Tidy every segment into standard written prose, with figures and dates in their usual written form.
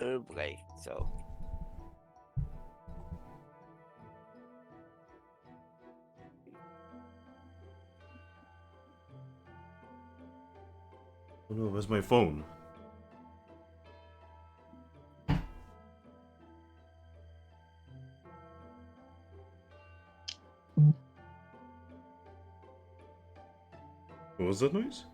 roleplay. So Oh no, where's my phone? What was that noise?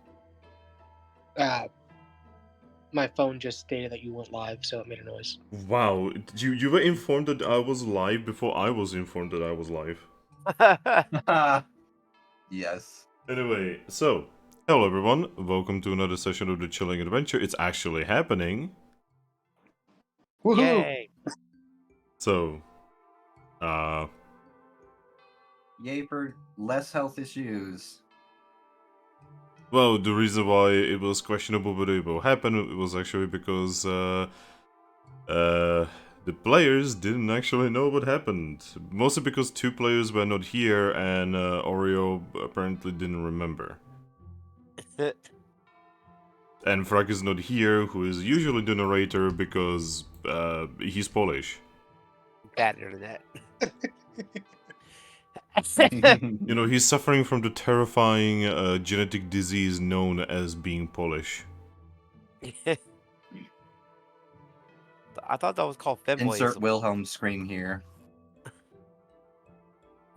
My phone just stated that you went live, so it made a noise. Wow, you were informed that I was live before I was informed that I was live. Yes. Anyway, so, hello everyone, welcome to another session of the Chilling Adventure. It's actually happening. Woohoo! yay! So, Yay for less health issues. well, the reason why it was questionable whether it will happen was actually because, the players didn't actually know what happened. Mostly because two players were not here and Oreo apparently didn't remember. And Thrack is not here, who is usually the narrator because he's Polish. Bad internet. You know, he's suffering from the terrifying genetic disease known as being Polish. I thought that was called Insert femboyism. Wilhelm scream here.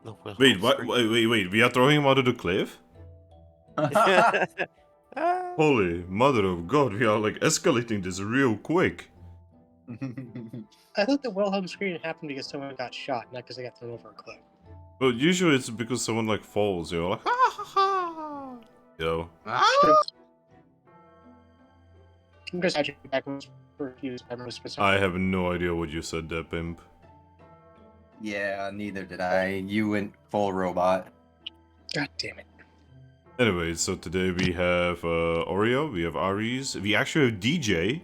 No, Wait, what? Wait, we are throwing him out of the cliff? Holy mother of God, we are like escalating this real quick. I thought the Wilhelm scream happened because someone got shot, not because they got thrown over a cliff. Well, usually it's because someone like falls, you know, like ha ha ha. Yo. I'm just actually backwards confused by most specific. I have no idea what you said there, pimp. Yeah, neither did I. You went full robot. God damn it. Anyway, so today we have Oreo, we have Aries, we actually have DJ.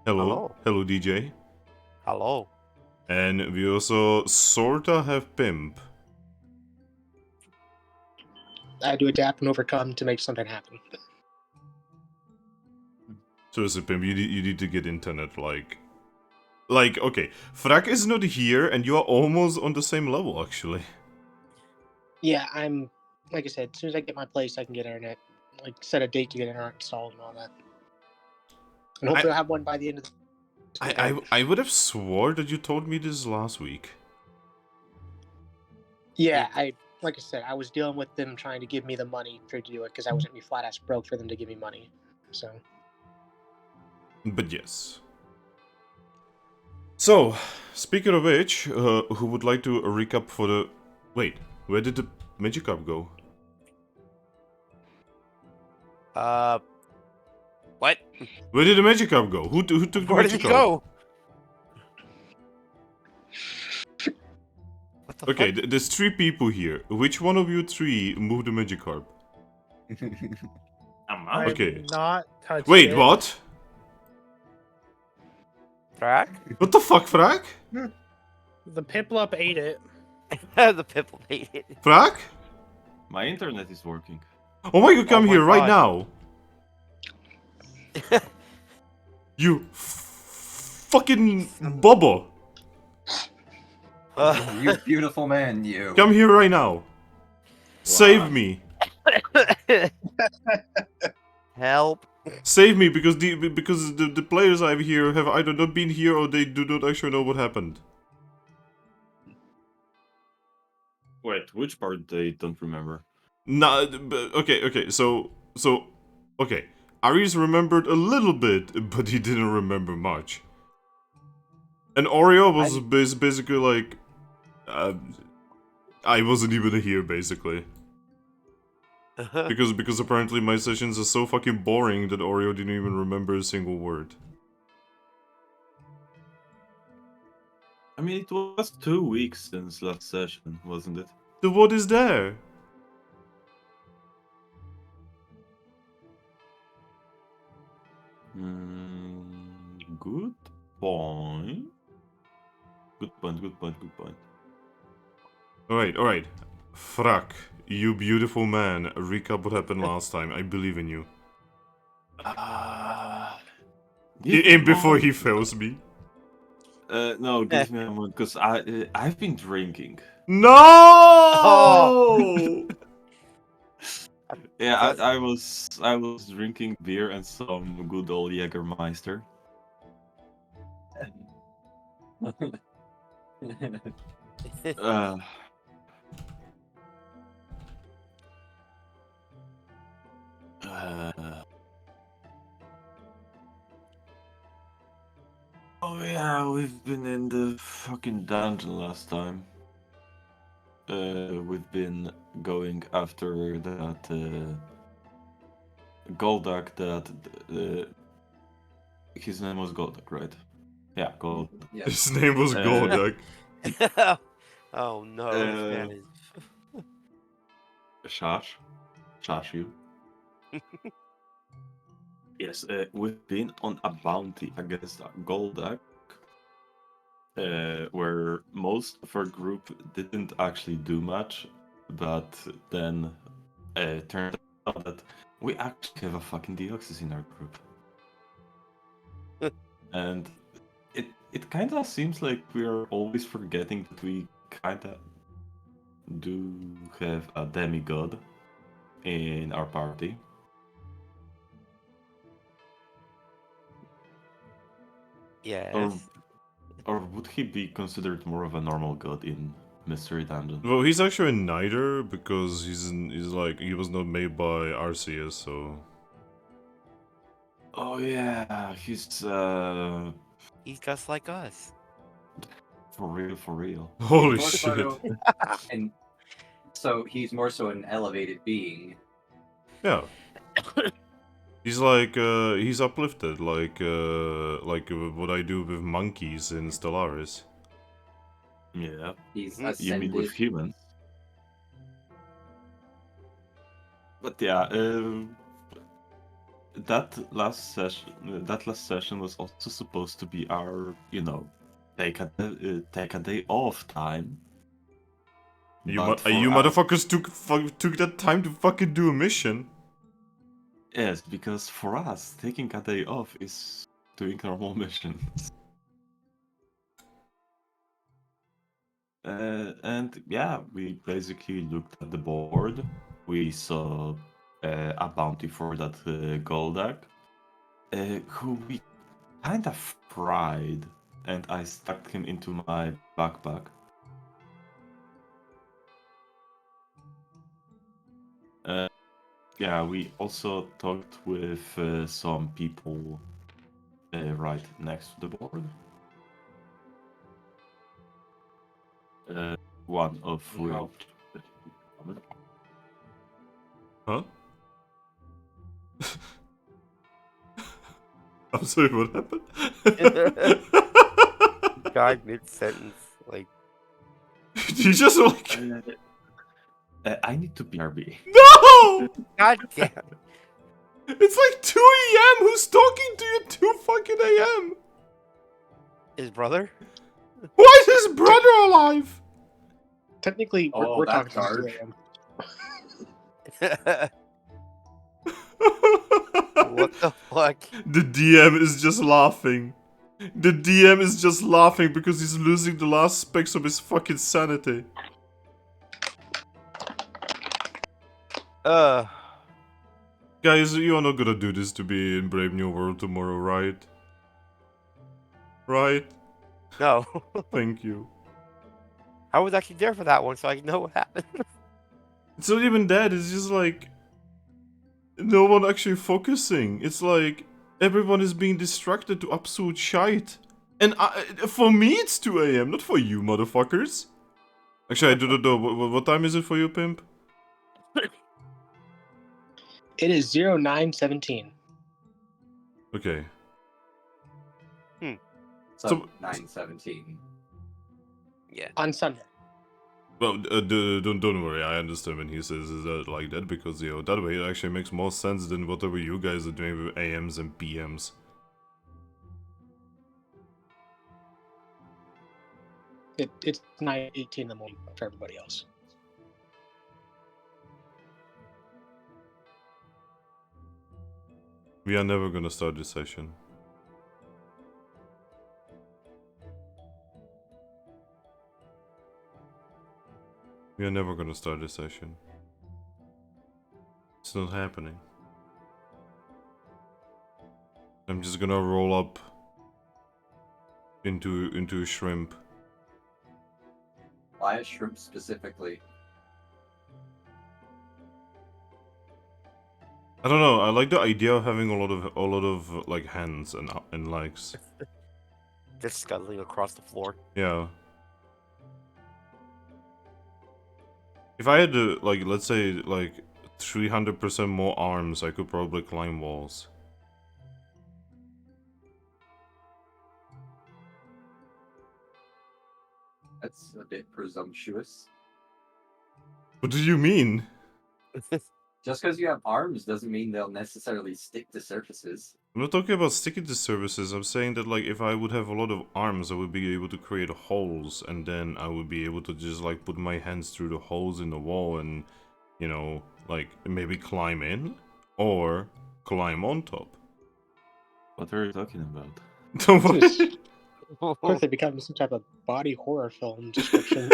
Hello. Hello, DJ. Hello. And we also sorta have Pimp. I had to adapt and overcome to make something happen. Seriously, Pimp, you need to get internet, like, okay, Thrack is not here, and you are almost on the same level, actually. Yeah, I'm, like I said, as soon as I get my place, I can get internet. Like, set a date to get internet installed and all that. And hopefully I'll have one by the end of the I would have swore that you told me this last week. Yeah, like I said, I was dealing with them trying to give me the money to do it because I was gonna be flat ass broke for them to give me money. So. But yes. So, speaking of which, who would like to recap for the... Wait, where did the Magikarp go? What? Where did the Magikarp go? Who took the Magikarp? Where did he go? What the Okay, fuck? there's three people here. Which one of you three moved the Magikarp? I'm Okay. not touched Wait, it. what? Thrack? What the fuck, Thrack? The Piplup ate it. The Piplup ate it. Thrack? My internet is working. Oh my god, come my here right God. now. You fucking Bobo. You beautiful man, you. Come here right now. Save me. Help. Save me because the players I have here have either not been here or they do not actually know what happened. Wait, which part they don't remember? Nah, okay, so okay. Aries remembered a little bit, but he didn't remember much. And Oreo was basically like, I wasn't even here basically. Because apparently my sessions are so fucking boring that Oreo didn't even remember a single word. I mean, it was 2 weeks since last session, wasn't it? The what is there? Good point. Good point, good point, good point. Alright. Thrack, you beautiful man. Recap what happened last time. I believe in you. In before he fails me. No, give me a moment, because I've been drinking. No! Yeah, Just- I was drinking beer and some good old Jägermeister. Uh, uh, oh yeah, we've been in the fucking dungeon last time. We've been going after that Golduck that his name was Golduck, right? Yeah, Gold. Yeah. His name was Golduck. oh no, this man is. Shash you. Yes, we've been on a bounty against a Golduck, where most of our group didn't actually do much, but then turned out that we actually have a fucking Deoxys in our group. And it kind of seems like we're always forgetting that we kind of do have a demigod in our party. Yes. Or would he be considered more of a normal god in Mystery Dungeon? Well, he's actually neither because he's like he was not made by Arceus, so Oh yeah, he's He's just like us. for real, for real. holy More shit. so- and so he's more so an elevated being. Yeah. He's like he's uplifted like what I do with monkeys in Stellaris. Yeah, He's You you mean with ascended. humans? But yeah, that last session was also supposed to be our, take a day off time. You But for you us- motherfuckers took that time to fucking do a mission. Yes, because for us, taking a day off is doing normal missions. And yeah, we basically looked at the board. We saw a bounty for that Golduck, who we kind of fried, and I stuck him into my backpack. Yeah, we also talked with some people right next to the board. One of which. Huh? I'm sorry, what happened? God, mid sentence. Like, you just like I need to BRB. no! God damn. It's like 2 a.m. Who's talking to you at 2 fucking a.m.? His brother? Why is his brother alive? Technically, Oh, we're that's talking to dark. him. What the fuck? The DM is just laughing. The DM is just laughing because he's losing the last specks of his fucking sanity. Guys, you are not gonna do this to be in Brave New World tomorrow, right? Right? No. Thank you. I was actually there for that one, so I know what happened. It's not even that, it's just like... No one actually focusing. It's like... Everyone is being distracted to absolute shite. And for me it's 2 a.m., not for you motherfuckers. Actually, I do not know. What time is it for you, Pimp? It is 0917. Okay. So, So- 917. Yeah. On Sunday. Well, don't worry. I understand when he says it like that because that way it actually makes more sense than whatever you guys are doing with AMs and PMs. It's 9:18 in the morning for everybody else. We are never gonna start this session. We are never gonna start this session. It's not happening. I'm just gonna roll up into a shrimp. Why a shrimp specifically? I don't know. I like the idea of having a lot of like hands and legs. Just scuttling across the floor. Yeah. If I had to, like, let's say, like, 300% more arms, I could probably climb walls. That's a bit presumptuous. What do you mean? Just because you have arms doesn't mean they'll necessarily stick to surfaces. I'm not talking about sticking to surfaces. I'm saying that, like, if I would have a lot of arms, I would be able to create holes, and then I would be able to just, like, put my hands through the holes in the wall and, you know, like, maybe climb in or climb on top. What are you talking about? Of course, it becomes some type of body horror film description.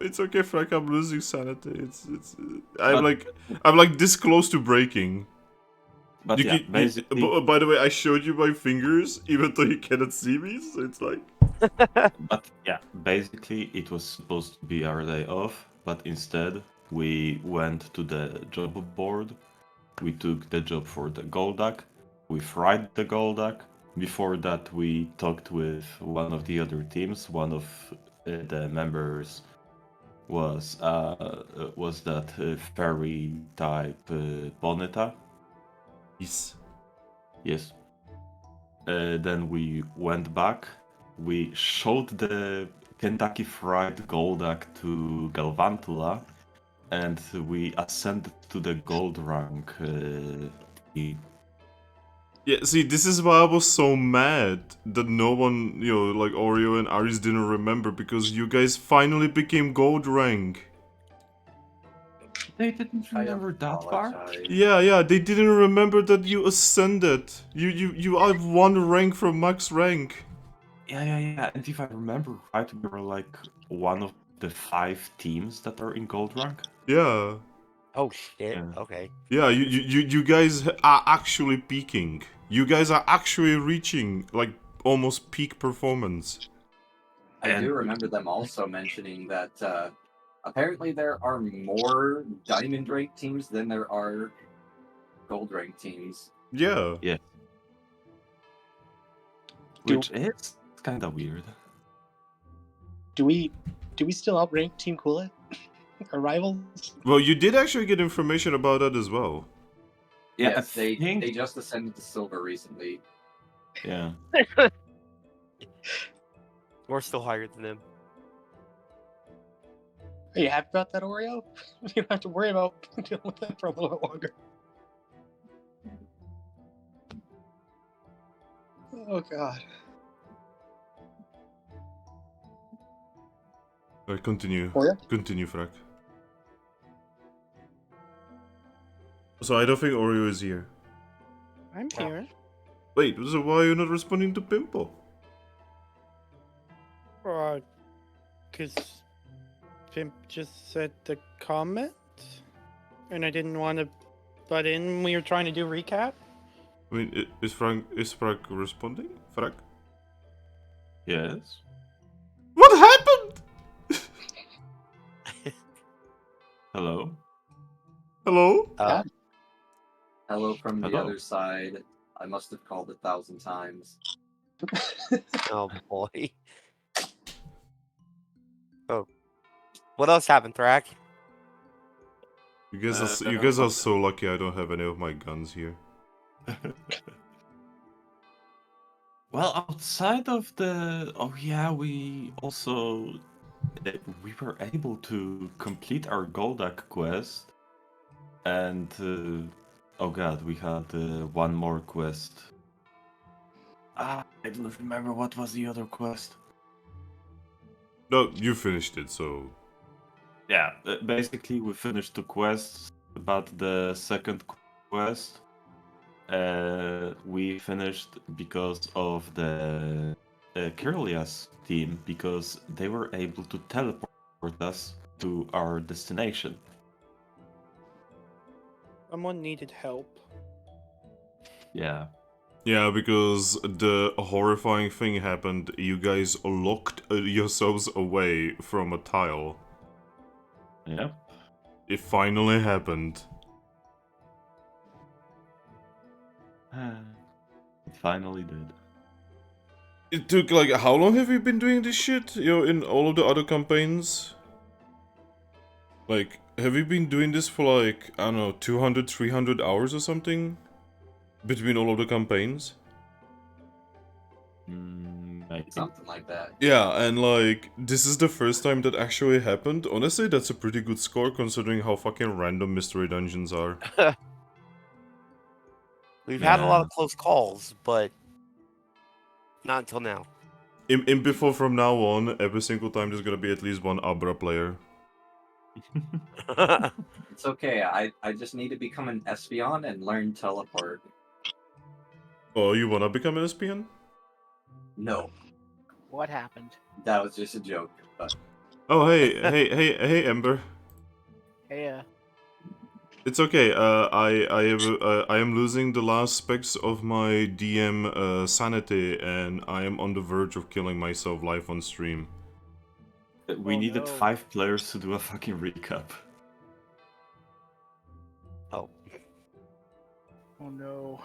It's okay, Frank. I'm losing sanity. I'm like this close to breaking. But yeah, basically... by the way, I showed you my fingers, even though you cannot see me, so it's like... But yeah, basically it was supposed to be our day off, but instead we went to the job board. We took the job for the Golduck. We fried the Golduck. Before that, we talked with one of the other teams. One of the members was that fairy type Bonita. Yes. Yes. Then we went back. We showed the Kentucky Fried Golduck to Galvantula, and we ascended to the gold rank. Yeah, see, this is why I was so mad that no one, you know, like Oreo and Aris didn't remember, because you guys finally became gold rank. They didn't remember that far? Yeah, they didn't remember that you ascended. You have one rank from max rank. Yeah. And if I remember right, we were like one of the 5 teams that are in gold rank. Yeah. Oh shit. Yeah. Okay. Yeah, you guys are actually peaking. You guys are actually reaching like almost peak performance. I do remember them also mentioning that apparently there are more diamond rank teams than there are gold rank teams. Yeah. Yeah. Which is kind of weird. Do we still outrank Team Coolit? Our rivals? Well, you did actually get information about that as well. Yeah, Yes, I think... they just ascended to silver recently. Yeah. We're still higher than them. Are you happy about that, Oreo? You don't have to worry about dealing with that for a little bit longer. Oh god. Alright, continue. Oreo? Continue, Thrack. So I don't think Oreo is here. I'm here. Wait, so why are you not responding to Pimple? Because Pimp just said the comment, and I didn't want to butt in. We were trying to do recap. I mean, is Frank responding? Frank? Yes. What happened? Hello. Hello? Hello from the Hello. other side. I must have called 1,000 times. Oh boy. Oh. What else happened, Thrack? You guys are so lucky I don't have any of my guns here. Well, outside of the... Oh yeah, we also... We were able to complete our Golduck quest. And... oh god, we had one more quest. I don't remember what was the other quest. No, you finished it, so... Yeah, basically we finished the quests, but the second quest we finished because of the Kirlia's team because they were able to teleport us to our destination. Someone needed help. Yeah. Yeah, because the horrifying thing happened. You guys locked yourselves away from a tile. Yeah. It finally happened. It finally did. It took, like, how long have you been doing this shit? In all of the other campaigns? Like, have you been doing this for, like, I don't know, 200, 300 hours or something? Between all of the campaigns? Maybe. Something like that. Yeah, and, like, this is the first time that actually happened. Honestly, that's a pretty good score considering how fucking random mystery dungeons are. We've had a lot Yeah. of close calls, but not until now. In before from now on, every single time there's gonna be at least one Abra player. It's okay. I just need to become an Espeon and learn teleport. Oh, you wanna become an SPN? No, What happened? that was just a joke. But Oh, hey, Ember. Hey, It's okay. I am losing the last specs of my DM sanity, and I am on the verge of killing myself live on stream. We Oh, needed no. 5 players to do a fucking recap. Oh. oh no.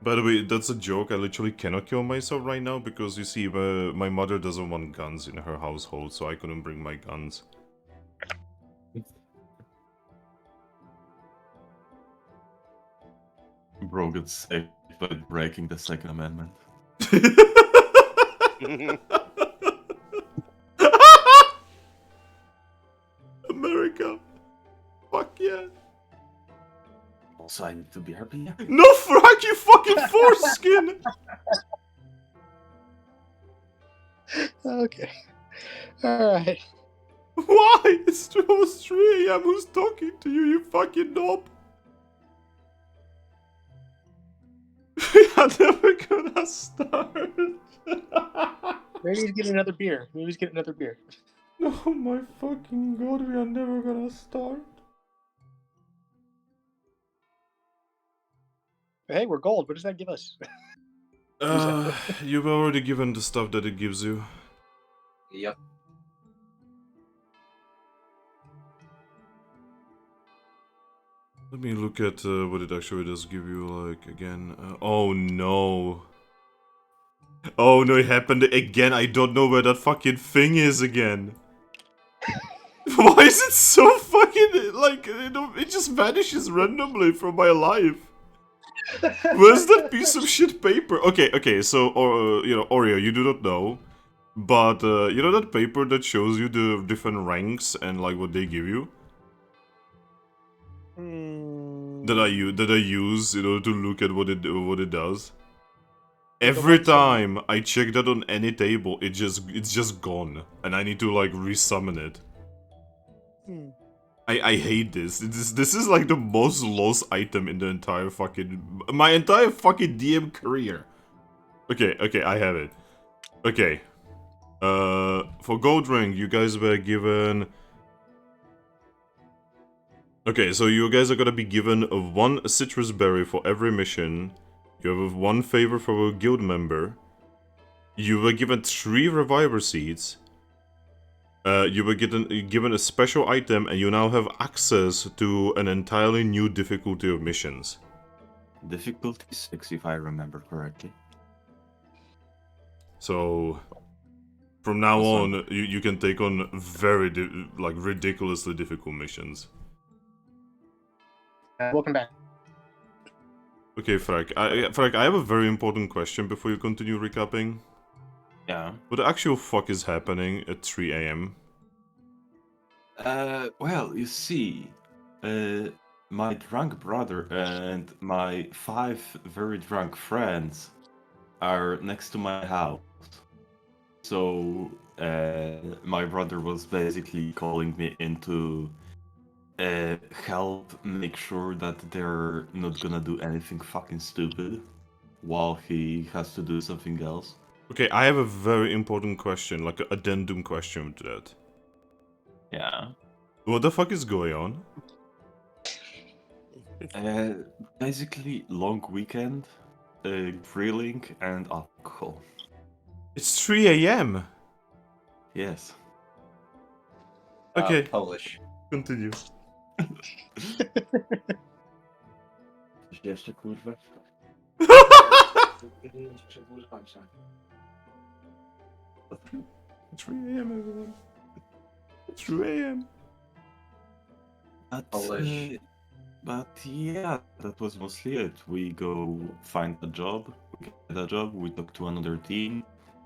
By the way, that's a joke. I literally cannot kill myself right now because you see, my mother doesn't want guns in her household, so I couldn't bring my guns. Bro gets saved by breaking the Second Amendment. America. Fuck yeah. Also, I need to be RP. No, Thrack, you fucking foreskin! Okay. Alright. Why? It's almost 3 AM. Who's talking to you, you fucking knob? We are never gonna start. Maybe he's getting another beer. Maybe he's getting another beer. Oh my fucking god, we are never gonna start. Hey, we're gold. What does that give us? You've already given the stuff that it gives you. yep. Let me look at what it actually does give you, like, again. Oh no. Oh no, it happened again. I don't know where that fucking thing is again. Why is it so fucking, like, it just vanishes randomly from my life? Where's that piece of shit paper? Okay, so, Oreo, you do not know. But, you know that paper that shows you the different ranks and, like, what they give you? That I use, to look at what it does. Every time I check that on any table, it's just gone, and I need to like resummon it. I hate this. This is like the most lost item in the entire my entire fucking DM career. Okay, I have it. Okay. For Gold Ring, you guys were given. Okay, so you guys are gonna be given 1 citrus berry for every mission. You have 1 favor for a guild member. You were given 3 reviver seeds. You were given a special item, and you now have access to an entirely new difficulty of missions. Difficulty 6, if I remember correctly. So, from now on, you can take on very ridiculously difficult missions. Welcome back. Okay, Thrack, I have a very important question before you continue recapping. Yeah. What the actual fuck is happening at 3 AM? Well, you see, my drunk brother and my 5 very drunk friends are next to my house. So, my brother was basically calling me in to help make sure that they're not gonna do anything fucking stupid while he has to do something else. Okay, I have a very important question, like an addendum question to that. Yeah. What the fuck is going on? Basically, long weekend, grilling, and alcohol. It's 3 a.m. Yes. Okay, Polish. continue. Jeszcze kurwa. 3 a.m. everyone. 3 a.m. But yeah, that was mostly it. We go find a job, we get a job, we talk to another team,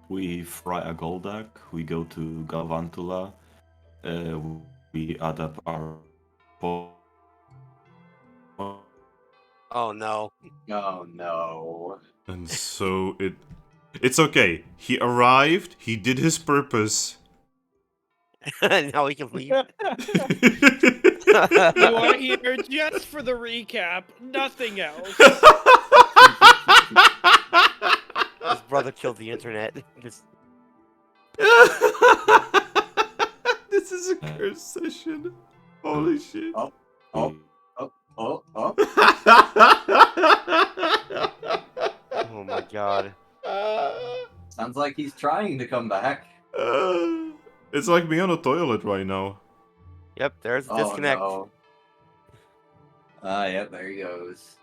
we fry a goldak, we go to Galvantula, we add up our Oh no. Oh no. And so it's okay. He arrived, he did his purpose. Now we can leave. You are here just for the recap, nothing else. His brother killed the internet. Just This is a curse session. Holy shit. Oh, oh, oh, oh. oh my god. Sounds like he's trying to come back. It's like me on a toilet right now. Yep, there's the Oh, disconnect. no. Ah, yep, there he goes.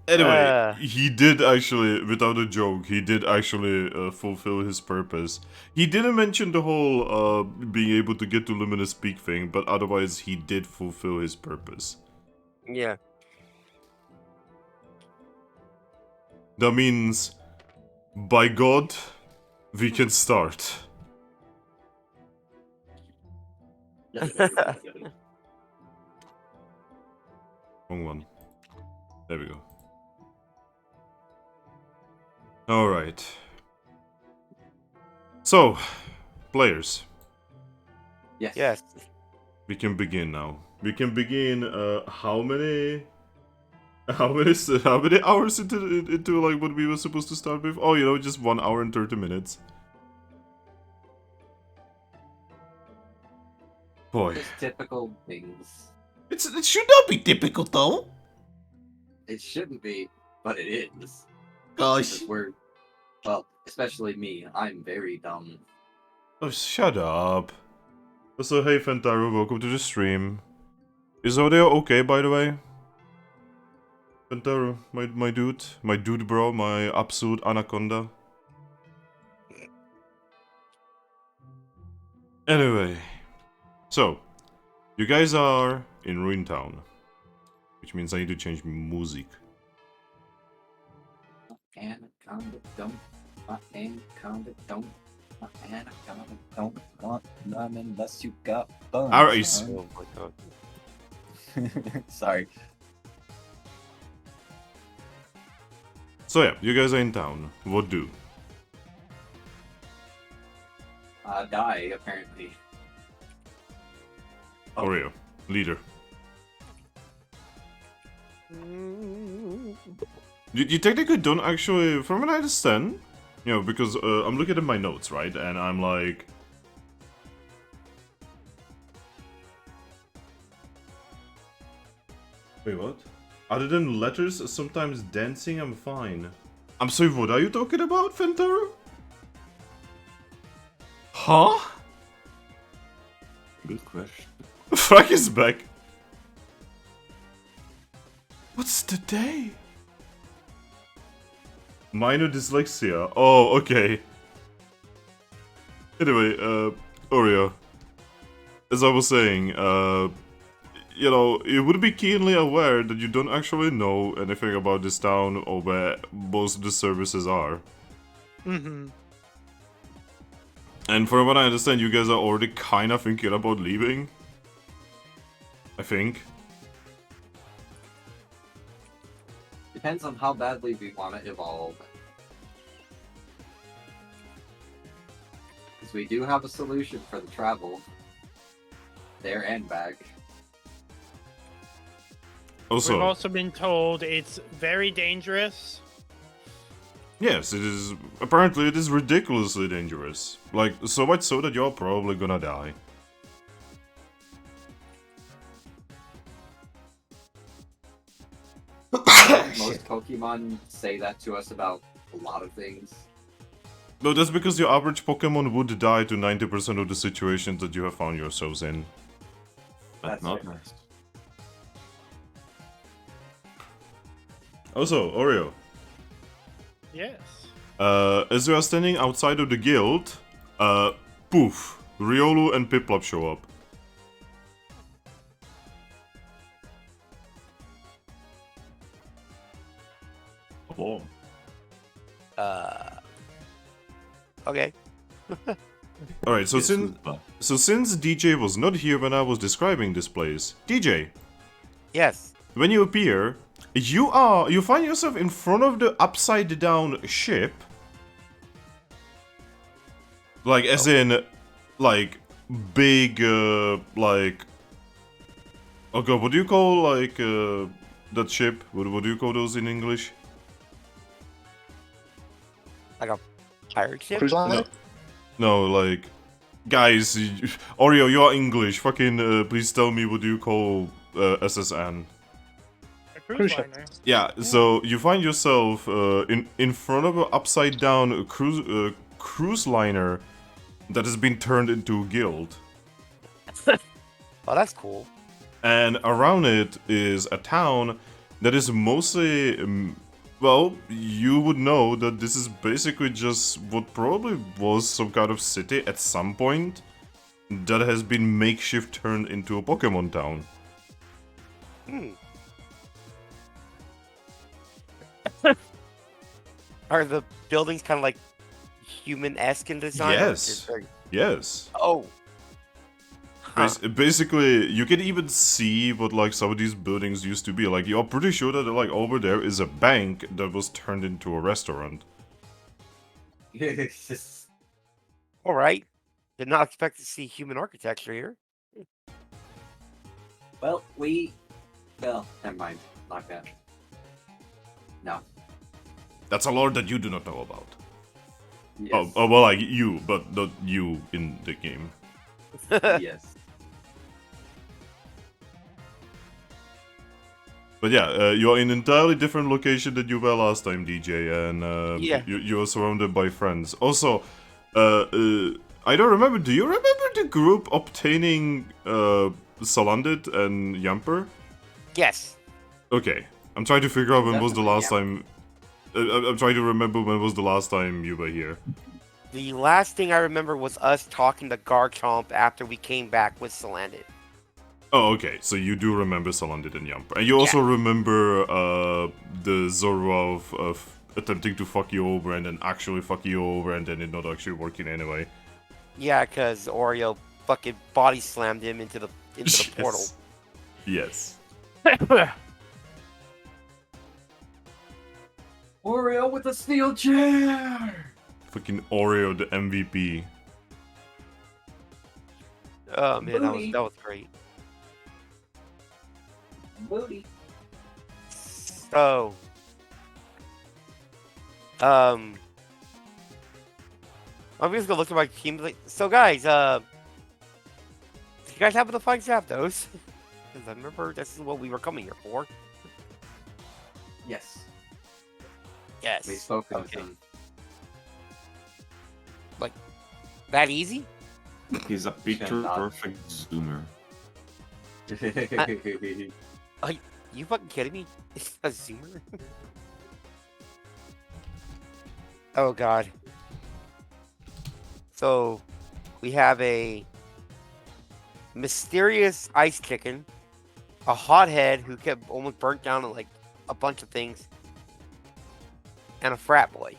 Anyway, he did actually, without a joke, he did actually fulfill his purpose. He didn't mention the whole being able to get to Luminous Peak thing, but otherwise he did fulfill his purpose. Yeah. That means, by God, we can start. Wrong one. There we go. Alright. So, players, Yes. Yes. we can begin now. We can begin, how many hours into like what we were supposed to start with? Oh, you know, just 1 hour and 30 minutes. Boy. Just typical things. It should not be typical though. It shouldn't be, but it is. Gosh. Because we're, well, especially me, I'm very dumb. Oh, shut up. So, hey Fentaro, welcome to the stream. Is audio okay, by the way? Fentaro, my dude bro, my absolute anaconda. Anyway, so, you guys are in Ruin Town, which means I need to change music. Anaconda don't, my anaconda don't, my anaconda don't want none unless you got buns. Alright. son. Oh my god. Sorry. So yeah, you guys are in town. What do? Die, apparently. Oh. Oreo, leader. You technically don't actually, from what I understand, you know, because I'm looking at my notes, right, and I'm like... Wait, what? Other than letters, sometimes dancing, I'm fine. I'm sorry, what are you talking about, Fentaro? Huh? Good question. Thrack is back. What's the day? Minor dyslexia. Oh, okay. Anyway, Oreo. As I was saying, you know, you would be keenly aware that you don't actually know anything about this town or where most of the services are. Mm-hmm. And from what I understand, you guys are already kind of thinking about leaving. I think. Depends on how badly we want to evolve. Because we do have a solution for the travel. There and back. Also, We've also been told it's very dangerous. Yes, it is. Apparently, it is ridiculously dangerous. Like, so much so that you're probably gonna die. Most Pokemon say that to us about a lot of things. No, that's because your average Pokemon would die to 90% of the situations that you have found yourselves in. But That's not fair. nice. Also, Oreo, Yes. as you are standing outside of the guild, poof, Riolu and Piplup show up. Oh, Okay. Alright, so yes, since but since DJ was not here when I was describing this place, DJ, Yes. when you appear, you find yourself in front of the upside down ship. Like as in like big like oh god, what do you call like that ship? What do you call those in English? Like a pirate ship? Cruise line? No, like guys, Oreo, you're English. Fucking please tell me what do you call SSN? A Cruise cruise ship. liner. Yeah, so you find yourself in front of an upside down cruise liner that has been turned into a guild, Oh, that's cool. and around it is a town that is mostly well, you would know that this is basically just what probably was some kind of city at some point that has been makeshift turned into a Pokemon town. Hmm. Are the buildings kind of like human-esque in design? or Yes. is there- Yes. Oh. Huh. Basically, you can even see what like some of these buildings used to be. Like, you're pretty sure that like over there is a bank that was turned into a restaurant. It's just- All right. Did not expect to see human architecture here. well, never mind. Like that. No. That's a lore that you do not know about. Yes. Oh, well, like you, but not you in the game. Yes. But yeah, you're in an entirely different location than you were last time, DJ, and Yeah. you're surrounded by friends. Also, I don't remember. Do you remember the group obtaining Salandit and Yamper? Yes. Okay, I'm trying to figure out when was the Definitely, last time. I'm trying to remember when was the last time you were here. The last thing I remember was us talking to Garchomp after we came back with Salandit. Oh, okay. So you do remember Salandit and Yamper, and you also remember the Zorua of attempting to fuck you over and then actually fuck you over and then it not actually working anyway. Yeah, because Oreo fucking body slammed him into the portal. Yes. Oreo with a steel chair! Fucking Oreo, the MVP. Oh man, Booty. that was great. Booty. So, I'm just gonna look at my team. So, guys, you guys happen to find Zapdos? Because I remember this is what we were coming here for. Yes. Yes. We've spoken Okay. to them. That easy? he's a picture not. perfect zoomer. You fucking kidding me? A zoomer? Oh god. So, we have a mysterious ice chicken, a hothead who kept almost burnt down like a bunch of things, and a frat boy.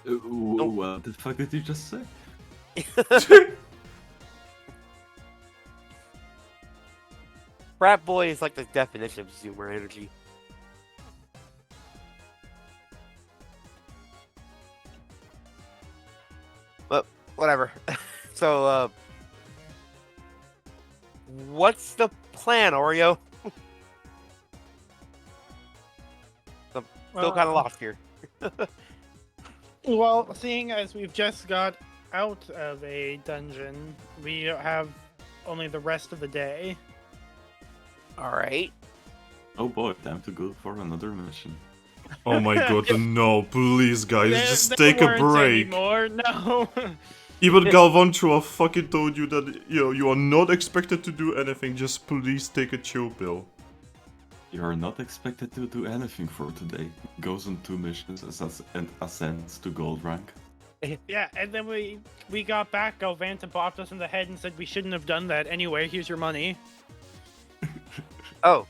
What the fuck did you just say? Frat boy is like the definition of zoomer energy. But whatever. So, what's the plan, Oreo? Still kind of lost here. Well, seeing as we've just got out of a dungeon, we have only the rest of the day. All right. Oh boy, time to go for another mission. Oh my god, no, please guys, just There take a weren't break. Anymore. No. Even Galvantro fucking told you that, you are not expected to do anything, just please take a chill pill. You're not expected to do anything for today. Goes on 2 missions and ascends to gold rank. Yeah, and then we got back. Galvanta popped us in the head and said we shouldn't have done that. Anyway, here's your money. Oh,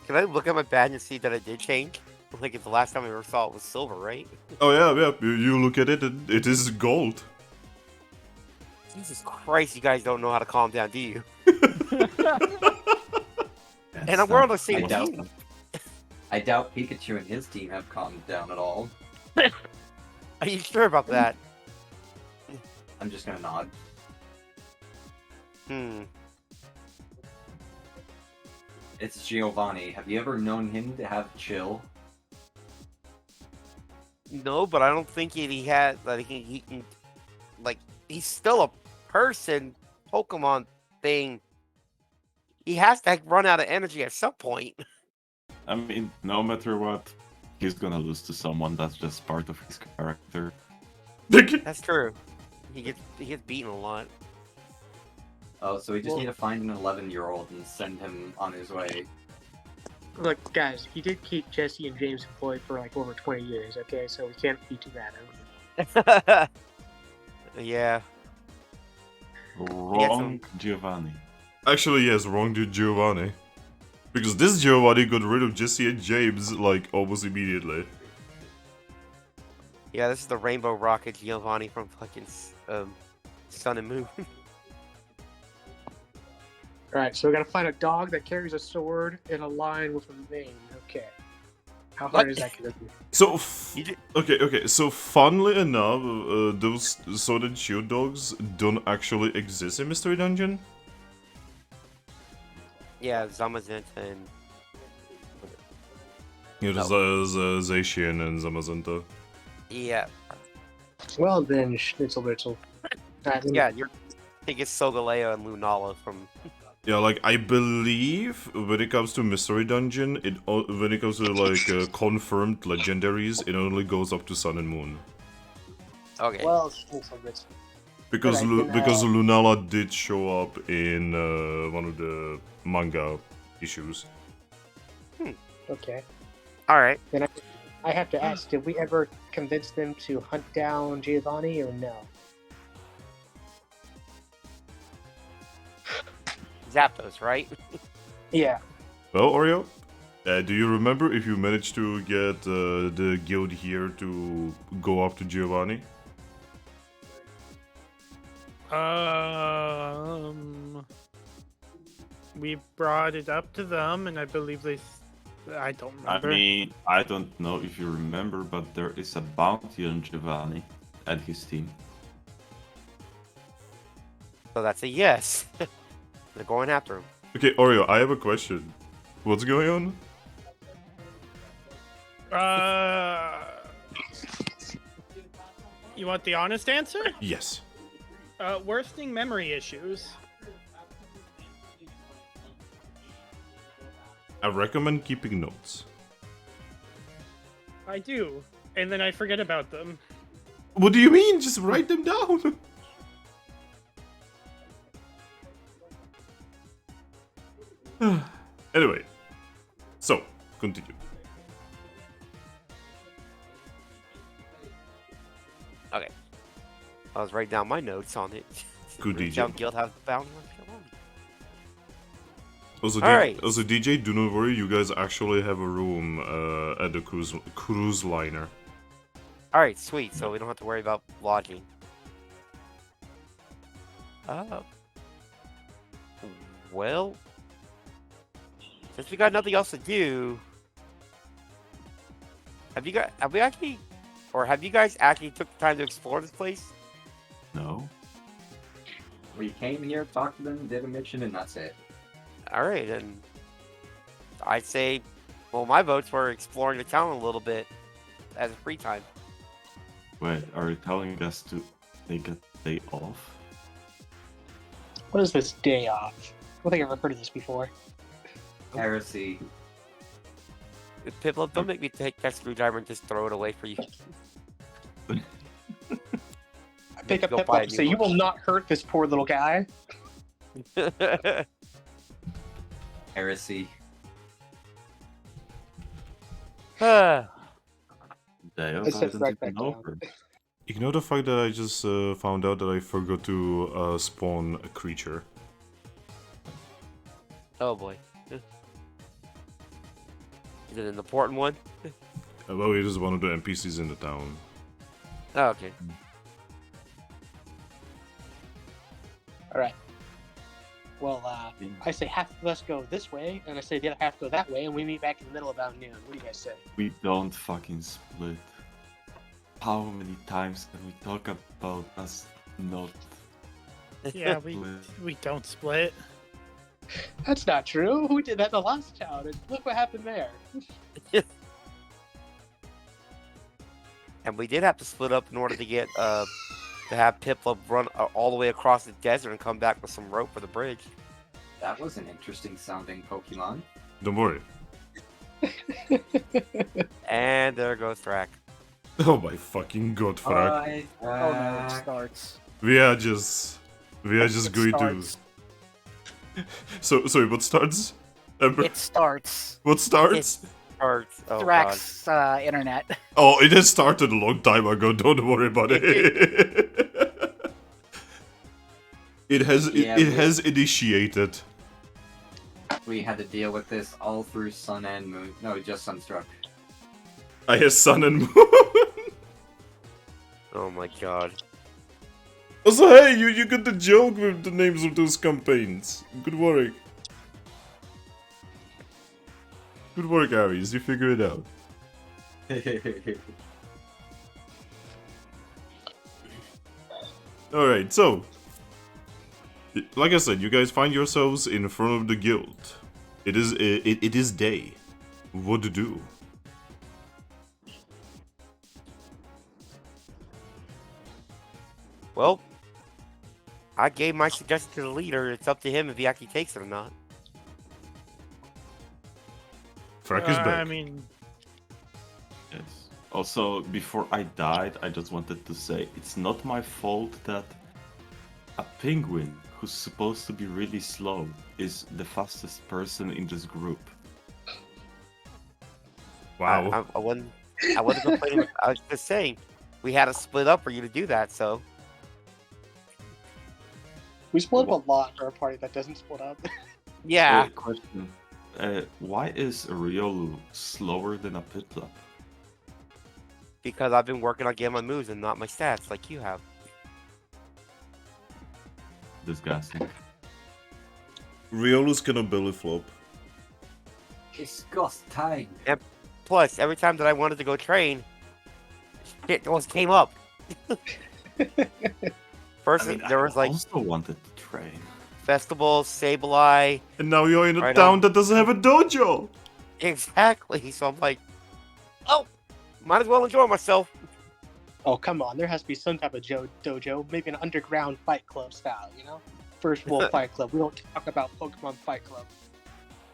can I look at my badge and see that it did change? Like if the last time I ever saw it was silver, right? Oh yeah, you look at it, it is gold. Jesus Christ, you guys don't know how to calm down, do you? And we're on the same team. I doubt Pikachu and his team have calmed down at all. Are you sure about that? I'm just gonna nod. It's Giovanni. Have you ever known him to have chill? No, but I don't think he had, like, he can, like, he's still a person, Pokemon thing. He has to run out of energy at some point. I mean, no matter what, he's gonna lose to someone. That's just part of his character. That's true. He gets beaten a lot. Oh, so we just need to find an 11-year-old and send him on his way. Look, guys, he did keep Jesse and James employed for like over 20 years, okay? So we can't be too mad at him. Yeah. Wrong, Giovanni. Actually, yes, wrong to Giovanni. Because this Giovanni got rid of Jesse and James, like, almost immediately. Yeah, this is the Rainbow Rocket Giovanni from fucking Sun and Moon. Alright, so we gotta find a dog that carries a sword and a lion with a mane. Okay. How hard is that gonna be? So, okay, so funnily enough, those Sword and Shield dogs don't actually exist in Mystery Dungeon? Yeah, Zamazenta and... Yeah, there's Zacian and Zamazenta. Yeah. Well then, Schnitzel Bitzel. Yeah, your biggest Solgaleo and Lunala from... Yeah, like, I believe when it comes to Mystery Dungeon, when it comes to, like, confirmed legendaries, it only goes up to Sun and Moon. Okay. Well, Schnitzel Bitzel. Because because Lunala did show up in one of the manga issues. Okay. Alright. Then I have to ask, did we ever convince them to hunt down Giovanni or no? Zapdos, right? Yeah. Well, Oreo, do you remember if you managed to get the guild here to go up to Giovanni? We brought it up to them, and I believe I don't remember. I mean, I don't know if you remember, but there is a bounty on Giovanni and his team. So that's a yes. They're going after him. Okay, Oreo, I have a question. What's going on? You want the honest answer? Yes. Worsening memory issues. I recommend keeping notes. I do, and then I forget about them. What do you mean? Just write them down. Anyway, so continue. Okay. I was writing down my notes on it. Good DJ. Jump Guild have bound. Also, Alright. also, DJ, do not worry. You guys actually have a room at the cruise liner. Alright, sweet. So we don't have to worry about lodging. Well, since we got nothing else to do, have you guys actually took the time to explore this place? No. We came here, talked to them, did a mission, and that's it. Alright, and I'd say, well, my votes were exploring the town a little bit. as free time. Wait, are you telling us to take a day off? What is this day off? I don't think I've ever heard of this before. Heresy. Piplup, don't make me take that screwdriver and just throw it away for you. I pick up Go Piplup buy a and new say, "You one. will not hurt this poor little guy." Heresy. Ah, Day off I sit isn't right back even down. over. Ignore the fact that I just found out that I forgot to spawn a creature. oh boy. Is it an important one? Well, it is one of the NPCs in the town. Oh, okay. All right. Well, I say half of us go this way, and I say the other half go that way, and we meet back in the middle about noon. What do you guys say? We don't fucking split. How many times can we talk about us not Yeah, split? we don't split. That's not true. We did that in the last town, and look what happened there. And we did have to split up in order to get to have Piplup run all the way across the desert and come back with some rope for the bridge. That was an interesting sounding Pokemon. Don't worry. And there goes Thrack. Oh my fucking god, Thrack. Bye, Oh no, it Thrack. starts. We are just It going starts. to. So sorry, what starts? Ember? It starts. What starts? Or, oh god. Thrack's internet. Oh, it has started a long time ago. Don't worry about it. It has Yeah, it has initiated. We had to deal with this all through Sun and Moon. No, just Sunstruck. I have sun and moon. Oh my god. Also, hey, you got the joke with the names of those campaigns. Good work. Good work, Aries. You figure it out. Alright, so. Like I said, you guys find yourselves in front of the guild. It is day. What to do? Well, I gave my suggestion to the leader. It's up to him if he actually takes it or not. Thrack is I back. mean, Yes. Also, before I died, I just wanted to say it's not my fault that a penguin who's supposed to be really slow is the fastest person in this group. Wow. I wasn't complaining. I was just saying, we had to split up for you to do that, so. We split up a lot for a party that doesn't split up. Yeah. Question. Why is Riolu slower than a Piplup? Because I've been working on getting my moves and not my stats like you have. Disgusting. Riolu's gonna belly flop. Disgusting. Plus, every time that I wanted to go train, shit almost came up. First, there was I like also wanted to train. festivals, Sableye. And now you're in a Right town on. that doesn't have a dojo. Exactly. So I'm like, oh, might as well enjoy myself. Oh, come on. There has to be some type of dojo, maybe an underground fight club style, you know? First rule of Fight Club, we don't talk about Pokemon Fight Club.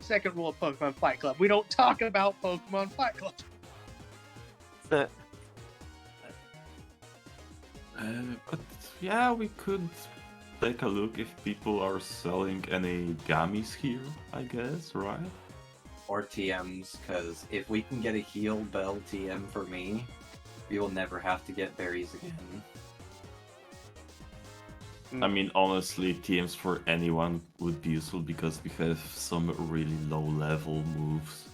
Second rule of Pokemon Fight Club, we don't talk about Pokemon Fight Club. But yeah, we could take a look if people are selling any gummies here, I guess, right? Or TMs, because if we can get a heal bell TM for me, we will never have to get berries again. I mean, honestly, TMs for anyone would be useful because we have some really low level moves.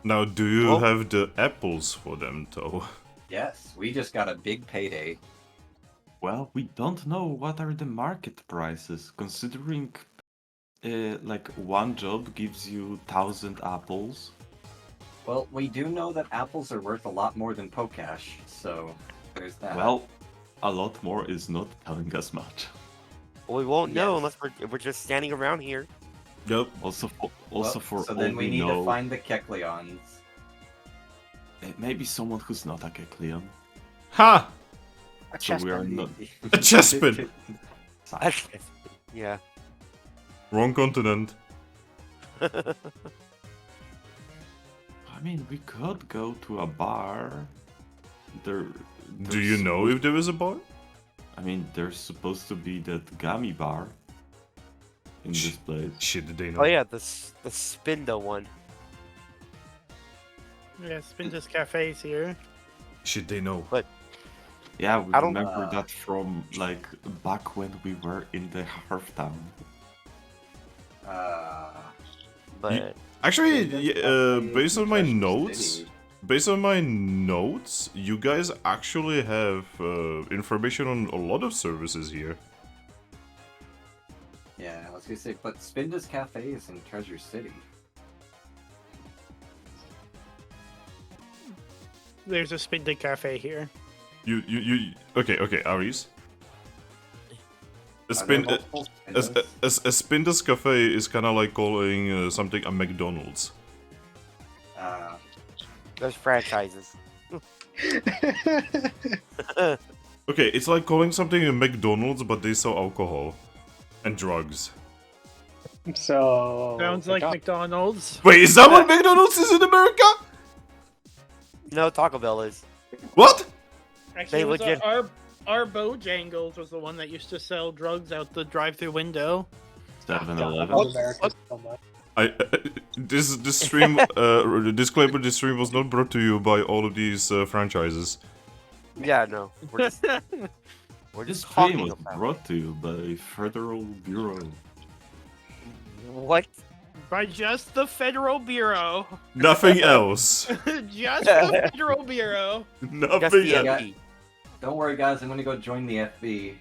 Now, do you Well- have the apples for them, though? Yes, we just got a big payday. Well, we don't know what are the market prices, considering like one job gives you 1,000 apples. Well, we do know that apples are worth a lot more than Pokash, so there's that. Well, a lot more is not telling us much. Well, we won't know Yes. unless we're just standing around here. Yep. Also for so all then we need know, to find the Kecleons. maybe someone who's not a Kecleon. Ha! A So we are chessman. not. A chespin! Yeah. Wrong continent. I mean, we could go to a bar. Do there's you know supposed- if there is a bar? I mean, there's supposed to be that Gummy bar in this place. Shit, did they know? Oh yeah, the Spindo one. Yeah, Spinda's Cafe's here. Shit, they know. Yeah, we I don't- remember that from like back when we were in the Half Town. But Actually, Yeah, based on my Treasure notes, City. you guys actually have information on a lot of services here. Yeah, I was gonna say, but Spinda's Cafe is in Treasure City. There's a Spinda Cafe here. Okay, Aries. A Are there spin, multiple a Spindas? Spinda's Cafe is kind of like calling something a McDonald's. there's franchises. Okay, it's like calling something a McDonald's, but they sell alcohol and drugs. So Sounds like McDonald's. Wait, is that what McDonald's is in America? No, Taco Bell is. What? Actually, They it was legit- our Bojangles was the one that used to sell drugs out the drive-through window. 7-Eleven. love America so much. This stream disclaimer: this stream was not brought to you by all of these franchises. Yeah, no. We're just, we're This just stream talking was about brought to you by Federal Bureau. what? By just the Federal Bureau. Nothing else. Just the Federal Bureau. Just Nothing the else. FB. Don't worry, guys. I'm gonna go join the FB.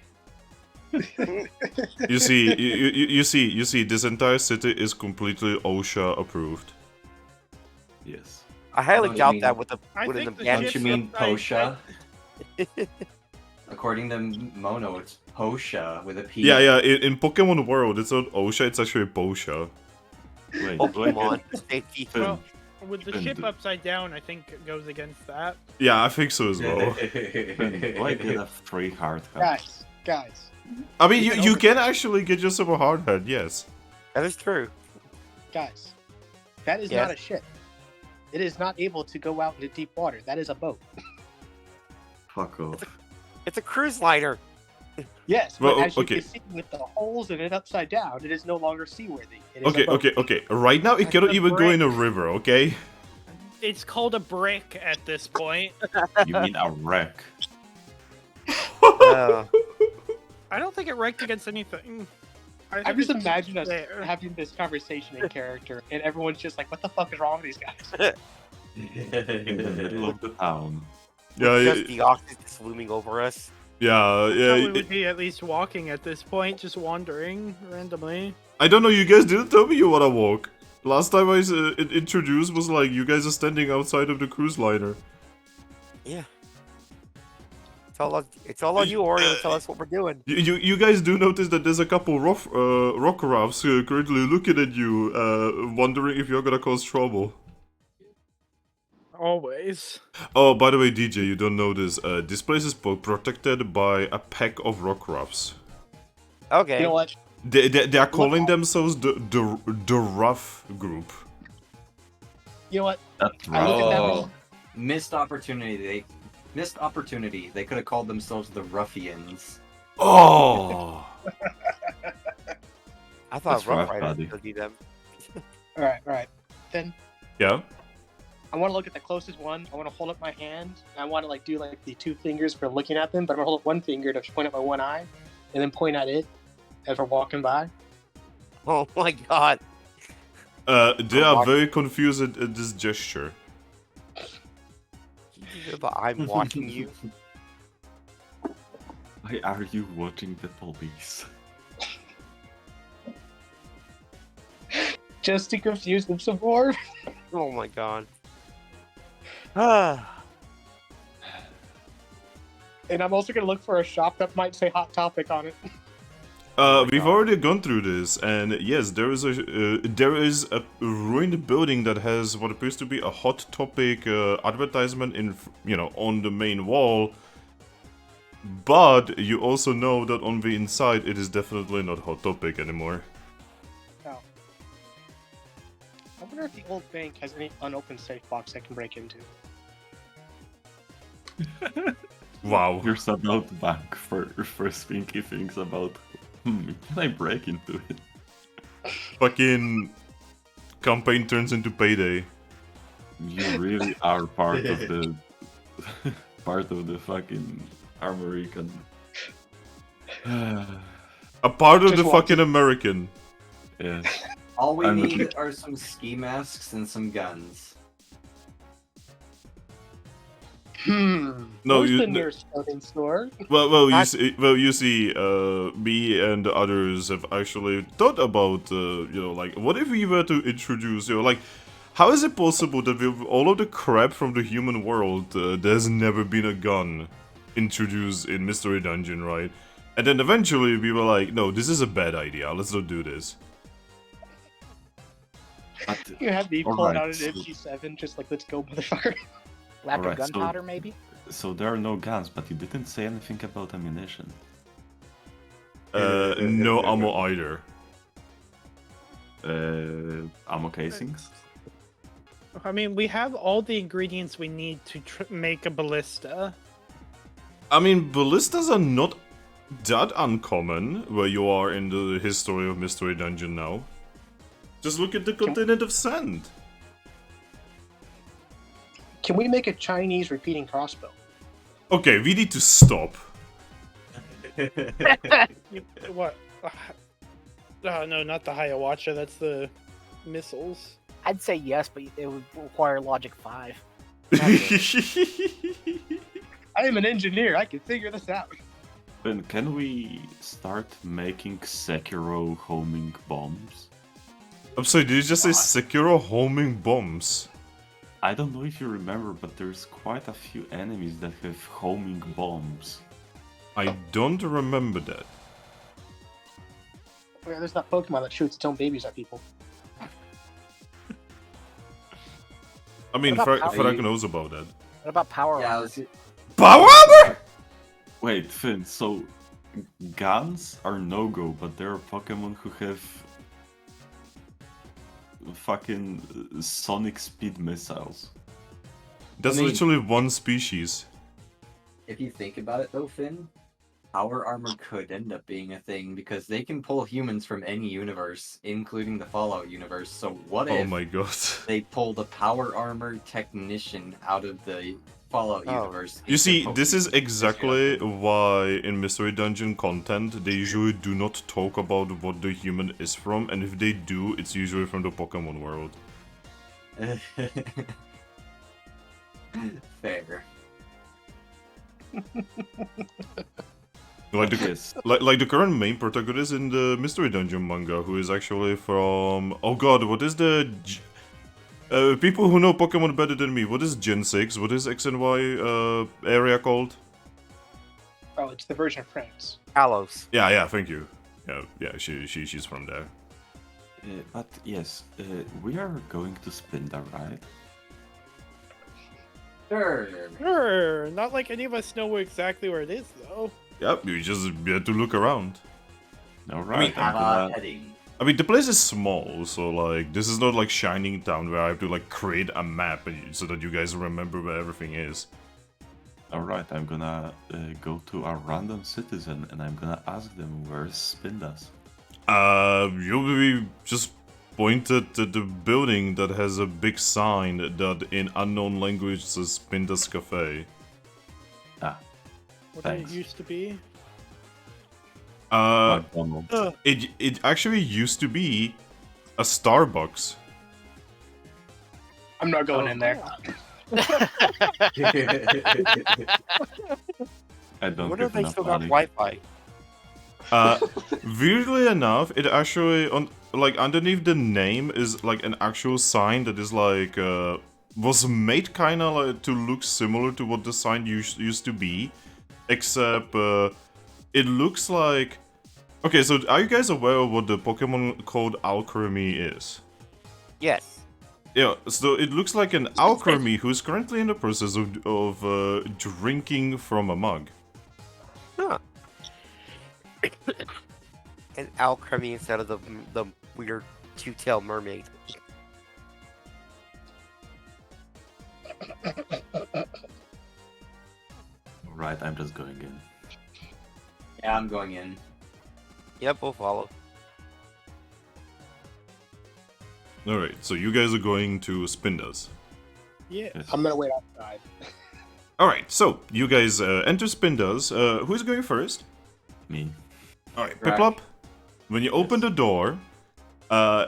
You see, this entire city is completely OSHA approved. Yes. I highly Oh, you doubt mean- that with the I with an think the abandoned. Don't you ship's mean upside- Posha? According to Mono, it's Posha with a P. Yeah. In Pokemon World, it's not OSHA. It's actually POSHA. Wait, Pokemon safety. Well, with the And ship the- upside down, I think it goes against that. Yeah, I think so as well. do I get a free hard hat? Guys, I mean, you can actually get yourself a hard hat. Yes. That is true. guys, that is Yes. not a ship. It is not able to go out into deep water. That is a boat. Fuck off. It's a cruise liner. Yes, Well, but as you okay. can see with the holes in it upside down, it is no longer seaworthy. It is a boat. Okay. Right now, it That's cannot a even go in a brick. river. Okay. It's called a brick at this point. You mean a wreck? I don't think it wrecked against anything. I think just it's imagine us there. having this conversation in character, and everyone's just like, "What the fuck is wrong with these guys?" In the middle of the town. Yeah, Just the oxygen just looming over us. Probably would be at least walking at this point, just wandering randomly. I don't know. You guys didn't tell me you wanna walk. Last time I introduced was like you guys are standing outside of the cruise liner. Yeah. It's all on you, Oreo. Tell us what we're doing. You guys do notice that there's a couple rock rafts currently looking at you, wondering if you're gonna cause trouble. Always. Oh, by the way, DJ, you don't know this. This place is protected by a pack of rock rafts. Okay. You know what? They are calling themselves the rough group. You know what? That's I look at that Oh, one. missed opportunity. Missed opportunity. They could have called themselves the Ruffians. Oh. I thought That's Rough rough, Riders buddy. would be them. All right. Then Yeah. I want to look at the closest one. I want to hold up my hand. And I want to like do like the two fingers for looking at them, but I'm gonna hold up one finger to point at my one eye, and then point at it as we're walking by. Oh my god. They are very confused at this gesture. But I'm watching you. Why are you watching the police? Just to confuse them some more. Oh my god. Ah. And I'm also gonna look for a shop that might say Hot Topic on it. We've already gone through this, and yes, there is a ruined building that has what appears to be a Hot Topic advertisement on the main wall. But you also know that on the inside, it is definitely not Hot Topic anymore. Oh. I wonder if the old bank has any unopened safe box I can break into. Wow. Here's a note back for Spinky thinks about, can I break into it? Fucking campaign turns into payday. You really are part of the fucking American. A part of Just the watch fucking American. Yes. All we I'm- need are some ski masks and some guns. No, Where's you- the nearest clothing store? Well, you see, me and the others have actually thought about, like, what if we were to introduce, like, how is it possible that with all of the crap from the human world, there's never been a gun introduced in Mystery Dungeon, right? And then eventually we were like, no, this is a bad idea, let's not do this. But, You have me All pulling right, out an so- MP7, just like, let's go, motherfucker. Lack Alright, of so- gunpowder, maybe? so there are no guns, but you didn't say anything about ammunition. No ammo either. Ammo casings? I mean, we have all the ingredients we need to make a ballista. I mean, ballistas are not that uncommon where you are in the history of Mystery Dungeon now. Just look at the continent of sand. Can we make a Chinese repeating crossbow? Okay, we need to stop. What? Oh, no, not the Hiawatha. That's the missiles. I'd say yes, but it would require logic 5. I am an engineer. I can figure this out. Then can we start making Sekiro homing bombs? I'm sorry, did you just say Sekiro homing bombs? I don't know if you remember, but there's quite a few enemies that have homing bombs. I don't remember that. Where there's that Pokemon that shoots its own babies at people. I mean, What about Thrack knows about that. What about power Yeah, I armor? was, Power armor! Wait, Finn, so guns are no-go, but there are Pokemon who have fucking sonic speed missiles. That's I mean- literally one species. if you think about it though, Finn, power armor could end up being a thing because they can pull humans from any universe, including the Fallout universe. So what Oh if my god. they pulled a power armor technician out of the Fallout Oh. universe? You into see, this is Pokemon? exactly why in Mystery Dungeon content they usually do not talk about what the human is from, and if they do, it's usually from the Pokemon world. Fair. Like the, Yes. like the current main protagonist in the Mystery Dungeon manga, who is actually from... Oh god, what is the... people who know Pokemon better than me, what is Gen 6? What is X and Y area called? Oh, it's the version of France. Kalos. Yeah, thank you. Yeah, she's from there. But yes, we are going to Spinda, right? Sure. Sure. Not like any of us know exactly where it is, though. Yep, you just have to look around. Alright, Have a heading. I mean, the place is small, so like, this is not like Shining Town where I have to like create a map so that you guys remember where everything is. Alright, I'm gonna go to a random citizen and I'm gonna ask them where's Spindas. You'll be just pointed to the building that has a big sign that in unknown language says Pinda's Cafe. Ah, What Thanks. it used to be. McDonald's. It actually used to be a Starbucks. I'm not going in there. I don't What if have they enough still got money. Wi-Fi? Weirdly enough, it actually like underneath the name is like an actual sign that is like was made kind of like to look similar to what the sign used to be, except it looks like Okay, so are you guys aware of what the Pokemon called Alchemy is? Yes. Yeah, so it looks like an Alchemy who is currently in the process of drinking from a mug. Huh. An alchemy instead of the weird two-tailed mermaid. Right, I'm just going in. Yeah, I'm going in. Yep, we'll follow. Alright, so you guys are going to Spindas. Yeah. Yes. I'm gonna wait outside. Alright, so you guys enter Spindas. Who's going first? Me. Alright, Thrack. Piplup, when you open the door,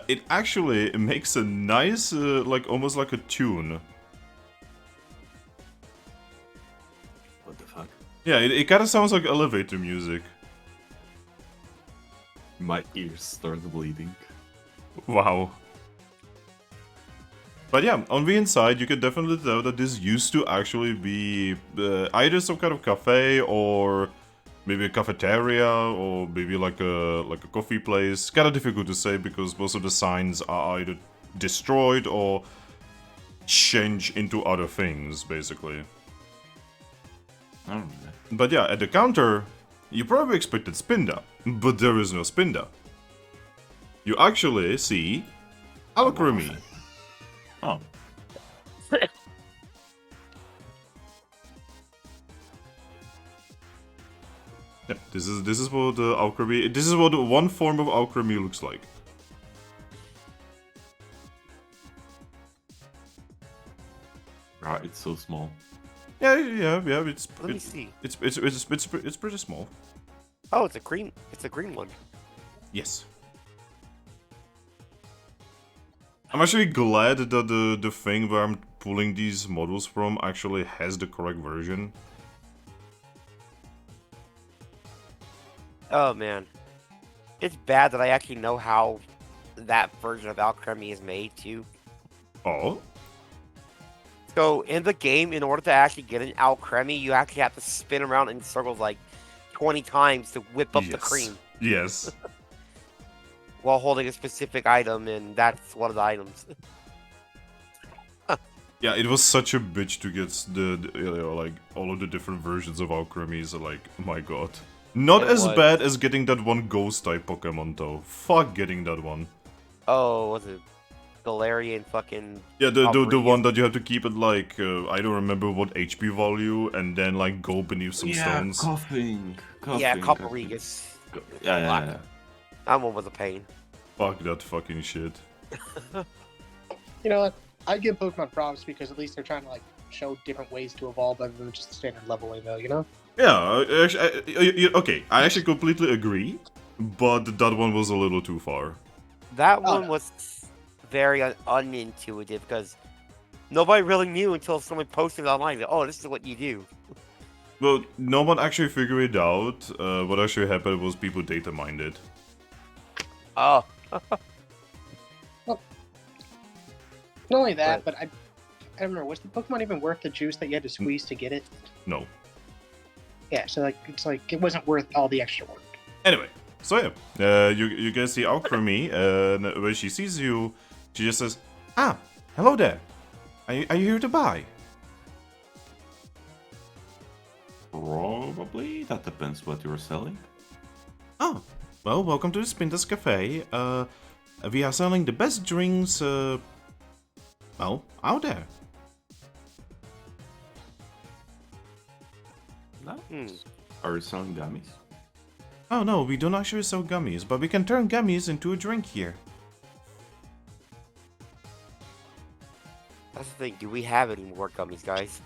it actually makes a nice, like almost like a tune. What the fuck? Yeah, it kind of sounds like elevator music. My ears start bleeding. Wow. But yeah, on the inside, you can definitely tell that this used to actually be either some kind of cafe or maybe a cafeteria or maybe like a coffee place. Kind of difficult to say because most of the signs are either destroyed or changed into other things, basically. Alright. But yeah, at the counter, you probably expected Spinda, but there is no Spinda. You actually see Alchemy. Oh. Yeah, this is what alchemy. This is what one form of alchemy looks like. Right, it's so small. Yeah. It's Let me see. it's pretty small. Oh, it's a green. It's a green one. Yes. I'm actually glad that the thing where I'm pulling these models from actually has the correct version. Oh man, it's bad that I actually know how that version of alchemy is made too. Oh. So in the game, in order to actually get an alchemy, you actually have to spin around in circles like 20 times to whip up the cream Yes. while holding a specific item, and that's one of the items. Yeah, it was such a bitch to get like all of the different versions of alchemy. So like, my god. Not It as was. bad as getting that one ghost type Pokemon though. Fuck getting that one. Oh, was it Galarian fucking? Yeah, the Outrageous. one that you have to keep at like I don't remember what HP value and then like go beneath some stones. Coughing. Yeah, coughing. Copperregus. Yeah. That one was a pain. Fuck that fucking shit. You know what? I give Pokemon props because at least they're trying to like show different ways to evolve other than just standard leveling, though. You know? Yeah, okay, I actually completely agree, but that one was a little too far. That Oh, one no. was very unintuitive because nobody really knew until someone posted it online. Oh, this is what you do. Well, no one actually figured it out. What actually happened was people data mined it. Oh, Not only that, but I don't know. Was the Pokemon even worth the juice that you had to squeeze to get it? No. Yeah, so like it's like it wasn't worth all the extra work. Anyway, so yeah, you guys see Alchemy, and when she sees you, she just says, "Ah, hello there. Are you here to buy?" Probably. That depends what you're selling. Oh, well, welcome to the Spindas Cafe. We are selling the best drinks, well, out there. No. hmm. Are you selling gummies? Oh no, we don't actually sell gummies, but we can turn gummies into a drink here. That's the thing. Do we have any more gummies, guys?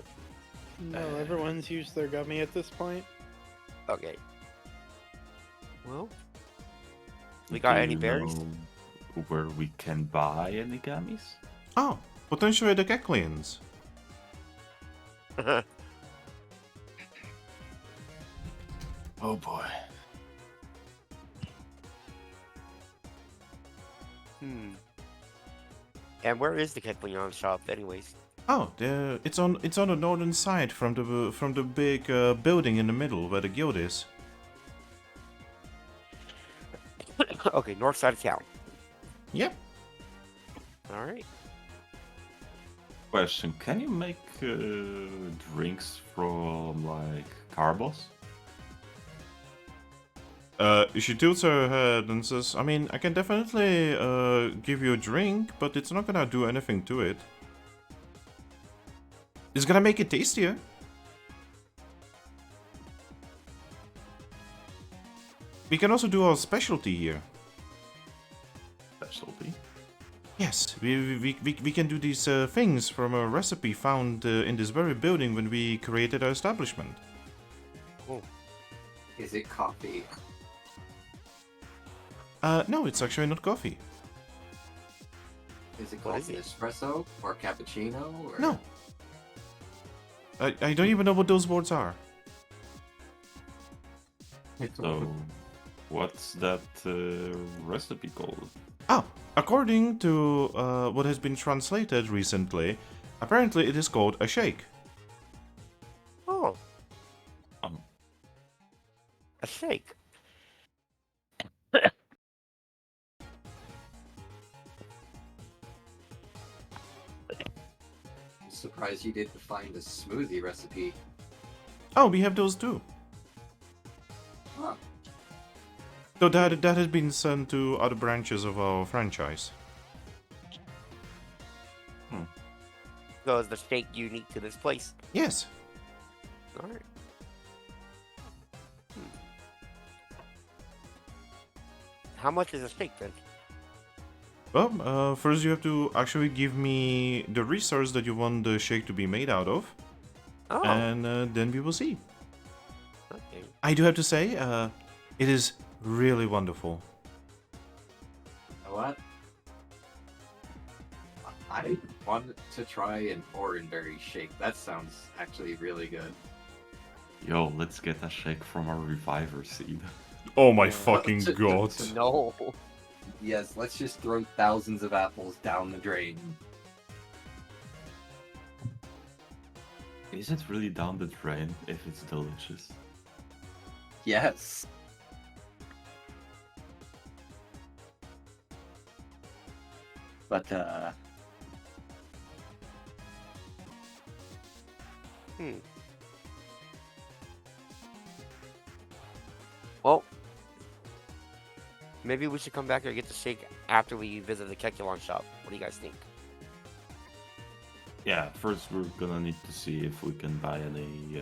No, everyone's used their gummy at this point. Okay. Well, we got Do any you berries? know where we can buy any gummies? Oh, potentially the Kecleans. Oh boy. And where is the Kecleon shop, anyways? Oh, it's on the northern side from the big building in the middle where the guild is. Okay, north side of town. Yep. All right. Question: can you make drinks from like carbos? She tilts her head and says, I mean, I can definitely give you a drink, but it's not gonna do anything to it. It's gonna make it tastier. We can also do our specialty here. Specialty. Yes, we can do these things from a recipe found in this very building when we created our establishment. Is it coffee? No, it's actually not coffee. Is it What called is an it? espresso or cappuccino? Or... No. I don't even know what those words are. So, what's that recipe called? Ah, according to what has been translated recently, apparently it is called a shake. Oh, Um, a shake. I'm surprised you didn't find a smoothie recipe. Oh, we have those too. Huh. So that has been sent to other branches of our franchise. So is the shake unique to this place? Yes. All right. How much is a shake then? Well, first you have to actually give me the resource that you want the shake to be made out of, Oh, and then we will see. okay. I do have to say, it is really wonderful. You know what? I want to try an orangeberry shake. That sounds actually really good. Yo, let's get a shake from our reviver seed. Oh my fucking god. No. Yes, let's just throw thousands of apples down the drain. Is it really down the drain if it's delicious? Yes. But, Well, maybe we should come back here and get the shake after we visit the Kekulon shop. What do you guys think? Yeah, first we're gonna need to see if we can buy any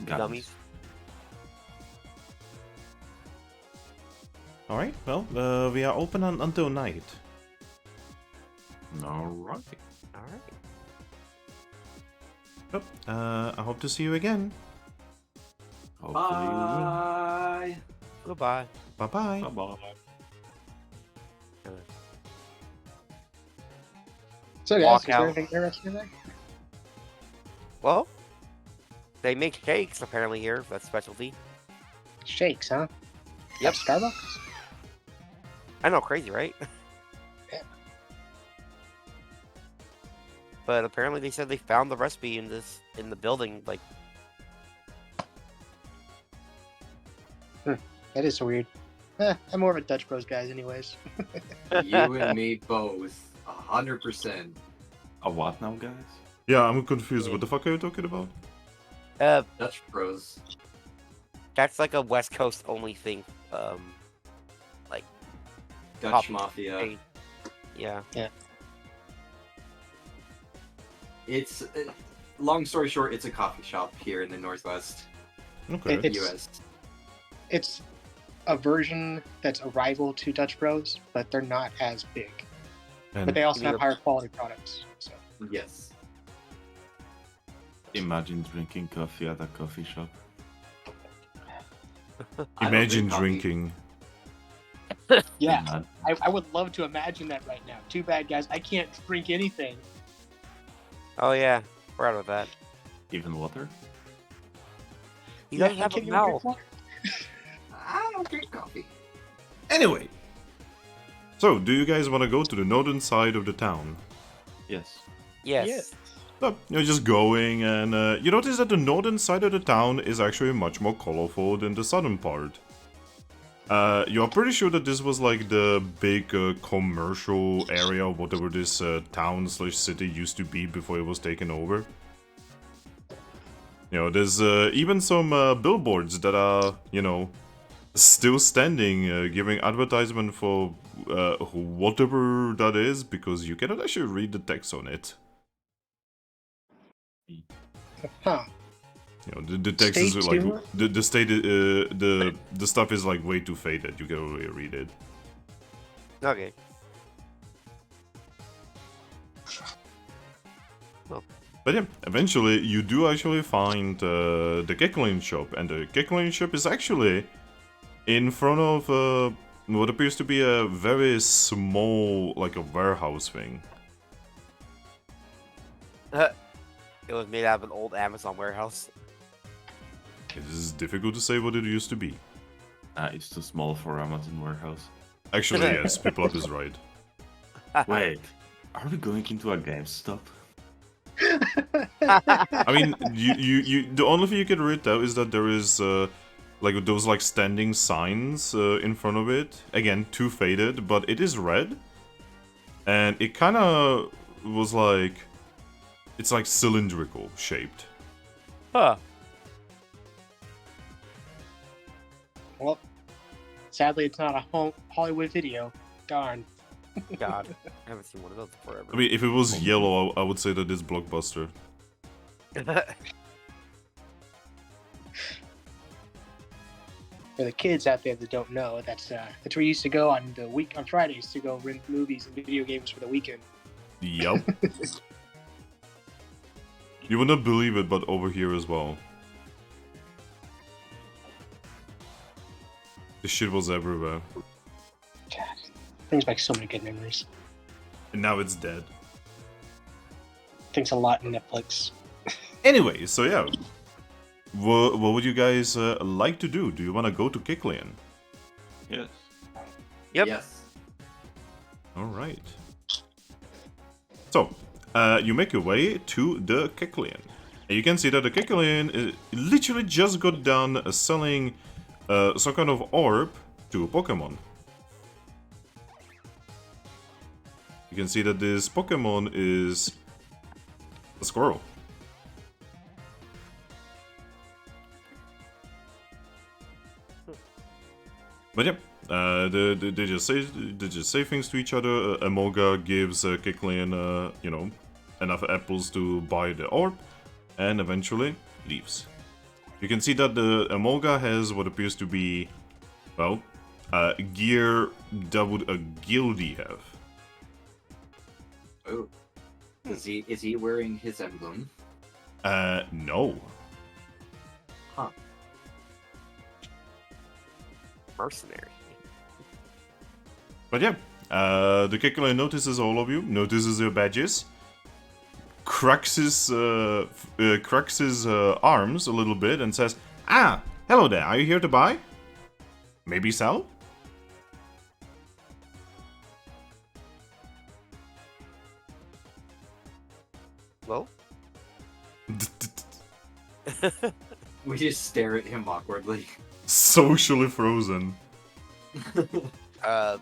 Dummies? Alright, well, we are open until night. Alright. Alright. Yep, I hope to see you again. Hopefully bye! Goodbye. Bye-bye. we will. Bye-bye. So guys, Walk is there out. anything interesting there? Well, they make shakes apparently here. That's specialty. Shakes, huh? Yep. Starbucks? I know, crazy, right? Yeah. But apparently they said they found the recipe in the building. Like, That is so weird. I'm more of a Dutch Bros guys anyways. You and me both. 100%. A what now, guys? Yeah, I'm confused. What the fuck are you talking about? Dutch Bros. that's like a West Coast only thing. Dutch Coffee. Mafia. Hey, yeah. It's, long story short, it's a coffee shop here in the Northwest Okay. It's- US. It's a version that's a rival to Dutch Bros, but they're not as big. But And they also You mean have higher quality products. So Yes. Imagine drinking coffee at a coffee shop. I don't imagine drink coffee. drinking. yeah, Imagine- I would love to imagine that right now. Too bad, guys. I can't drink anything. Oh yeah. Forgot about that. Even water? He Yeah, doesn't have a can you drink mouth. water? I don't drink coffee. Anyway. So, do you guys want to go to the northern side of the town? Yes. Yes. So, you're just going, and you notice that the northern side of the town is actually much more colorful than the southern part. You are pretty sure that this was like the big commercial area, whatever this town/city used to be before it was taken over. You know, there's even some billboards that are, you know, still standing, giving advertisement for whatever that is, because you cannot actually read the text on it. Huh. You know, the text Stay is like tuned. the stuff is like way too faded. You can't really read it. Okay. But yeah, eventually you do actually find the Kecklin shop, and the Kecklin shop is actually in front of what appears to be a very small, like a warehouse thing. It was made out of an old Amazon warehouse. It is difficult to say what it used to be. It's too small for Amazon warehouse. Actually, yes, Piplup is right. Wait, are we going into a GameStop? I mean, the only thing you can read out is that there is like those like standing signs in front of it. Again, too faded, but it is red, and it kind of was like, it's like cylindrical shaped. Huh. Well, sadly, it's not a Hollywood video. Darn. God, I haven't seen one of those forever. I mean, if it was yellow, I would say that it's Blockbuster. For the kids out there that don't know, that's where we used to go on Fridays to go rent movies and video games for the weekend. Yup. You would not believe it, but over here as well. This shit was everywhere. God, brings back so many good memories. And now it's dead. Thanks a lot, Netflix. Anyway, so yeah. What would you guys like to do? Do you want to go to Kecklin? Yes. Yep. Yes. Alright. So, you make your way to the Kecklin. And you can see that the Kecklin literally just got done selling some kind of orb to a Pokemon. You can see that this Pokemon is a squirrel. But yeah, they just say things to each other. Emolga gives Kecklin, you know, enough apples to buy the orb, and eventually leaves. You can see that the Emolga has what appears to be, well, gear that would a guildie have. Oh. Is he wearing his emblem? No. Huh. Mercenary. But yeah, the Kecklin notices all of you, notices your badges, cracks his arms a little bit and says, "Ah, hello there, are you here to buy? Maybe sell?" Well, We just stare at him awkwardly. Socially frozen.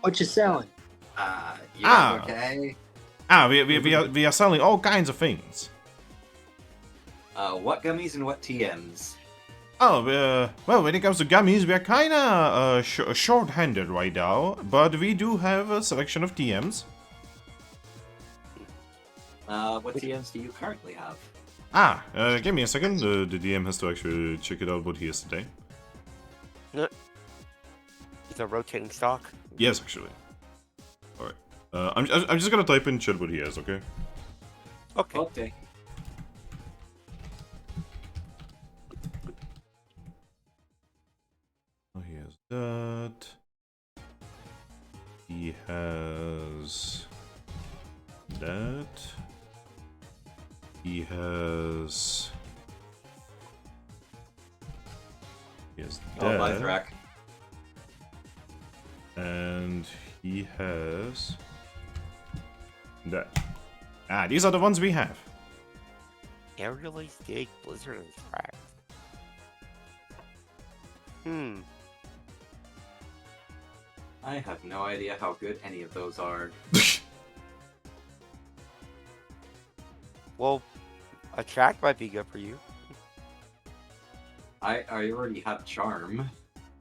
What you selling? You okay? We are selling all kinds of things. What gummies and what TMs? Oh, well, when it comes to gummies, we are kinda short-handed right now, but we do have a selection of TMs. What TMs do you currently have? Give me a second. The DM has to actually check it out what he has today. it's a rotating stock. Yes, actually. Alright. I'm just gonna type in chat what he has, okay? Okay. Okay. Oh, he has that. He has that. He has that. Oh, bye, Thrack. And he has that. These are the ones we have. Aerial Dig, Blizzard, and Thrack. I have no idea how good any of those are. Well, a track might be good for you. I already have Charm.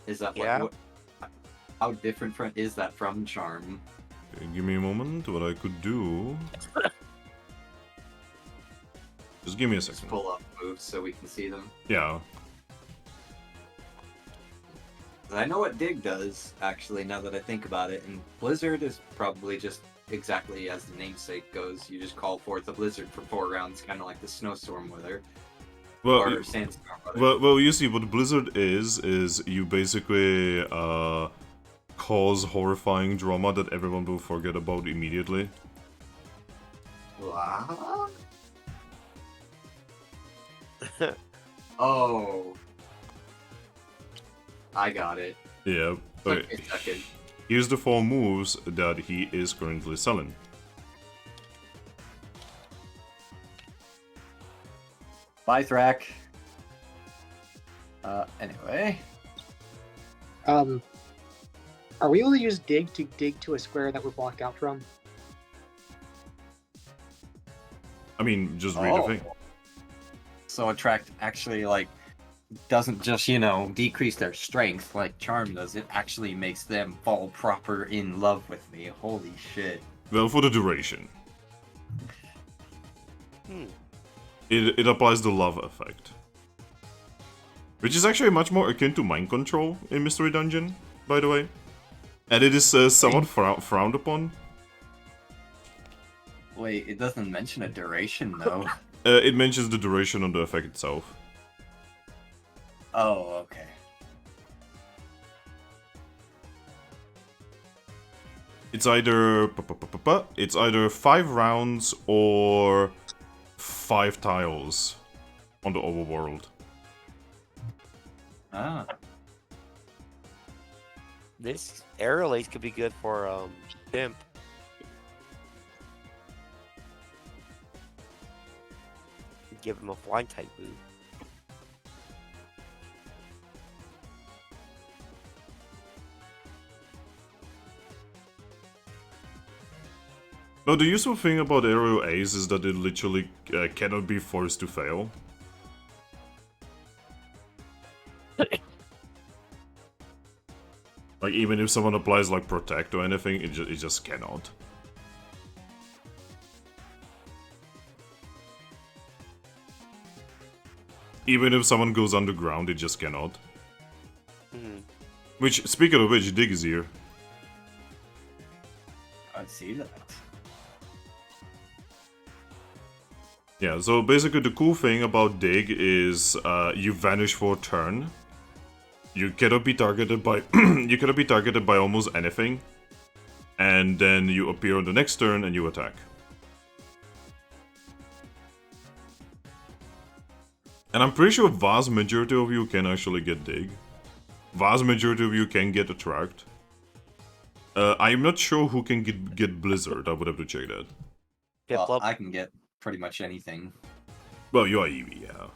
Is that Yeah. what? How different is that from Charm? Okay, give me a moment. What I could do. Just give me a Just second. pull up moves so we can see them. Yeah. I know what Dig does, actually, now that I think about it, and Blizzard is probably just exactly as the namesake goes. You just call forth a blizzard for 4 rounds, kind of like the snowstorm weather, Well, or sandstorm weather. well, you see, what Blizzard is you basically cause horrifying drama that everyone will forget about immediately. What? Oh. I got it. Yeah. Took Okay. me a second. Here's the 4 moves that he is currently selling. Bye, Thrack. Anyway. Are we able to use dig to a square that we're blocked out from? I mean, just read the thing. So Attract actually, like, doesn't just, you know, decrease their strength like Charm does. It actually makes them fall proper in love with me. Holy shit. Well, for the duration. Hmm. It applies the love effect. Which is actually much more akin to mind control in Mystery Dungeon, by the way. And it is somewhat frowned upon. Wait, it doesn't mention a duration, though. It mentions the duration on the effect itself. Oh, okay. It's either 5 rounds or 5 tiles on the overworld. Ah. This arrow lace could be good for Pimp. Give him a flying type move. No, the useful thing about Aerial Ace is that it literally cannot be forced to fail. Like, even if someone applies, like, Protect or anything, it just cannot. Even if someone goes underground, it just cannot. Mhm. Which, speaking of which, Dig is here. I see that. Yeah, so basically the cool thing about Dig is you vanish for a turn. You cannot be targeted by you cannot be targeted by almost anything. And then you appear on the next turn and you attack. And I'm pretty sure vast majority of you can actually get Dig. Vast majority of you can get Attract. I'm not sure who can get Blizzard. I would have to check that. Piplup. Well, I can get pretty much anything. Well, you are Eevee, yeah.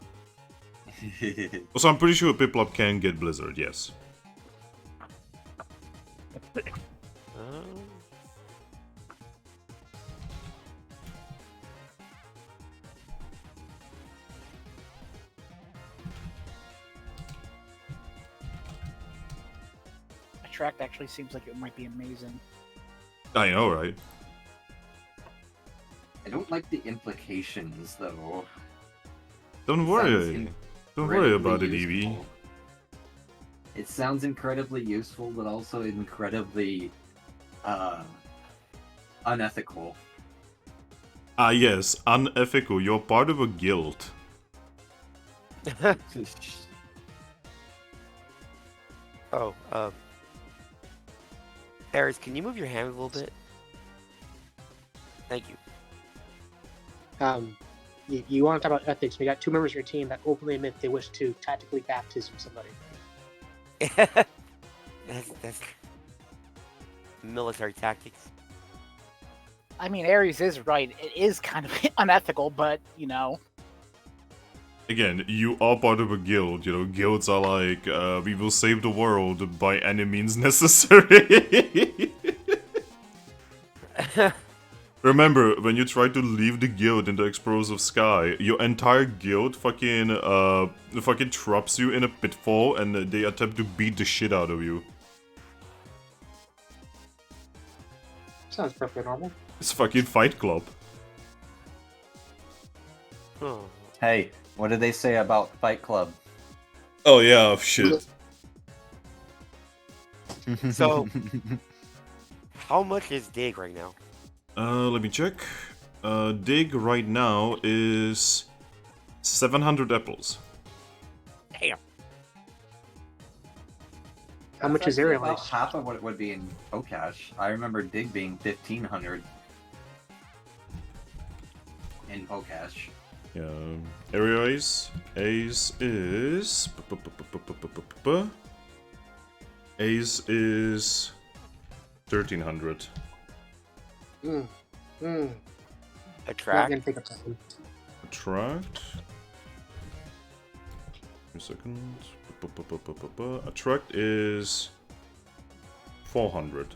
Also, I'm pretty sure Piplup can get Blizzard, yes. Attract actually seems like it might be amazing. I know, right? I don't like the implications, though. Don't worry. Sounds Don't worry about it, incredibly Eevee. useful. It sounds incredibly useful, but also incredibly unethical. Ah, yes, unethical. You're part of a guild. Oh, Paris, can you move your hand a little bit? Thank you. You want to talk about ethics? We got 2 members of your team that openly admit they wish to tactically baptism somebody. that's military tactics. I mean, Ares is right. It is kind of unethical, but, you know. Again, you are part of a guild. You know, guilds are like, we will save the world by any means necessary. Remember, when you try to leave the guild in the explosive sky, your entire guild fucking traps you in a pitfall and they attempt to beat the shit out of you. Sounds perfectly normal. It's fucking Fight Club. Oh. Hey, what did they say about Fight Club? Oh yeah, shit. So, how much is Dig right now? Let me check. Dig right now is 700 apples. Damn. How much is actually Ariel about Ice? half of what it would be in Okash. I remember Dig being 1,500 in Okash. Yeah. Area Ace. Ace is. Ace is 1,300. Mm. Mm. A Not track? gonna take up that one. Attract. A second. Attract is 400.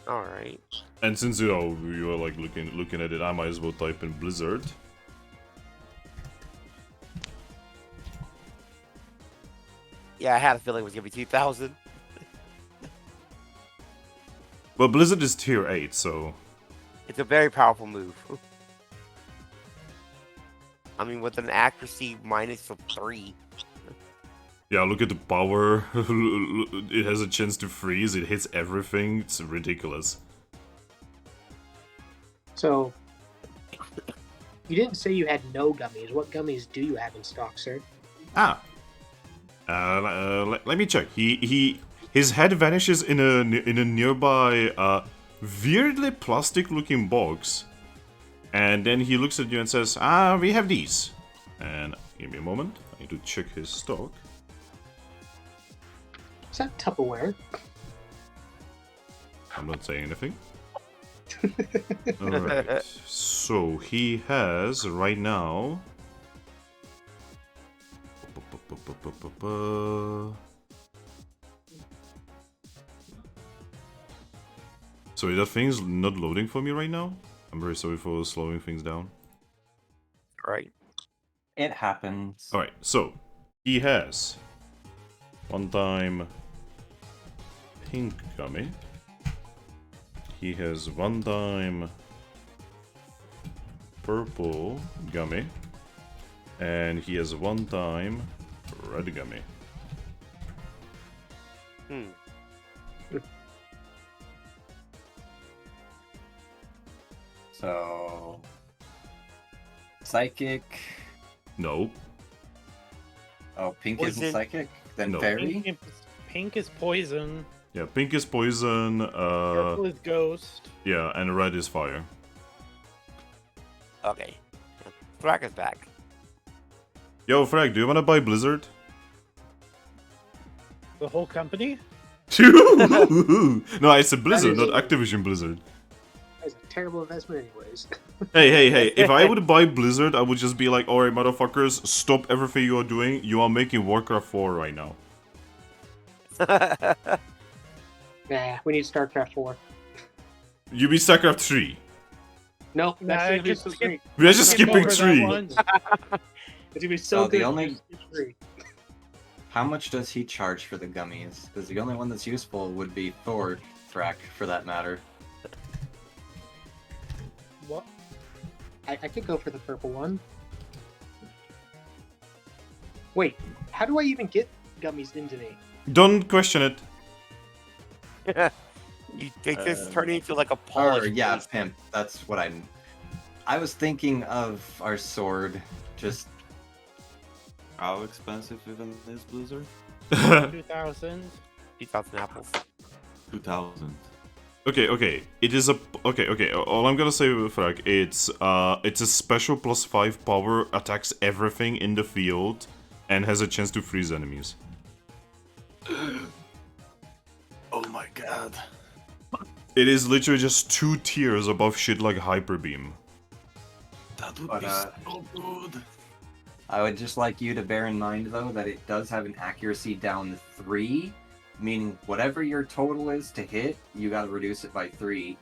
Alright. And since you are like looking at it, I might as well type in Blizzard. Yeah, I had a feeling it was gonna be 2,000. Well, Blizzard is tier 8, so It's a very powerful move. I mean, with an accuracy minus of 3. yeah, look at the power. It has a chance to freeze. It hits everything. It's ridiculous. So, you didn't say you had no gummies. What gummies do you have in stock, sir? Ah. Let me check. His head vanishes in a nearby weirdly plastic-looking box, and then he looks at you and says, "Ah, we have these." And give me a moment. I need to check his stock. Is that Tupperware? I'm not saying anything. Alright. So he has right now. Sorry, that thing's not loading for me right now. I'm very sorry for slowing things down. Right. It happens. Alright, so he has one time pink gummy. He has one time purple gummy. And he has one time red gummy. Hmm. So, Psychic. No. Oh, Pink Poison. isn't Psychic? Then No. Fairy? Pink is poison. Yeah, pink is poison, Purple is ghost. yeah, and red is fire. Okay. Thrack is back. Yo, Frag, do you wanna buy Blizzard? The whole company? No, it's a Blizzard, not Activision Blizzard. That's a terrible investment, anyways. Hey, if I would buy Blizzard, I would just be like, alright, motherfuckers, stop everything you are doing. You are making Warcraft 4 right now. Nah, we need StarCraft 4. You be StarCraft 3. Nope, Nah, that's gonna be just so skip- great. We are just Skip skipping over that 3. one. It's gonna be so So the good. only- Skip 3. How much does he charge for the gummies? Because the only one that's useful would be Thor Thrack, for that matter. What? I could go for the purple one. Wait, how do I even get gummies into me? Don't question it. You think this turning into like a Or, polish? yeah, paste? Pimp. That's what I was thinking of our sword. Just How expensive even is Blizzard? 2,000. 2,000 apples. 2,000. Okay. It is a okay. All I'm gonna say with Frag, it's a special +5 power, attacks everything in the field, and has a chance to freeze enemies. Oh my god. It is literally just 2 tiers above shit like Hyper Beam. That would But, be so good. I would just like you to bear in mind, though, that it does have an accuracy down 3, meaning whatever your total is to hit, you gotta reduce it by 3.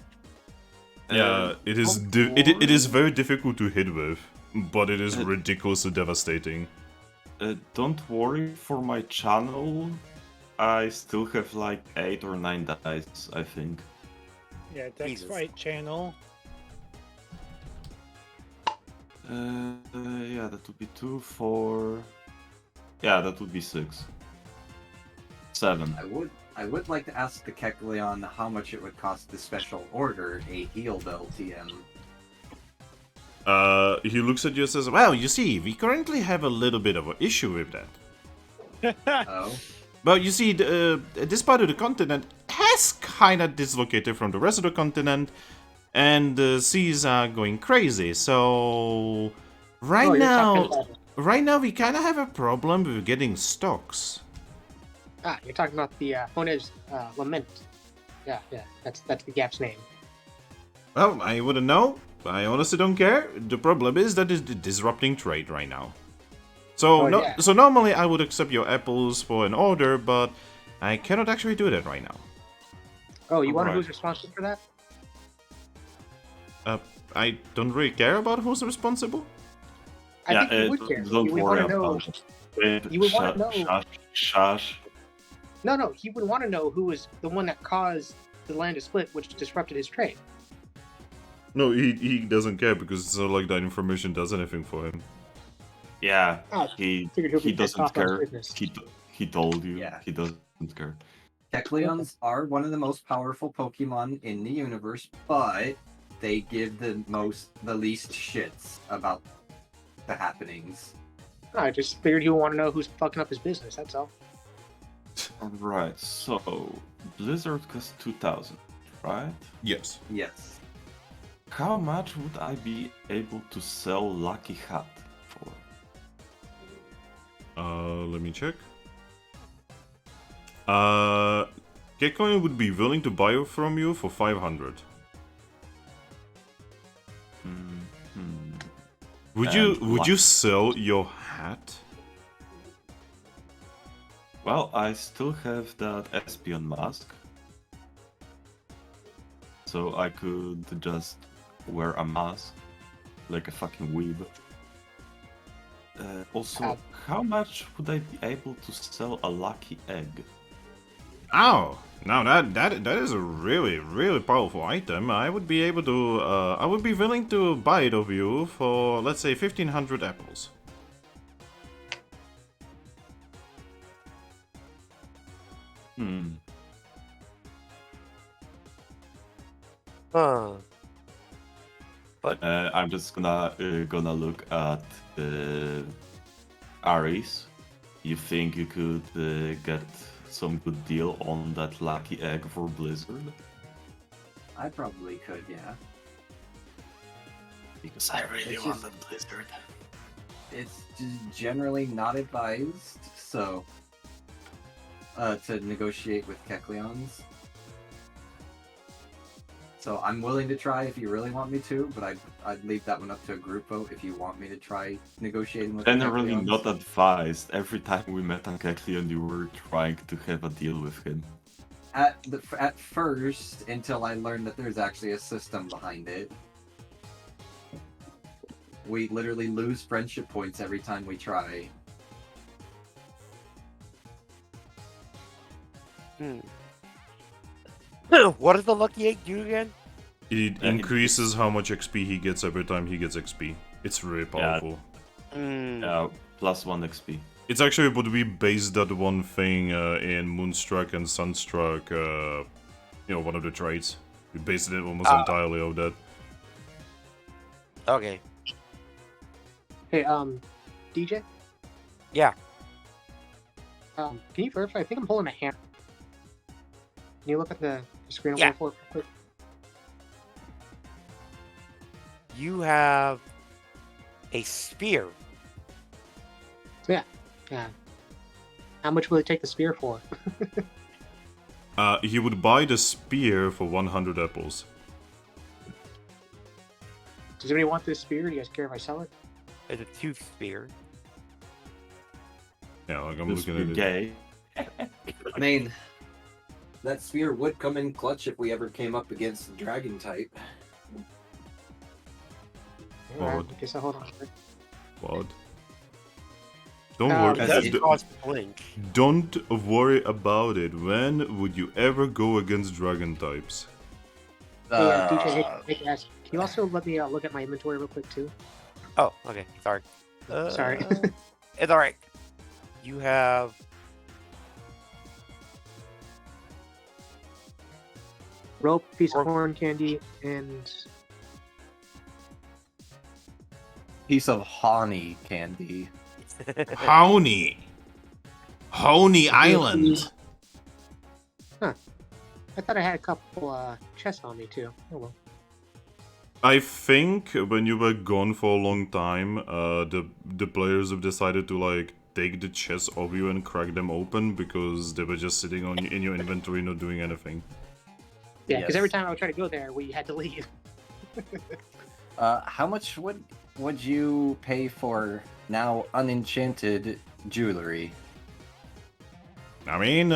Yeah, it is. It is very difficult to hit with, but it is ridiculously devastating. Don't worry, for my channel, I still have like 8 or 9 dice, I think. Yeah, that's Jesus. right, channel. Yeah, that would be 2, 4. Yeah, that would be 6. 7. I would like to ask the Kecleon how much it would cost to special order a heal bell TM. He looks at you and says, "Well, you see, we currently have a little bit of an issue with that. Oh, Well, you see, this part of the continent has kind of dislocated from the rest of the continent, and the seas are going crazy. So, right you're now, talking about- we kind of have a problem with getting stocks. You're talking about the Honedge Lament. Yeah, that's the gap's name. Well, I wouldn't know. I honestly don't care. The problem is that it's disrupting trade right now. So, Oh, yeah. so normally I would accept your apples for an order, but I cannot actually do that right now. Oh, you wonder Right. who's responsible for that? I don't really care about who's responsible. I think you would care. Don't You would worry want to know. about it. You would wanna know- Shush. No, he would want to know who was the one that caused the land to split, which disrupted his trade. No, he doesn't care because it's not like that information does anything for him. Yeah, Oh, he figured he'll be he pissed doesn't off on his care. business. He told you. Yeah. He doesn't care. Kecleons are one of the most powerful Pokemon in the universe, but they give the least shits about the happenings. I just figured he would want to know who's fucking up his business. That's all. Alright, so Blizzard costs 2,000, right? Yes. Yes. How much would I be able to sell Lucky Hat for? Let me check. Gekkoin would be willing to buy it from you for 500. Would you sell your hat? Well, I still have that Espion mask. So I could just wear a mask like a fucking weeb. Also, how much would I be able to sell a lucky egg? Oh, now that is a really powerful item. I would be able to. I would be willing to buy it of you for, let's say, 1,500 apples. Huh. I'm just gonna look at Aries. You think you could get some good deal on that lucky egg for Blizzard? I probably could, yeah. Because I really It's want just- a Blizzard. It's just generally not advised, so to negotiate with Kecleons. So I'm willing to try if you really want me to, but I'd leave that one up to a group vote if you want me to try negotiating with Generally Kecleons. not advised. Every time we met on Kecleon, you were trying to have a deal with him. At first, until I learned that there's actually a system behind it. We literally lose friendship points every time we try. What does the lucky egg do again? It increases how much XP he gets every time he gets XP. It's really powerful. Plus 1 XP. It's actually what we base that one thing in Moonstruck and Sunstruck, one of the traits. We based it almost entirely on that. Okay. Hey, DJ? Yeah. Can you verify? I think I'm holding a hammer. Can you look at the screen over Yeah. for it real quick? You have a spear. Yeah. How much will it take the spear for? He would buy the spear for 100 apples. Does anybody want this spear? Do you guys care if I sell it? It's a tooth spear. Yeah, like I'm Just looking at it. gay. I mean, that sphere would come in clutch if we ever came up against Dragon type. Alright, Odd. I guess I'll hold on. What? Don't It worry. It does d- cause blink. Don't worry about it. When would you ever go against dragon types? Hey, DJ, hey, guys, can you also let me look at my inventory real quick too? Oh, okay. Sorry. Sorry. It's all right. You have Rope, piece of Or- corn candy, and Piece of honey candy. Honey. Honey Island. I thought I had a couple chests on me too. Oh well. I think when you were gone for a long time, the players have decided to like take the chests off you and crack them open because they were just sitting on in your inventory not doing anything. Yeah, because Yes. every time I would try to go there, we had to leave. How much would you pay for now unenchanted jewelry? I mean,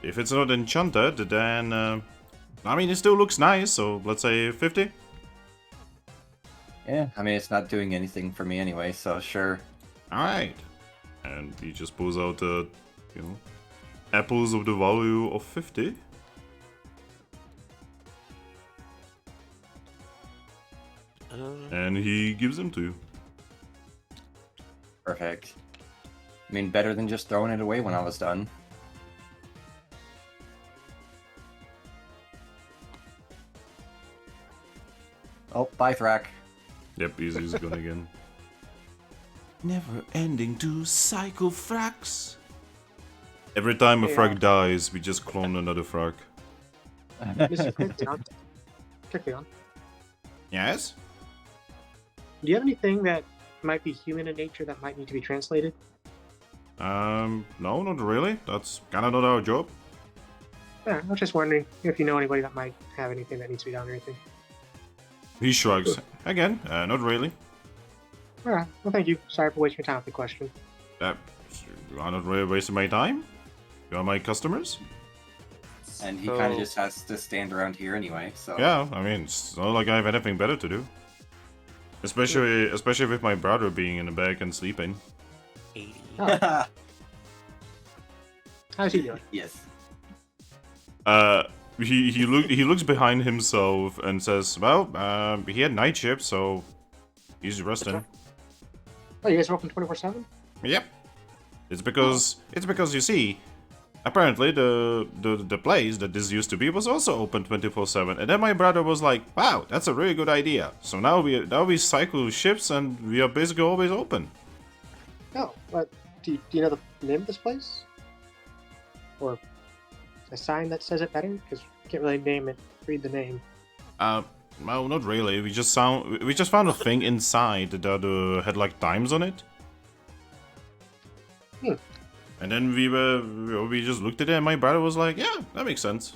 if it's not enchanted, then I mean it still looks nice. So let's say 50. Yeah, I mean it's not doing anything for me anyway, so sure. All right, and he just pulls out apples of the value of 50. And he gives them to you. Perfect. I mean, better than just throwing it away when I was done. Oh, bye, Thrack. Yep, he's gone again. Never ending to cycle fracks. Every time a Hey, frag dies, we just clone another frag. Mr. Princeton, quickly on. Yes? Do you have anything that might be human in nature that might need to be translated? No, not really. That's kind of not our job. Yeah, I was just wondering if you know anybody that might have anything that needs to be done or anything. He shrugs. Again, not really. Alright, well thank you. Sorry for wasting your time with the question. You are not really wasting my time. You are my customers. And he kind of just has to stand around here anyway, so... Yeah, I mean, it's not like I have anything better to do. Especially with my brother being in the bed and sleeping. 80. How's he doing? Yes. He looks behind himself and says, "Well, he had night shift, so he's resting." Oh, you guys are open 24/7? Yep. It's because you see, apparently the place that this used to be was also open 24/7, and then my brother was like, "Wow, that's a really good idea." So now we cycle shifts and we are basically always open. Oh, what? Do you know the name of this place? Or a sign that says it better? Because I can't really read the name. Well, not really. We just found a thing inside that had like times on it. Hmm. And then we just looked at it, and my brother was like, "Yeah, that makes sense."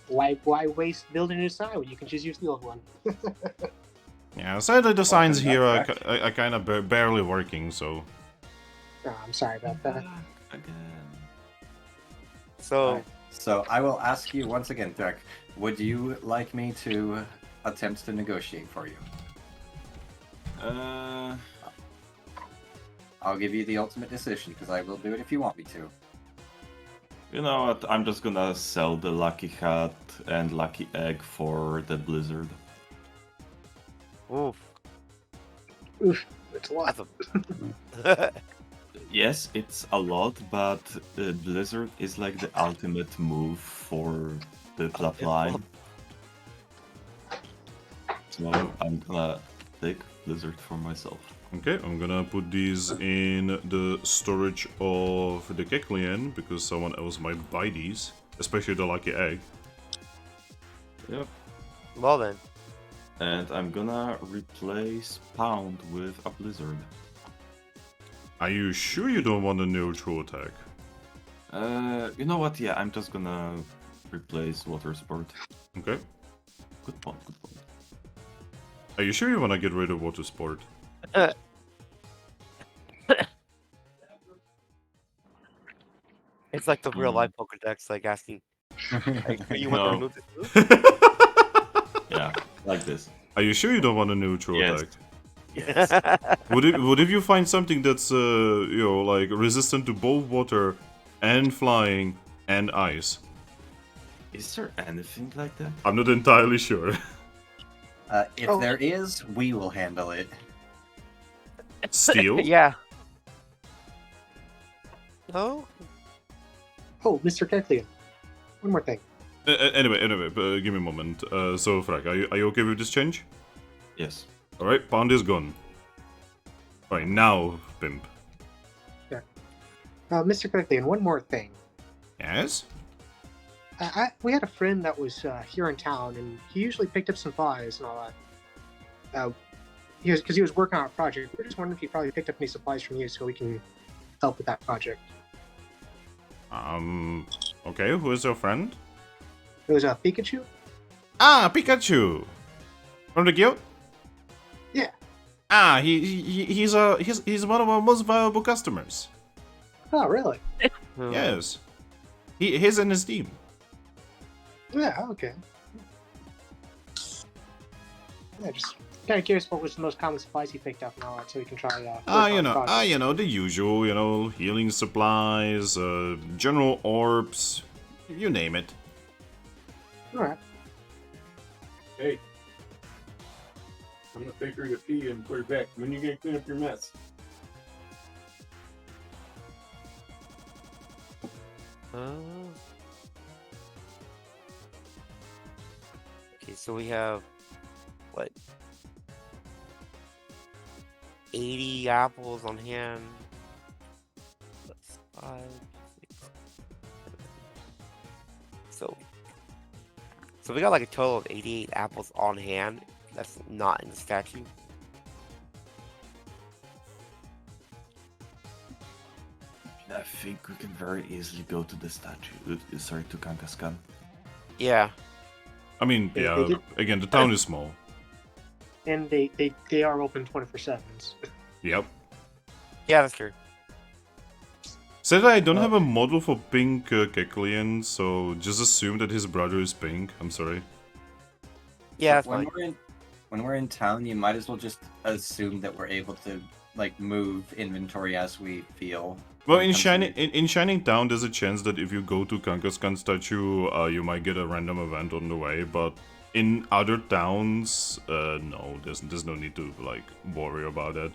Why waste building a new sign when you can just use the old one? Yeah, sadly the signs Okay, here are, that's are kind of barely working, so... Oh, I'm sorry about that. Again. So, Alright, so I will ask you once again, Thrack, would you like me to attempt to negotiate for you? I'll give you the ultimate decision, because I will do it if you want me to. You know what? I'm just gonna sell the lucky hat and lucky egg for the blizzard. oof. Oof, it's a lot. That's a... Yes, it's a lot, but blizzard is like the ultimate move for the top line. So I'm gonna take blizzard for myself. Okay, I'm gonna put these in the storage of the Keklian, because someone else might buy these, especially the lucky egg. Yep. Well then. And I'm gonna replace Pound with a blizzard. Are you sure you don't want a neutral attack? You know what? Yeah, I'm just gonna replace Water Sport. Okay. Good point, good point. Are you sure you want to get rid of Water Sport? It's like the real life Pokedex, like asking, hey, you want to No. remove this move? Yeah, like this. Are you sure you don't want a neutral Yes. deck? Yes. What if you find something that's like resistant to both water and flying and ice? Is there anything like that? I'm not entirely sure. If Oh. there is, we will handle it. Steel? Yeah. No? Oh, Mr. Keclean. One more thing. Anyway, give me a moment. So, Thrack, are you okay with this change? Yes. Alright, Pound is gone. Alright, now, Pimp. Mr. Keclean, one more thing. Yes? We had a friend that was here in town, and he usually picked up supplies and all that. Because he was working on a project. We're just wondering if he probably picked up any supplies from you so we can help with that project. Okay, who is your friend? It was Pikachu? Ah, Pikachu! From the guild? Yeah. Ah, he's one of our most valuable customers. Oh, really? Yes. He's in his team. Yeah, okay. Yeah, just kind of curious what was the most common supplies he picked up and all that, so we can try. You know, the usual, healing supplies, general orbs, you name it. All right. Hey, I'm gonna take her to pee and put her back. When you gonna clean up your mess? Okay, so we have what? 80 apples on hand. That's 5, 6, 7. So we got like a total of 88 apples on hand. That's not in the statue. I think we can very easily go to the statue. Sorry, to Kangaskhan. Yeah. I mean, They yeah, did- again, the town is small. And they are open 24/7s. Yep. Yeah, that's true. Said I don't have a model for pink Keclean, so just assume that his brother is pink. I'm sorry. Yeah, that's when fine. when we're in town, you might as well just assume that we're able to like move inventory as we feel. Well, when it in comes to Shining the- in Shining Town, there's a chance that if you go to Kangaskhan statue, you might get a random event on the way. But in other towns, no, there's no need to like worry about that.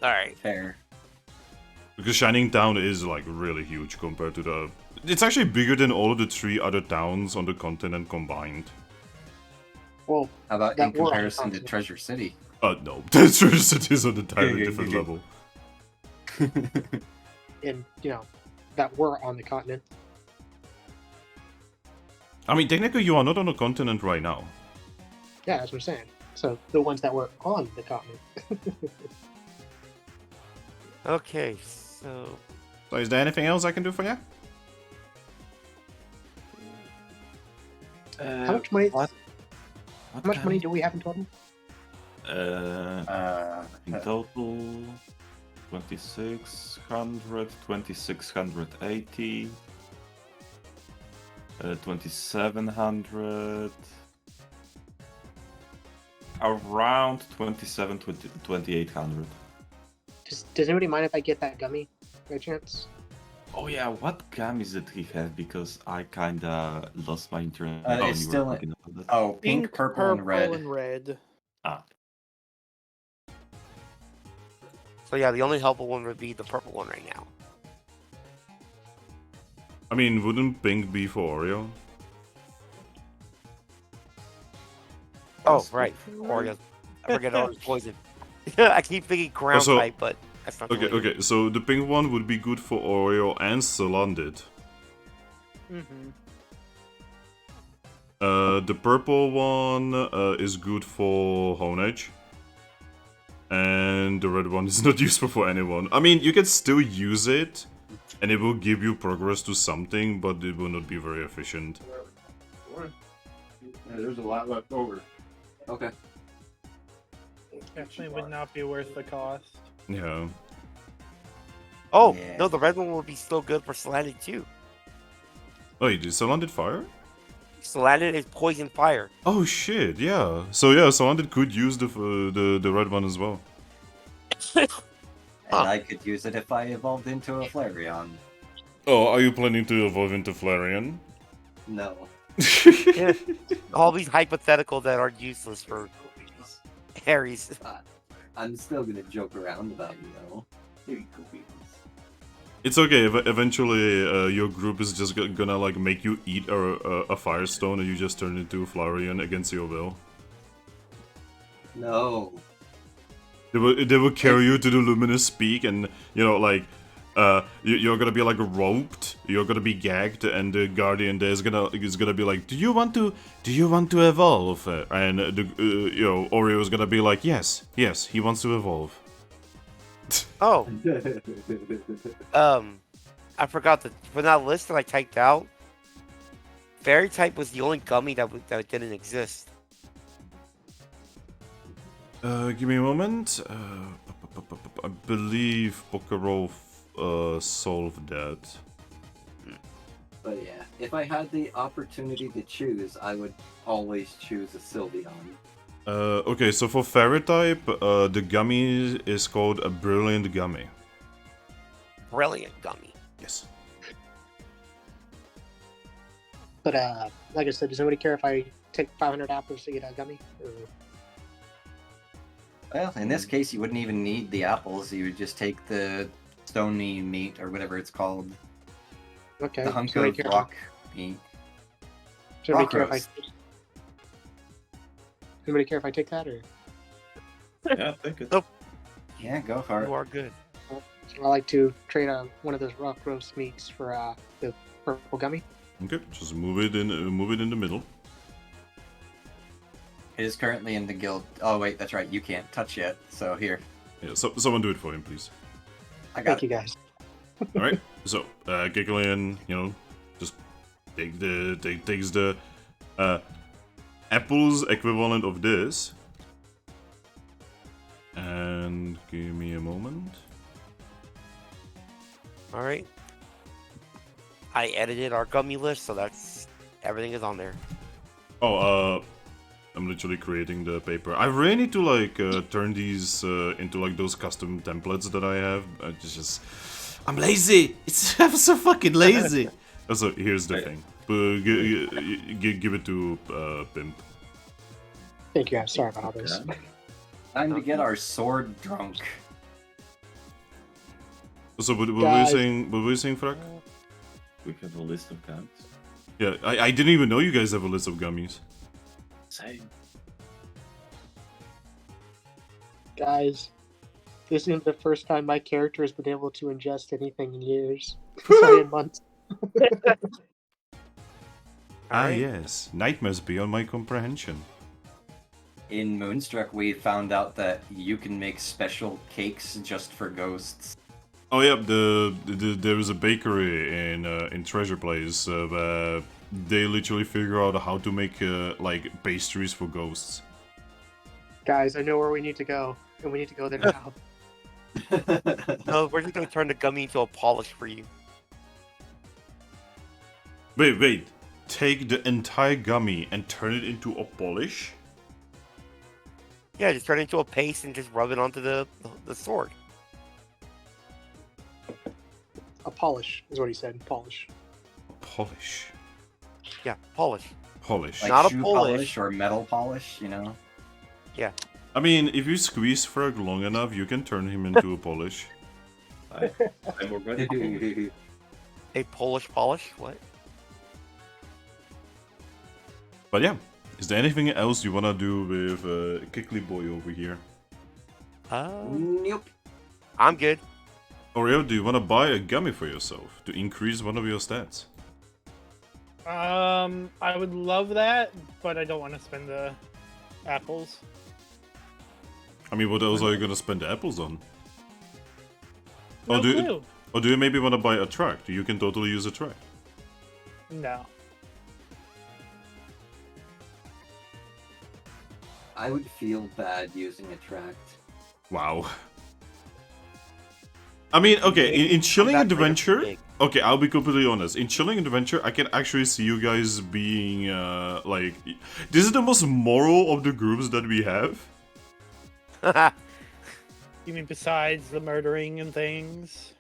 All right. Fair. Because Shining Town is like really huge compared to the. It's actually bigger than all of the 3 other towns on the continent combined. Well, How about That in were on comparison to continent. Treasure City? No, that's true. It is on an entirely different level. and that were on the continent. I mean, technically, you are not on a continent right now. Yeah, that's what I'm saying. So the ones that were on the continent. Okay, so So, is there anything else I can do for you? How much money? What How much money do we have in total? In total, 2600, 2680, 2700, around 2800. Does anybody mind if I get that gummy by chance? Oh yeah, what gum is it he had? Because I kinda lost my internet. It's when you were still talking about that. Oh, pink, purple, and red. Ah, So yeah, the only helpful one would be the purple one right now. I mean, wouldn't pink be for Oreo? Oh, right. Oreo. I forget Oreo's poison. I keep thinking ground Also- type, but that's not the Okay, way. okay. So the pink one would be good for Oreo and Salandit. Mm-hmm. The purple one is good for Honedge. And the red one is not useful for anyone. I mean, you can still use it, and it will give you progress to something, but it will not be very efficient. Yeah, there's a lot left over. Okay. Definitely would not be worth the cost. Yeah. Oh, Yeah. no, the red one would be still good for slanted too. Oh, you did Salandit fire? Slanted is poison fire. Oh shit, yeah. So yeah, Salandit could use the red one as well. And Huh. I could use it if I evolved into a Flareon. Oh, are you planning to evolve into Flareon? No. All these hypotheticals that are useless for Harry's. I'm still gonna joke around about you though. It's okay. Eventually, your group is just gonna like make you eat a Firestone, and you just turn into Flareon against your will. No. They will carry you to the Luminous Peak, and like you're gonna be like roped. You're gonna be gagged, and the Guardian there is gonna be like, do you want to evolve? And Oreo is gonna be like, yes, he wants to evolve. Oh, I forgot that for that list that I typed out, Fairy type was the only gummy that didn't exist. Give me a moment. I believe Pokerole solved that. But yeah, if I had the opportunity to choose, I would always choose a Sylveon. Okay, so for Fairy type, the gummy is called a Brilliant Gummy. Brilliant gummy. Yes. But like I said, does anybody care if I take 500 apples to get a gummy? Or... Well, in this case, you wouldn't even need the apples. You would just take the stony meat or whatever it's called. Okay. The hunk so of rock meat. Does anybody care if rock anybody care if I take that or? Yeah, I think it. Yeah, go for You it. are good. I like to trade one of those rock roast meats for the purple gummy. Okay, just move it in the middle. It is currently in the guild. Oh wait, that's right. You can't touch yet. So here, Yeah, someone do it for him, please. I got Thank you guys. All right. So, Giggling, just takes the apples equivalent of this, and give me a moment. All right. I edited our gummy list, so that's everything is on there. Oh, I'm literally creating the paper. I really need to like turn these into like those custom templates that I have. I'm lazy. I'm so fucking lazy. So here's the thing. Give it to Pimp. Thank you guys. Sorry about all this. time to get our sword drunk. So what were we Guys. saying? What were we saying, Thrack? We have a list of guns. Yeah, I didn't even know you guys have a list of gummies. Same. Guys, this isn't the first time my character has been able to ingest anything in years. Sorry, in months. Alright. Yes, nightmares beyond my comprehension. In Moonstruck, we found out that you can make special cakes just for ghosts. Oh yeah, there was a bakery in Treasure Place where they literally figure out how to make like pastries for ghosts. Guys, I know where we need to go, and we need to go there now. No, we're just gonna turn the gummy into a polish for you. Wait. Take the entire gummy and turn it into a polish? Yeah, just turn it into a paste and just rub it onto the sword. A polish is what he said. Polish. Polish. Yeah, polish. Polish. Like Not a shoe polish. or metal polish, you know? I mean, if you squeeze Frog long enough, you can turn him into a polish. I'm already. A Polish polish? What? But yeah, is there anything else you wanna do with Kickly Boy over here? Nope. I'm good. Oreo, do you wanna buy a gummy for yourself to increase one of your stats? I would love that, but I don't want to spend the apples. I mean, what else are you gonna spend the apples on? No do clue. Or do you maybe wanna buy a track? You can totally use a track. No. I would feel bad using a tract. Wow. I mean, okay, in Chilling That's like a Adventure, big- okay, I'll be completely honest. In Chilling Adventure, I can actually see you guys being, like... This is the most moral of the groups that we have. You mean besides the murdering and things?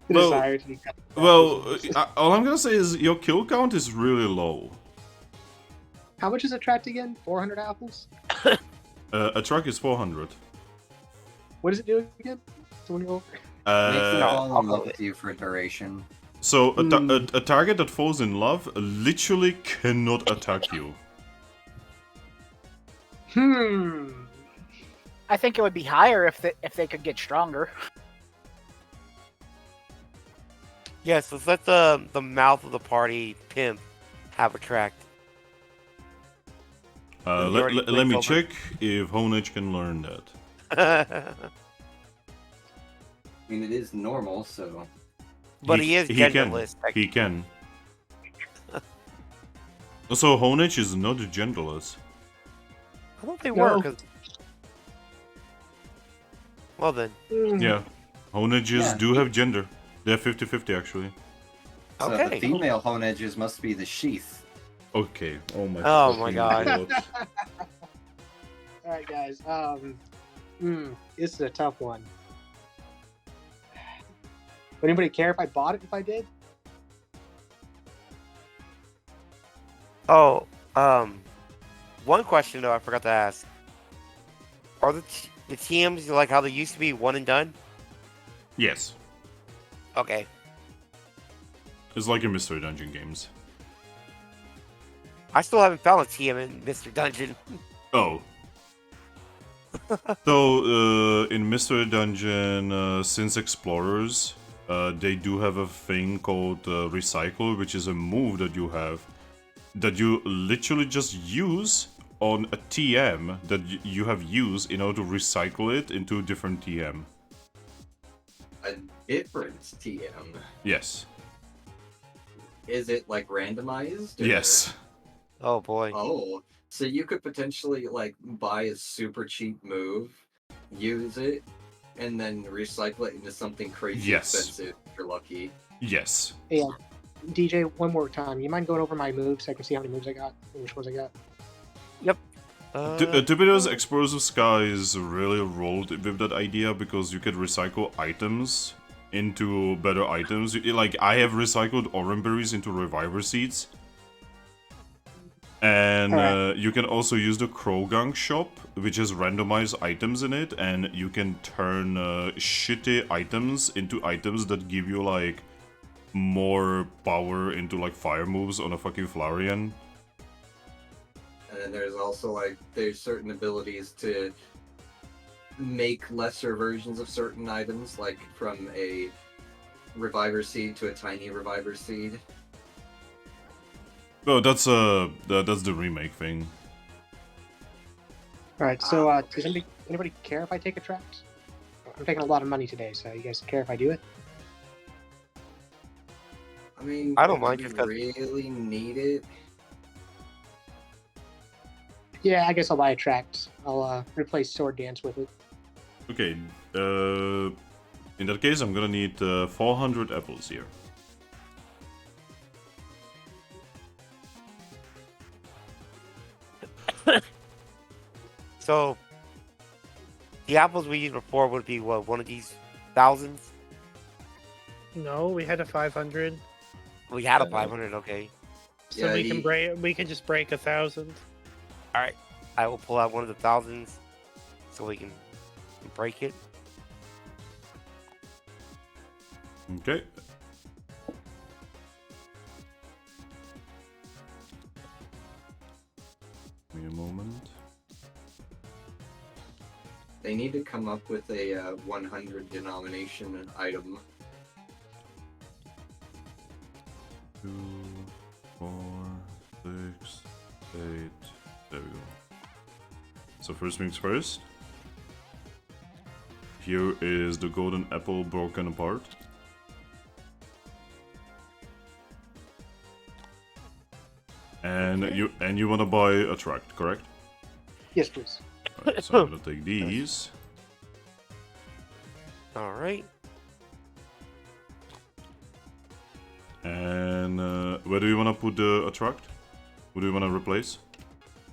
The Well- desire to be cut. Well, all I'm gonna say is your kill count is really low. How much is a tract again? 400 apples? A truck is 400. What does it do again? 20 over? Makes them Uh, fall in love with you for duration. so a target that falls in love literally cannot attack you. I think it would be higher if they could get stronger. Yes, let's let the mouth of the party pimp have a tract. Let, already let, let me clicked check if Honedge can learn that. I mean, it is normal, so But he is genderless. He can. Also, Honedge is not genderless. I thought they No. were. 'Cause... Well then. Yeah. Honedges Yeah. do have gender. They're 50-50 actually. so Okay. the female Honedges must be the sheath. Okay. Oh my. Oh my fucking God. Alright, guys. This is a tough one. Would anybody care if I bought it if I did? Oh, one question though I forgot to ask. Are the TMs like how they used to be one and done? Yes. Okay. It's like in Mystery Dungeon games. I still haven't found a TM in Mr. Dungeon. Oh. So, in Mystery Dungeon, since Explorers, they do have a thing called Recycle, which is a move that you have that you literally just use on a TM that you have used in order to recycle it into a different TM. A different TM. Yes. Is it like randomized? or- Yes. Oh boy. Oh, so you could potentially like buy a super cheap move, use it, and then recycle it into something crazy Yes. expensive if you're lucky. Yes. Hey, DJ, one more time. You mind going over my moves so I can see how many moves I got and which ones I got? Dubido's Explosive Skies really rolled with that idea because you could recycle items into better items. Like, I have recycled orange berries into reviver seeds. And Alright. you can also use the Krogunk shop, which has randomized items in it, and you can turn shitty items into items that give you, like, more power into, like, fire moves on a fucking Flareon. And then there's also like there's certain abilities to make lesser versions of certain items, like from a reviver seed to a tiny reviver seed. Oh, that's the remake thing. Alright, so okay. does anybody care if I take a tract? I'm taking a lot of money today, so you guys care if I do it? I mean, I don't if mind you just 'cause- really need it. Yeah, I guess I'll buy a tract. I'll replace Sword Dance with it. Okay, in that case, I'm gonna need 400 apples here. So the apples we used before would be what, one of these thousands? No, we had a 500, We had a 500, okay. so Yeah, we can break. We can just break 1,000. Alright. I will pull out one of the thousands so we can break it. Okay. Give me a moment. They need to come up with a 100 denomination item. 2, 4, 6, 8. There we go. So first things first. Here is the golden apple broken apart. And you want to buy a tract, correct? Yes, please. Right, so I'm gonna take these. Alright. And where do you want to put the attract? Who do you want to replace?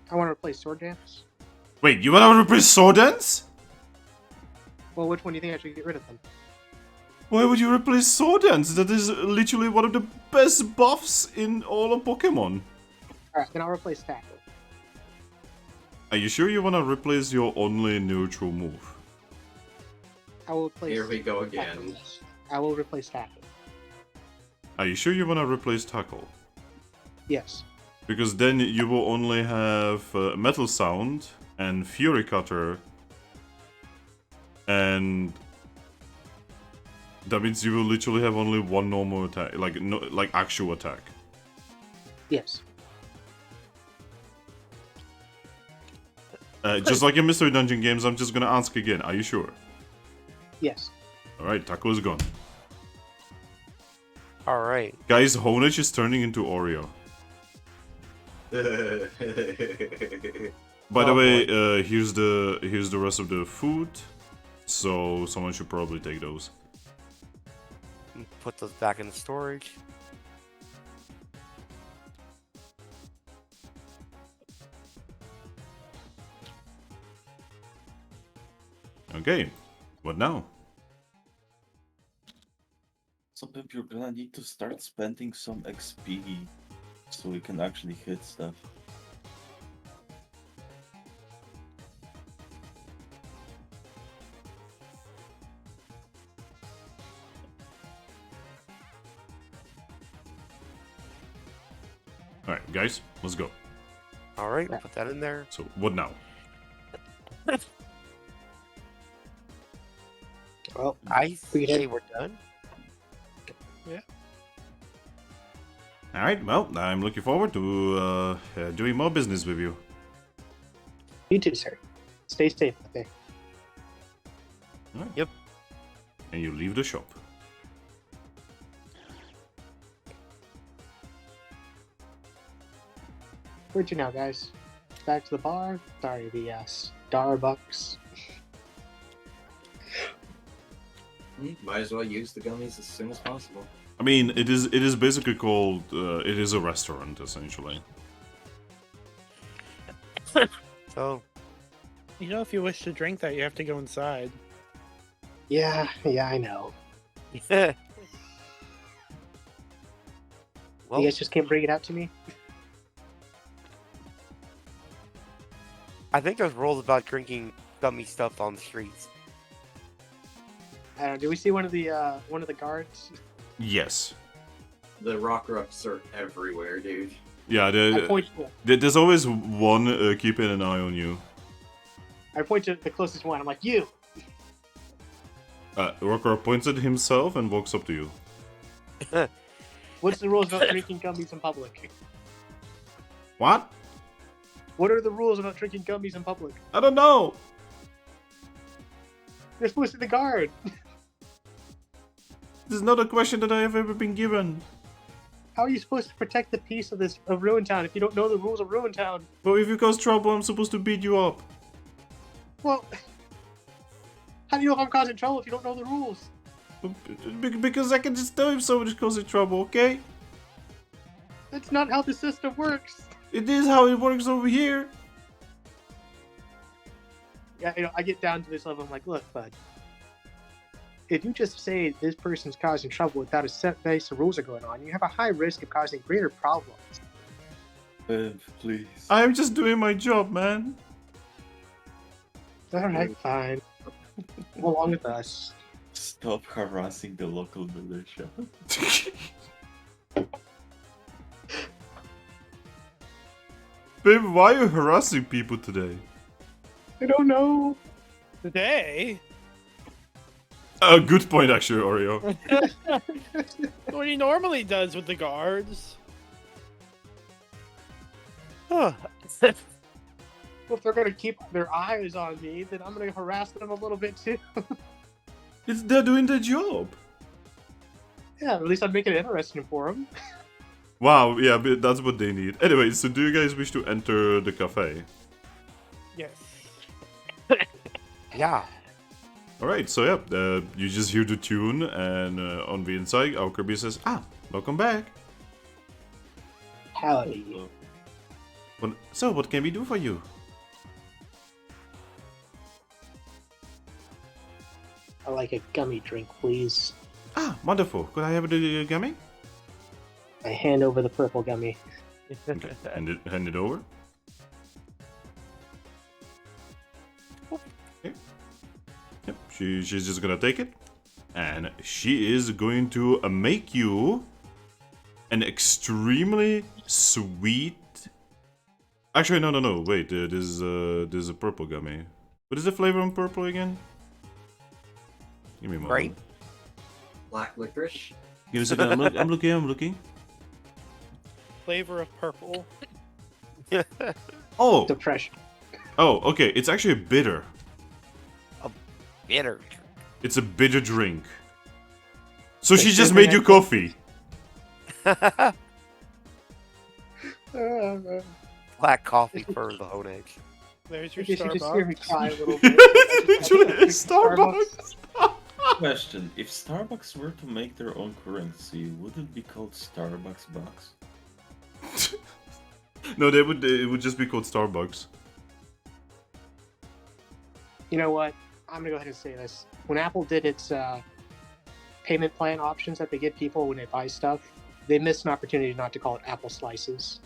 I want to replace Sword Dance. Wait, you want to replace Sword Dance? Well, which one do you think I should get rid of them? Why would you replace Sword Dance? That is literally one of the best buffs in all of Pokemon. Alright, then I'll replace Tackle. Are you sure you want to replace your only neutral move? I will replace. Here we go again. Tackle. I will replace Tackle. Are you sure you want to replace Tackle? Yes. Because then you will only have Metal Sound and Fury Cutter. And that means you will literally have only one normal attack, like no, like actual attack. Yes. Just like in Mystery Dungeon games, I'm just gonna ask again. Are you sure? Yes. Alright, Tackle is gone. Alright. Guys, Honedge is turning into Oreo. By the way, here's the rest of the food. So someone should probably take those. Put those back in the storage. Okay, what now? So Pip, you're gonna need to start spending some XP so we can actually hit stuff. Alright, guys, let's go. Alright, put that in there. So, what now? Well, I We say did. we're done. Alright, well, I'm looking forward to doing more business with you. you too, sir. Stay safe out there. Alright. Yep. And you leave the shop. Where'd you now, guys? Back to the bar? Sorry, the Starbucks. Might as well use the gummies as soon as possible. I mean, it is basically called, it is a restaurant, essentially. So, You know, if you wish to drink that, you have to go inside. Yeah, I know. well, You guys just can't bring it out to me? I think there's rules about drinking gummy stuff on the streets. I don't know. Do we see one of the guards? Yes. The rock rucks are everywhere, dude. Yeah, I point there's always one keeping an eye on you. to the closest one. I'm like, you. Rocker points at himself and walks up to you. What's the rules about drinking gummies in public? What? What are the rules about drinking gummies in public? I don't know. You're supposed to be the guard. This is not a question that I have ever been given. How are you supposed to protect the peace of Ruin Town if you don't know the rules of Ruin Town? But if you cause trouble, I'm supposed to beat you up. Well, how do you know if I'm causing trouble if you don't know the rules? Because I can just tell if somebody's causing trouble, okay? That's not how the system works. It is how it works over here. Yeah, I get down to this level. I'm like, look, bud. If you just say this person's causing trouble without a set base of rules are going on, you have a high risk of causing greater problems. Pip, please. I'm just doing my job, man. All right, fine. Come along with us. Stop harassing the local militia. Babe, why are you harassing people today? I don't know. Today? Good point, actually, Oreo. What he normally does with the guards. Huh. Well, if they're gonna keep their eyes on me, then I'm gonna harass them a little bit too. They're doing their job. Yeah, at least I'd make it interesting for them. Wow, yeah, but that's what they need. Anyway, so do you guys wish to enter the cafe? Yes. Yeah. Alright, so yeah, you just hear the tune, and on the inside, our Kirby says, welcome back. Howdy. So, what can we do for you? I like a gummy drink, please. Wonderful. Could I have the gummy? I hand over the purple gummy. Okay, hand it over. Okay. Yep, she's just gonna take it. And she is going to make you an extremely sweet... Actually, no. Wait, there's a purple gummy. What is the flavor on purple again? Give me a moment. Grape. Black licorice. Give me a second. I'm looking. Flavor of purple. Oh! Depression. Oh, okay. It's actually bitter. Bitter. It's a bitter drink. So she just made you coffee. Black coffee for the Honedge. There's your You just hear me Starbucks. cry a little bit. Literally, Starbucks. Question: if Starbucks were to make their own currency, would it be called Starbucks bucks? No, it would just be called Starbucks. You know what? I'm gonna go ahead and say this. When Apple did its payment plan options that they give people when they buy stuff, they missed an opportunity not to call it Apple Slices.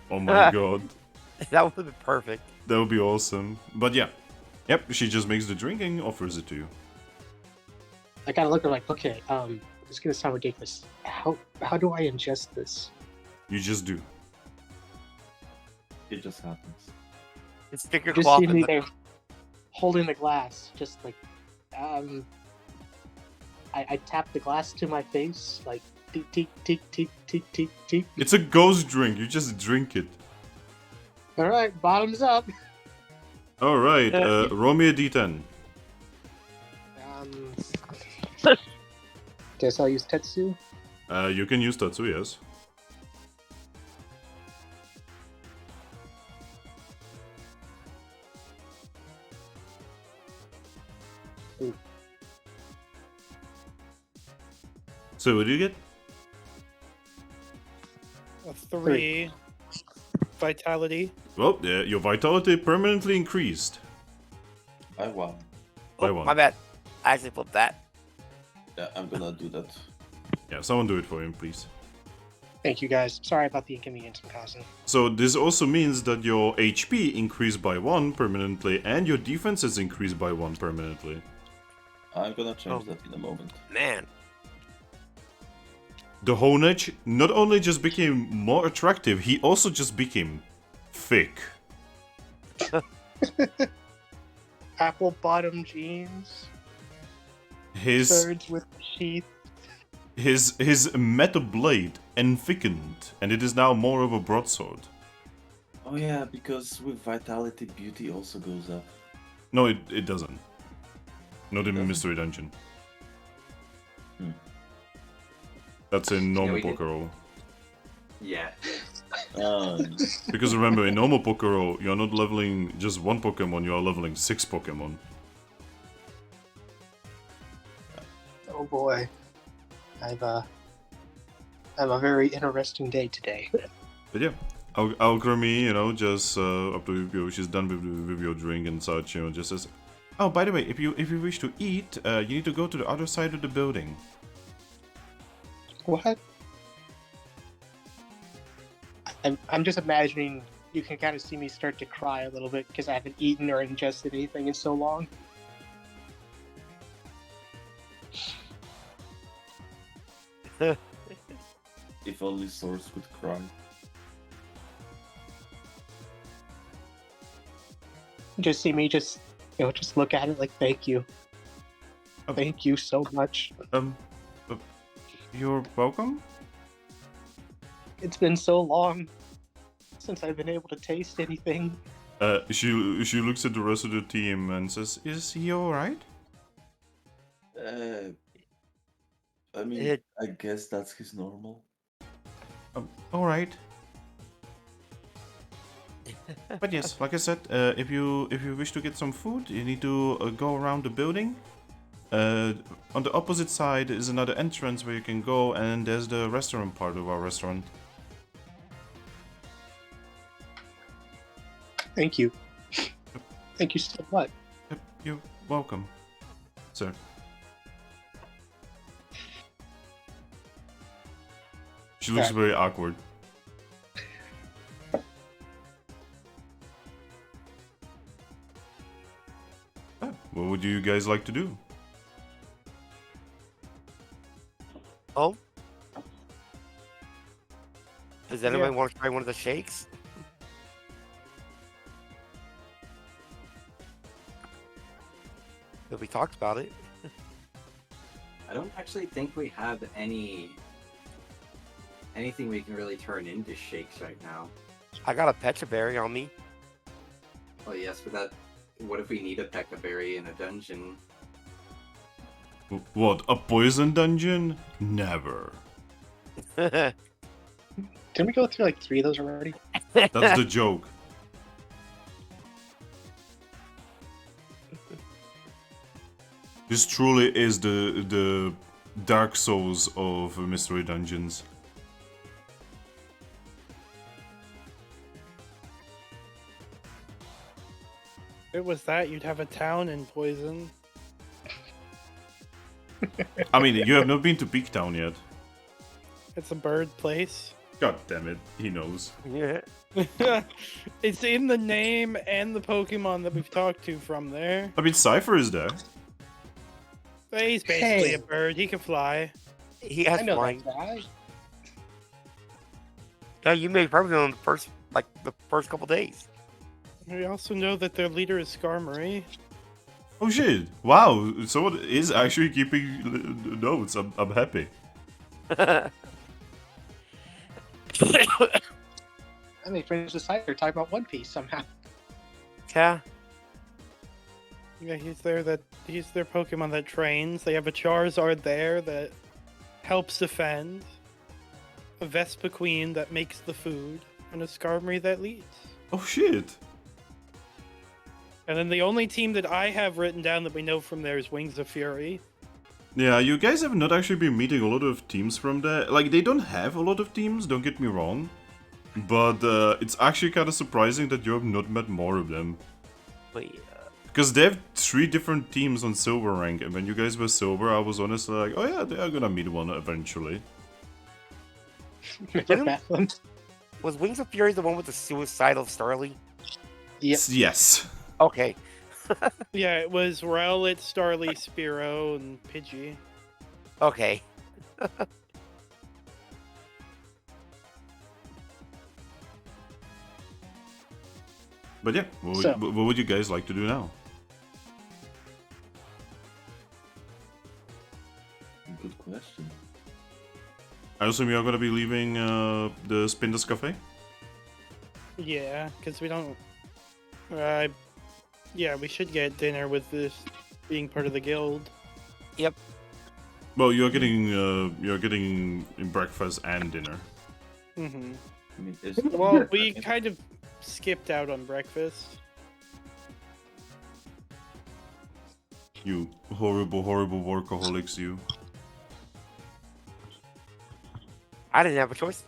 Oh my god. That would be perfect. That would be awesome. But yeah. Yep, she just makes the drink and offers it to you. I gotta look at like, okay, this is gonna sound ridiculous. How do I ingest this? You just do. It just happens. It's stick your Just cloth see in me the... there, holding the glass, just like, I tap the glass to my face, like, tick, tick, tick, tick, tick, tick, tick. It's a ghost drink. You just drink it. All right, bottoms up. All right. Roll me a d10. Guess I'll use Tetsu. You can use Tatsu, yes. Ooh. So what do you get? A 3. Vitality. Well, yeah, your vitality permanently increased. By one. By Oh, one. my bad. I actually flipped that. Yeah, I'm gonna do that. Yeah, someone do it for him, please. Thank you, guys. Sorry about the inconvenience I'm causing. So this also means that your HP increased by 1 permanently and your defense is increased by 1 permanently. I'm gonna change that in a moment. Man. The Honedge not only just became more attractive, he also just became thick. Apple bottom jeans, His swords with sheath. his metal blade thickened, and it is now more of a broadsword. Oh yeah, because with vitality, beauty also goes up. No, it doesn't. Not in Doesn't? Mystery Dungeon. Hmm. That's a normal we did- Pokerole. Yeah. Because remember, in normal Pokerole, you're not leveling just one Pokemon, you are leveling 6 Pokemon. Oh boy, I've a very interesting day today. But yeah, Alchemy, just after she's done with your drink and such, just says, "Oh, by the way, if you wish to eat, you need to go to the other side of the building." What? I'm just imagining you can kind of see me start to cry a little bit because I haven't eaten or ingested anything in so long. If only Source could cry. Just see me just look at it like, thank you. Oh. Thank you so much. You're welcome. It's been so long since I've been able to taste anything. She looks at the rest of the team and says, "Is he all right?" I mean, It- I guess that's his normal. All right. But yes, like I said, if you wish to get some food, you need to go around the building. On the opposite side is another entrance where you can go, and there's the restaurant part of our restaurant. Thank you. Thank you so much. Yep, you're welcome, sir. She looks very awkward. What would you guys like to do? Oh? Does anybody want to try one of the shakes? We talked about it. I don't actually think we have anything we can really turn into shakes right now. I got a pecha berry on me. Oh yes, but what if we need a Pekka berry in a dungeon? What, a poison dungeon? Never. Didn't we go through like 3 of those already? That's the joke. This truly is the Dark Souls of mystery dungeons. If it was that, you'd have a town in Poison. I mean, you have not been to Peak Town yet. It's a bird place. God damn it, he knows. Yeah. It's in the name and the Pokemon that we've talked to from there. I mean, Cypher is there. But he's basically Hey. a bird. He can fly. He has I know flying. that guy. Yeah, you made probably on the first couple days. We also know that their leader is Skarmory. Oh shit! Wow, someone is actually keeping notes. I'm happy. And they finished the site. They're talking about One Piece somehow. Yeah. Yeah, he's their Pokemon that trains. They have a Charizard there that helps defend, a Vespiquen that makes the food, and a Skarmory that leads. Oh shit! And then the only team that I have written down that we know from there is Wings of Fury. Yeah, you guys have not actually been meeting a lot of teams from there. Like, they don't have a lot of teams, don't get me wrong. But it's actually kind of surprising that you have not met more of them. But Because they have 3 different teams on Silver Rank, and when you guys were Silver, I was honestly like, oh yeah, they are gonna meet one eventually. was Wings of Fury the one with the suicidal Starly? Yep. Yes. Okay. Yeah, it was Rowlet, Starly, Spearow, and Pidgey. Okay. But yeah, what would you guys like to do now? Good question. I assume you're gonna be leaving the Spindus Cafe? Yeah, because we don't... yeah, we should get dinner with this being part of the guild. Yep. Well, you're getting breakfast and dinner. Mm-hmm. I mean, Well, we kind of skipped out on breakfast. You horrible, horrible workaholics, you. I didn't have a choice.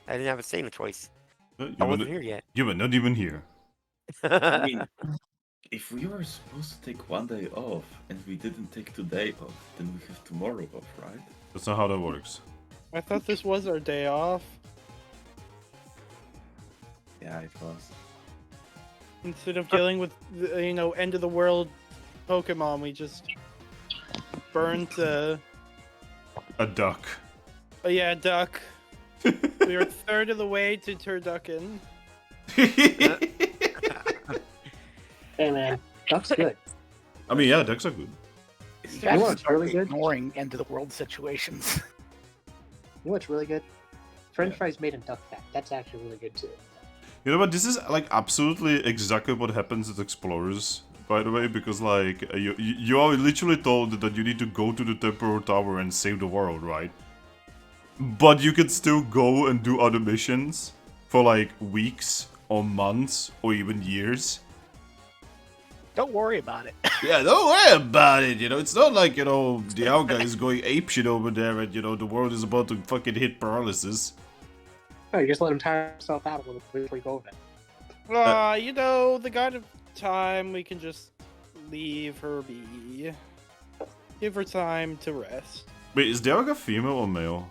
I didn't have a say in the choice. I wasn't here yet. You were not even here. I mean, if we were supposed to take one day off and we didn't take today off, then we have tomorrow off, right? That's not how that works. I thought this was our day off. Yeah, it was. Instead of dealing with, end of the world Pokemon, we just burnt A duck. oh yeah, duck. We were a third of the way to Turducken. Hey man, that's good. I mean, yeah, ducks are good. You You guys know what's start really good? ignoring end of the world situations. You know what's really good? French fries made in duck fat. That's actually really good too. You know what? This is like absolutely exactly what happens at Explorers, by the way, because like you are literally told that you need to go to the Temporal Tower and save the world, right? But you can still go and do other missions for like weeks or months, or even years. Don't worry about it. Yeah, don't worry about it, it's not like, Dialga is going apeshit over there and, the world is about to fucking hit paralysis. No, you just let him tire himself out a little bit before you go over it. The God of Time, we can just leave her be. Give her time to rest. Wait, is Dialga female or male?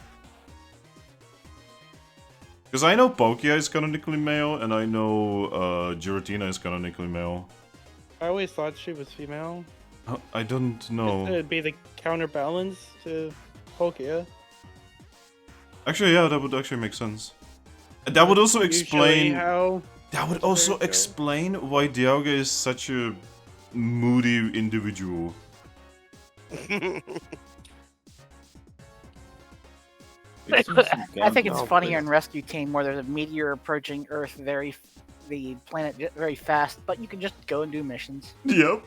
Because I know Palkia is canonically male, and I know Giratina is canonically male. I always thought she was female. I don't know. It'd be the counterbalance to Palkia. Actually, yeah, that would actually make sense. That would also explain. How That would also explain why Dialga is such a moody individual. I think it's Oh, funnier please. in Rescue Team where there's a meteor approaching Earth the planet very fast, but you can just go and do missions. Yep.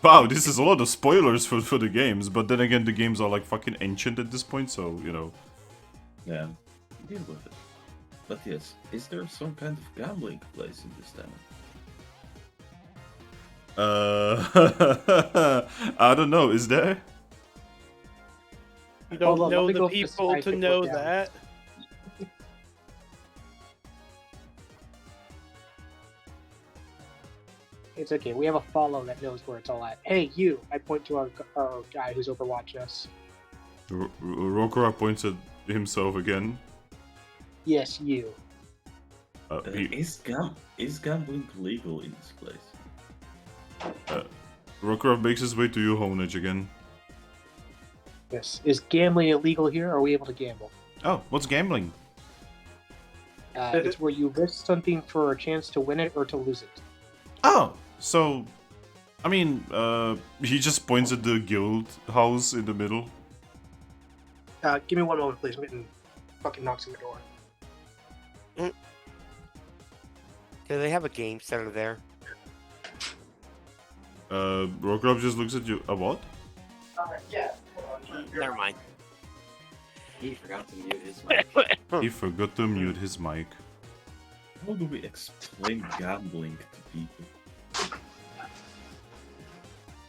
Wow, this is a lot of spoilers for the games, but then again, the games are like fucking ancient at this point, so, Yeah, deal with it. But yes, is there some kind of gambling place in this town? I don't know, is there? you don't Hold on, let know me the go people decide to to know put down. that. It's okay. We have a follow that knows where it's all at. Hey, you! I point to our guy who's overwatching us. Rokora points at himself again. Yes, you. Is gambling legal in this place? Rokora makes his way to you, Honedge, again. Yes. Is gambling illegal here? Or are we able to gamble? Oh, what's gambling? It's where you risk something for a chance to win it or to lose it. Oh, so, I mean, he just points at the guild house in the middle. Give me one moment, please. Mitten fucking knocks on the door. Do they have a game center there? Rokora just looks at you. A what? Never mind. He forgot to mute his mic. He forgot to mute his mic. How do we explain gambling to people?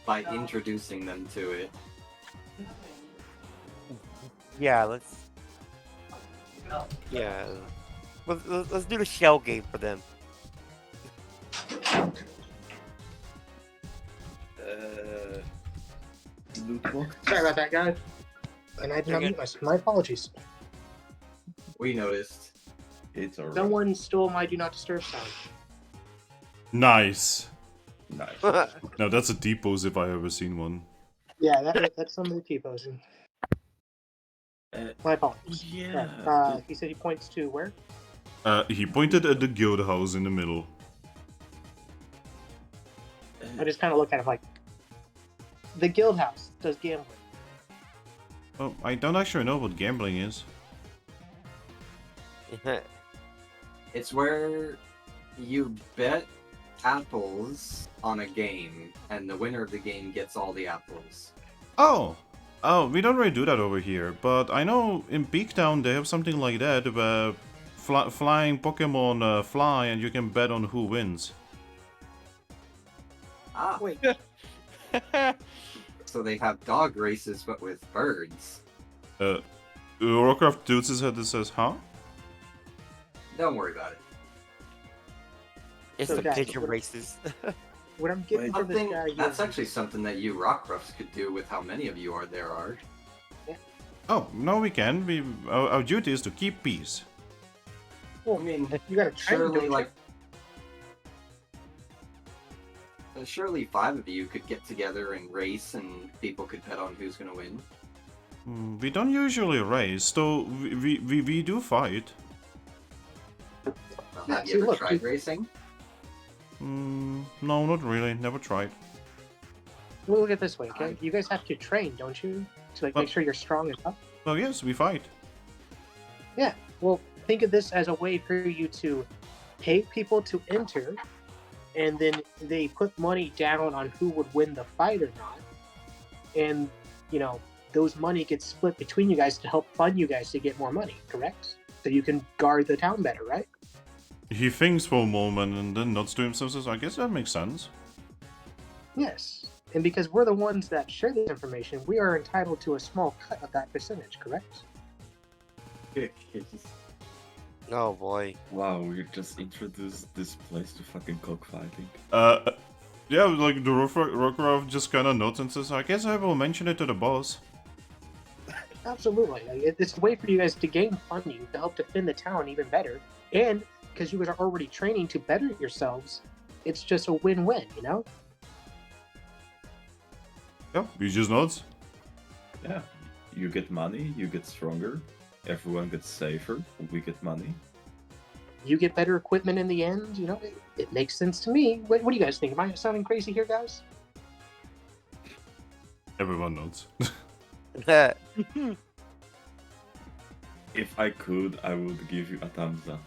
By introducing them to it. Yeah, let's. Yeah. Let's do the shell game for them. Sorry about that, guys. And I did not You're mute my apologies. We noticed. It's alright. Someone stole my do not disturb sign. Nice. Nice. Now that's a T-pose if I ever seen one. Yeah, that's somebody T-posing. My apologies. Yeah. He said he points to where? He pointed at the guild house in the middle. I just kind of look at him like, the guild house does gambling. Oh, I don't actually know what gambling is. It's where you bet apples on a game, and the winner of the game gets all the apples. Oh, we don't really do that over here, but I know in Peaktown they have something like that where flying Pokemon fly and you can bet on who wins. Ah, Wait, so they have dog races, but with birds. Warcraft tilts his head and says, huh? Don't worry about it. It's So the guys, pigeon what- races. what I'm getting from this Something, guy that's here. actually something that you Rockruffs could do with how many of you there are. Oh, no we can. Our duty is to keep peace. Well, I mean, you got a train, surely, don't you? like, surely 5 of you could get together and race, and people could bet on who's gonna win. We don't usually race, though we do fight. Well, Yeah, have see, you ever look, tried dude. racing? No, not really. Never tried. We'll look at it this way, okay? You guys have to train, don't you? To like Well- make sure you're strong enough. Oh yes, we fight. Yeah. Well, think of this as a way for you to pay people to enter, and then they put money down on who would win the fight or not, and those money gets split between you guys to help fund you guys to get more money. Correct? So you can guard the town better, right? He thinks for a moment and then nods to himself. Says, "I guess that makes sense." Yes. And because we're the ones that share this information, we are entitled to a small cut of that percentage, correct? Oh boy. Wow, you just introduced this place to fucking cockfighting. Yeah, like the Rokarov just kind of nods and says, "I guess I will mention it to the boss." Absolutely. It's a way for you guys to gain funding to help defend the town even better. And because you guys are already training to better yourselves, it's just a win-win, you know? Yeah, he just nods. Yeah, you get money, you get stronger, everyone gets safer, we get money. You get better equipment in the end, you know? It makes sense to me. What do you guys think? Am I sounding crazy here, guys? Everyone nods. If I could, I would give you a thumbs up.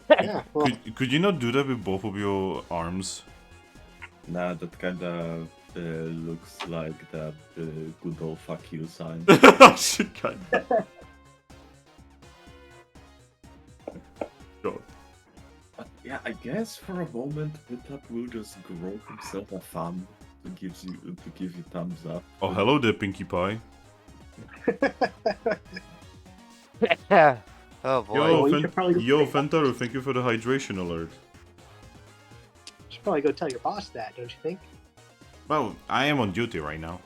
Yeah, well, Could you not do that with both of your arms? Nah, that kinda looks like that good old fuck you sign. Shit, kind of. Sure. Yeah, I guess for a moment, Piplup will just grow himself a thumb to give you thumbs up. Oh, hello there, Pinkie Pie. Oh boy. Yo, Well, you should probably go play Fentaru, thank you for the hydration alert. You should probably go tell your boss that, don't you think? Well, I am on duty right now.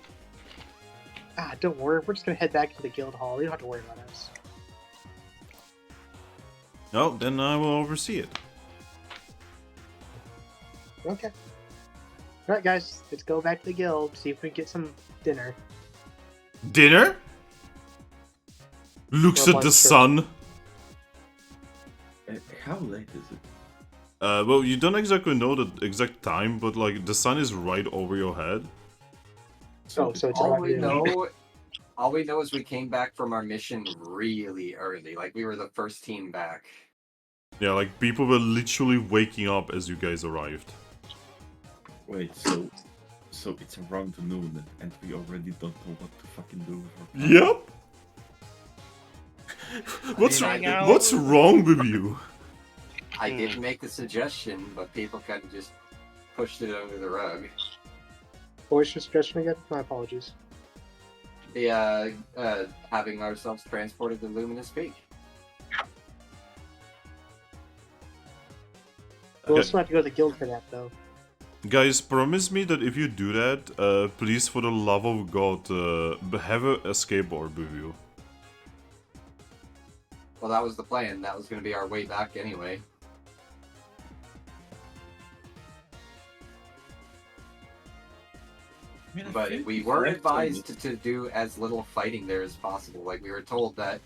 Ah, don't worry. We're just gonna head back to the guild hall. You don't have to worry about us. No, then I will oversee it. Okay. Alright, guys. Let's go back to the guild, see if we can get some dinner. Dinner? Looks Well, at the I'm sure. sun. How late is it? Well, you don't exactly know the exact time, but like the sun is right over your head. So it's all around we noon. all we know is we came back from our mission really early. Like we were the first team back. Yeah, like people were literally waking up as you guys arrived. Wait, so it's around noon, and we already don't know what to fucking do. Yep. Hang out. What's wrong with you? I did make the suggestion, but people kind of just pushed it under the rug. What was your suggestion again? My apologies. The having ourselves transported to Luminous Peak. We'll still have to go to the guild for that, though. Guys, promise me that if you do that, please, for the love of God, have a escape orb with you. Well, that was the plan. That was going to be our way back anyway. But we were advised to do as little fighting there as possible. Like, we were told that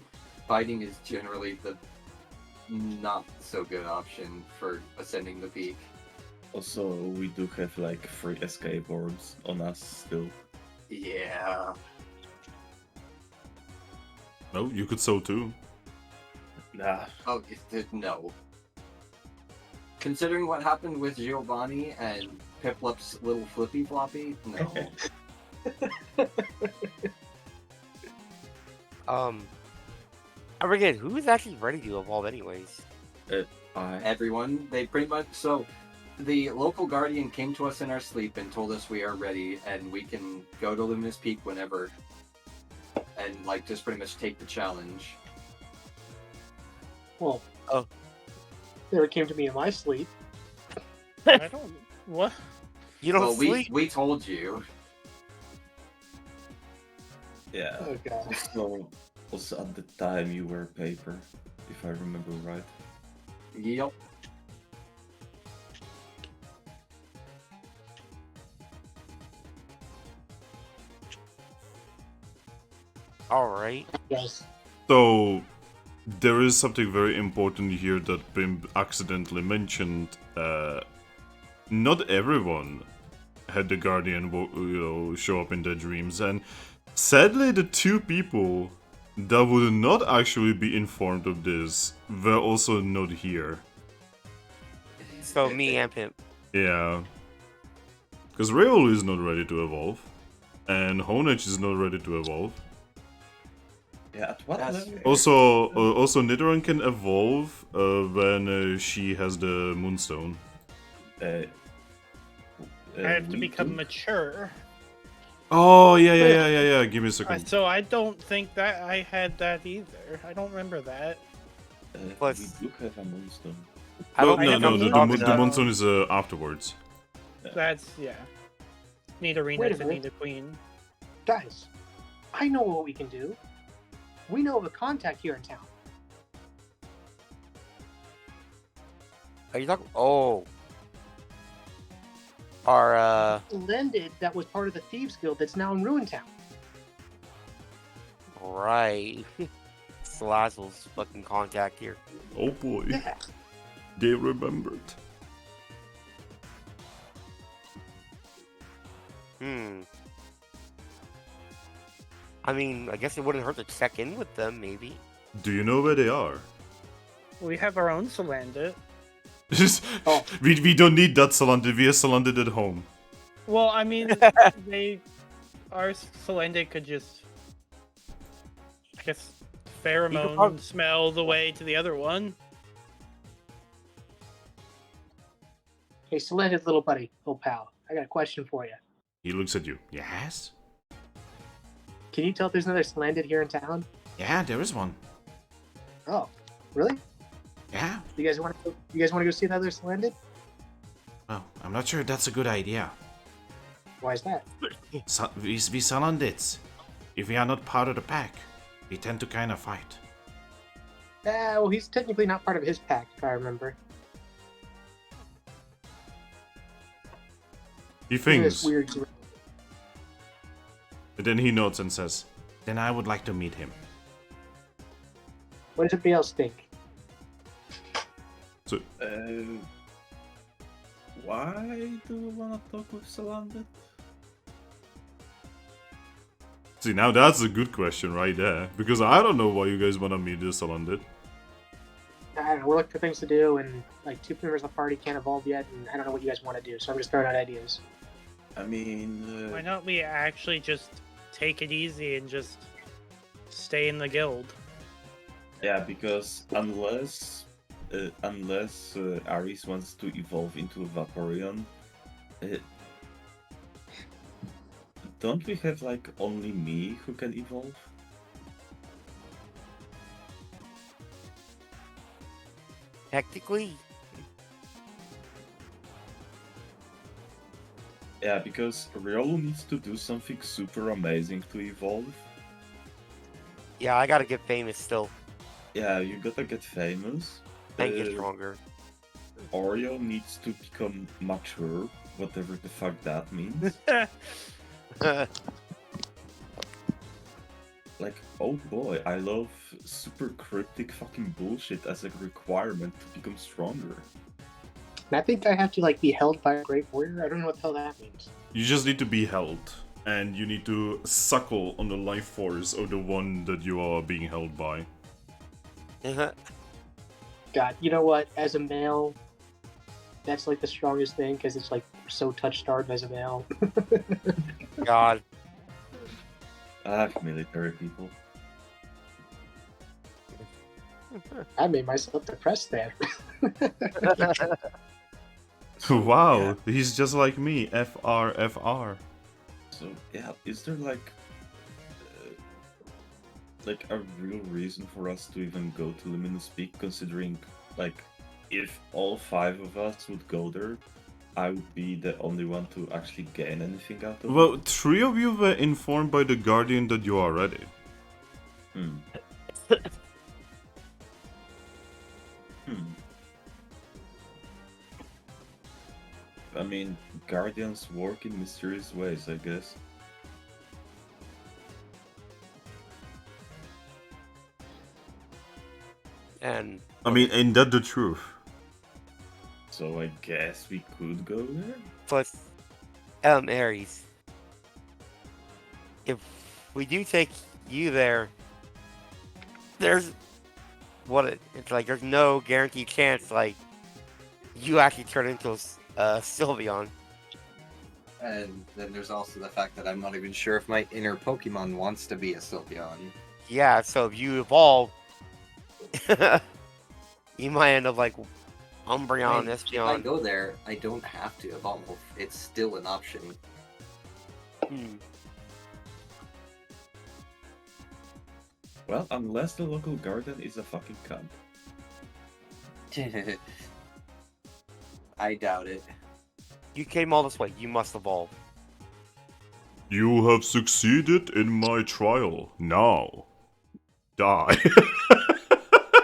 fighting is generally the not so good option for ascending the peak. Also, we do have like 3 escape orbs on us still. Yeah. No, you could so too. Nah. Oh, no. Considering what happened with Giovanni and Piplup's little flippy floppy, no. I forget who's actually ready to evolve, anyways. Everyone, they pretty much so. The local guardian came to us in our sleep and told us we are ready and we can go to Luminous Peak whenever, and like just pretty much take the challenge. Well, Oh. Never came to me in my sleep. I don't. What? You don't Well, sleep. we told you. Yeah. Oh god. Also, at the time you were paper, if I remember right. Yep. All right. Yes. So, there is something very important here that Bim accidentally mentioned. Not everyone had the Guardian, show up in their dreams, and sadly, the 2 people that would not actually be informed of this were also not here. So me and Pimp. Yeah, because Riolu is not ready to evolve, and Honedge is not ready to evolve. Yeah, at what That's level? Also, Nidoran can evolve when she has the Moonstone. Uh, I have to we become do- mature. Oh, yeah. Give me a second. So I don't think that I had that either. I don't remember that. Plus- we do have a moonstone. I don't no, think no, I'm the talking about- Moonstone is afterwards. That's Nidorina Wait a to minute. Nidoqueen. Guys, I know what we can do. We know of a contact here in town. Are you talking? Oh, our Lended that was part of the Thieves Guild that's now in Ruin Town. right. Salazzle's fucking contact here. Oh boy, Yeah. they remembered. I mean, I guess it wouldn't hurt to check in with them, maybe. Do you know where they are? We have our own Salandit. Oh. we don't need that Salandit. We have Salandit at home. Well, I mean, our Salandit could just, I guess, pheromone prob- smell the way to the other one. Hey, Splendid little buddy, old pal. I got a question for you. He looks at you. Yes? Can you tell if there's another Splendid here in town? Yeah, there is one. Oh, really? Yeah? You guys want to go see another Splendid? Well, I'm not sure that's a good idea. Why is that? We Salandits. If we are not part of the pack, we tend to kind of fight. Well, he's technically not part of his pack, if I remember. He This thinks, weird. and then he nods and says, then I would like to meet him. What does everybody else think? So, Why do we want to talk with Salandit? see, now that's a good question right there. Because I don't know why you guys want to meet this Salandit. I don't know. We're looking for things to do, and like 2 members of the party can't evolve yet, and I don't know what you guys want to do. So I'm just throwing out ideas. I mean, Why don't we actually just take it easy and just stay in the guild? yeah, because unless Ares wants to evolve into a Vaporeon, don't we have like only me who can evolve? Technically, Yeah, because Riolu needs to do something super amazing to evolve. yeah, I gotta get famous still Yeah, you gotta get famous. and get stronger. Oreo needs to become mature, whatever the fuck that means. Like, oh boy, I love super cryptic fucking bullshit as a requirement to become stronger. And I think I have to like be held by a great warrior. I don't know what the hell that means. You just need to be held. And you need to suckle on the life force of the one that you are being held by. God, you know what? As a male, that's like the strongest thing because it's like so touch-starved as a male. God, Military people. I made myself depressed there. Wow, he's just like me. FR. So yeah, is there like a real reason for us to even go to Luminous Peak, considering like if all 5 of us would go there, I would be the only one to actually gain anything out of Well, it? 3 of you were informed by the Guardian that you are ready. Hmm. I mean, Guardians work in mysterious ways, I guess. and I mean, ain't that the truth? So I guess we could go there? plus, Aries. If we do take you there, there's it's like there's no guaranteed chance like you actually turn into a Sylveon. And then there's also the fact that I'm not even sure if my inner Pokemon wants to be a Sylveon. Yeah, so if you evolve, you might end up like Umbreon, If I Espeon. go there, I don't have to evolve. It's still an option. Hmm. Well, unless the local garden is a fucking cunt. I doubt it. You came all this way. You must evolve. You have succeeded in my trial. Now, die.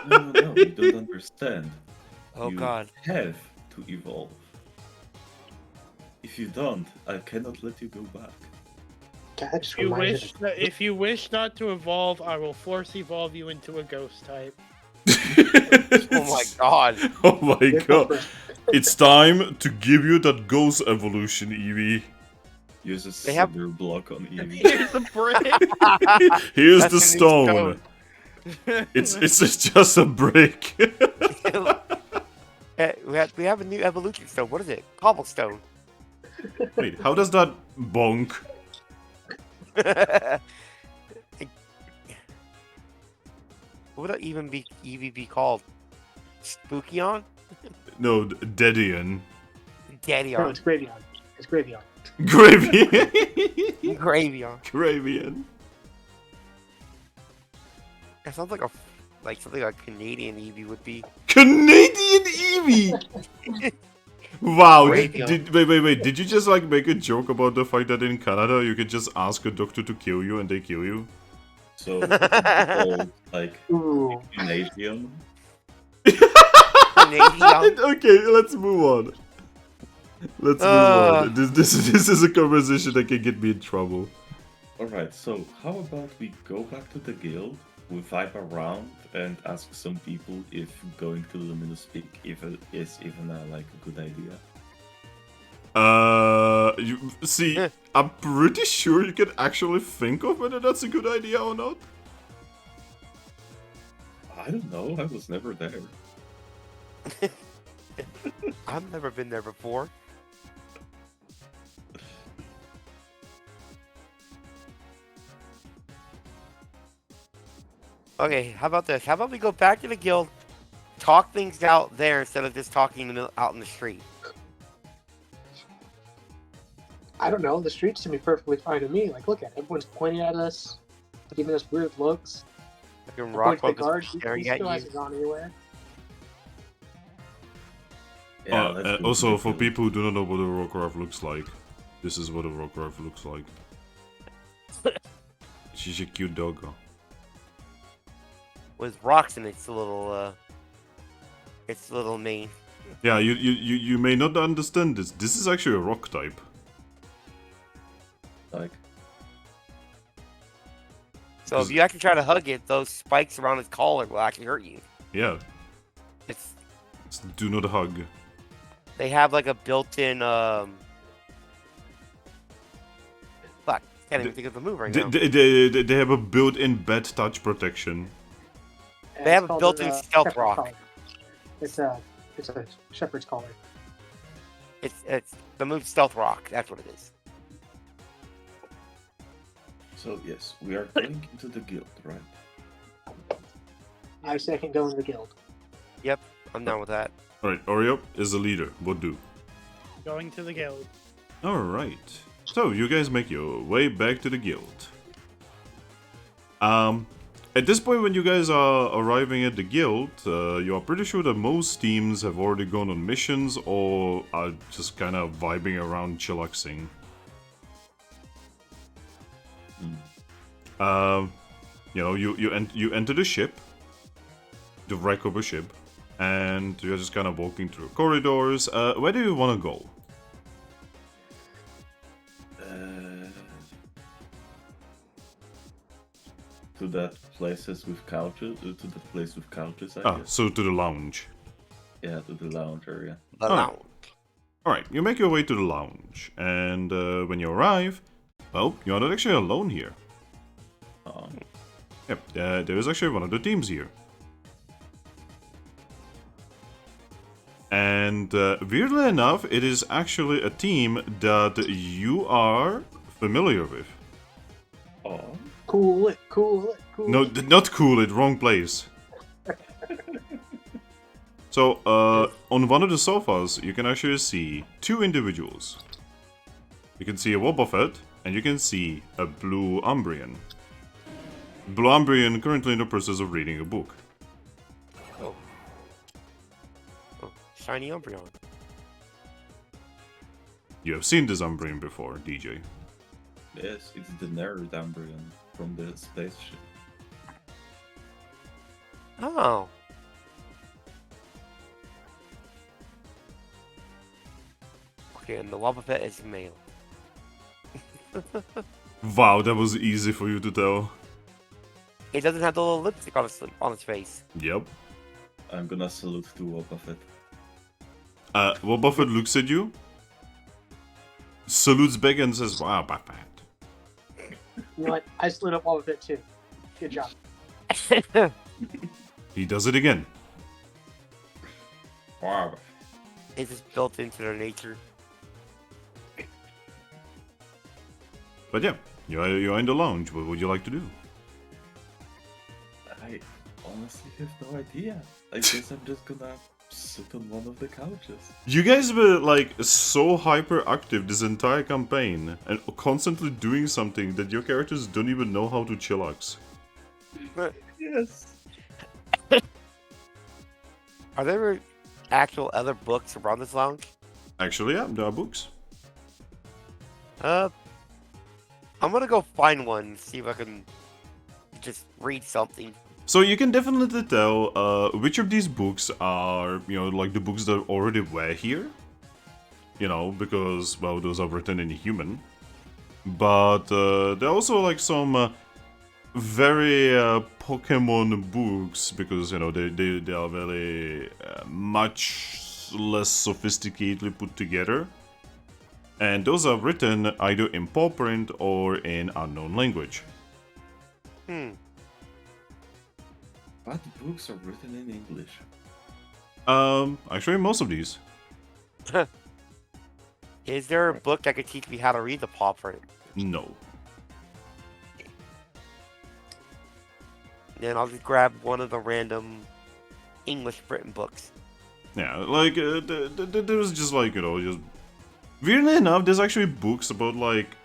No, you don't understand. Oh you God. have to evolve. If you don't, I cannot let you go back. God, just If you reminded wish, if you wish not to evolve, I will force evolve you into a ghost type. Oh my God. Oh my me. god. It's time to give you that ghost evolution, Eevee. Use a They have- cinder block on Eevee. Here's the brick. Here's That's the a new stone. It's just a brick. We have a new evolution stone. What is it? Cobblestone. Wait, how does that bonk? What would it even be Eevee be called? Spookion? No, Dedian. No, Daddy-on. it's Gravion. It's Gravion. Gravian. Gravion. Gravian. That sounds like something a Canadian Eevee would be. Canadian Eevee! Wow, Gravion. wait, did you just like make a joke about the fact that in Canada you could just ask a doctor to kill you and they kill you? So, called, like, Ooh. Canadian. Canadian? Okay, let's move on. Let's move on. This is a conversation that can get me in trouble. Alright, so how about we go back to the guild, we vibe around and ask some people if going to Luminous Peak is even like a good idea. You see, I'm pretty sure you can actually think of whether that's a good idea or not. I don't know, I was never there. I've never been there before. Okay, how about this? How about we go back to the guild, talk things out there instead of just talking out in the street? I don't know. The streets seem to be perfectly fine to me. Like, look at it. Everyone's pointing at us, giving us weird looks. Fucking Going to the Rockwell guard. just He staring still at you. hasn't gone anywhere. Yeah, let's go to Also, the for guild. people who do not know what a Rockruff looks like, this is what a Rockruff looks like. She's a cute doggo. With rocks in its little mane. Yeah, you may not understand this. This is actually a rock type. Like, So if you actually try to hug it, those spikes around its collar will actually hurt you. Yeah, It's do not hug. they have like a built-in fuck, can't even think of the move right now. They have a built-in bad touch protection. And They have it's a called built-in stealth shepherd's rock. collar. It's a shepherd's collar. It's the move Stealth Rock. That's what it is. so yes, we are going into the guild, right? I say I can go in the guild. I'm done with that. Alright, Oreo is the leader. What do? Going to the guild. Alright. So, you guys make your way back to the guild. At this point when you guys are arriving at the guild, you are pretty sure that most teams have already gone on missions or are just kind of vibing around chillaxing. You know, you enter the ship, the wreck of a ship, and you're just kind of walking through corridors. Where do you want to go? To that places with couches, to the place with couches, I Ah, guess. so to the lounge. Yeah, to the lounge area. The Oh. lounge. Alright, you make your way to the lounge, and when you arrive, well, you're not actually alone here. Yep, there is actually one of the teams here. And weirdly enough, it is actually a team that you are familiar with. Oh. Cool it, cool it, cool No, it. not cool it, wrong place. So, on one of the sofas, you can actually see two individuals. You can see a Wobbuffet, and you can see a Blue Umbrian. Blue Umbrian currently in the process of reading a book. Oh, shiny Umbreon. You have seen this Umbrian before, DJ. Yes, it's the nerd Umbrian from the spaceship. Oh. Okay, and the Wobbuffet is male. Wow, that was easy for you to tell. It doesn't have the little lipstick on its face. Yep. I'm gonna salute to Wobbuffet. Wobbuffet looks at you, salutes back and says, wow, bad. You know what? I slid up all of it too. Good job. He does it again. Wow. It's just built into their nature. But yeah, you're in the lounge. What would you like to do? I honestly have no idea. I guess I'm just gonna sit on one of the couches. You guys were like so hyperactive this entire campaign and constantly doing something that your characters don't even know how to chillax. Yes. Are there actual other books around this lounge? Actually, yeah, there are books. I'm gonna go find one, see if I can just read something. So you can definitely tell which of these books are, like the books that already were here. Because, well, those are written in human. But there are also like some very Pokemon books, because, they are very much less sophisticatedly put together. And those are written either in paw print or in unknown language. What books are written in English? Actually, most of these. Is there a book that could teach me how to read the paw print? No. Then I'll just grab one of the random English written books. Yeah, like, there's just like, just... Weirdly enough, there's actually books about, like,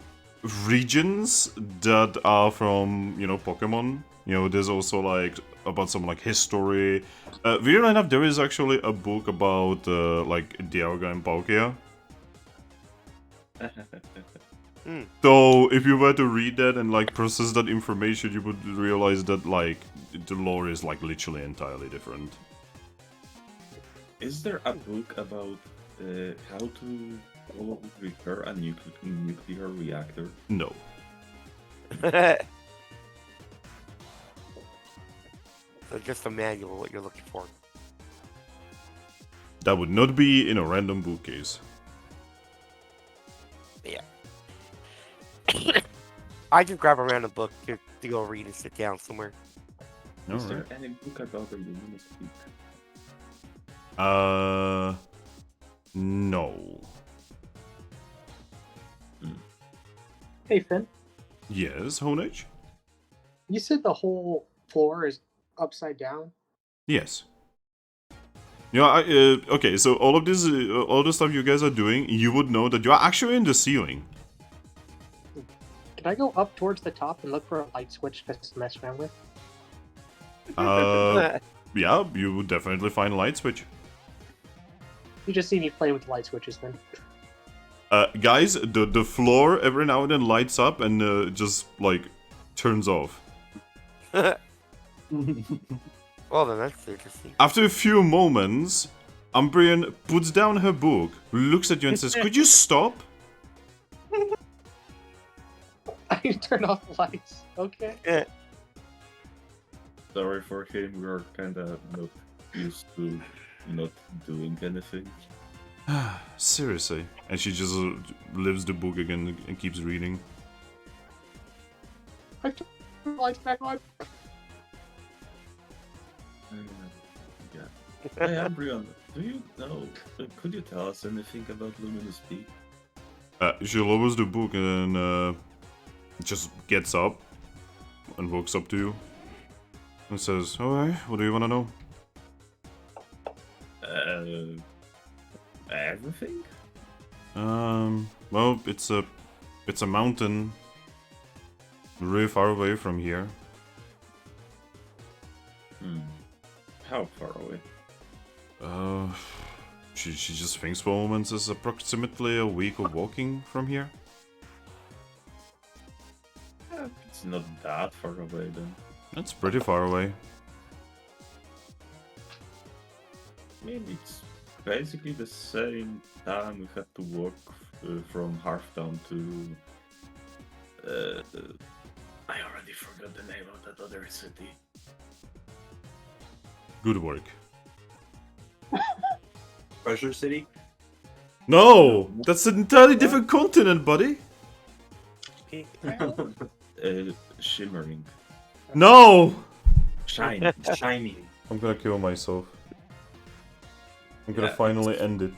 regions that are from, Pokemon. There's also, like, about some, like, history. Weirdly enough, there is actually a book about, like, Dialga and Palkia. So, if you were to read that and, like, process that information, you would realize that, like, the lore is, like, literally entirely different. Is there a book about how to repair a nuclear reactor? No. So just a manual, what you're looking for. That would not be in a random bookcase. Yeah. I just grab a random book to go read and sit down somewhere. Is there any book about the human speak? No. Hey Finn, Yes, Honedge? you said the whole floor is upside down. Yes. Okay, so all of this, all the stuff you guys are doing, you would know that you are actually in the ceiling. Can I go up towards the top and look for a light switch to mess around with? Yeah, you would definitely find a light switch. You just see me play with light switches then. Guys, the floor every now and then lights up and just, like, turns off. Well, then that's interesting. After a few moments, Umbreon puts down her book, looks at you and says, "Could you stop?" I turn off the lights. Okay. Sorry for him, we are kinda not used to not doing anything. Seriously. And she just lifts the book again and keeps reading. I turn the lights back on. Yeah. Hey, Umbreon, do you know? Could you tell us anything about Luminous Peak? She lowers the book and just gets up and walks up to you and says, "Alright, what do you want to know?" Everything? Well, it's a mountain really far away from here. How far away? She just thinks for moments is approximately a week of walking from here. It's not that far away then. That's pretty far away. I mean, it's basically the same time we had to walk from Halftown to. I already forgot the name of that other city. Good work. Treasure City? No! That's an entirely different continent, buddy! Shimmering. No! Shine. Shining. I'm gonna kill myself. I'm gonna Yeah, finally end it.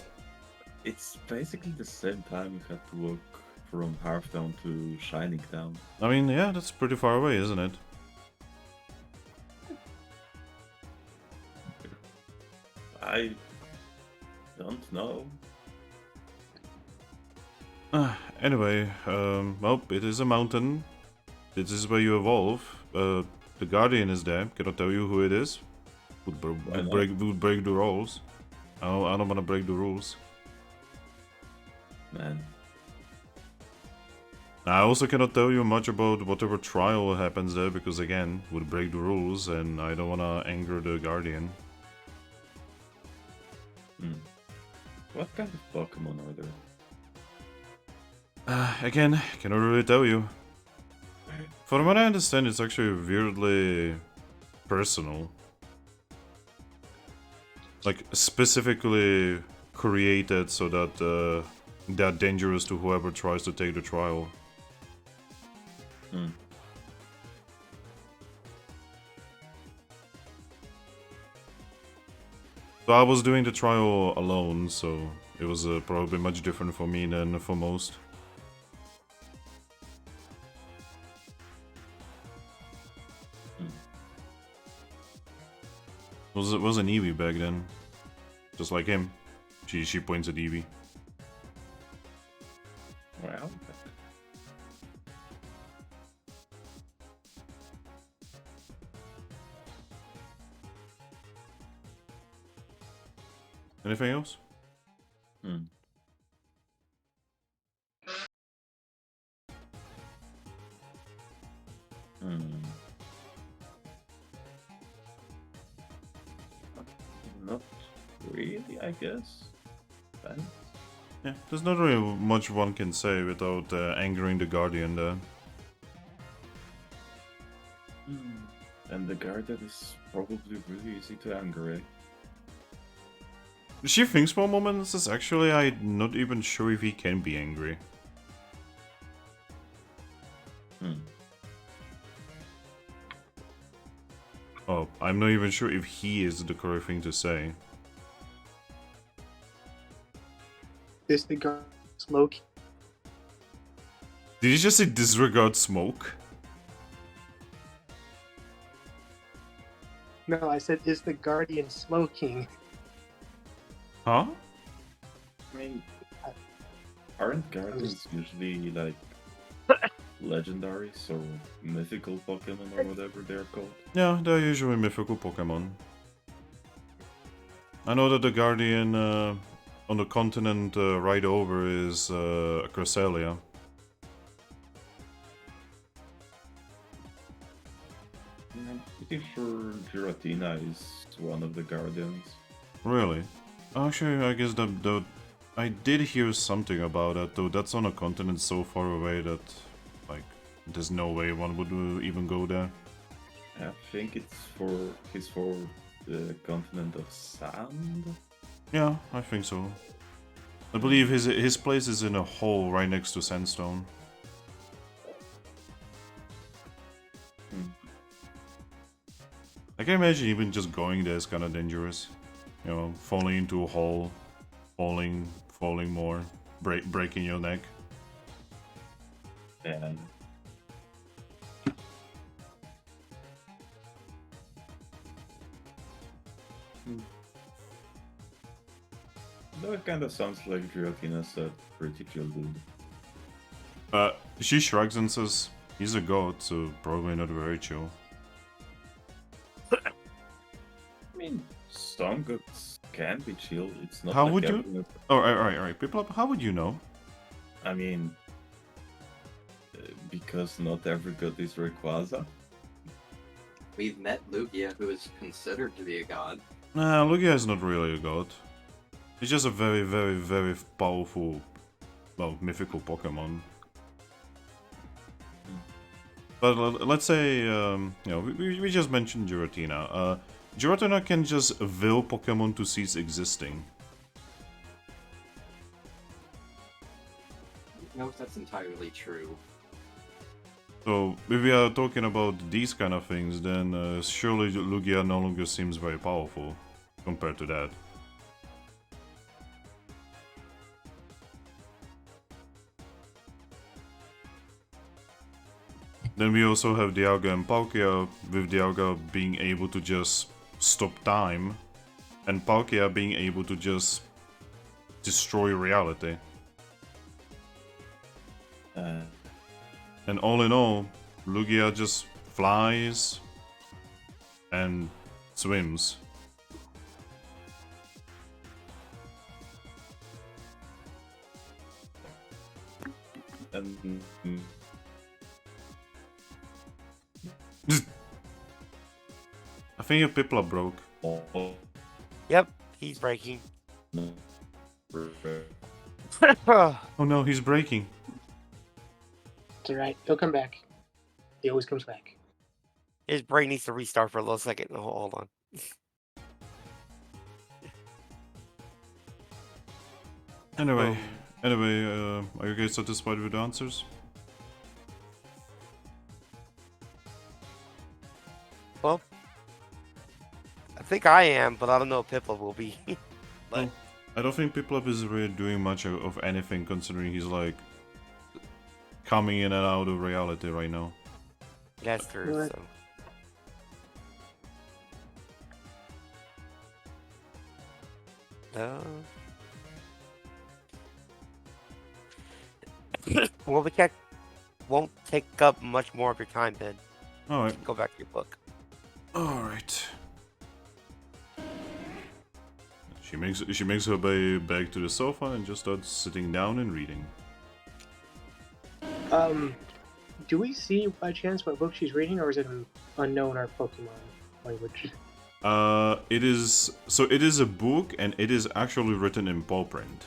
It's basically the same time we had to walk from Halftown to Shining Town. I mean, yeah, that's pretty far away, isn't it? I don't know. Anyway, well, it is a mountain. This is where you evolve. The Guardian is there. Cannot tell you who it is. Would break the rules. I don't want to break the rules. Man. I also cannot tell you much about whatever trial happens there because again, would break the rules and I don't want to anger the Guardian. What kind of Pokemon are there? Again, cannot really tell you. From what I understand, it's actually weirdly personal. Like, specifically created so that they're dangerous to whoever tries to take the trial. So I was doing the trial alone, so it was probably much different for me than for most. It was an Eevee back then. Just like him. She points at Eevee. Well, Anything else? Not really, I guess. Ben? Yeah, there's not really much one can say without angering the Guardian there. And the Guardian is probably really easy to anger, eh? She thinks for moments is actually I'm not even sure if he can be angry. Oh, I'm not even sure if he is the correct thing to say. Disregard smoke. Did you just say disregard smoke? No, I said, is the Guardian smoking? Huh? I mean, aren't Guardians usually like legendaries or mythical Pokemon or whatever they're called? Yeah, they're usually mythical Pokemon. I know that the Guardian on the continent right over is Cresselia. I'm pretty sure Giratina is one of the Guardians. Really? Actually, I guess that I did hear something about that, though that's on a continent so far away that, like, there's no way one would even go there. I think it's for the continent of Sand. Yeah, I think so. I believe his place is in a hole right next to Sandstone. I can imagine even just going there is kind of dangerous. You know, falling into a hole, falling more, breaking your neck. And No, it kind of sounds like Giratina said, pretty chill dude. She shrugs and says, he's a god, so probably not very chill. I mean, some gods can be chill. It's not How like would you- everyone- Oh, alright. Piplup, how would you know? I mean, because not every god is Rayquaza. We've met Lugia, who is considered to be a god. Nah, Lugia is not really a god. He's just a very, very, very powerful, well, mythical Pokemon. But let's say, you know, we just mentioned Giratina. Giratina can just will Pokemon to cease existing. I don't know if that's entirely true. So, if we are talking about these kind of things, then surely Lugia no longer seems very powerful compared to that. Then we also have Dialga and Palkia, with Dialga being able to just stop time, and Palkia being able to just destroy reality. And all in all, Lugia just flies and swims. And I think your Piplup broke. Yep, he's breaking. Oh no, he's breaking. It's alright. He'll come back. He always comes back. His brain needs to restart for a little second. Oh, hold on. Anyway, are you guys satisfied with the answers? Well, I think I am, but I don't know if Piplup will be. But I don't think Piplup is really doing much of anything, considering he's like coming in and out of reality right now. that's true. Right. So. Well, the cat won't take up much more of your time, then. All right. Go back to your book. All right. She makes her way back to the sofa and just starts sitting down and reading. Do we see by chance what book she's reading, or is it an unknown or Pokemon language? It is a book, and it is actually written in paw print.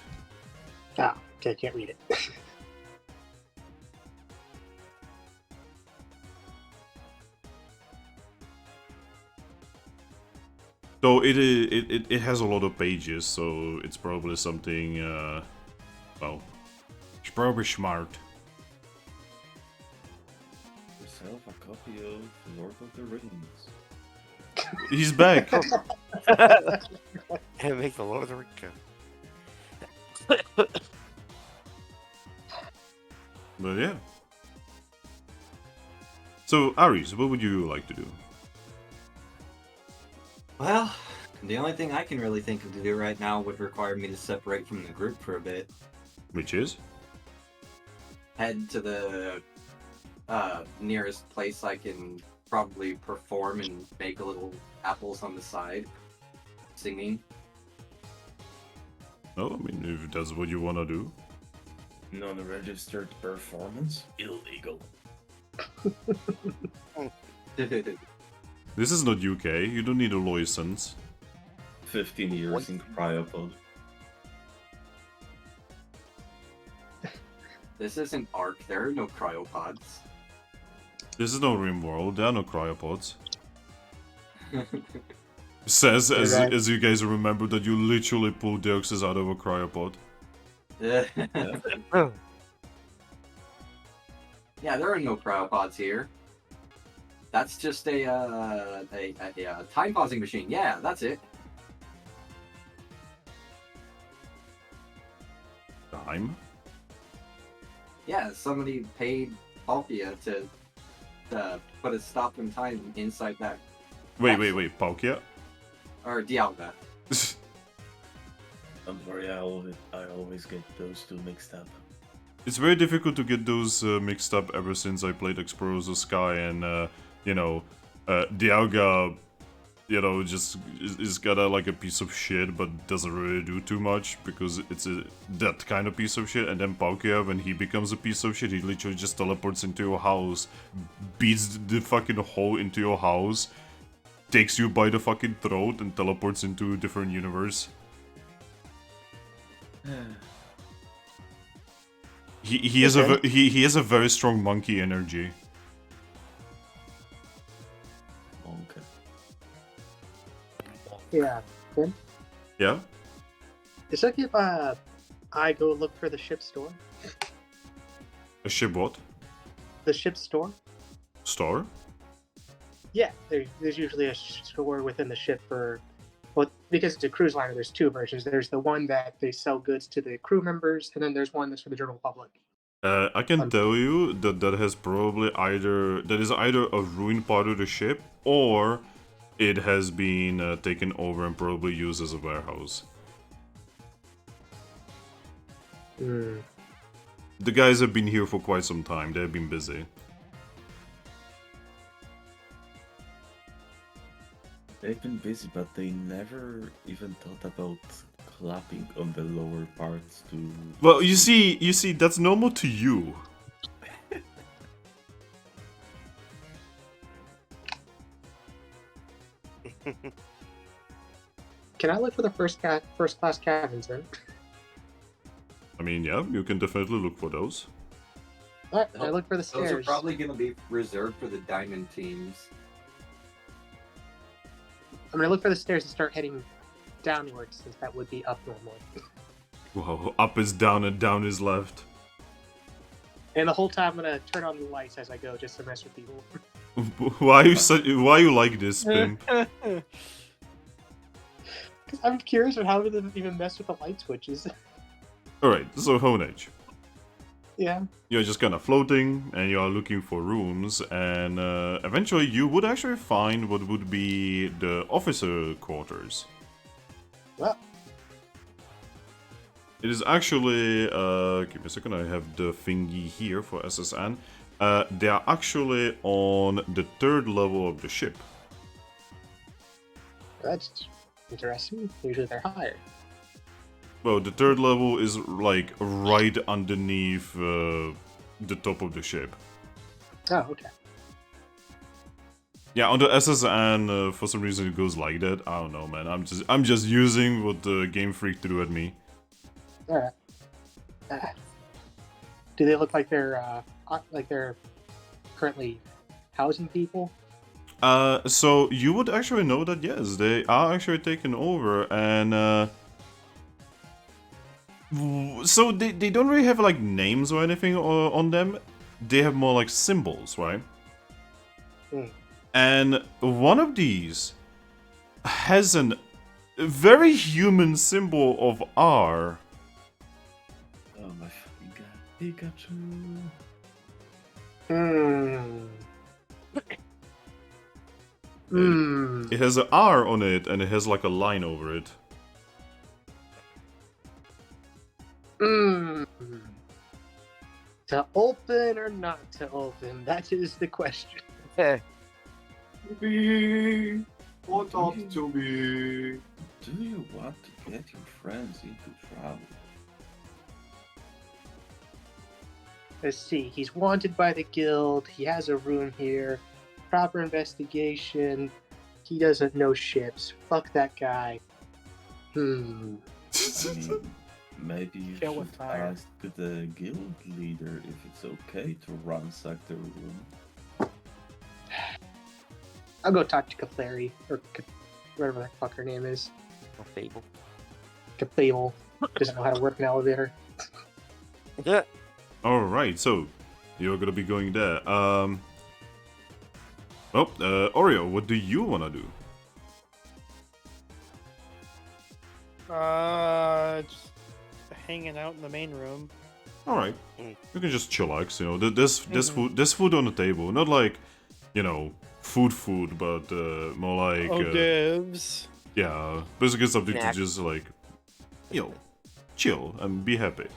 Ah, okay, I can't read it. So it has a lot of pages, so it's probably something. Well, it's probably smart. yourself a copy of Lord of the Rings. He's back. And make the Lord of the Rings count. But yeah. So Aries, what would you like to do? Well, the only thing I can really think of to do right now would require me to separate from the group for a bit. Which is? Head to the nearest place I can probably perform and make a little apples on the side, singing. Oh, I mean, if that's what you want to do. Non-registered performance? Illegal. This is not UK. You don't need a license. 15 years in cryopod. This isn't Ark, there are no cryopods. This is no RimWorld. There are no cryopods. Says as you guys remember that you literally pulled Deoxys out of a cryopod. Yeah, there are no cryopods here. That's just a time pausing machine. Yeah, that's it. Time? Yeah, somebody paid Palkia to put a stop in time inside that. Wait, Palkia? Or Dialga. Don't worry, I always get those two mixed up. It's very difficult to get those mixed up ever since I played Explorer of the Sky and, Dialga, just is got like a piece of shit but doesn't really do too much because it's that kind of piece of shit. And then Palkia, when he becomes a piece of shit, he literally just teleports into your house, beats the fucking hole into your house, takes you by the fucking throat and teleports into a different universe. He has he has a very strong monkey energy. Okay. Yeah. Tim? Yeah? Is it if I go look for the ship store? A ship what? The ship store? Star? Yeah, there's usually a store within the ship for, well, because it's a cruise liner, there's two versions. There's the one that they sell goods to the crew members, and then there's one that's for the general public. I can tell you that has probably that is either a ruined part of the ship or it has been taken over and probably used as a warehouse. Mm. The guys have been here for quite some time. They've been busy. They've been busy, but they never even thought about clapping on the lower parts to... Well, you see, that's normal to you. Can I look for the first class cabins then? I mean, yeah, you can definitely look for those. Alright, I look for the stairs. Those are probably going to be reserved for the diamond teams. I'm gonna look for the stairs and start heading downwards, since that would be up normally. Whoa, up is down and down is left. And the whole time I'm gonna turn on the lights as I go, just to mess with people. Why you like this, Pimp? Because I'm curious of how they even mess with the light switches. Alright, so Honedge. Yeah. You're just kind of floating, and you are looking for rooms, and eventually you would actually find what would be the officer quarters. Well. It is actually, give me a second, I have the thingy here for SSN. They are actually on the 3rd level of the ship. That's interesting. Usually they're higher. Well, the 3rd level is like right underneath the top of the ship. Oh, okay. Yeah, on the SSN, for some reason it goes like that. I don't know, man. I'm just using what the Game Freak threw at me. Alright. Do they look like they're currently housing people? So you would actually know that yes, they are actually taken over, and so they don't really have like names or anything on them. They have more like symbols, right? Hmm. And one of these has a very human symbol of R. Oh my fucking god, Pikachu. It has an R on it, and it has like a line over it. To open or not to open? That is the question. Be what ought to be? Do you want to get your friends into trouble? Let's see. He's wanted by the guild. He has a room here. Proper investigation. He doesn't know ships. Fuck that guy. I mean, maybe you Kill should with fire. ask the guild leader if it's okay to ransack the room. I'll go talk to Caflari, or whatever the fuck her name is. Fable. Cafable. Doesn't know how to work an elevator. Yeah. Alright, so you're gonna be going there. Oreo, what do you wanna do? Just hanging out in the main room. Alright, you can just chillax, you know. There's food on the table, not like, you know, food, but more like Oh, dibs. Yeah, basically something to Snack. just like, chill and be happy.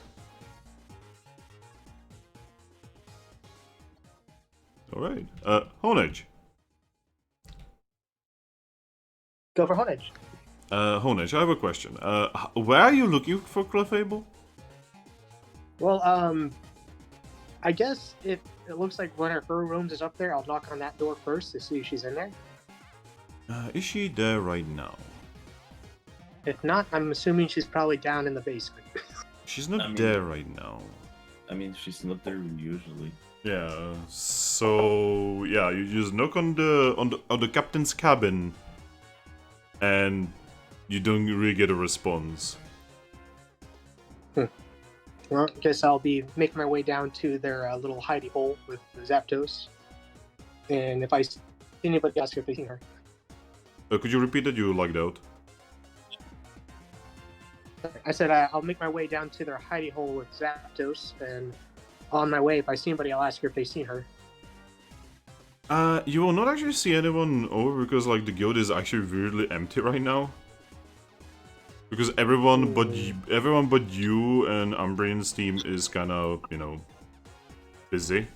Alright, Honedge. Go for Honedge. Honedge, I have a question. Where are you looking for Clefable? Well, I guess if it looks like one of her rooms is up there, I'll knock on that door first to see if she's in there. Is she there right now? If not, I'm assuming she's probably down in the basement. She's not I mean- there right now. I mean, she's not there usually. Yeah, so yeah, you just knock on the captain's cabin, and you don't really get a response. Well, I guess I'll be making my way down to their little hidey hole with the Zapdos. And if I see anybody ask if they see her. Could you repeat that? You logged out. I said I'll make my way down to their hidey hole with Zapdos, and on my way, if I see anybody, I'll ask her if they've seen her. You will not actually see anyone over because like the guild is actually weirdly empty right now. Because everyone but you and Umbrian's team is kind of, busy.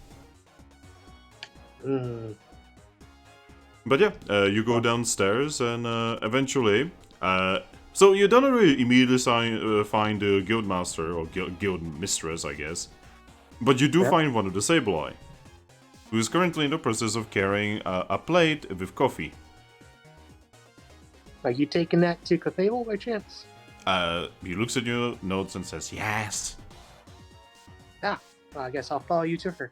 But yeah, you go downstairs and eventually, so you don't really immediately find the guild master or guild mistress, I guess. But you do find one of the Sableye, who is currently in the process of carrying a plate with coffee. Are you taking that to Clefable by chance? He looks at your notes and says, yes. Well, I guess I'll follow you to her.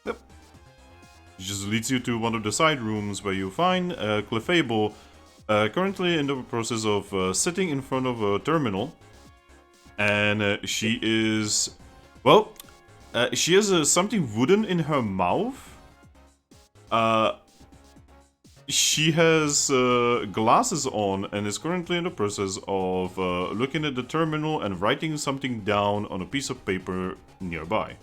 Yep. He just leads you to one of the side rooms where you find Clefable currently in the process of sitting in front of a terminal. And she is... Well, she has something wooden in her mouth. She has glasses on and is currently in the process of looking at the terminal and writing something down on a piece of paper nearby.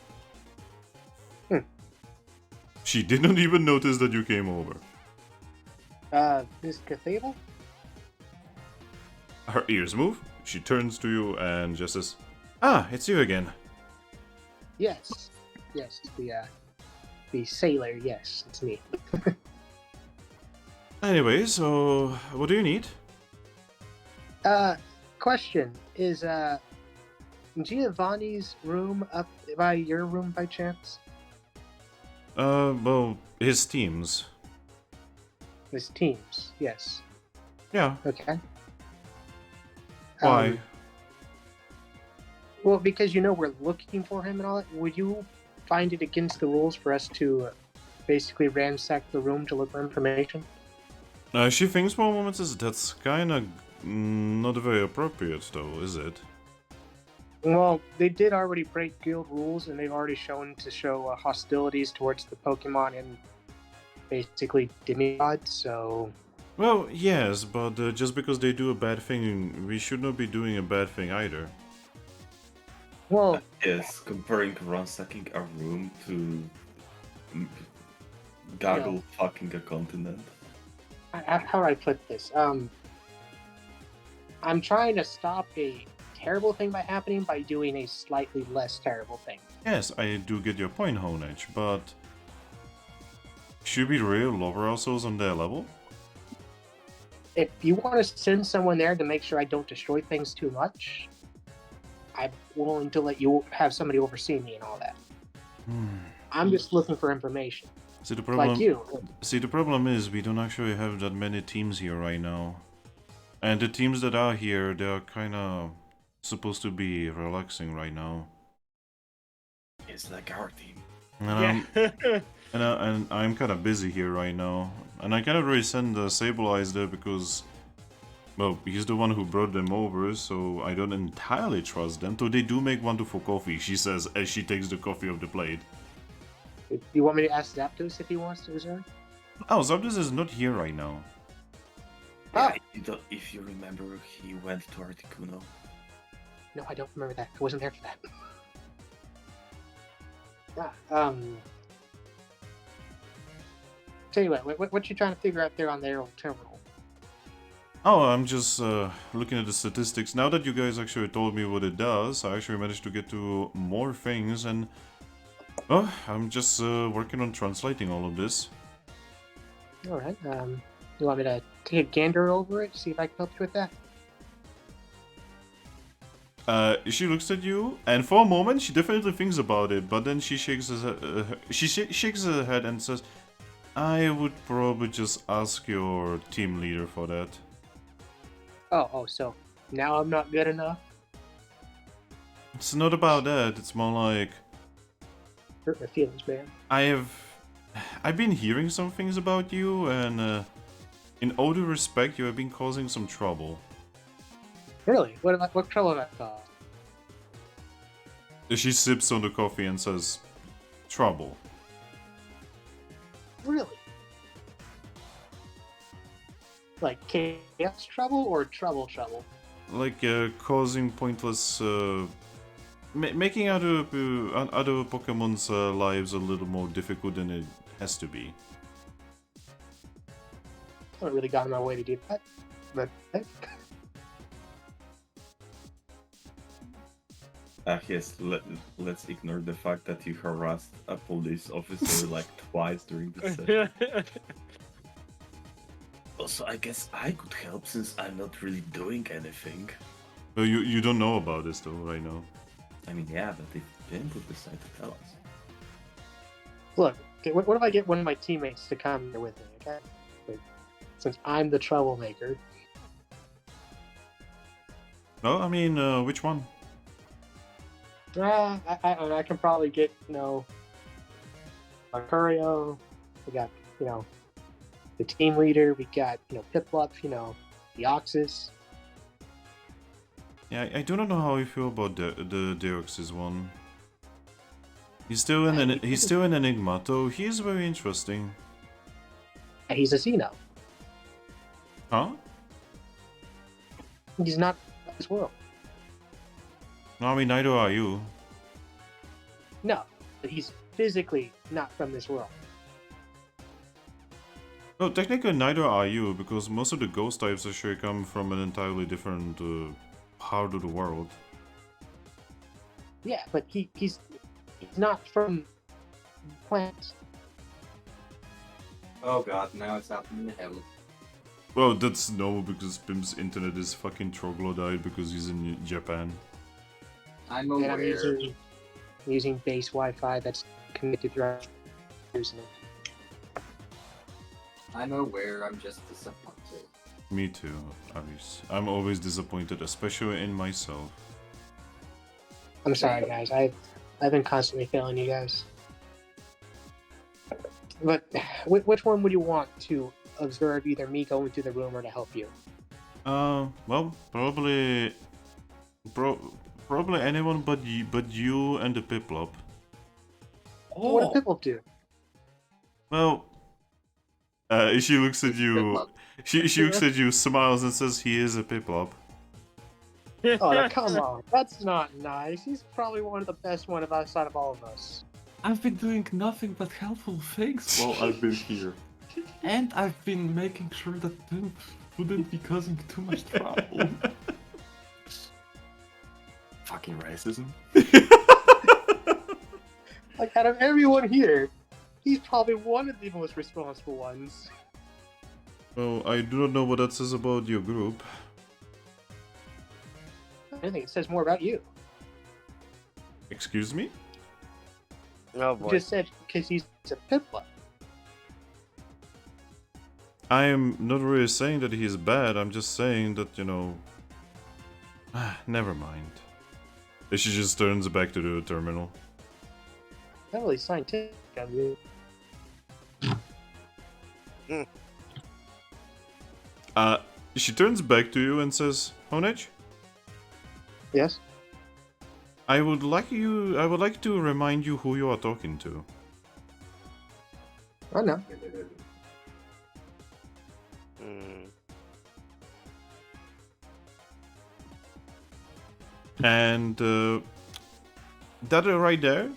She did not even notice that you came over. Miss Clefable? Her ears move. She turns to you and just says, "Ah, it's you again." Yes. Yes, the sailor, yes, it's me. Anyway, so what do you need? Question. Is Giovanni's room up by your room by chance? Well, his teams. His teams, yes. Yeah. Okay. Why? Well, because we're looking for him and all that, would you find it against the rules for us to basically ransack the room to look for information? She thinks for a moment that's kind of not very appropriate, though, is it? Well, they did already break guild rules, and they've already shown hostilities towards the Pokemon and basically demigods, so... Well, yes, but just because they do a bad thing, we should not be doing a bad thing either. Well... Yes, comparing ransacking a room to gargle fucking a continent. How do I put this? I'm trying to stop a terrible thing by happening by doing a slightly less terrible thing. Yes, I do get your point, Honedge, but should we really lower ourselves on their level? If you want to send someone there to make sure I don't destroy things too much, I'm willing to let you have somebody oversee me and all that. I'm just looking for information. See, the problem, Like you. See, the problem is we don't actually have that many teams here right now. And the teams that are here, they are kind of supposed to be relaxing right now. It's like our team. And I'm kind of busy here right now. And I cannot really send Sableye there because, well, he's the one who brought them over, so I don't entirely trust them. Though they do make wonderful coffee, she says as she takes the coffee off the plate. You want me to ask Zapdos if he wants to reserve? Oh, Zapdos is not here right now. Ah. Yeah, if you remember, he went to Articuno. No, I don't remember that. I wasn't there for that. Tell you what you trying to figure out there on the aerial terminal? Oh, I'm just looking at the statistics. Now that you guys actually told me what it does, I actually managed to get to more things, and oh, I'm just working on translating all of this. All right. You want me to take a gander over it, see if I can help you with that? She looks at you, and for a moment she definitely thinks about it, but then she shakes shakes her head and says, "I would probably just ask your team leader for that." Oh, so now I'm not good enough? It's not about that. It's more like Hurt my feelings, man. I've been hearing some things about you, and in all due respect, you have been causing some trouble. Really? What trouble have I caused? She sips on the coffee and says, "Trouble." Really? Like chaos trouble or trouble? Like causing pointless, making other Pokemon's lives a little more difficult than it has to be. I haven't really gotten my way to do that. But hey. Yes, let's ignore the fact that you harassed a police officer like twice during the session. Also, I guess I could help since I'm not really doing anything. You don't know about this though, right now. I mean, yeah, but if Ben would decide to tell us. Look, okay, what if I get one of my teammates to come here with me, okay? Like, since I'm the troublemaker. No, I mean, which one? I can probably get, Oreo. We got, the team leader. We got, Piplup, the Oxus. Yeah, I do not know how you feel about the Deoxys one. He's still an enigma, though he is very interesting. He's a Xeno. Huh? He's not in this world. No, I mean, neither are you. No, but he's physically not from this world. No, technically neither are you, because most of the ghost types actually come from an entirely different part of the world. Yeah, but he's not from planets. Oh god, now it's happening to him. Well, that's no, because Pim's internet is fucking troglodyte because he's in Japan. I'm And aware. I'm using base Wi-Fi that's connected throughout. I'm aware, I'm just disappointed. Me too, Aris. I'm always disappointed, especially in myself. I'm sorry, guys. I've been constantly failing you guys. But which one would you want to observe, either me going through the room or to help you? Well, probably anyone but you and the Piplup. What did Piplup do? Well, she looks at you. She looks at you, smiles, and says, "He is a Piplup." Oh, now, come on. That's not nice. He's probably one of the best one outside of all of us. I've been doing nothing but helpful things while I've been here. And I've been making sure that Pimp wouldn't be causing too much trouble. Fucking racism. Like, out of everyone here, he's probably one of the most responsible ones. Well, I do not know what that says about your group. I think it says more about you. Excuse me? Oh You boy. just said because he's a Piplup. I am not really saying that he's bad, I'm just saying that, never mind. And she just turns back to the terminal. Not really scientific of you. She turns back to you and says, "Honedge, Yes? I would like to remind you who you are talking to." I know. Mm. And that right there,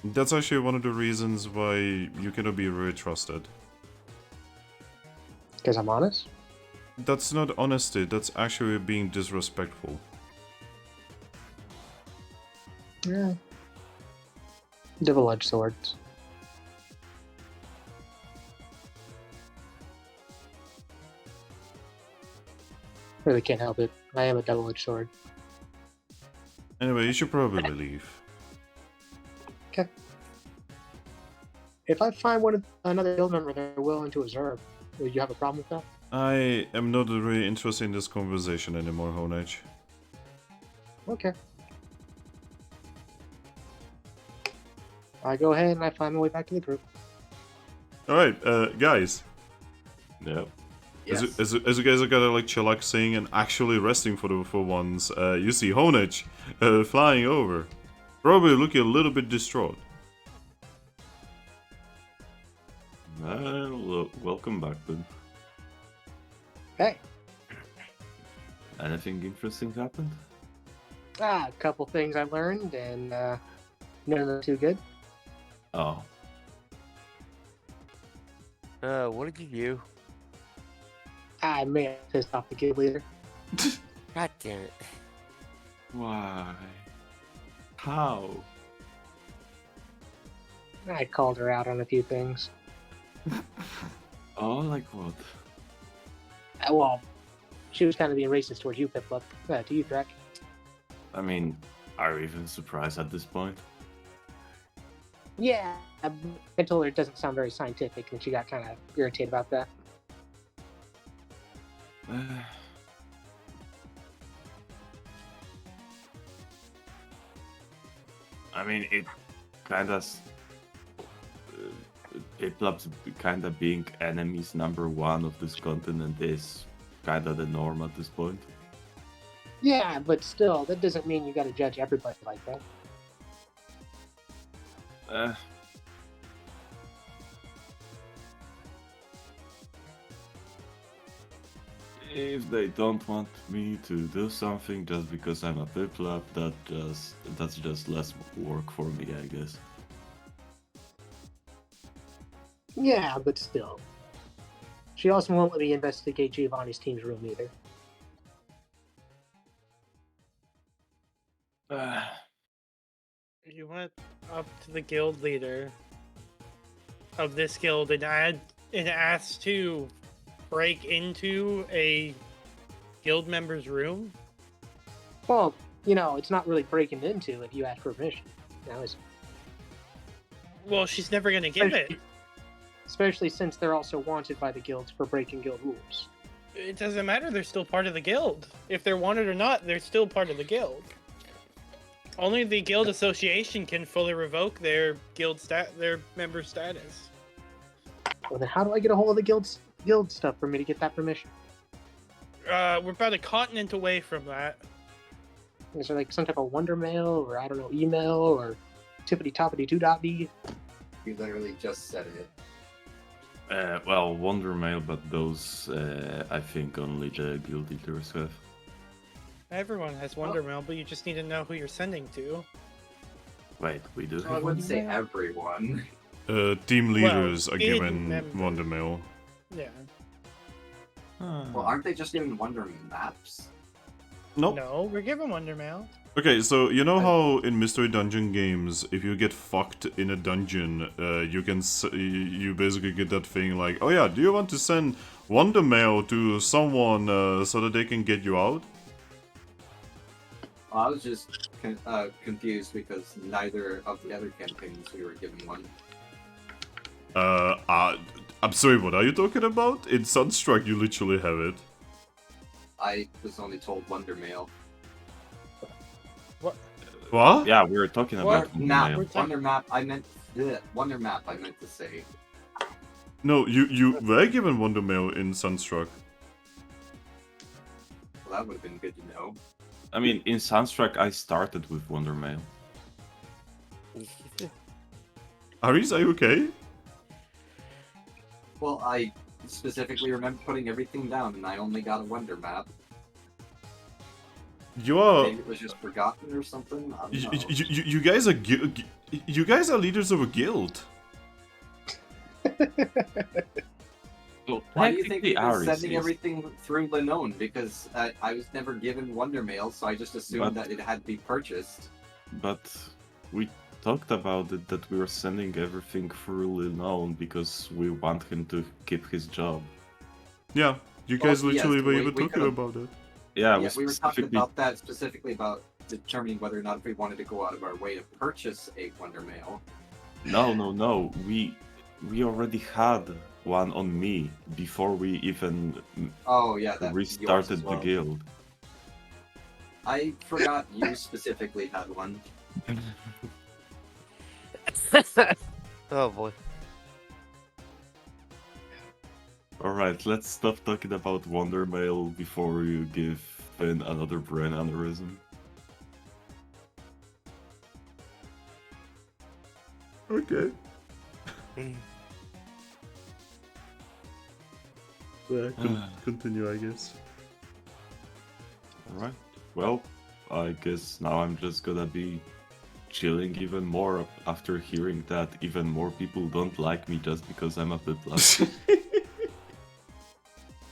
that's actually one of the reasons why you cannot be really trusted. Because I'm honest? That's not honesty, that's actually being disrespectful. Yeah. Double-edged swords. Really can't help it. I am a double-edged sword. Anyway, you should probably leave. Okay. If I find another guild member they're willing to observe, will you have a problem with that? I am not really interested in this conversation anymore, Honedge. Okay. I go ahead and I find my way back to the group. Alright, guys. Yeah. Yes. As you guys are kind of like chillaxing and actually resting for once, you see Honedge flying over. Probably looking a little bit distraught. Well, welcome back then. Hey. Anything interesting happened? A couple things I learned, and none of them too good. Oh. What did you do? I may have pissed off the guild leader. God damn it. Why? How? I called her out on a few things. Oh, like what? Well, she was kind of being racist towards you, Piplup. To you, Thrack. I mean, are you even surprised at this point? Yeah, I told her it doesn't sound very scientific, and she got kind of irritated about that. I mean, it kind of... Piplup's kind of being enemies #1 of this continent is kind of the norm at this point. Yeah, but still, that doesn't mean you gotta judge everybody like that. If they don't want me to do something just because I'm a Piplup, that's just less work for me, I guess. Yeah, but still. She also won't let me investigate Giovanni's team's room either. You went up to the guild leader of this guild and asked to break into a guild member's room? Well, you know, it's not really breaking into if you ask for permission. Now, is Well, she's never gonna give it. especially since they're also wanted by the guilds for breaking guild rules. It doesn't matter, they're still part of the guild. If they're wanted or not, they're still part of the guild. Only the guild association can fully revoke their their member status. Well, then how do I get a hold of the guild stuff for me to get that permission? We're about a continent away from that. Is there like some type of wonder mail, or I don't know, email, or tippity-toppity-doo-dot-dee? You literally just said it. Well, Wonder Mail, but those, I think only the guild leaders have. Everyone has wonder mail, but you just need to know who you're sending to. Wait, we do I have wouldn't Wonder say Mail? everyone. Team leaders are hidden given members. Wonder Mail. Yeah. Well, aren't they just given Wonder Maps? Nope. No, we're given wonder mail. Okay, so you know how in Mystery Dungeon games, if you get fucked in a dungeon, you basically get that thing like, oh yeah, do you want to send Wonder Mail to someone so that they can get you out? I was just confused because neither of the other campaigns we were given one. I'm sorry, what are you talking about? In Sunstruck, you literally have it. I was only told Wonder Mail. What? Yeah, we were talking about Wonder Map. Mail. Wonder Map. I meant Wonder Map. I meant to say. No, you were given Wonder Mail in Sunstruck. Well, that would have been good to know. I mean, in Sunstruck, I started with Wonder Mail. Aris, are you okay? Well, I specifically remember putting everything down, and I only got a Wonder Map. You are. Maybe it was just forgotten or something. I don't know. You guys are you guys are leaders of a guild. Well, Why do you think technically he was Aries sending is, everything through Linone? Because I was never given Wonder Mail, so I just assumed But- that it had to be purchased. but we talked about it that we were sending everything through Linone because we want him to keep his job. Yeah, you Well, guys literally yes, were we even talking could've- about it. Yeah, we were talking specifically about that specifically about determining whether or not if we wanted to go out of our way to purchase a Wonder Mail. No. We already had one on me before we even Oh yeah, that restarted yours as well. the guild. I forgot you specifically had one. Oh boy. Alright, let's stop talking about Wonder Mail before you give Finn another brain aneurysm. Okay. Mm. Continue, I guess. Alright, well, I guess now I'm just gonna be chilling even more after hearing that even more people don't like me just because I'm a Piplup.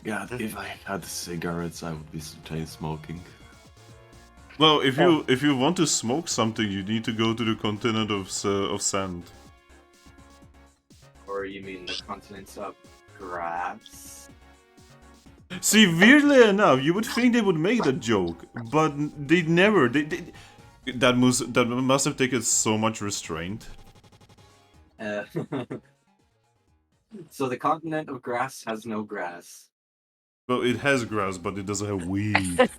God, if I had cigarettes, I would be chain smoking. Well, if you want to smoke something, you need to go to the continent of sand. Or you mean the continents of grass? See, weirdly enough, you would think they would make that joke, but they never. That must have taken so much restraint. So the continent of grass has no grass. Well, it has grass, but it doesn't have weed.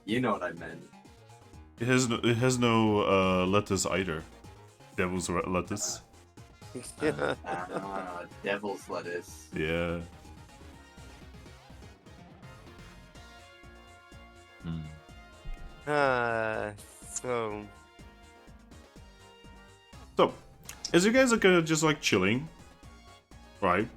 You know what I meant. It has no lettuce either. Devil's lettuce. Devil's lettuce. Yeah. So So, as you guys are kind of just like chilling, right?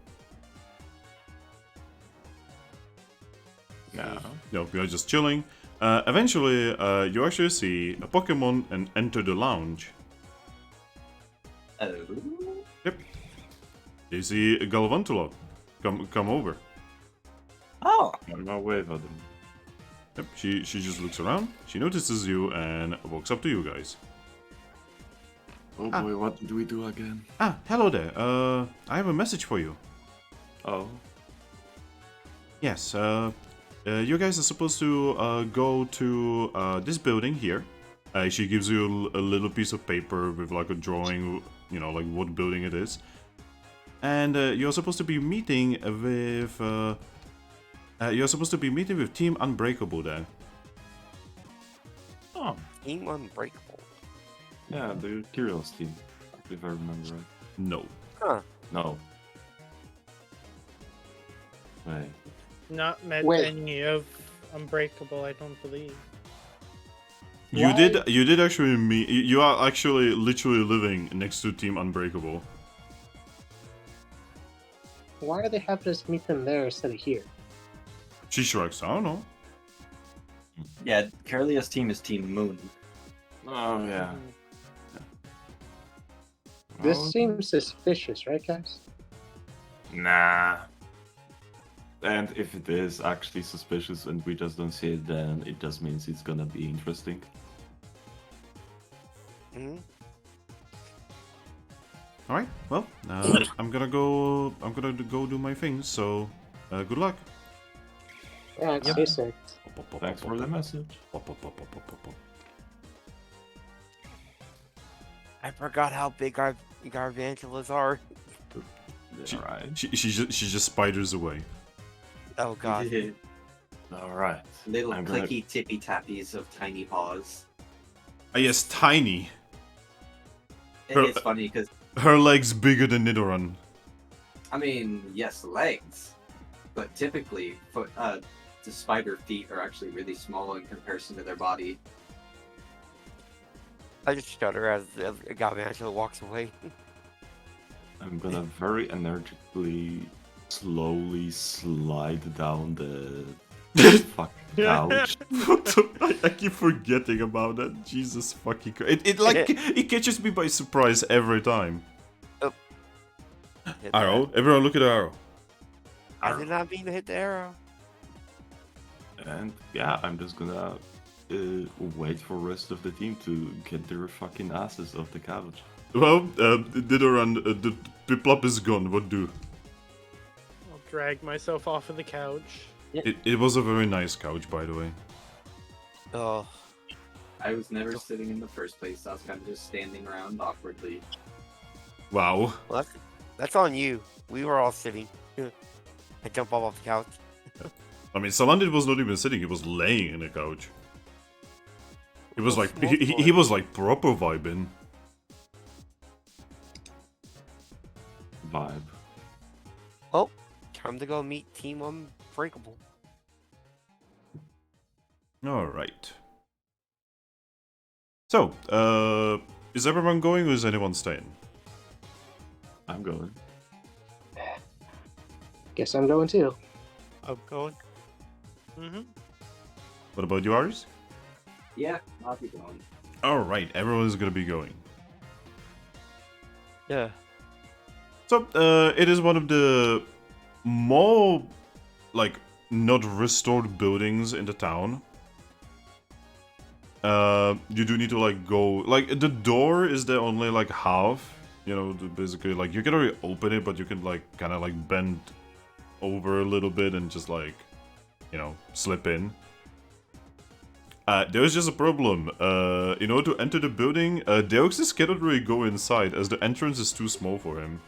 No, you're just chilling. Eventually, you actually see a Pokemon and enter the lounge. Oh. Yep. You see a Galvantula come over. Oh. I'm gonna wave at them. Yep. She just looks around. She notices you and walks up to you guys. Oh boy, what did we do again? Ah, hello there. I have a message for you. Oh. Yes. You guys are supposed to go to this building here. She gives you a little piece of paper with like a drawing, you know, like what building it is. And you're supposed to be meeting with Team Unbreakable there. Oh. Team Unbreakable. Yeah, the Curious team, if I remember right. No. Huh. No. Wait. Not met Wait. any of Unbreakable, I don't believe. You Why- did actually meet. You are actually literally living next to Team Unbreakable. Why are they having us meet them there instead of here? She shrugs. I don't know. Yeah, Carlia's team is Team Moon. Oh yeah. This Well, seems suspicious, right, guys? Nah. And if it is actually suspicious and we just don't see it, then it just means it's gonna be interesting. Mhm. All right. Well, I'm gonna go do my things. So, good luck. Yeah, it's basic. Thanks for the message. I forgot how big our Garvantulas are. Alright. She just spiders away. Oh god. Alright. Little I'm gonna- clicky tippy tappies of tiny paws. Ah, yes, tiny. It- Her- It's funny because, Her legs bigger than Nidoran. I mean, yes, legs, but typically the spider feet are actually really small in comparison to their body. I just shudder as Garvantula walks away. I'm gonna very energetically, slowly slide down the fucking couch. I keep forgetting about that. Jesus fucking Christ. It catches me by surprise every time. hit Arrow. that. Everyone look at the arrow. I did not mean to hit the arrow. And yeah, I'm just gonna wait for rest of the team to get their fucking asses off the couch. Well, Nidoran, the Piplup is gone. What do? I'll drag myself off of the couch. It was a very nice couch, by the way. Oh, I was never sitting in the first place. I was kind of just standing around awkwardly. Wow. well, that's on you. We were all sitting. I jump off the couch. I mean, Salandit was not even sitting; he was laying in the couch. He was like, he was like proper vibing. Vibe. Oh, time to go meet Team Unbreakable. All right. So, is everyone going, or is anyone staying? I'm going. Guess I'm going too. I'm going. Mm-hmm. What about you, Aris? Yeah, I'll be going. All right, everyone's gonna be going. Yeah. So, it is one of the more, like, not restored buildings in the town. You do need to, like, go... Like, the door is there only, like, half. You know, basically, like, you can already open it, but you can, like, kind of, like, bend over a little bit and just, like, you know, slip in. There is just a problem. In order to enter the building, Deoxys cannot really go inside, as the entrance is too small for him.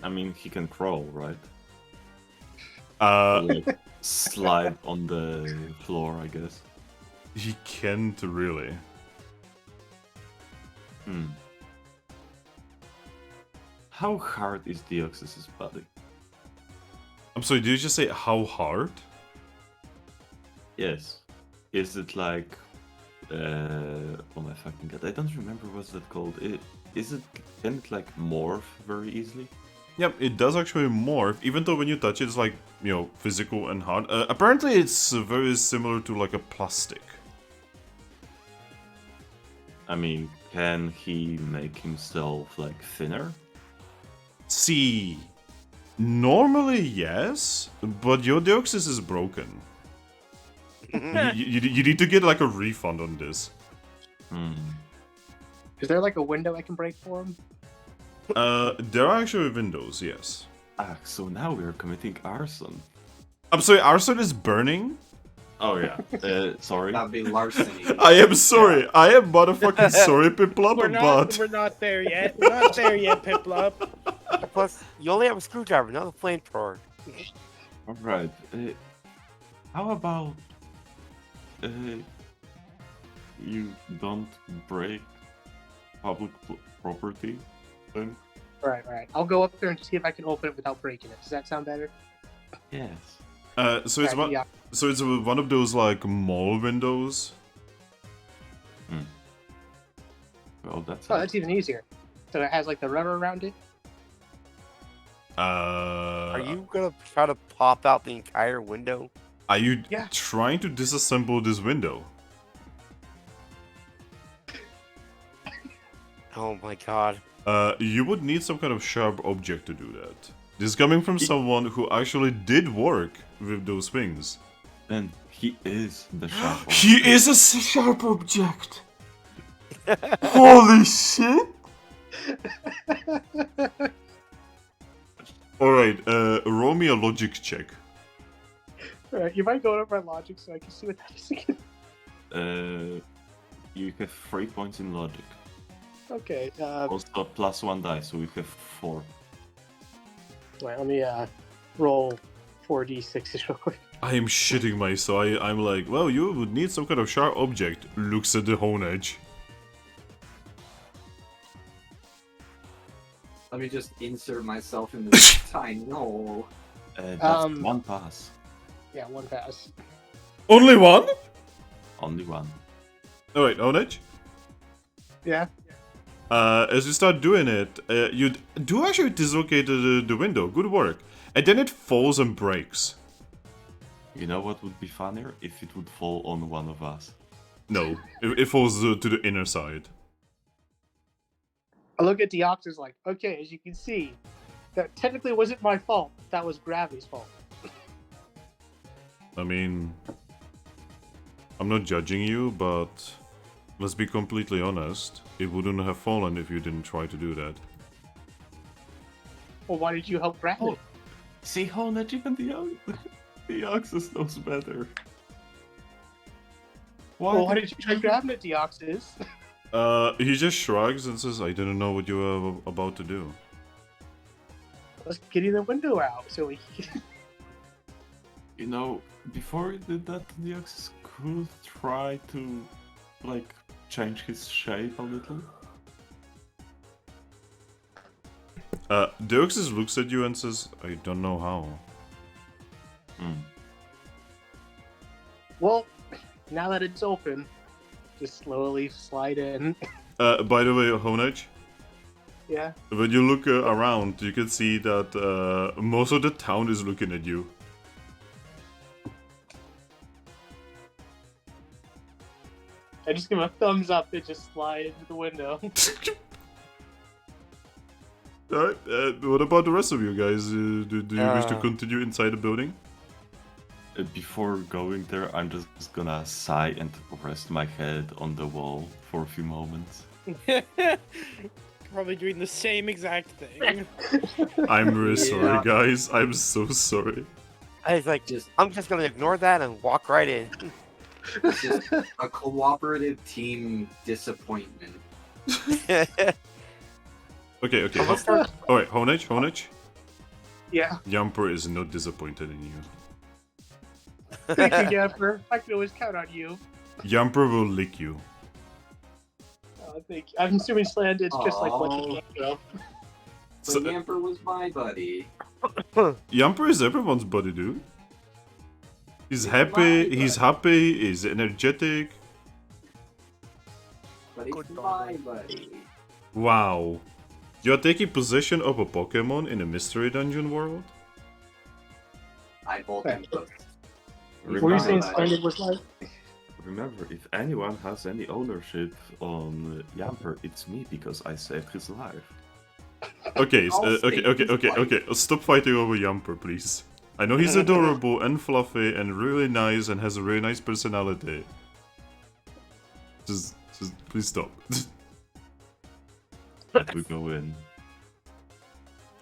I mean, he can crawl, right? He Slide on the floor, I guess. can't really. How hard is Deoxys' body? I'm sorry, did you just say how hard? Yes. Is it like... oh my fucking god, I don't remember what's that called. Can it like morph very easily? Yep, it does actually morph, even though when you touch it, it's like, you know, physical and hard. Apparently it's very similar to like a plastic. I mean, can he make himself like thinner? See, normally yes, but your Deoxys is broken. you need to get like a refund on this. Is there like a window I can break for him? There are actually windows, yes. Ah, so now we're committing arson. I'm sorry, arson is burning? Oh yeah, sorry. That'd be larceny. I am sorry, I am motherfucking sorry, Piplup, but... We're not there yet. We're not there yet, Piplup. Plus, you only have a screwdriver, not a flamethrower. Alright, how about... you don't break public property then? Right. I'll go up there and see if I can open it without breaking it. Does that sound better? Yes. So it's one. Yeah. So it's one of those like mall windows. Well, that's... Oh, that's even easier. So it has like the rubber around it? Are you gonna try to pop out the entire window? Are you Yeah. trying to disassemble this window? Oh my god. You would need some kind of sharp object to do that. This is coming from someone who actually did work with those things. Then he is the sharp. He is a sharp object! Holy shit! Alright, roll me a logic check. Alright, you might go over my logic so I can see what that is again. You have 3 points in logic. Okay, Also plus 1 die, so we have 4. wait, let me roll 4d6 real quick. I am shitting myself. I'm like, well, you would need some kind of sharp object. Looks at the Honedge. Let me just insert myself in this tiny hole. That's 1 pass. Yeah, 1 pass. Only one? Only 1. Alright, Honedge. Yeah. As you start doing it, you do actually dislocate the window. Good work. And then it falls and breaks. You know what would be funnier? If it would fall on one of us. No, it falls to the inner side. I look at Deoxys like, okay, as you can see, that technically wasn't my fault. That was Gravity's fault. I mean, I'm not judging you, but let's be completely honest. It wouldn't have fallen if you didn't try to do that. Well, why did you help Gravity? Oh, see, Honedge, even the Oxus knows better. Well, why did you try grabbing it, Deoxys? He just shrugs and says, I didn't know what you were about to do. Let's get the window out so we can... You know, before he did that, the Oxus could try to, like, change his shape a little. Deoxys looks at you and says, I don't know how. Well, now that it's open, just slowly slide in. By the way, Honedge, Yeah. when you look around, you can see that most of the town is looking at you. I just give him a thumbs up and just slide into the window. Alright, what about the rest of you guys? Do you wish to continue inside the building? Before going there, I'm just gonna sigh and rest my head on the wall for a few moments. Probably doing the same exact thing. I'm really sorry, guys. I'm so sorry. I was like, I'm just gonna ignore that and walk right in. It's just a cooperative team disappointment. Okay. Alright, Honedge. Yeah. Yamper is not disappointed in you. Thank you, Gaffer. I can always count on you. Yamper will lick you. Thank you. I'm assuming Sland it's just like what you know. So Yamper was my buddy. Yamper is everyone's buddy, dude. He's happy, he's energetic. But he's my buddy. Wow. You're taking possession of a Pokemon in a mystery dungeon world? I bolt him both. What were you saying Sland was like? Remember, if anyone has any ownership on Yamper, it's me because I saved his life. Okay, okay. Stop fighting over Yamper, please. I know he's adorable and fluffy and really nice and has a really nice personality. Just please stop. We go in.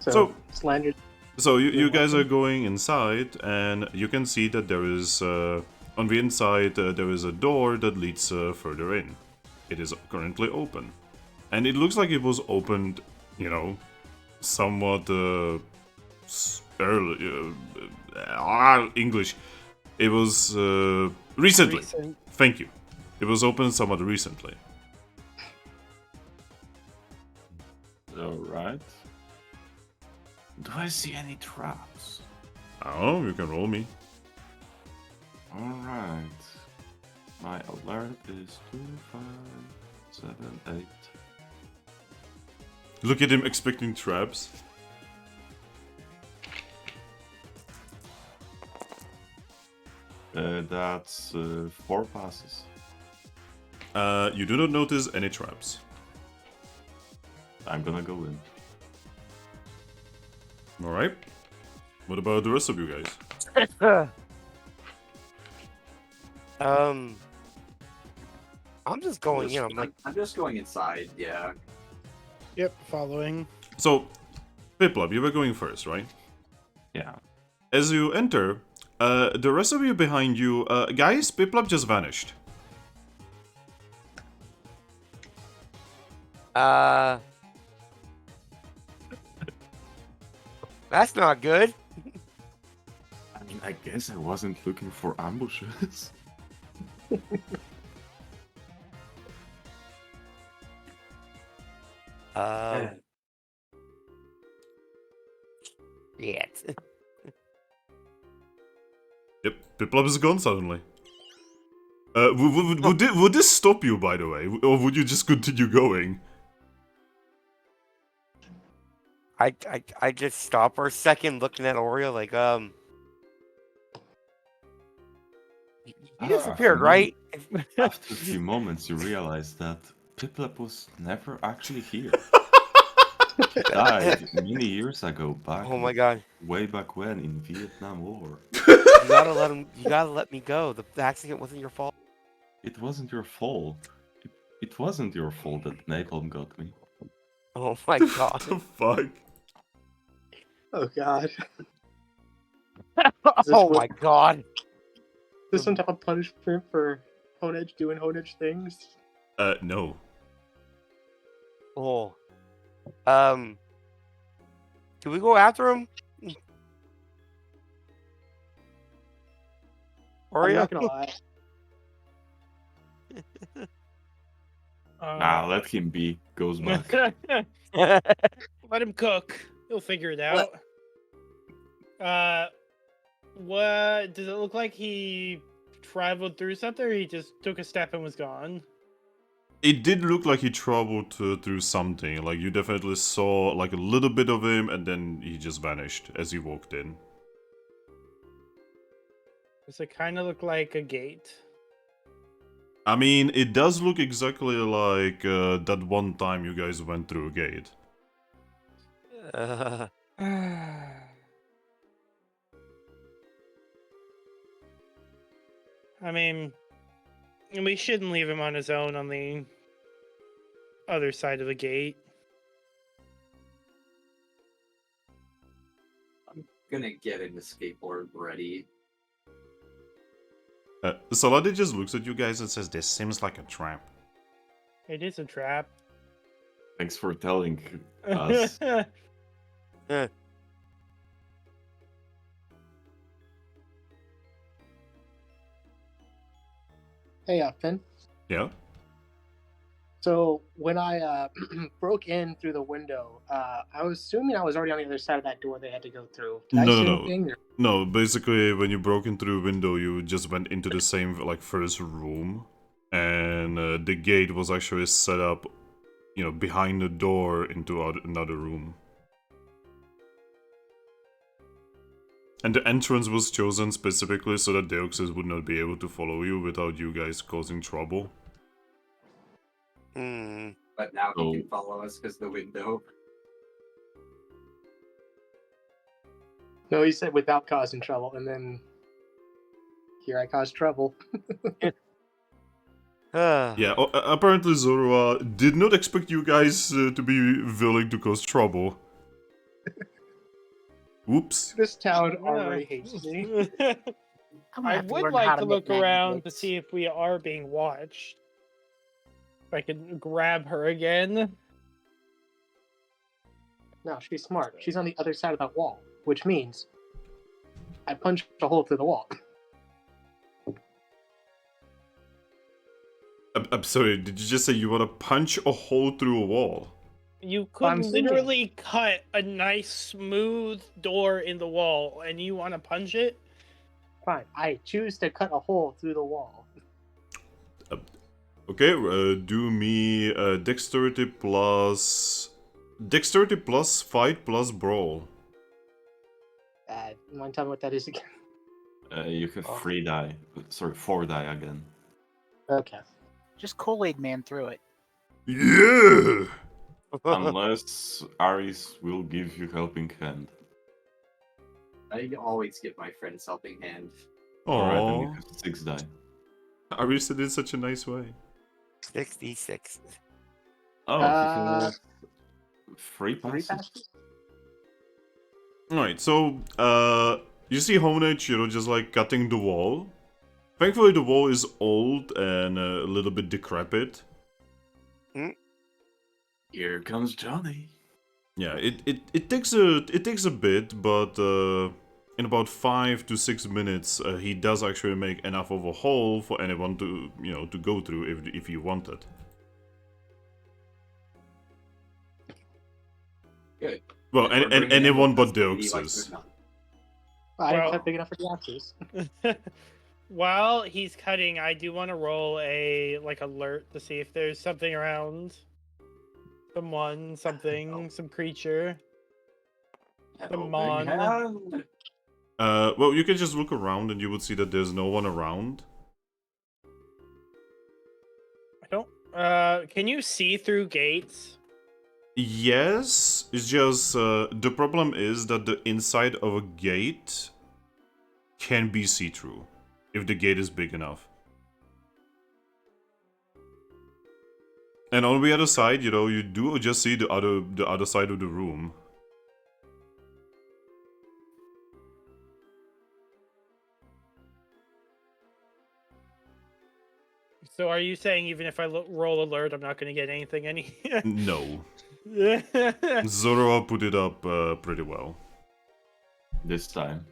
So Slander. So you guys are going inside, and you can see that there is on the inside there is a door that leads further in. It is currently open, and it looks like it was opened, you know, somewhat early. English. It was recently. Thank you. It was opened somewhat recently. All right. Do I see any traps? Oh, you can roll me. Alright. My alert is 2, 5, 7, 8. Look at him expecting traps. That's 4 passes. You do not notice any traps. I'm gonna go in. Alright. What about the rest of you guys? I'm just going, you know, I'm just going inside, yeah. Yep, following. So, Piplup, you were going first, right? Yeah. As you enter, the rest of you behind you, guys, Piplup just vanished. That's not good. I mean, I guess I wasn't looking for ambushes. Shit. Yep, Piplup is gone suddenly. Would this stop you, by the way? Or would you just continue going? I just stop for a second looking at Oreo like, you disappeared, right? After a few moments, you realize that Piplup was never actually here. Died many years ago, back Oh my god. way back when in Vietnam War. You gotta let him. You gotta let me go. The accident wasn't your fault. It wasn't your fault. It wasn't your fault that Napalm got me. Oh my What god. the fuck? Oh god. Oh my god. Is this some type of punishment for Honedge doing Honedge things? No. Oh. Do we go after him? I'm Oreo? not gonna lie. Nah, let him be. Goes back. Let him cook. He'll figure it out. What does it look like? He traveled through something, or he just took a step and was gone? It did look like he traveled through something. Like, you definitely saw, like, a little bit of him, and then he just vanished as he walked in. Does it kind of look like a gate? I mean, it does look exactly like that one time you guys went through a gate. I mean, we shouldn't leave him on his own on the other side of the gate. I'm gonna get an skateboard ready. Saladi just looks at you guys and says, "This seems like a trap." It is a trap. Thanks for telling us. Hey, Finn. Yeah? So when I broke in through the window, I was assuming I was already on the other side of that door they had to go through. Did I see anything? Or... No, basically, when you broke in through a window, you just went into the same, like, first room. And the gate was actually set up, you know, behind the door into another room. And the entrance was chosen specifically so that Deoxys would not be able to follow you without you guys causing trouble. But now he can follow us because the window. No, he said without causing trouble, and then here I caused trouble. Yeah, apparently Zorua did not expect you guys to be willing to cause trouble. Whoops. This town already hates me. I would like to look around to see if we are being watched. If I can grab her again. No, she's smart. She's on the other side of that wall, which means I punched a hole through the wall. I'm sorry, did you just say you want to punch a hole through a wall? You could literally cut a nice smooth door in the wall, and you want to punch it? Fine, I choose to cut a hole through the wall. Okay, do me dexterity plus fight plus brawl. You want to tell me what that is again? You have 3 die. Sorry, 4 die again. Okay. Just Kool-Aid Man through it. Yeah! Unless Aris will give you helping hand. I always give my friends helping hand. Alright, then you have 6 die. Aris did it in such a nice way. 66. Oh, he has 3 passes? Alright, so, you see Honedge, you know, just like cutting the wall. Thankfully, the wall is old and a little bit decrepit. Here comes Johnny. Yeah, it takes a bit, but in about 5 to 6 minutes, he does actually make enough of a hole for anyone to, you know, to go through if you wanted. Good. Well, and anyone but Deoxys. I didn't cut big enough for the axes. While he's cutting, I do want to roll a alert to see if there's something around. Someone, something, some creature. Some mon. Well, you can just look around and you would see that there's no one around. I don't. Can you see through gates? Yes, it's just the problem is that the inside of a gate can be see-through if the gate is big enough. And on the other side, you know, you do just see the other side of the room. So are you saying even if I roll alert, I'm not going to get anything? No. Zorua put it up pretty well. This time.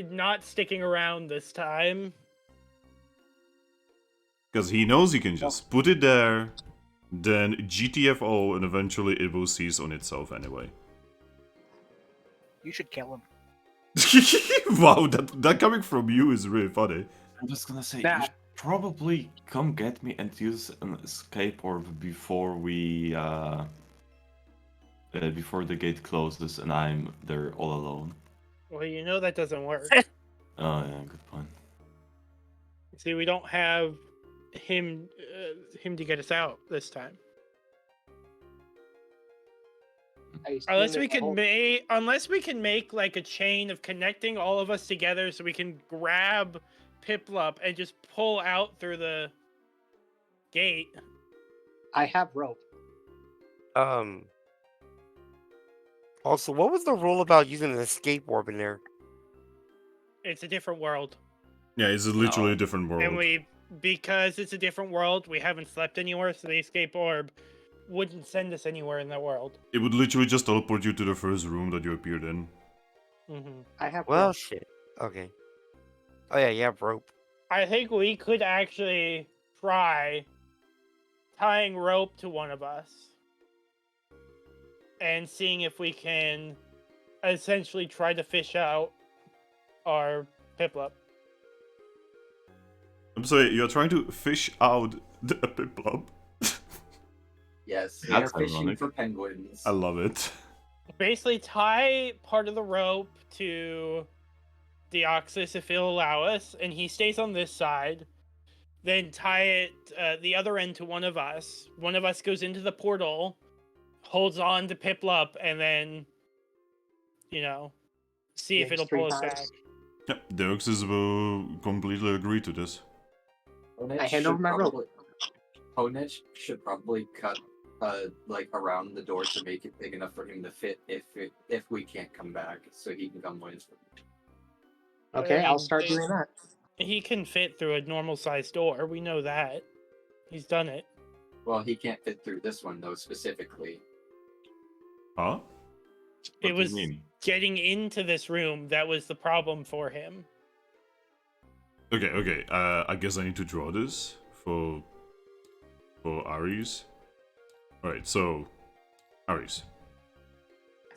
Not sticking around this time. Because he knows he can just put it there, then GTFO, and eventually it will cease on itself anyway. You should kill him. Wow, that coming from you is really funny. I'm just gonna say, Nah. you should probably come get me and use an escape orb before we, before the gate closes and I'm there all alone. Well, you know that doesn't work. Oh yeah, good point. See, we don't have him to get us out this time. Unless we can make like a chain of connecting all of us together, so we can grab Piplup and just pull out through the gate. I have rope. Also, what was the rule about using an escape orb in there? It's a different world, Yeah, it's literally a different world. and because it's a different world, we haven't slept anywhere, so the escape orb wouldn't send us anywhere in that world. It would literally just teleport you to the first room that you appeared in. I have Well, rope. shit. Okay. Oh yeah, you have rope. I think we could actually try tying rope to one of us and seeing if we can essentially try to fish out our Piplup. I'm sorry, you're trying to fish out the Piplup. Yes, we That's are fishing ironic. for penguins. I love it. Basically, tie part of the rope to Deoxys if he'll allow us, and he stays on this side. Then tie it the other end to one of us. One of us goes into the portal, holds on to Piplup, and then, see if Yanks it'll 3 pull us times. back. Yep, Deoxys will completely agree to this. Honedge I hand should over my rope. probably- Honedge should probably cut like around the door to make it big enough for him to fit if we can't come back, so he can come with. Okay, I'll start doing that. He can fit through a normal-sized door. We know that. He's done it. Well, he can't fit through this one though specifically. Huh? It What do was you mean? getting into this room that was the problem for him. Okay. I guess I need to draw this for Aries. Alright, so Aries.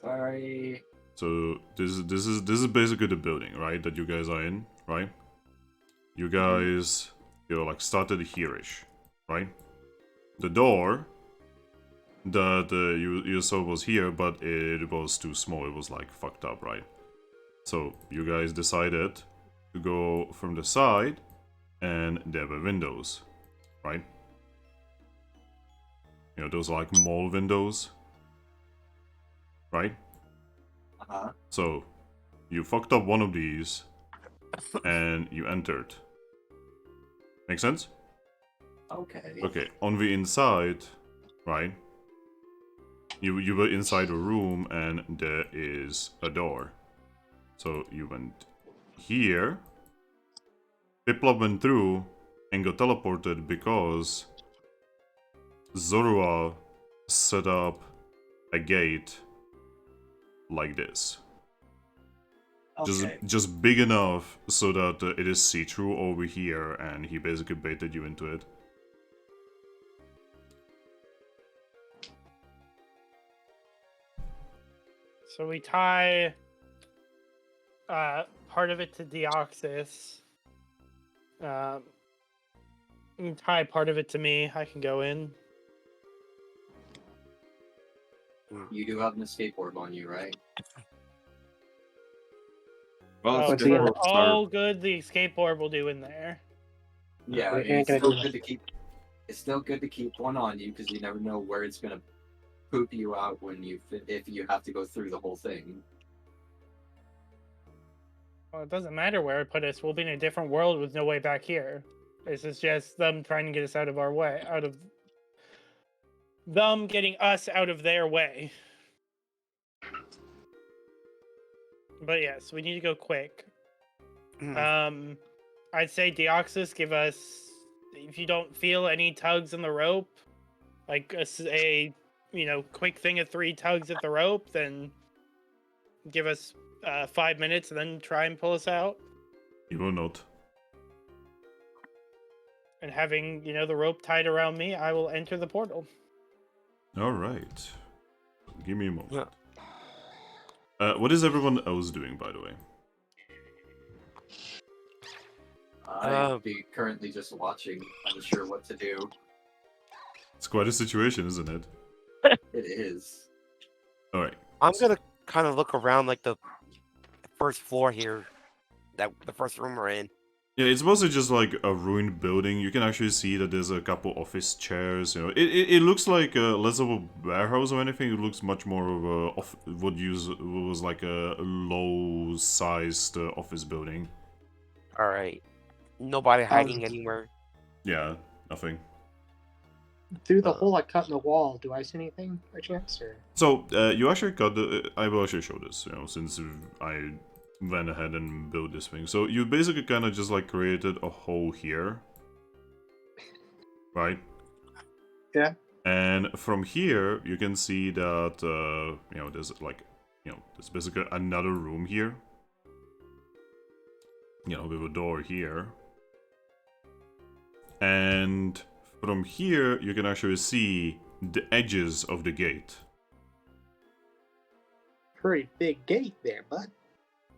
Sorry. So this is basically the building, right? That you guys are in, right? You guys, like started here-ish, right? The door that you saw was here, but it was too small. It was like fucked up, right? So you guys decided to go from the side, and there were windows, right? You know, those like mall windows, right? Uh-huh. So you fucked up one of these, and you entered. Make sense? Okay. Okay, on the inside, right? You were inside a room, and there is a door. So you went here. Piplup went through and got teleported because Zorua set up a gate like this. Okay. Just big enough so that it is see-through over here, and he basically baited you into it. So we tie part of it to Deoxys. You can tie part of it to me. I can go in. You do have an escape orb on you, right? Well, Oh, it's the good other- for all good the escape orb will do in there. Yeah, We ain't it's gonna still do good to keep. It's still good to keep one on you because you never know where it's gonna poop you out if you have to go through the whole thing. Well, it doesn't matter where it put us. We'll be in a different world with no way back here. This is just them trying to get us out of our way, out of them getting us out of their way. But yes, we need to go quick. I'd say Deoxys, give us, if you don't feel any tugs on the rope, like a quick thing of 3 tugs at the rope, then give us 5 minutes and then try and pull us out. You will not. And having, the rope tied around me, I will enter the portal. Alright. Give me a moment. What is everyone else doing, by the way? I'd be currently just watching, unsure what to do. It's quite a situation, isn't it? It is. Alright. I'm gonna kind of look around like the first floor here, the first room we're in. Yeah, it's mostly just like a ruined building. You can actually see that there's a couple office chairs. It looks like less of a warehouse or anything. It looks much more of a what was like a low-sized office building. All right, nobody hiding anywhere. Yeah, nothing. Through the hole I cut in the wall, do I see anything by chance? Or? So you actually got the. I will actually show this. Since I went ahead and built this thing. So you basically kind of just like created a hole here, right? Yeah. And from here you can see that there's like there's basically another room here. With a door here. And from here you can actually see the edges of the gate. Pretty big gate there, bud.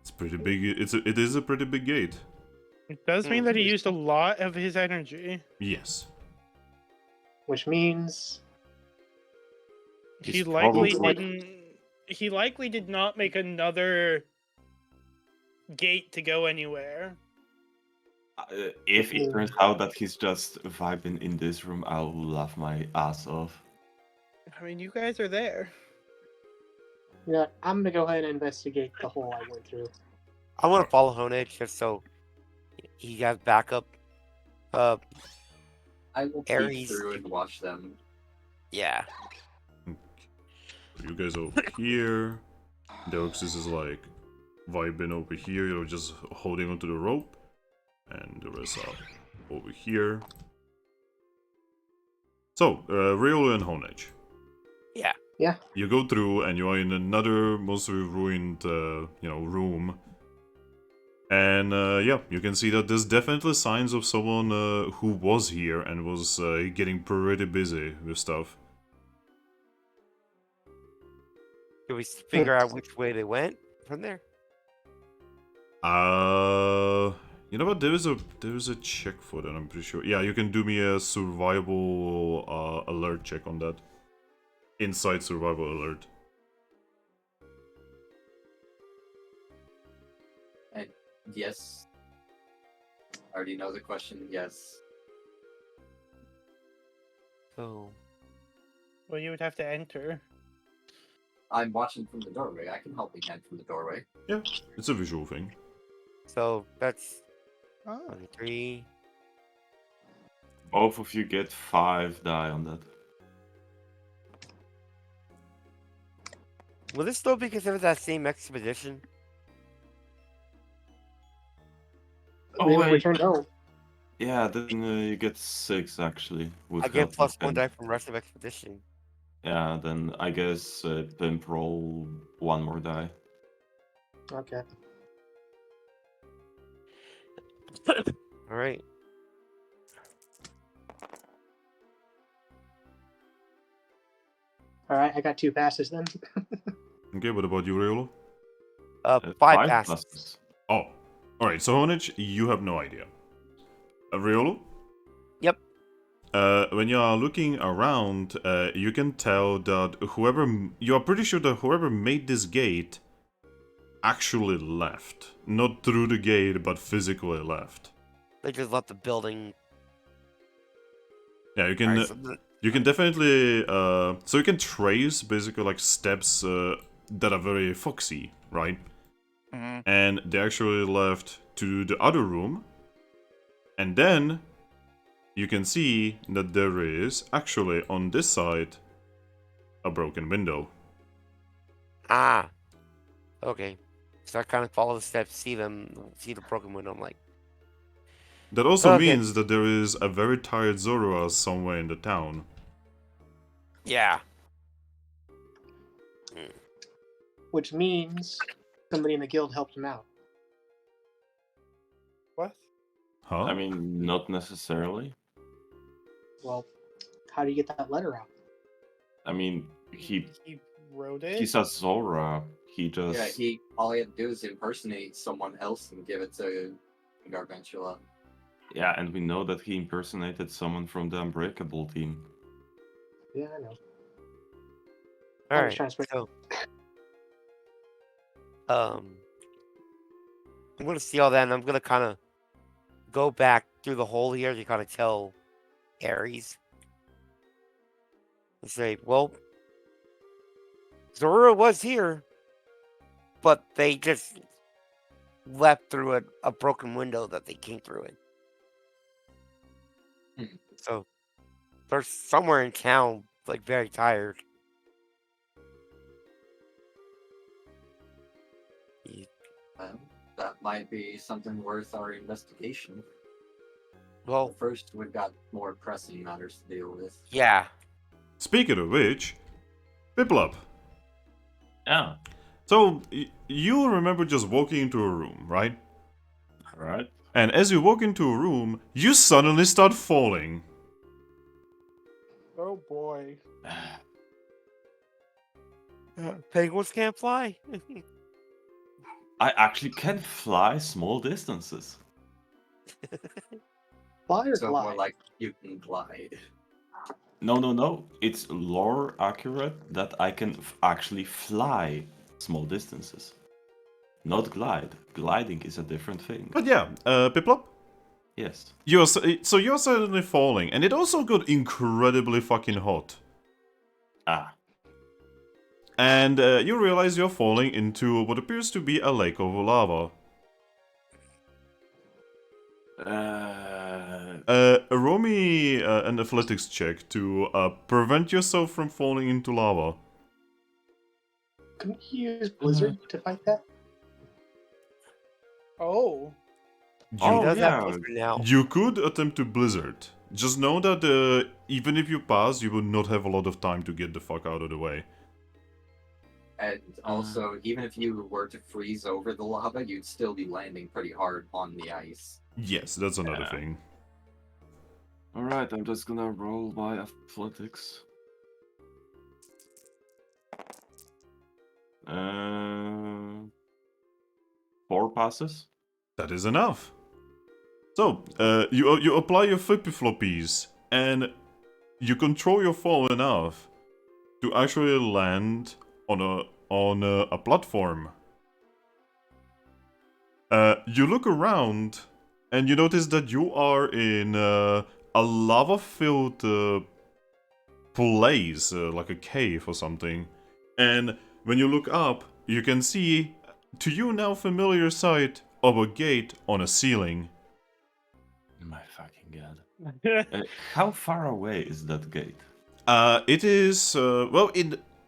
It's pretty big. It is a pretty big gate. It does mean that he used a lot of his energy. Yes. Which means He likely did not make another gate to go anywhere. If it turns out that he's just vibing in this room, I'll laugh my ass off. I mean, you guys are there. yeah, I'm gonna go ahead and investigate the hole I went through. I want to follow Honedge just so he has backup. I will peek Aries. through and watch them. Yeah. You guys over here. Deoxys is like vibing over here, just holding onto the rope. And the rest are over here. So, Riolu and Honedge. Yeah. Yeah. You go through and you are in another mostly ruined, room. And you can see that there's definitely signs of someone who was here and was getting pretty busy with stuff. Can we figure out which way they went from there? You know what? There is a check for that. I'm pretty sure. Yeah, you can do me a survival alert check on that. Inside survival alert. And yes. I already know the question. Yes. So. Well, you would have to enter. I'm watching from the doorway. I can help again from the doorway. Yeah, it's a visual thing. So that's Oh. 3. Both of you get 5 die on that. Will this still be considered that same expedition? We turned home. Yeah, then you get 6 actually. With I get help plus of 1 10. die from rest of expedition. Yeah, then I guess Pimp roll 1 more die. Okay. All right. All right, I got 2 passes then. Okay, what about you, Riolu? 5 passes. Oh, alright, so Honedge, you have no idea. Riolu? Yep. When you are looking around, you can tell that you are pretty sure that whoever made this gate actually left. Not through the gate, but physically left. They just left the building. Yeah, you can... Alright, so You can definitely, so you can trace basically like steps that are very foxy, right? Mhm. And they actually left to the other room. And then you can see that there is actually on this side a broken window. Ah, okay. So I kind of follow the steps, see the broken window. I'm like, That also okay, means that there is a very tired Zorua somewhere in the town. yeah. Which means somebody in the guild helped him out. What? Huh? I mean, not necessarily. Well, how do you get that letter out? I mean, He wrote it. he's a Zora. He just Yeah, all he had to do is impersonate someone else and give it to Gargantula. yeah, and we know that he impersonated someone from the Unbreakable team. Yeah, I know. All I was right. trying to spread- So, I'm gonna see all that, and I'm gonna kind of go back through the hole here to kind of tell Ares and say, well, Zorua was here, but they just left through a broken window that they came through it. Hmm. So they're somewhere in town, like very tired. Well, that might be something worth our investigation. Well, But first, we've got more pressing matters to deal with. yeah. Speaking of which, Piplup. Yeah. So, you remember just walking into a room, right? Right. And as you walk into a room, you suddenly start falling. Oh boy. Penguins can't fly. I actually can fly small distances. Fly or So more glide? like you can glide. No. It's lore accurate that I can actually fly small distances. Not glide. Gliding is a different thing. But yeah, Piplup, Yes. you're so you're suddenly falling, and it also got incredibly fucking hot. Ah. And you realize you're falling into what appears to be a lake of lava. Roll me an athletics check to prevent yourself from falling into lava. Couldn't you use Blizzard to fight that? Oh. You, He does have Blizzard now. you could attempt to blizzard. Just know that even if you pass, you will not have a lot of time to get the fuck out of the way. And also, even if you were to freeze over the lava, you'd still be landing pretty hard on the ice. Yes, that's another Yeah. thing. Alright, I'm just gonna roll my athletics. 4 passes. That is enough. So, you apply your flippy floppies, and you control your fall enough to actually land on a platform. You look around, and you notice that you are in a lava-filled place, like a cave or something. And when you look up, you can see, to you now familiar sight of a gate on a ceiling. My fucking god. How far away is that gate? It is well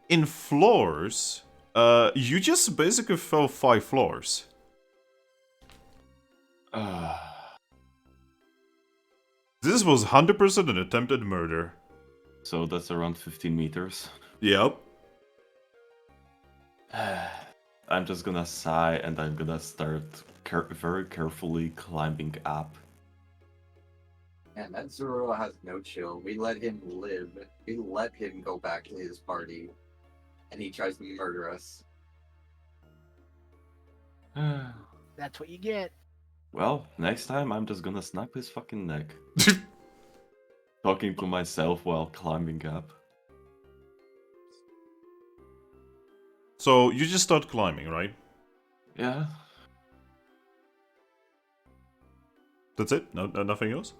in floors. You just basically fell 5 floors. This was 100% an attempted murder. So that's around 15 meters. Yep. I'm just gonna sigh and I'm gonna start very carefully climbing up. And that Zoro has no chill. We let him live. We let him go back to his party. And he tries to murder us. That's what you get. Well, next time I'm just gonna snap his fucking neck. Talking to myself while climbing up. So you just start climbing, right? Yeah. That's it? No, nothing else?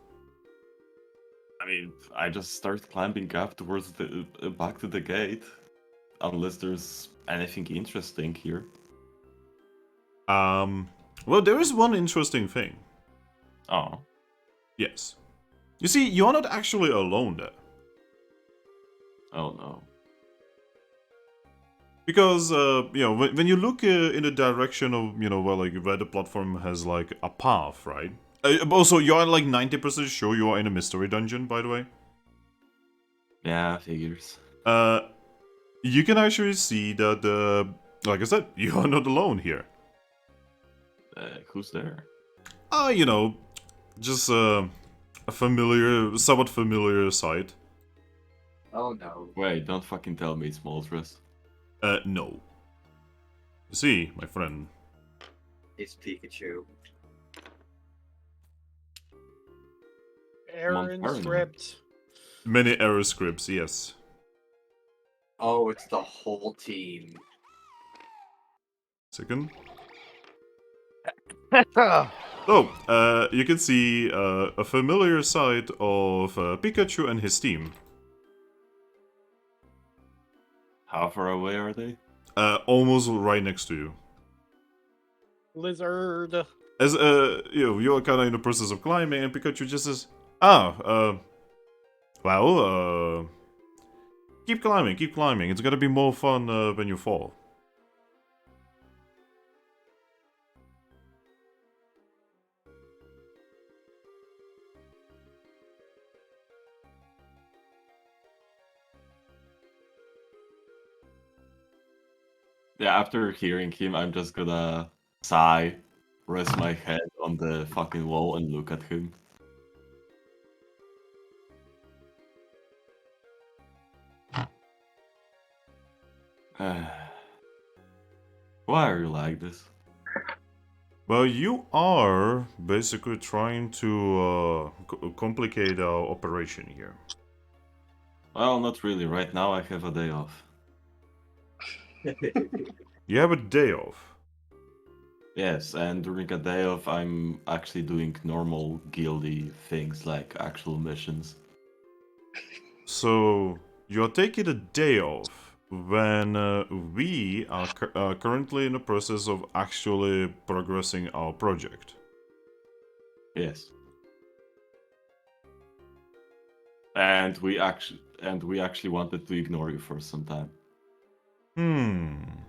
I mean, I just start climbing up towards the back to the gate, unless there's anything interesting here. Well, there is one interesting thing. Oh, Yes. You see, you're not actually alone there. oh no. Because, when you look in the direction of, where the platform has, like, a path, right? Also, you're, like, 90% sure you are in a mystery dungeon, by the way. Yeah, figures. You can actually see that, like I said, you are not alone here. Who's there? Just a somewhat familiar sight. Oh no. Wait, don't fucking tell me it's Moltres. No. You see, my friend, It's Pikachu. Aaron Monferno. script. many error scripts, yes. Oh, it's the whole team. Second. Oh, you can see a familiar sight of Pikachu and his team. How far away are they? Almost right next to you. Lizard. As you are kind of in the process of climbing, and Pikachu just says, keep climbing, keep climbing. It's gonna be more fun when you fall." Yeah, after hearing him, I'm just gonna sigh, rest my head on the fucking wall, and look at him. Why are you like this? Well, you are basically trying to complicate our operation here. Well, not really. Right now, I have a day off. You have a day off. Yes, and during a day off, I'm actually doing normal guildy things like actual missions. So you're taking a day off when we are currently in the process of actually progressing our project. Yes. And we actually wanted to ignore you for some time. And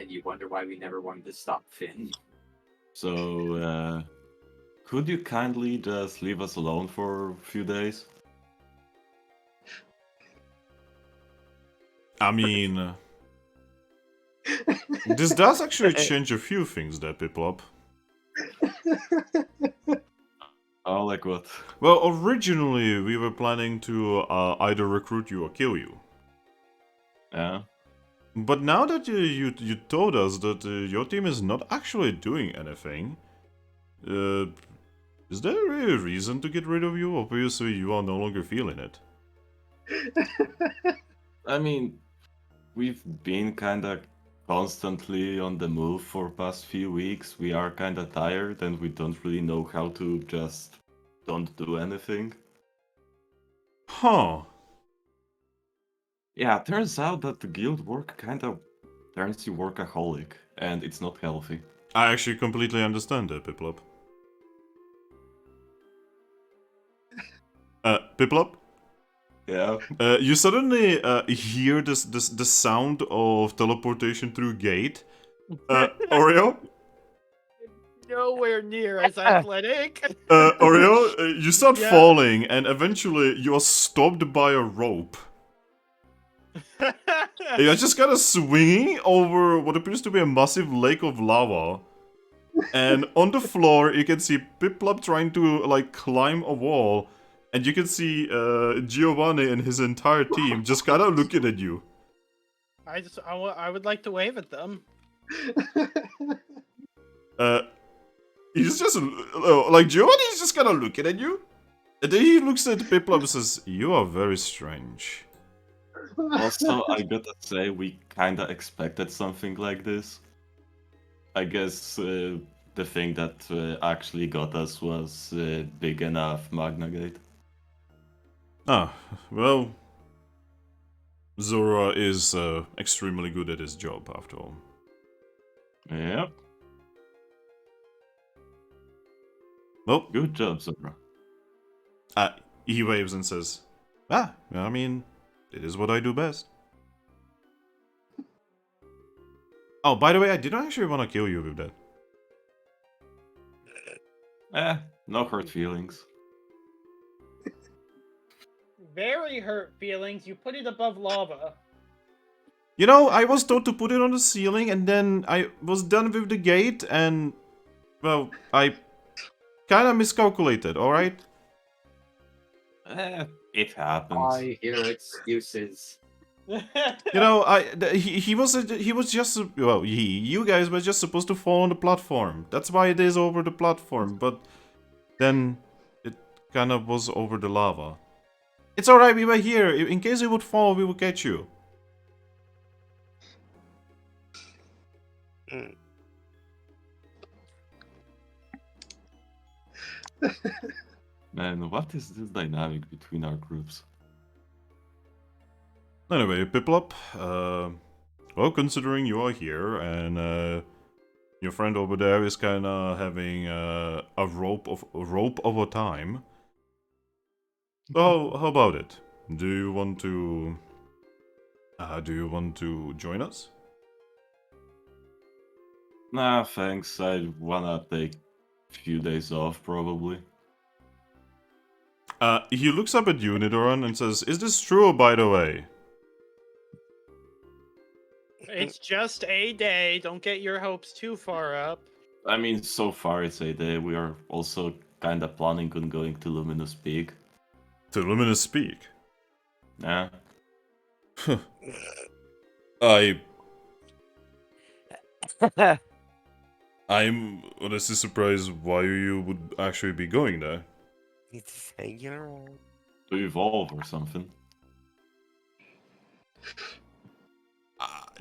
you wonder why we never wanted to stop Finn. So, could you kindly just leave us alone for a few days? I mean, this does actually change a few things there, Piplup. Oh, like what? Well, originally we were planning to either recruit you or kill you. Yeah. But now that you told us that your team is not actually doing anything, is there really a reason to get rid of you? Obviously, you are no longer feeling it. I mean, we've been kinda constantly on the move for past few weeks. We are kinda tired and we don't really know how to just don't do anything. Huh. Yeah, turns out that the guild work kinda turns you workaholic, and it's not healthy. I actually completely understand that, Piplup. Piplup? Yeah. You suddenly hear the sound of teleportation through gate. Oreo? Nowhere near as athletic. Oreo, you start Yeah. falling, and eventually you are stopped by a rope. You're just kind of swinging over what appears to be a massive lake of lava. And on the floor, you can see Piplup trying to, like, climb a wall. And you can see Giovanni and his entire team just kind of looking at you. I would like to wave at them. He's just, like, Giovanni's just kind of looking at you. And then he looks at Piplup and says, "You are very strange." Also, I gotta say, we kinda expected something like this. I guess the thing that actually got us was big enough Magna Gate. Ah, well, Zora is extremely good at his job, after all. Yep. Well, Good job, Zora. he waves and says, "Ah, I mean, it is what I do best." Oh, by the way, I didn't actually want to kill you with that. No hurt feelings. Very hurt feelings. You put it above lava. You know, I was told to put it on the ceiling, and then I was done with the gate, and... Well, I kinda miscalculated, alright? It happens. I hear excuses. You know, he was just... Well, you guys were just supposed to fall on the platform. That's why it is over the platform, but... Then, it kinda was over the lava. It's alright, we were here. In case you would fall, we will catch you. Man, what is this dynamic between our groups? Anyway, Piplup, well, considering you are here, and your friend over there is kinda having a rope of a time. So, how about it? Do you want to join us? Nah, thanks. I wanna take a few days off, probably. He looks up at you, Nidoran, and says, "Is this true, by the way?" It's just a day. Don't get your hopes too far up. I mean, so far it's a day. We are also kinda planning on going to Luminous Peak. To Luminous Peak? Yeah. I'm honestly surprised why you would actually be going there. He's just hanging around. To evolve or something.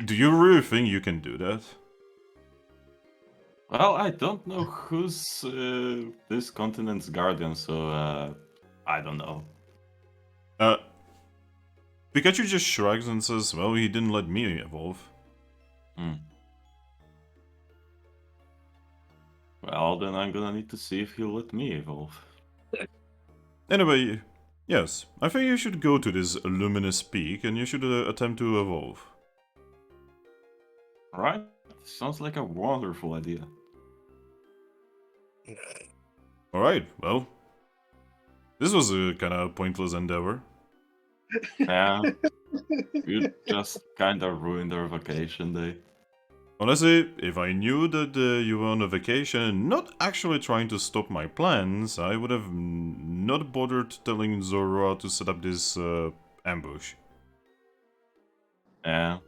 Do you really think you can do that? Well, I don't know who's this continent's guardian, so I don't know. Pikachu just shrugs and says, "Well, he didn't let me evolve." Well, then I'm gonna need to see if he'll let me evolve. Anyway, yes, I think you should go to this luminous peak and you should attempt to evolve. Right? Sounds like a wonderful idea. Alright, well, this was a kind of pointless endeavor. Yeah. You just kinda ruined our vacation day. Honestly, if I knew that you were on a vacation, not actually trying to stop my plans, I would have not bothered telling Zora to set up this ambush. Yeah.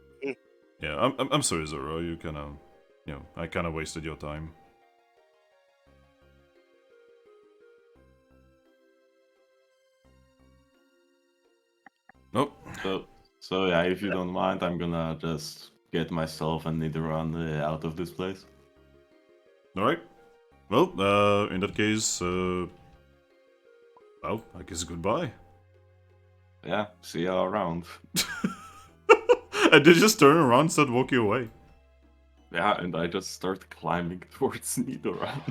Yeah, I'm sorry, Zora. You kind of, I kind of wasted your time. Nope. So yeah, if you don't mind, I'm gonna just get myself and Nidoran out of this place. Alright. Well, in that case, well, I guess goodbye. Yeah, see you around. And they just turn around and start walking away. Yeah, and I just start climbing towards Nidoran.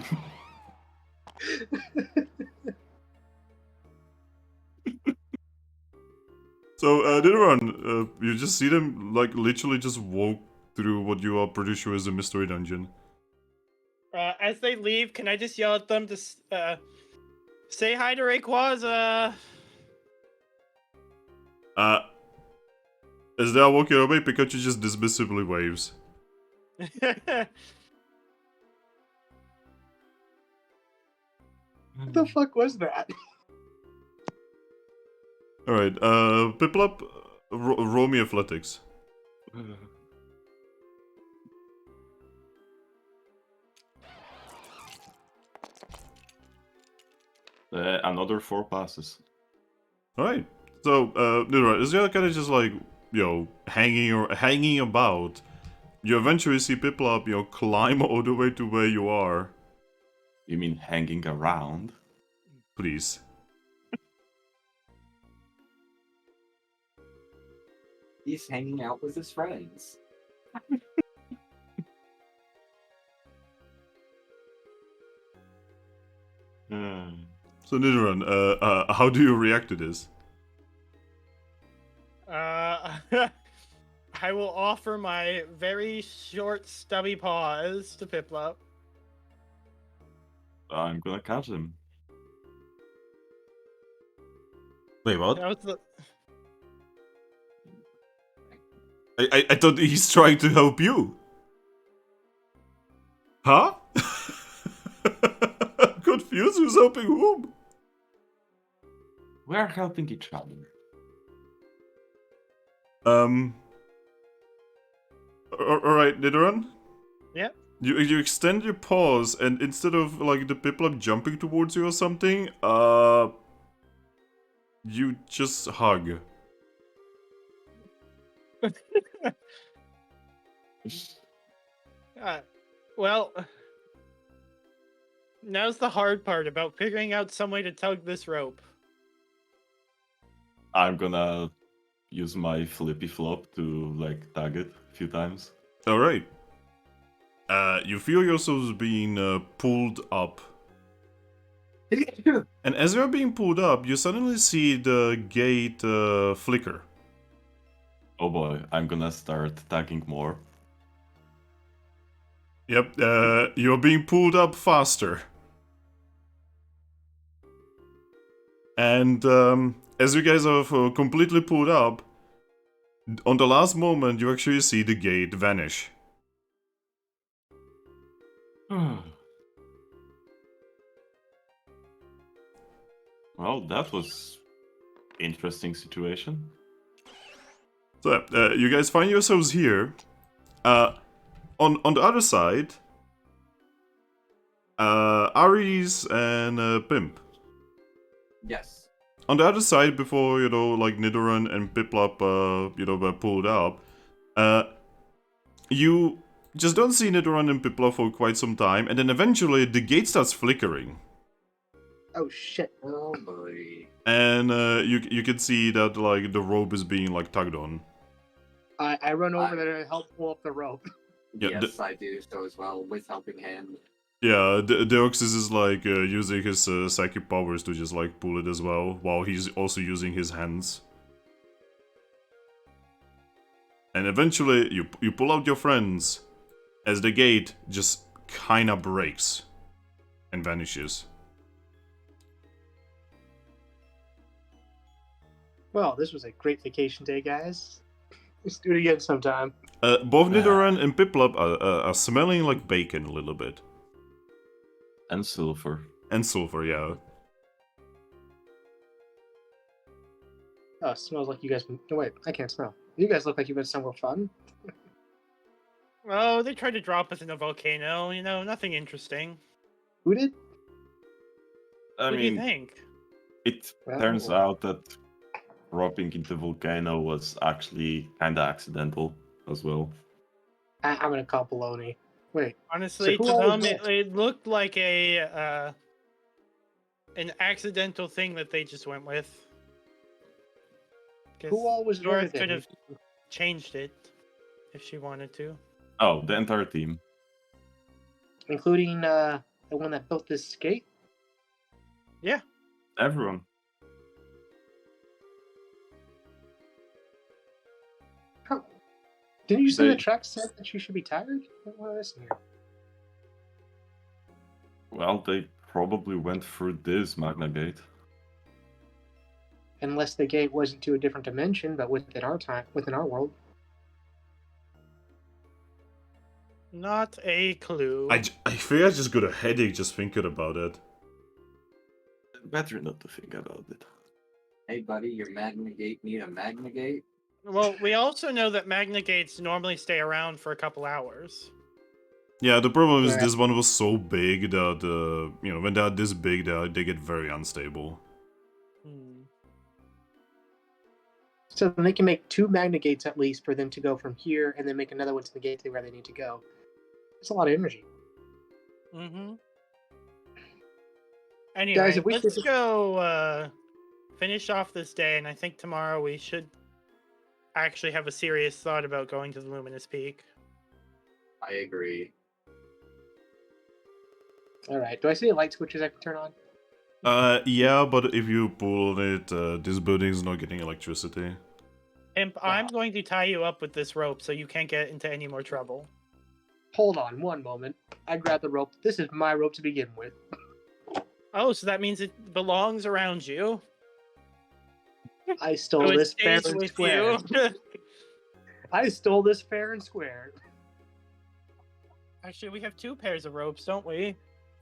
So, Nidoran, you just see them, like, literally just walk through what you are pretty sure is a mystery dungeon. As they leave, can I just yell at them to say hi to Rayquaza? As they are walking away, Pikachu just dismissively waves. What the fuck was that? Alright, Piplup, roll me athletics. Another 4 passes. Alright, so, Nidoran, as you're kind of just like, hanging about, you eventually see Piplup, climb all the way to where you are. You mean hanging around? Please. He's hanging out with his friends. So Nidoran, how do you react to this? I will offer my very short, stubby paws to Piplup. I'm gonna catch him. Wait, what? That was the... I thought he's trying to help you. Huh? Confused, who's helping whom? We're helping each other. Alright, Nidoran? Yep. You extend your paws, and instead of like the Piplup jumping towards you or something, you just hug. Well, now's the hard part about figuring out some way to tug this rope. I'm gonna use my flippy flop to like tag it a few times. Alright. You feel yourselves being pulled up. And as you're being pulled up, you suddenly see the gate flicker. Oh boy, I'm gonna start tagging more. Yep, you're being pulled up faster. And as you guys are completely pulled up, on the last moment you actually see the gate vanish. Well, that was interesting situation. So you guys find yourselves here. On the other side, Aries and Pimp. Yes. On the other side, before like Nidoran and Piplup, were pulled up, you just don't see Nidoran and Piplup for quite some time, and then eventually the gate starts flickering. Oh shit. Oh boy. And you can see that like the rope is being like tugged on. I run over there to help pull up the rope. Yeah, Yes, I do so as well, with helping hand. Yeah, Deoxys is like using his psychic powers to just like pull it as well, while he's also using his hands. And eventually, you pull out your friends, as the gate just kinda breaks and vanishes. Well, this was a great vacation day, guys. Let's do it again sometime. Both Nidoran and Piplup are smelling like bacon a little bit. And silver. And sulfur, yeah. Oh, it smells like you guys. No, wait, I can't smell. You guys look like you've been somewhere fun. Oh, they tried to drop us in a volcano, nothing interesting. Who did? What do you think? It turns out that dropping into the volcano was actually kinda accidental as well. I'm gonna call baloney. Wait. Honestly, So to who all them, was it looked like an accidental thing that they just went with. Who all was there North then? could have changed it if she wanted to. Oh, the entire team. Including the one that built this skate? Yeah. Everyone. How? Didn't you say They- the track said that you should be tired? What is here? Well, they probably went through this Magna Gate. Unless the gate wasn't to a different dimension, but within our time, within our world. Not a clue. I think I just got a headache just thinking about it. Better not to think about it. Hey buddy, your Magna Gate need a Magna Gate? Well, we also know that Magna Gates normally stay around for a couple hours. Yeah, the problem is Yeah. this one was so big that, when they're this big, they get very unstable. So then they can make 2 Magna Gates at least for them to go from here and then make another one to the gate to where they need to go. It's a lot of energy. Mm-hmm. Anyway, Guys, if we let's could- go finish off this day, and I think tomorrow we should actually have a serious thought about going to the Luminous Peak. I agree. All right. Do I see any light switches I can turn on? Yeah, but if you pull on it, this building is not getting electricity. Imp, I'm going to tie you up with this rope so you can't get into any more trouble. Hold on one moment. I grab the rope. This is my rope to begin with. Oh, so that means it belongs around you. I stole So it this fair stays and with square. you. I stole this fair and square. Actually, we have 2 pairs of ropes, don't we?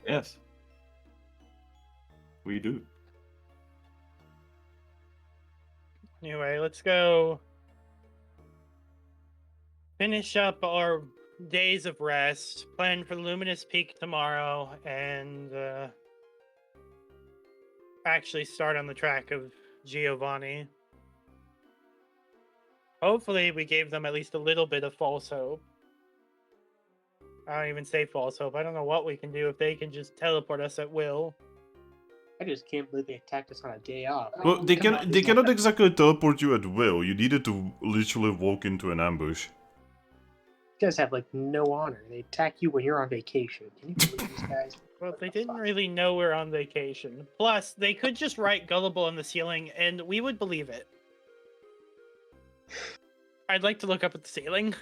Yes. We do. Anyway, let's go finish up our days of rest, plan for Luminous Peak tomorrow, and actually start on the track of Giovanni. Hopefully we gave them at least a little bit of false hope. I don't even say false hope. I don't know what we can do if they can just teleport us at will. I just can't believe they attacked us on a day off. Well, they Come on, they it's cannot not- exactly teleport you at will. You needed to literally walk into an ambush. You guys have like no honor. They attack you when you're on vacation. Can you believe these guys? Well, they didn't really know we're on vacation. Plus, they could just write gullible on the ceiling and we would believe it. I'd like to look up at the ceiling.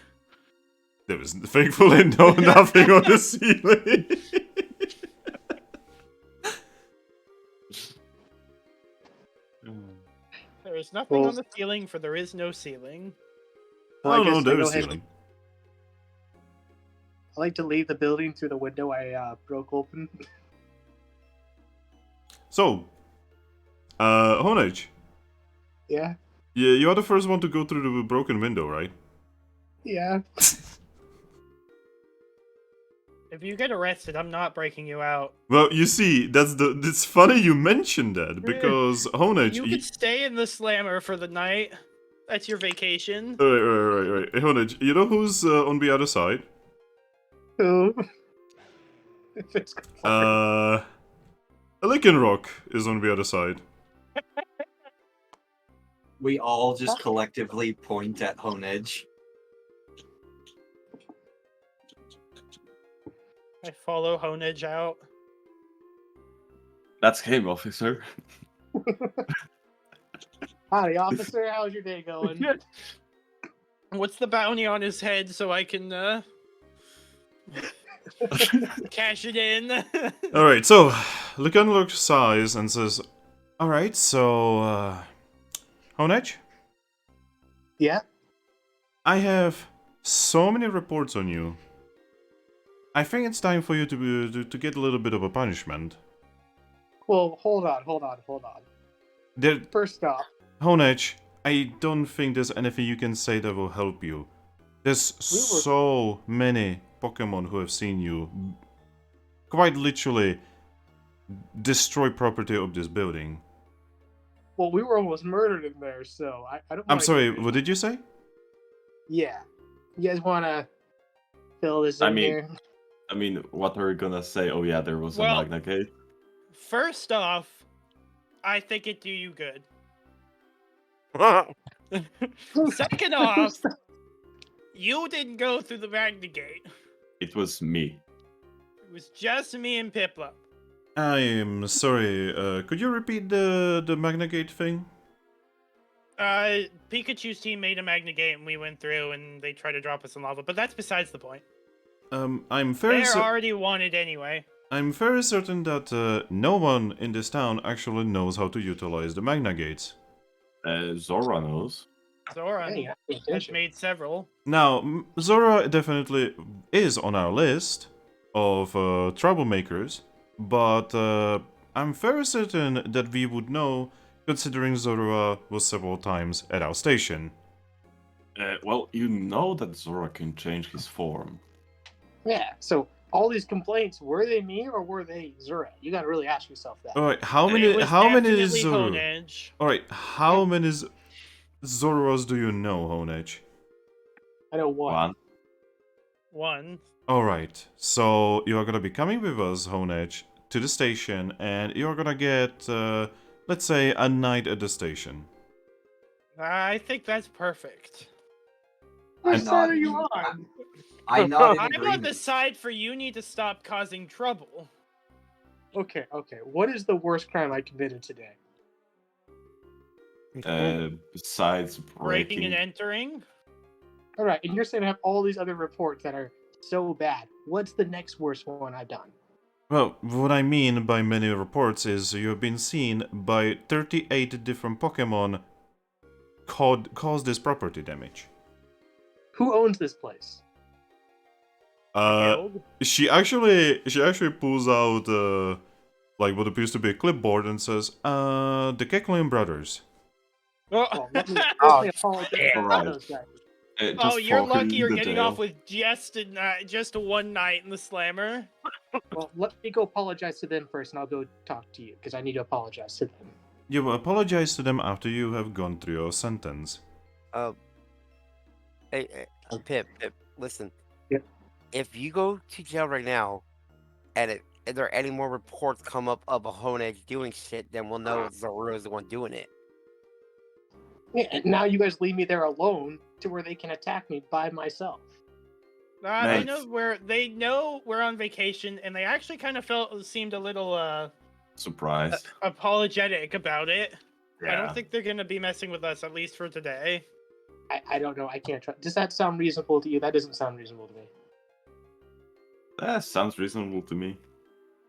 There was thankfully nothing on the ceiling. There is nothing Well- on the ceiling, for there is no ceiling. Well, Oh I no, guess I there go is ahead- ceiling. I like to leave the building through the window I broke open. So, Honedge, Yeah, yeah, you are the first one to go through the broken window, right? yeah. If you get arrested, I'm not breaking you out. Well, you see, it's funny you mentioned that because Honedge. You could stay in the slammer for the night. That's your vacation. Right. Hey, Honedge, you know who's on the other side? Who? If it's Lycanroc is on the other side. We all just collectively point at Honedge. I follow Honedge out. That's him, officer. Howdy, officer. How's your day going? What's the bounty on his head so I can cash it in? Alright, so Lycanroc sighs and says, Alright, so, Honedge? Yeah. I have so many reports on you. I think it's time for you to get a little bit of a punishment. Well, hold on. There, First off, Honedge, I don't think there's anything you can say that will help you. There's so many Pokemon who have seen you quite literally destroy property of this building. well, we were almost murdered in there, so I don't. I'm wanna sorry, get- what did you say? Yeah. You guys want to fill this I in mean- here? I mean, what are we gonna say? Oh yeah, there was a Well- Magna Gate. First off, I think it do you good. Second off, you didn't go through the Magna Gate. It was me. It was just me and Piplup. I'm sorry, could you repeat the Magna Gate thing? Pikachu's team made a Magna Gate and we went through and they tried to drop us in lava, but that's besides the point. I'm very They're already wanted anyway. I'm very certain that no one in this town actually knows how to utilize the Magna Gates. Zora knows. Zora Hey, I pay has attention. made several. Now, Zora definitely is on our list of troublemakers, but I'm very certain that we would know, considering Zora was several times at our station. Well, you know that Zora can change his form. Yeah. So all these complaints, were they me or were they Zura? You got to really ask yourself that. Alright, how It many was definitely definitely Zora? Honedge. Alright, how many Zoras do you know, Honedge? I know one. One. One. Alright, so you are gonna be coming with us, Honedge, to the station, and you're gonna get, let's say, a night at the station. I think that's perfect. Which I'm side not- are you on? I nod in I'm on the agreement. side for you need to stop causing trouble. Okay. What is the worst crime I committed today? Besides Breaking and breaking, entering. All right, and you're saying I have all these other reports that are so bad. What's the next worst one I've done? Well, what I mean by many reports is you have been seen by 38 different Pokemon cause this property damage. Who owns this place? Uh, she actually pulls out like what appears to be a clipboard and says, the Kecklin brothers. Well, let me Oh, apologize shit. to Alright. those guys. just Oh, you're walking lucky in you're the getting jail. off with just one night in the slammer. Well, let me go apologize to them first, and I'll go talk to you because I need to apologize to them. You will apologize to them after you have gone through your sentence. Hey, Pip, listen. Yep. If you go to jail right now, and if there are any more reports come up of a Honedge doing shit, then we'll know Zoro is the one doing it. Yeah, and now you guys leave me there alone to where they can attack me by myself. They Nice. know we're on vacation, and they actually kind of seemed a little Surprise. apologetic about it. I Yeah. don't think they're gonna be messing with us, at least for today. I don't know. I can't trust. Does that sound reasonable to you? That doesn't sound reasonable to me. That sounds reasonable to me.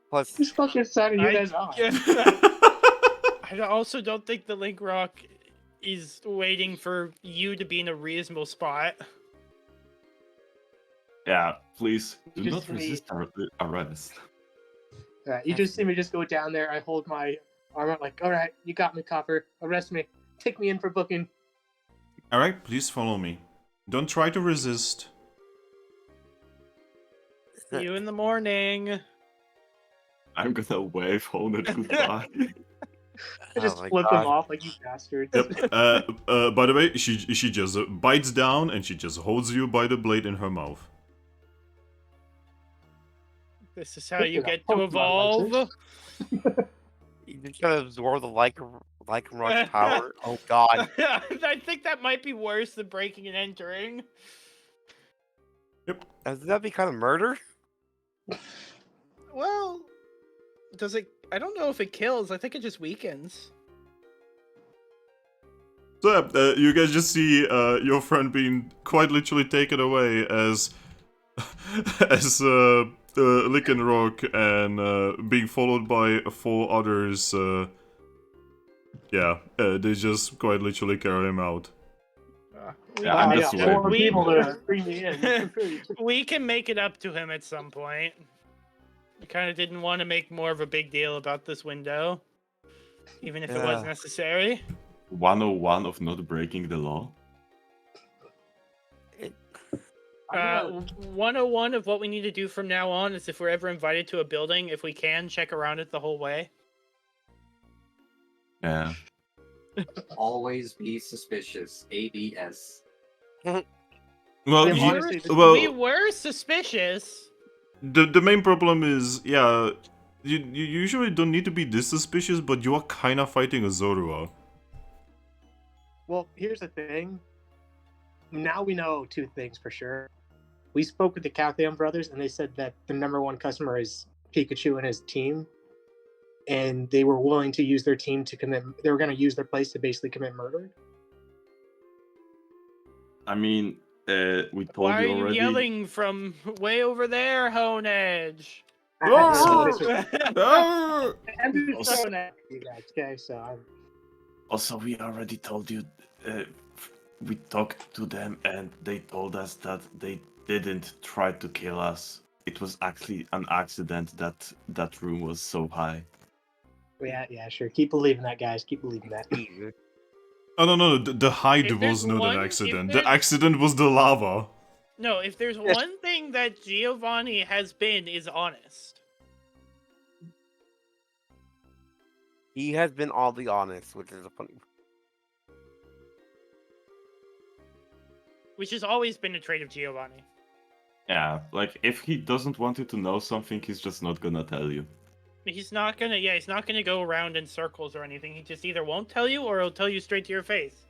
Plus, Whose fucking side are you I- guys on? I also don't think the Link Rock is waiting for you to be in a reasonable spot. Yeah, please do You not just need- resist our arrest. You just see me just go down there. I hold my arm out like, all right, you got me, copper. Arrest me. Take me in for booking. Alright, please follow me. Don't try to resist. See you in the morning. I'm gonna wave Honedge goodbye. I just Oh my flip God. him off like you bastards. Yep. By the way, she just bites down and she just holds you by the blade in her mouth. This is how Speaking you of get to Pokemon evolve. lasers. you're just gonna absorb the Lycanroc power. Oh God. I think that might be worse than breaking and entering. Does that be kind of murder? Well, does it? I don't know if it kills. I think it just weakens. So you guys just see your friend being quite literally taken away as Lycanroc and being followed by 4 others. They just quite literally carry him out. Yeah, I'm I just got 4 waving. people to bring me in. We can make it up to him at some point. I kind of didn't want to make more of a big deal about this window, even if it was Yeah. necessary. 101 of not breaking the law. 101 of what we need to do from now on is if we're ever invited to a building, if we can, check around it the whole way. Yeah. Always be suspicious. ABS. Well, Yeah, you- honestly, We were suspicious. the main problem is, you usually don't need to be this suspicious, but you are kind of fighting a Zorua. Well, here's the thing. Now we know 2 things for sure. We spoke with the Caltheon brothers, and they said that the #1 customer is Pikachu and his team, and they were willing to use their team to commit. They were going to use their place to basically commit murder. I mean, we told Why are you you already. yelling from way over there, Honedge? I'm just Also- throwing at you guys, okay? So I'm. Also, we already told you. We talked to them, and they told us that they didn't try to kill us. It was actually an accident that that room was so high. Yeah, sure. Keep believing that, guys. Keep believing that. Oh no, the height If there's was not one- an if accident. The there's- accident was the lava. No, if there's one thing that Giovanni has been is honest. He has been all the honest, which is a funny. Which has always been a trait of Giovanni. Yeah, like if he doesn't want you to know something, he's just not gonna tell you. He's not gonna go around in circles or anything. He just either won't tell you or he'll tell you straight to your face.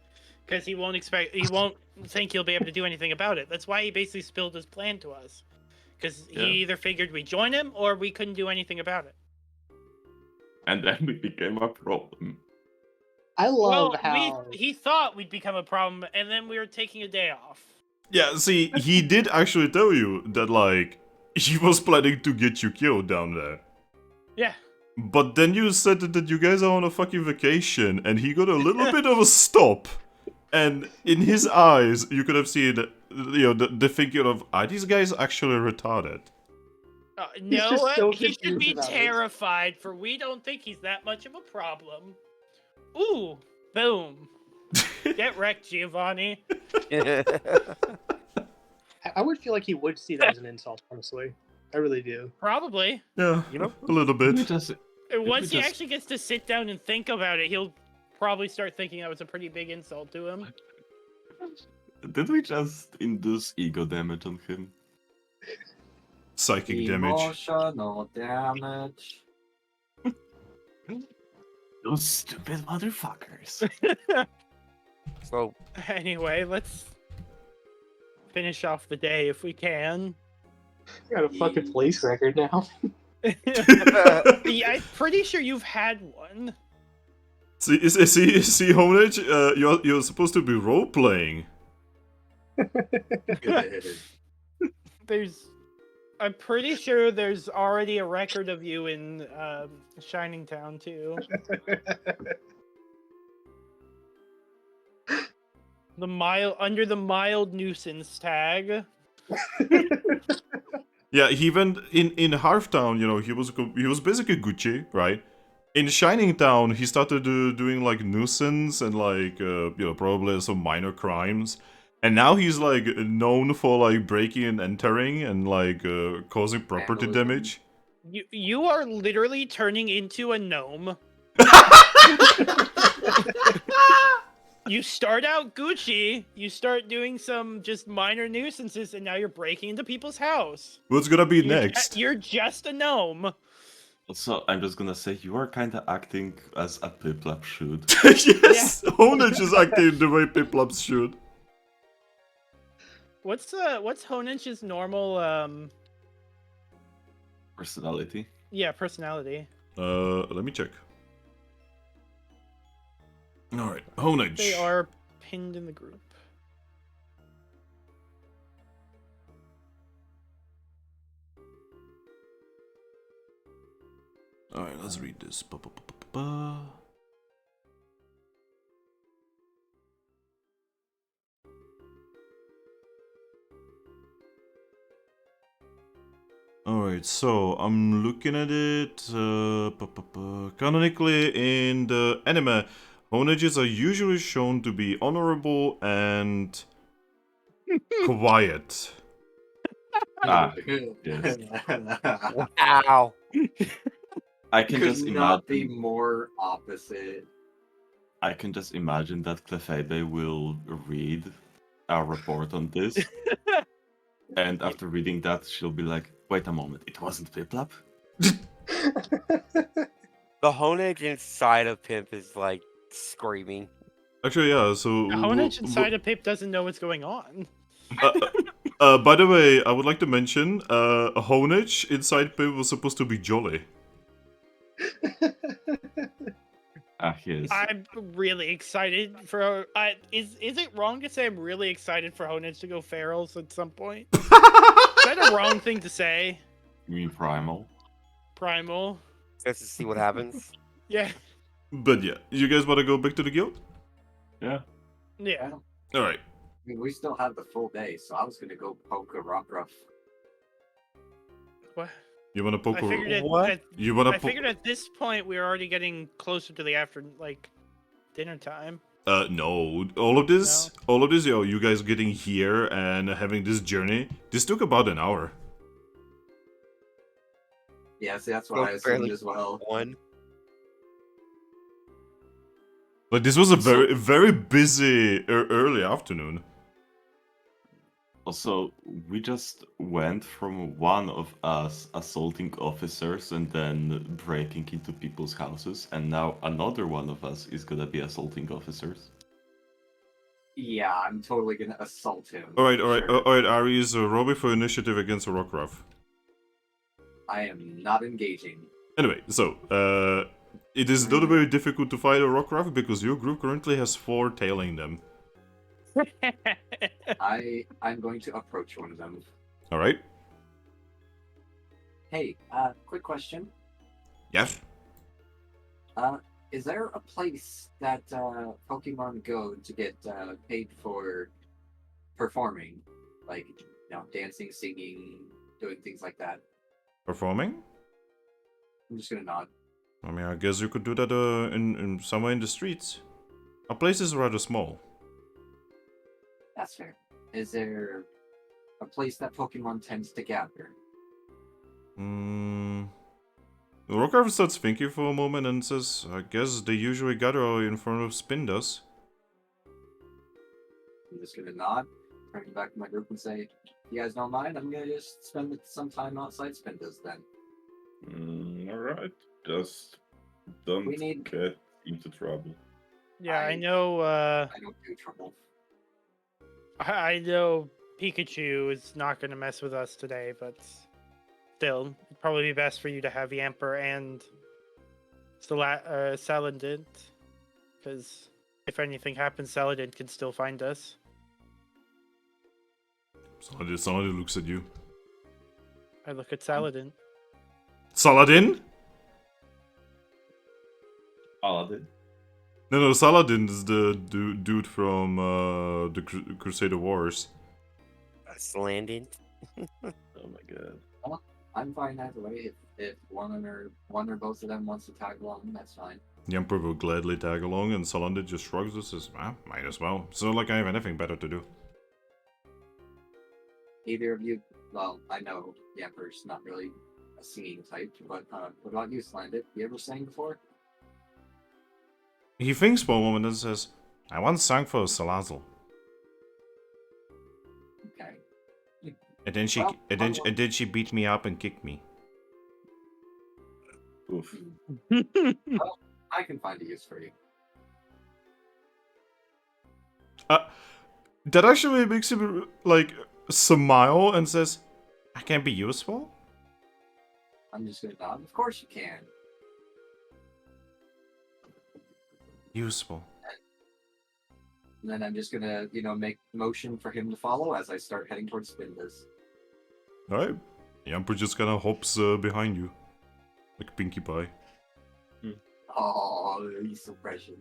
because he won't think he'll be able to do anything about it. That's why he basically spilled his plan to us, because he either figured we'd join him or we couldn't do anything about it. And then we became a problem. I love Well, how he thought we'd become a problem, and then we were taking a day off. Yeah, see, he did actually tell you that, like, he was planning to get you killed down there. Yeah. But then you said that you guys are on a fucking vacation, and he got a little bit of a stop. And in his eyes, you could have seen, the thinking of, are these guys actually retarded? No, just so he should confused be about it. terrified, for we don't think he's that much of a problem. Ooh, boom. Get wrecked, Giovanni. I would feel like he would see that as an insult, honestly. I really do. Probably. Yeah, a little We bit. just, And once he just- actually gets to sit down and think about it, he'll probably start thinking that was a pretty big insult to him. did we just induce ego damage on him? Psychic damage. Emotional damage. Those stupid motherfuckers. So Anyway, let's finish off the day if we can. I got a fucking police record now. Yeah, I'm pretty sure you've had one. See, Honedge, you're supposed to be role-playing. I'm pretty sure there's already a record of you in Shining Town too. Under the mild nuisance tag. Yeah, he went in Halftown, he was basically Gucci, right? In Shining Town, he started doing like nuisance and like probably some minor crimes, and now he's like known for like breaking and entering and like causing property Vandalism. damage. You are literally turning into a gnome. You start out Gucci, you start doing some just minor nuisances, and now you're breaking into people's house. What's gonna be next? You're just a gnome. Also, I'm just gonna say, you are kinda acting as a Piplup should. Yes, Honedge is acting the way Piplups should. What's Honedge's normal Personality. personality? Let me check. Alright, Honedge. They are pinned in the group. Alright, let's read this. Ba-ba-ba-ba-ba. Alright, so I'm looking at it. Canonically, in the anime, Honedges are usually shown to be honorable and quiet. Ah, yes. wow. I can Could just not be imagine. more opposite. I can just imagine that Clefaibe will read our report on this, and after reading that, she'll be like, "Wait a moment, it wasn't Piplup." The Honedge inside of Pimp is like screaming. Actually, yeah, so... The Honedge inside of Pip doesn't know what's going on. By the way, I would like to mention, Honedge inside Pip was supposed to be jolly. Ah, yes. I'm really excited for. Is it wrong to say I'm really excited for Honedge to go ferals at some point? Is that a wrong thing to say? You mean Primal? Primal. Just to see what happens. Yeah. But yeah, you guys want to go back to the guild? Yeah. Yeah. Alright. I mean, we still have the full day, so I was gonna go poke a rock rough. What? You want to poke I figured What? You want I to figured at this point we were already getting closer to the dinner time. No. All of this, you guys getting here and having this journey, this took about an hour. Yeah, see, that's what Go I assumed fairly as well. One. Like, this was a very busy early afternoon. Also, we just went from one of us assaulting officers and then breaking into people's houses, and now another one of us is gonna be assaulting officers. Yeah, I'm totally gonna assault him. Alright, Sure. alright, Aries, roll me for initiative against a Rockruff. I am not engaging. Anyway, so, it is not very difficult to fight a Rockruff because your group currently has 4 tailing them. I'm going to approach one of them. Alright? Hey, quick question. Yes? Is there a place that Pokemon go to get paid for performing? Like, dancing, singing, doing things like that? Performing? I'm just gonna nod. I mean, I guess you could do that in somewhere in the streets. Our place is rather small. That's fair. Is there a place that Pokemon tends to gather? Rockruff starts thinking for a moment and says, I guess they usually gather in front of Spindas. I'm just gonna nod, turn back to my group and say, you guys don't mind? I'm gonna just spend some time outside Spindas then. Alright. Just don't We need- get into trouble. Yeah, I I- know. I don't do trouble. I know Pikachu is not going to mess with us today, but still, it'd probably be best for you to have Yamper and Salandit, because if anything happens, Salandit can still find us. Saladin looks at you. I look at Saladin. Saladin? Aladdin? No, Saladin is the dude from the Crusader Wars. Landing. Oh my god. I'm fine either way. If one or both of them wants to tag along, that's fine. The Emperor will gladly tag along, and Salandit just shrugs and says, might as well. It's not like I have anything better to do. Either of you, well, I know the Emperor's not really a singing type, but what about you, Slandit? You ever sang before? He thinks for a moment and says, I once sang for Salazzle. Okay. And then she Well, and then she beat me up and kicked me. Oof. I can find a use for you. That actually makes him like smile and says, I can be useful? I'm just gonna nod. Of course you can. Useful. And then I'm just gonna, make motion for him to follow as I start heading towards Spindas. Alright. The Emperor just kinda hops behind you. Like Pinkie Pie. Oh, he's so precious.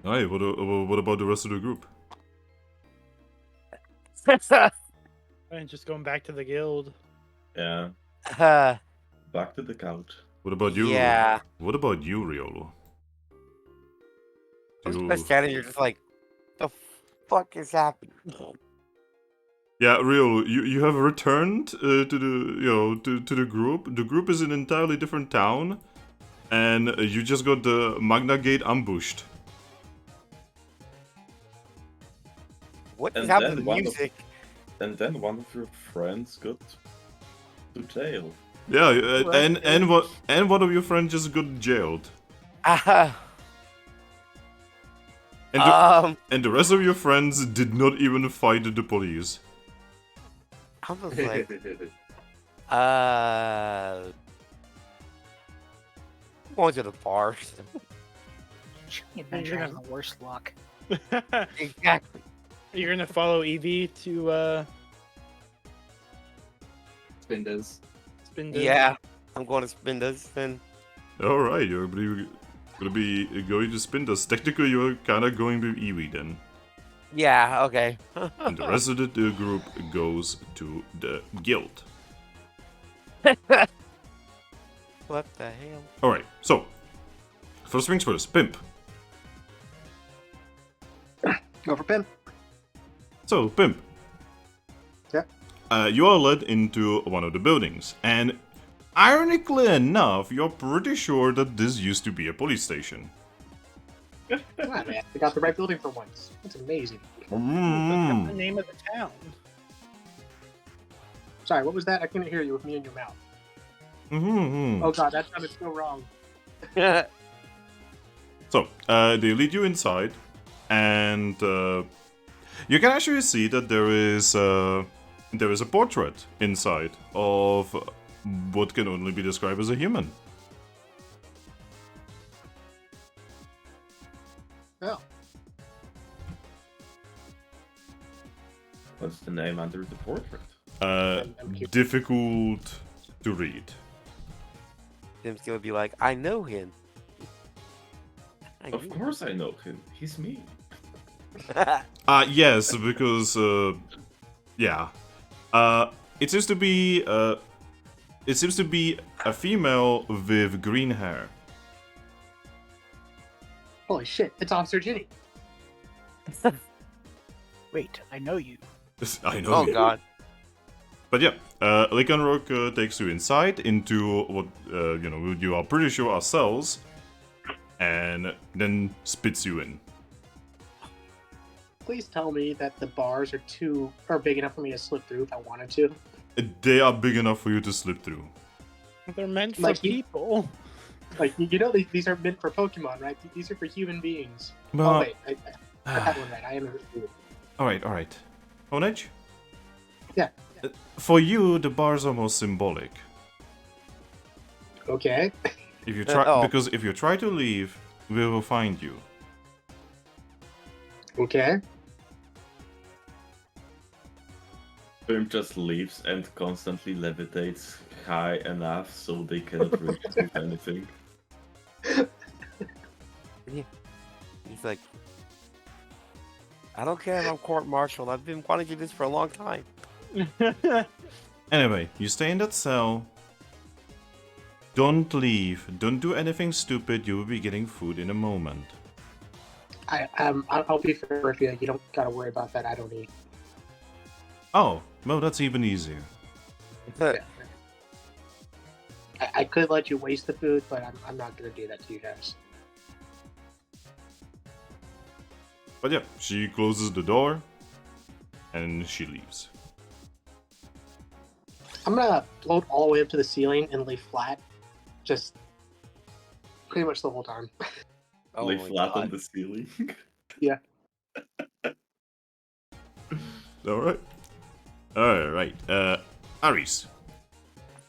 Alright, what about the rest of the group? And just going back to the guild. Yeah. Uh, Back to the couch. What about you? Yeah. What about you, Riolu? I'm just standing here just like, the fuck is happening? Yeah, Riolu, you have returned to the to the group. The group is in an entirely different town, and you just got the Magna Gate ambushed. What is And happening to then the one of- music? And then one of your friends got to jail. Yeah, Well, and one of your friends just got jailed, Uh, and the rest of your friends did not even fight the police. I was like, going to the bar. Adventure has the worst luck. Exactly. You're gonna follow Eevee to Spindas. spin the Yeah, I'm going to spin this then. All right, you're gonna be going to Spindas. Technically, you're kind of going with Eevee then, Yeah, okay. and the rest of the group goes to the guild. What the hell? All right, so first things first, Pimp. Go for Pim. So, Pimp. Yeah. You are led into one of the buildings, and ironically enough, you're pretty sure that this used to be a police station. Come on, man. We got the right building for once. That's amazing. the Mm. name of the town. Sorry, what was that? I couldn't hear you with me in your mouth. Mm-hmm. Oh god, that sounded so wrong. So, they lead you inside, and you can actually see that there is a portrait inside of what can only be described as a human. Oh, What's the name under the portrait? I'm curious. Difficult to read. Tim's gonna be like, I know him. Of course I know him. He's me. Yes, because yeah, it seems to be a female with green hair. Holy shit! It's Officer Ginny. Wait, I know you. I know. Oh you. god. But yeah, Lycanroc takes you inside into what you are pretty sure are cells, and then spits you in. Please tell me that the bars are big enough for me to slip through if I wanted to. They are big enough for you to slip through. They're meant for Like people. Like these are meant for Pokemon, right? These are for human beings. Well, Oh wait, I had one right. I am a all right. Honedge? Yeah. For you, the bars are more symbolic. Okay. If you try, Oh. because if you try to leave, we will find you. Okay. Boom just leaves and constantly levitates high enough so they cannot reach with anything. He's like, I don't care if I'm court-martialed. I've been wanting to do this for a long time. Anyway, you stay in that cell. Don't leave. Don't do anything stupid. You will be getting food in a moment. I'll be fair with you. You don't gotta worry about that. I don't eat. Oh, well, that's even easier. I could let you waste the food, but I'm not gonna do that to you guys. But yeah, she closes the door, and she leaves. I'm gonna float all the way up to the ceiling and lay flat, just pretty much the whole time. Oh Lay my flat on God. the ceiling. Yeah. Alright. Alright, Aris.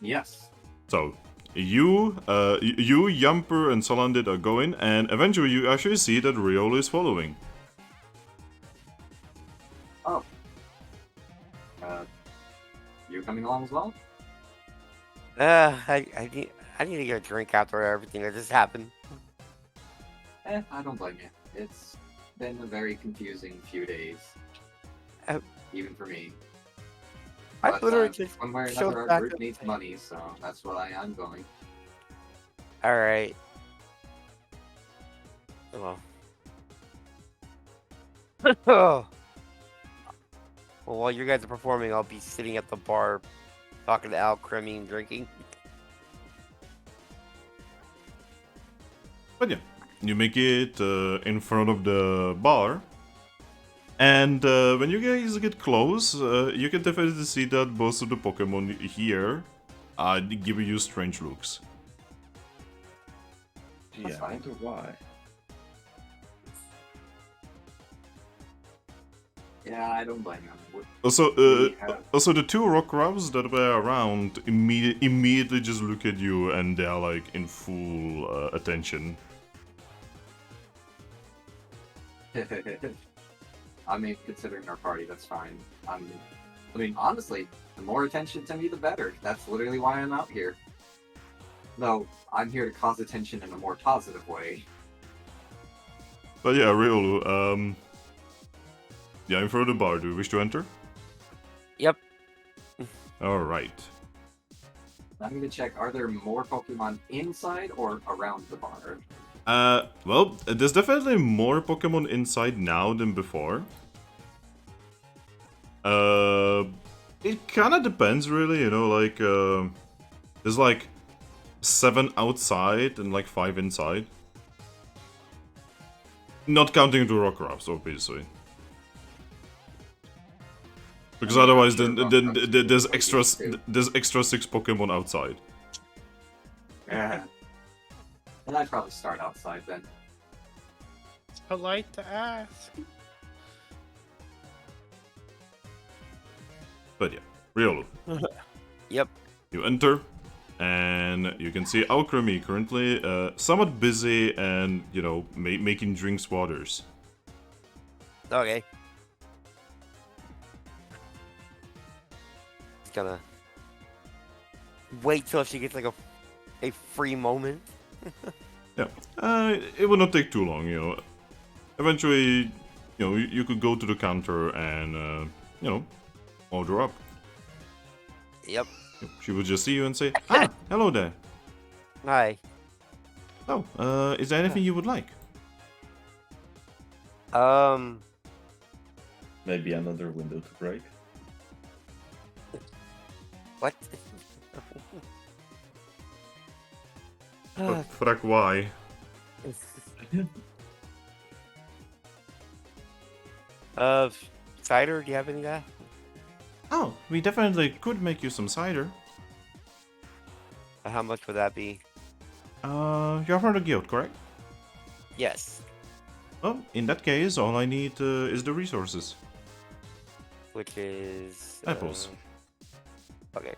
Yes. So, you, Yumper, and Solandit are going, and eventually you actually see that Riolu is following. Oh. You coming along as well? I need to get a drink after everything that just happened. I don't blame you. It's been a very confusing few days. Oh. Even for me. I But, literally just one way or showed another, back our group up- needs money, so that's why I'm going. All right. Well. Well, while you guys are performing, I'll be sitting at the bar, talking to Al, crimming, and drinking. But yeah, you make it in front of the bar. And when you guys get close, you can definitely see that most of the Pokemon here are giving you strange looks. Yeah, I wonder why. Yeah, I don't blame you. Also, We have- also the two Rockruffs that were around immediately just look at you and they are like in full attention. I mean, considering our party, that's fine. I mean, honestly, the more attention to me, the better. That's literally why I'm out here. Though, I'm here to cause attention in a more positive way. But yeah, Riolu, yeah, in front of the bar, do you wish to enter? Yep. Alright. I'm gonna check, are there more Pokemon inside or around the bar? Well, there's definitely more Pokemon inside now than before. It kinda depends, really, you know, like, there's like 7 outside and like 5 inside. Not counting the Rockruffs, obviously. Because I'm not otherwise, sure then Rockruffs there's would extra be too. there's extra 6 Pokemon outside. Yeah. And I'd probably start outside then. polite to ask. But yeah, Riolu. Yep. You enter, and you can see Alchemy currently somewhat busy and, you know, making drinks waters. Okay. Just gonna wait till she gets like a free moment. Yeah, it will not take too long, you know. Eventually, you know, you could go to the counter and, you know, order up. Yep. She would just see you and say, "Ah, hello there. Hi. Oh, is there anything you would like?" Maybe another window to break. What? Thrack, why? Cider? Do you have any of that? Oh, we definitely could make you some cider. How much would that be? You're from the guild, correct? Yes. Well, in that case, all I need is the resources. Which is Apples. Okay.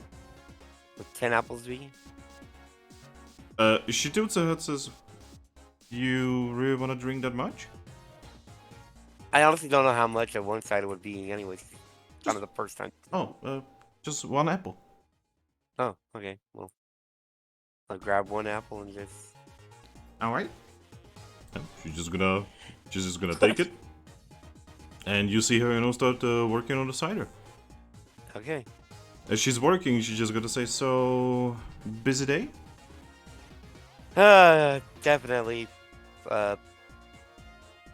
Would 10 apples be? She tilts her head, says, "You really want to drink that much?" I honestly don't know how much a one cider would be anyways. Kind of the first time. Oh, just one apple. Oh, okay. Well, I'll grab one apple and just... Alright. She's just gonna take it. And you see her, you know, start working on the cider. Okay. As she's working, she's just gonna say, "So, busy day?" Definitely.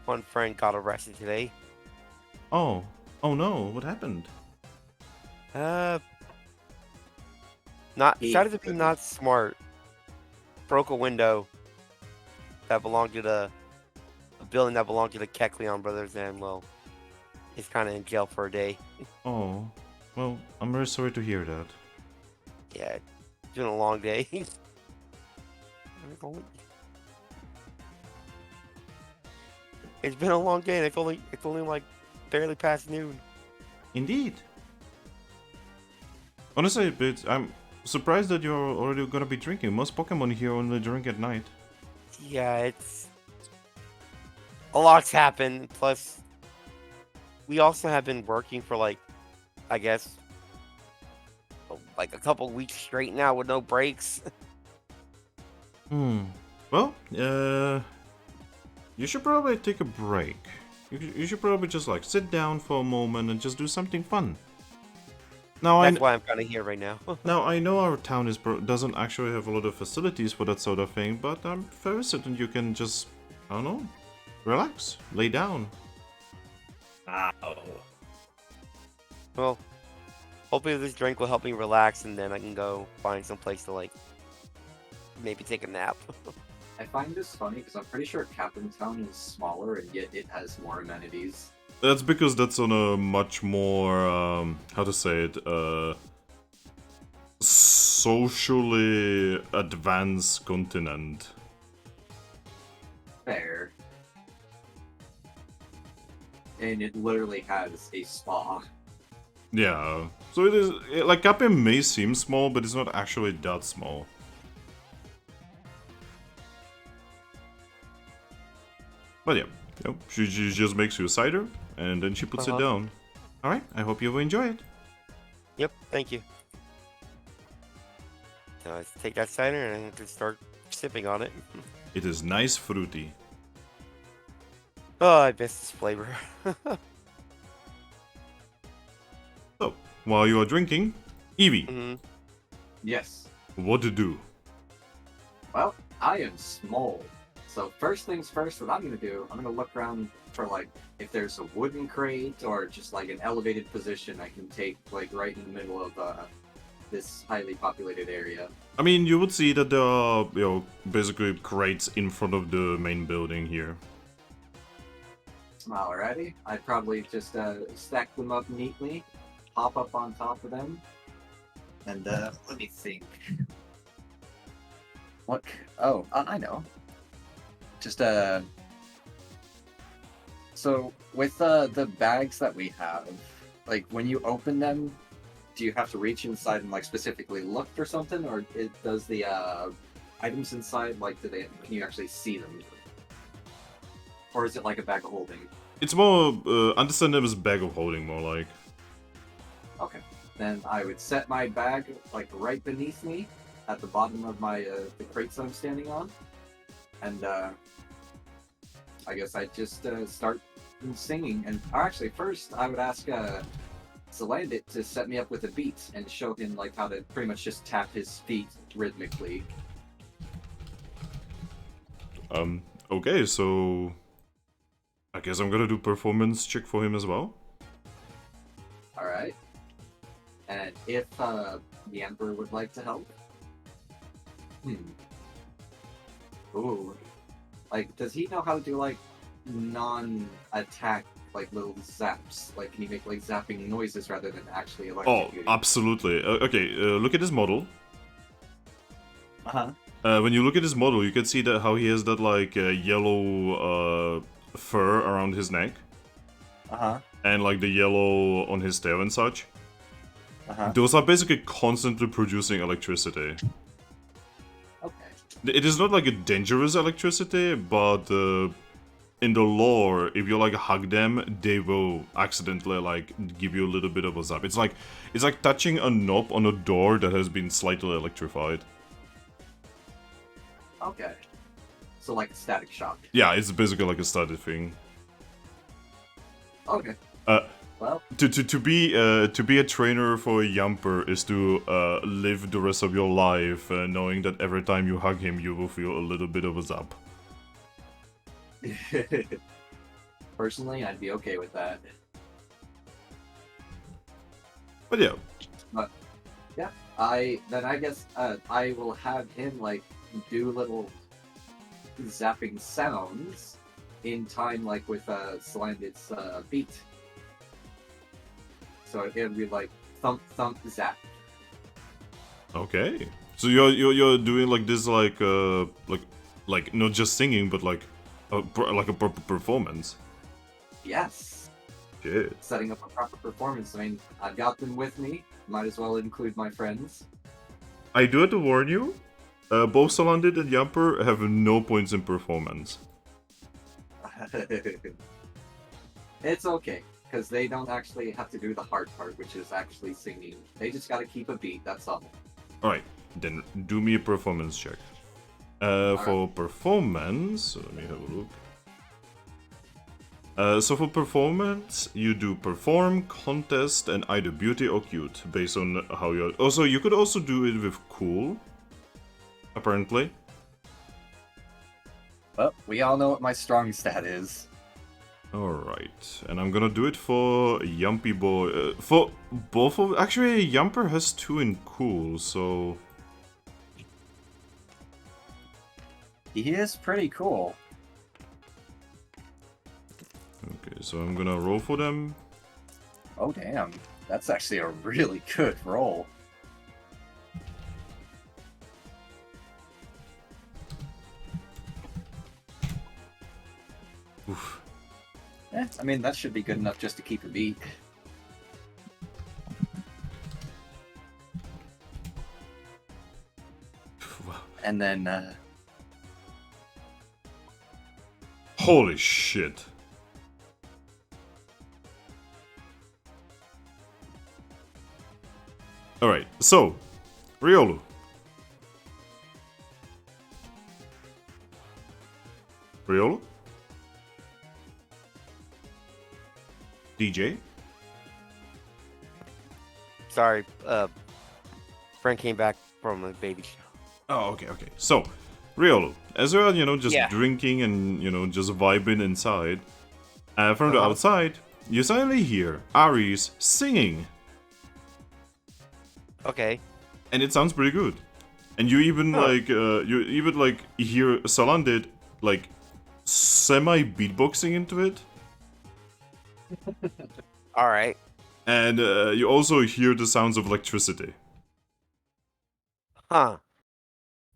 One friend got arrested today. Oh no, what happened? Started to be not smart. Broke a window that belonged to a building that belonged to the Kekleon brothers, and well, he's kind of in jail for a day. Oh, well, I'm very sorry to hear that. Yeah, it's been a long day. It's been a long day, and it's only like barely past noon. Indeed. Honestly, but I'm surprised that you're already gonna be drinking. Most Pokemon here only drink at night. Yeah, it's a lot's happened. Plus, we also have been working for like, I guess, like a couple weeks straight now with no breaks. Well, you should probably take a break. You should probably just like sit down for a moment and just do something fun. Now That's why I'm kind of here right now. Now I know our town doesn't actually have a lot of facilities for that sort of thing, but I'm very certain you can just, I don't know, relax, lay down. Ow. Well, hopefully this drink will help me relax, and then I can go find some place to like maybe take a nap. I find this funny because I'm pretty sure Captain Town is smaller and yet it has more amenities. That's because that's on a much more, how to say it, socially advanced continent. Fair. And it literally has a spa. Yeah, so it is, like, Captain may seem small, but it's not actually that small. But yeah, you know, she just makes you a cider, and then she puts it down. Alright, I hope you will enjoy it. Yep, thank you. Now let's take that cider and I can start sipping on it. It is nice fruity. Oh, I miss this flavor. So, while you are drinking, Eevee, Yes. what to do? Well, I am small. So first things first, what I'm gonna do, I'm gonna look around for like if there's a wooden crate or just like an elevated position I can take like right in the middle of this highly populated area. I mean, you would see that there are, you know, basically crates in front of the main building here. Alrighty, I'd probably just stack them up neatly, hop up on top of them, and let me think. What? Oh, I know. Just So with the bags that we have, like when you open them, do you have to reach inside and like specifically look for something, or does the items inside like can you actually see them, or is it like a bag of holding? It's more understand them as a bag of holding, more like. Okay, then I would set my bag like right beneath me, at the bottom of my the crates that I'm standing on, and I guess I'd just start singing. And actually, first I would ask Salandit to set me up with a beat and show him like how to pretty much just tap his feet rhythmically. Okay, so I guess I'm gonna do performance check for him as well. All right. And if the Emperor would like to help, ooh, like does he know how to do like non-attack like little zaps? Like can he make like zapping noises rather than actually electrocuting? Oh, absolutely. Okay, look at his model. Uh-huh. When you look at his model, you can see that how he has that like yellow fur around his neck. Uh-huh. And like the yellow on his tail and such. Uh-huh. Those are basically constantly producing electricity. Okay. It is not like a dangerous electricity, but in the lore, if you like hug them, they will accidentally like give you a little bit of a zap. It's like touching a knob on a door that has been slightly electrified. Okay. So like a static shock. Yeah, it's basically like a static thing. Okay. Well, to be a trainer for a Yamper is to live the rest of your life knowing that every time you hug him, you will feel a little bit of a zap. personally, I'd be okay with that. But yeah. But yeah, I guess I will have him like do little zapping sounds in time, like with Slandit's beat. So it would be like thump thump zap. Okay. So you're doing like this like not just singing but like a proper performance. Yes. Shit. Setting up a proper performance. I mean, I've got them with me. Might as well include my friends. I do have to warn you. Both Salandit and Yamper have no points in performance. It's okay, because they don't actually have to do the hard part, which is actually singing. They just gotta keep a beat, that's all. Alright, then do me a performance check. For performance, let me have a look. So for performance, you do perform, contest, and either beauty or cute, based on how you're... Also, you could also do it with cool, apparently. Well, we all know what my strong stat is. Alright, and I'm gonna do it for Yumpy Boy. For both of... Actually, Yumper has 2 in cool, so... He is pretty cool. Okay, so I'm gonna roll for them. Oh, damn. That's actually a really good roll. Oof. I mean, that should be good enough just to keep a beat. And then, Holy shit. Alright, so, Riolu. Riolu? DJ? Sorry, Frank came back from a baby shower. Oh, okay. So, Riolu, as well, just Yeah. drinking and, just vibing inside, from the outside, you suddenly hear Aries singing. Okay. And it sounds pretty good. And you even, hear Salandit, semi-beatboxing into it. Alright. And you also hear the sounds of electricity. Huh.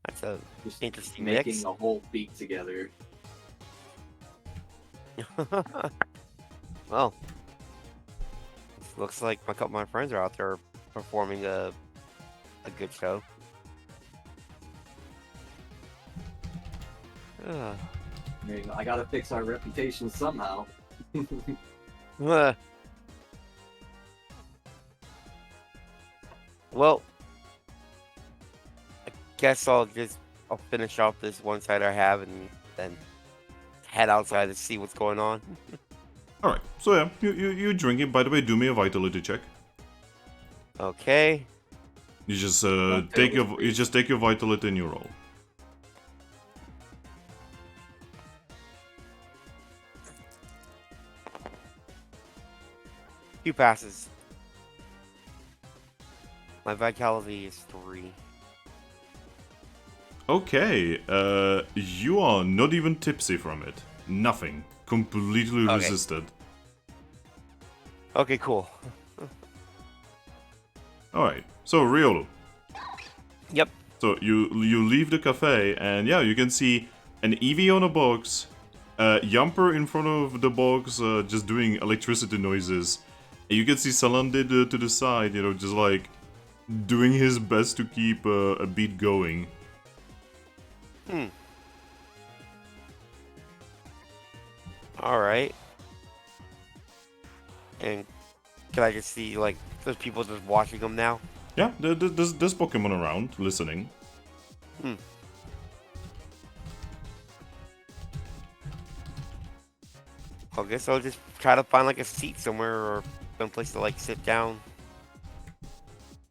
That's a just interesting making mix. a whole beat together. Well, looks like a couple of my friends are out there performing a good show. I mean, I gotta fix our reputation somehow. Well, I guess I'll finish off this one side I have and then head outside to see what's going on. All right. So yeah, you drink it. By the way, do me a vitality check. Okay. You just take your vitality and you roll. Few passes. My vitality is 3. Okay. You are not even tipsy from it. Nothing. Completely Okay. resisted. Okay, cool. All right. So Riolu. Yep. So you leave the cafe and yeah, you can see an Eevee on a box, Yumper in front of the box, just doing electricity noises. And you can see Salandid to the side, just like doing his best to keep a beat going. All right. And can I just see like those people just watching them now? Yeah, there's Pokemon around listening. I guess I'll just try to find like a seat somewhere or some place to like sit down.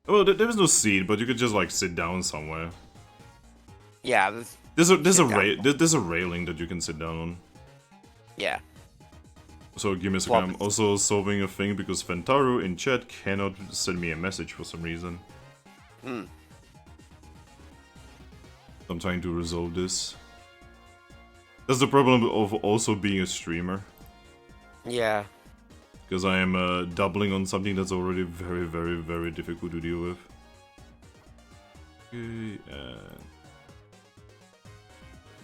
Well, there's no seat, but you could just like sit down somewhere. Yeah, There's a sit down. there's a railing that you can sit down on. Yeah. So give me a second. I'm also solving a thing because Fentaru in chat cannot send me a message for some reason. I'm trying to resolve this. That's the problem of also being a streamer. Yeah. Because I am doubling on something that's already very, very, very difficult to deal with. Okay,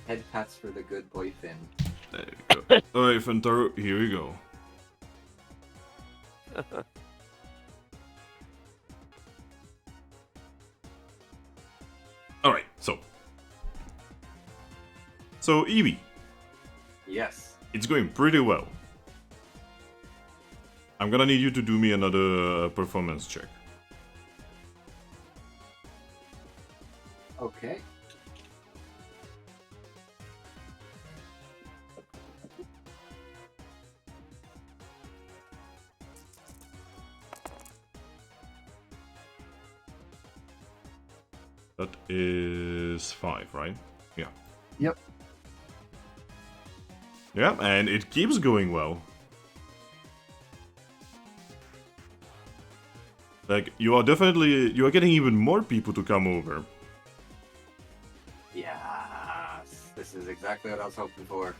Head pats for the good boy Finn. there you go. Alright, Fentaru, here we go. Alright, so Eevee, Yes. it's going pretty well. I'm gonna need you to do me another performance check. Okay. That is 5, right? Yeah. Yep. Yeah, and it keeps going well. Like, you are getting even more people to come over. Yes. This is exactly what I was hoping for.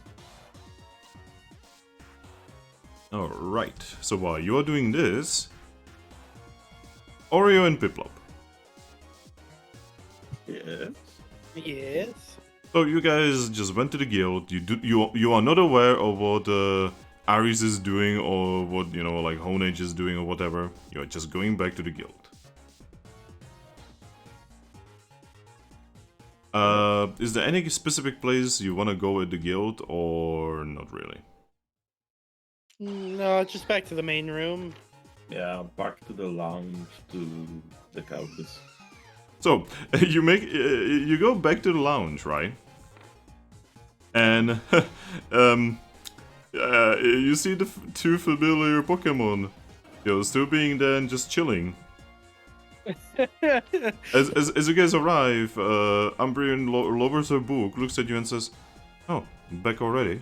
Alright, so while you are doing this, Oreo and Piplup. Yes. Yes. So you guys just went to the guild. You are not aware of what Ares is doing or what like Honedge is doing or whatever. You are just going back to the guild. Is there any specific place you want to go at the guild or not really? No, just back to the main room. Yeah, back to the lounge to the couches. So you go back to the lounge, right? And you see the two familiar Pokemon, still being there and just chilling. As you guys arrive, Umbreon lowers her book, looks at you and says, "Oh, back already?"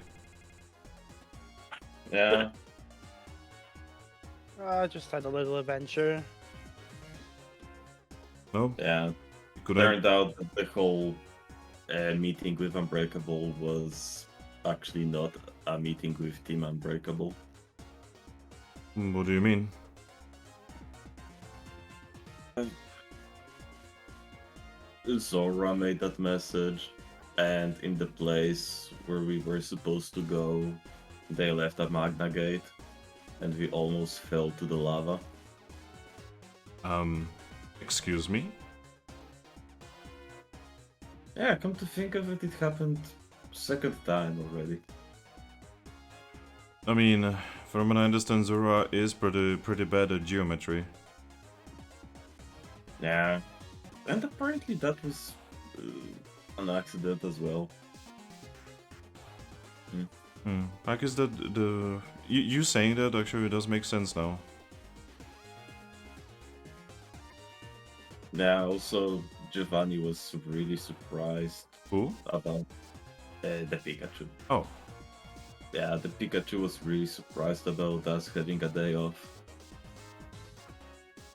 Yeah. Just had a little adventure. No? Yeah. Could Turned out that the whole meeting with Unbreakable was actually not a meeting with Team Unbreakable. What do you mean? Zora made that message, and in the place where we were supposed to go, they left a Magna Gate. and we almost fell to the lava. Excuse me? Yeah, come to think of it, it happened second time already. I mean, from what I understand, Zora is pretty bad at geometry. Yeah, and apparently that was an accident as well. I guess that you saying that actually does make sense now. Yeah, also Giovanni was really surprised Who? about the Pikachu. Oh. Yeah, the Pikachu was really surprised about us having a day off.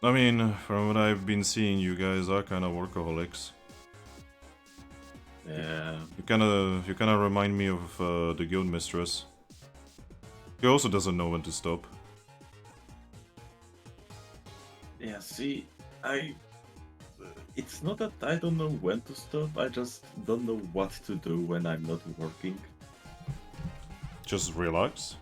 I mean, from what I've been seeing, you guys are kind of workaholics. Yeah. You kind of remind me of the guild mistress. He also doesn't know when to stop. Yeah, see, it's not that I don't know when to stop, I just don't know what to do when I'm not working. Just relax.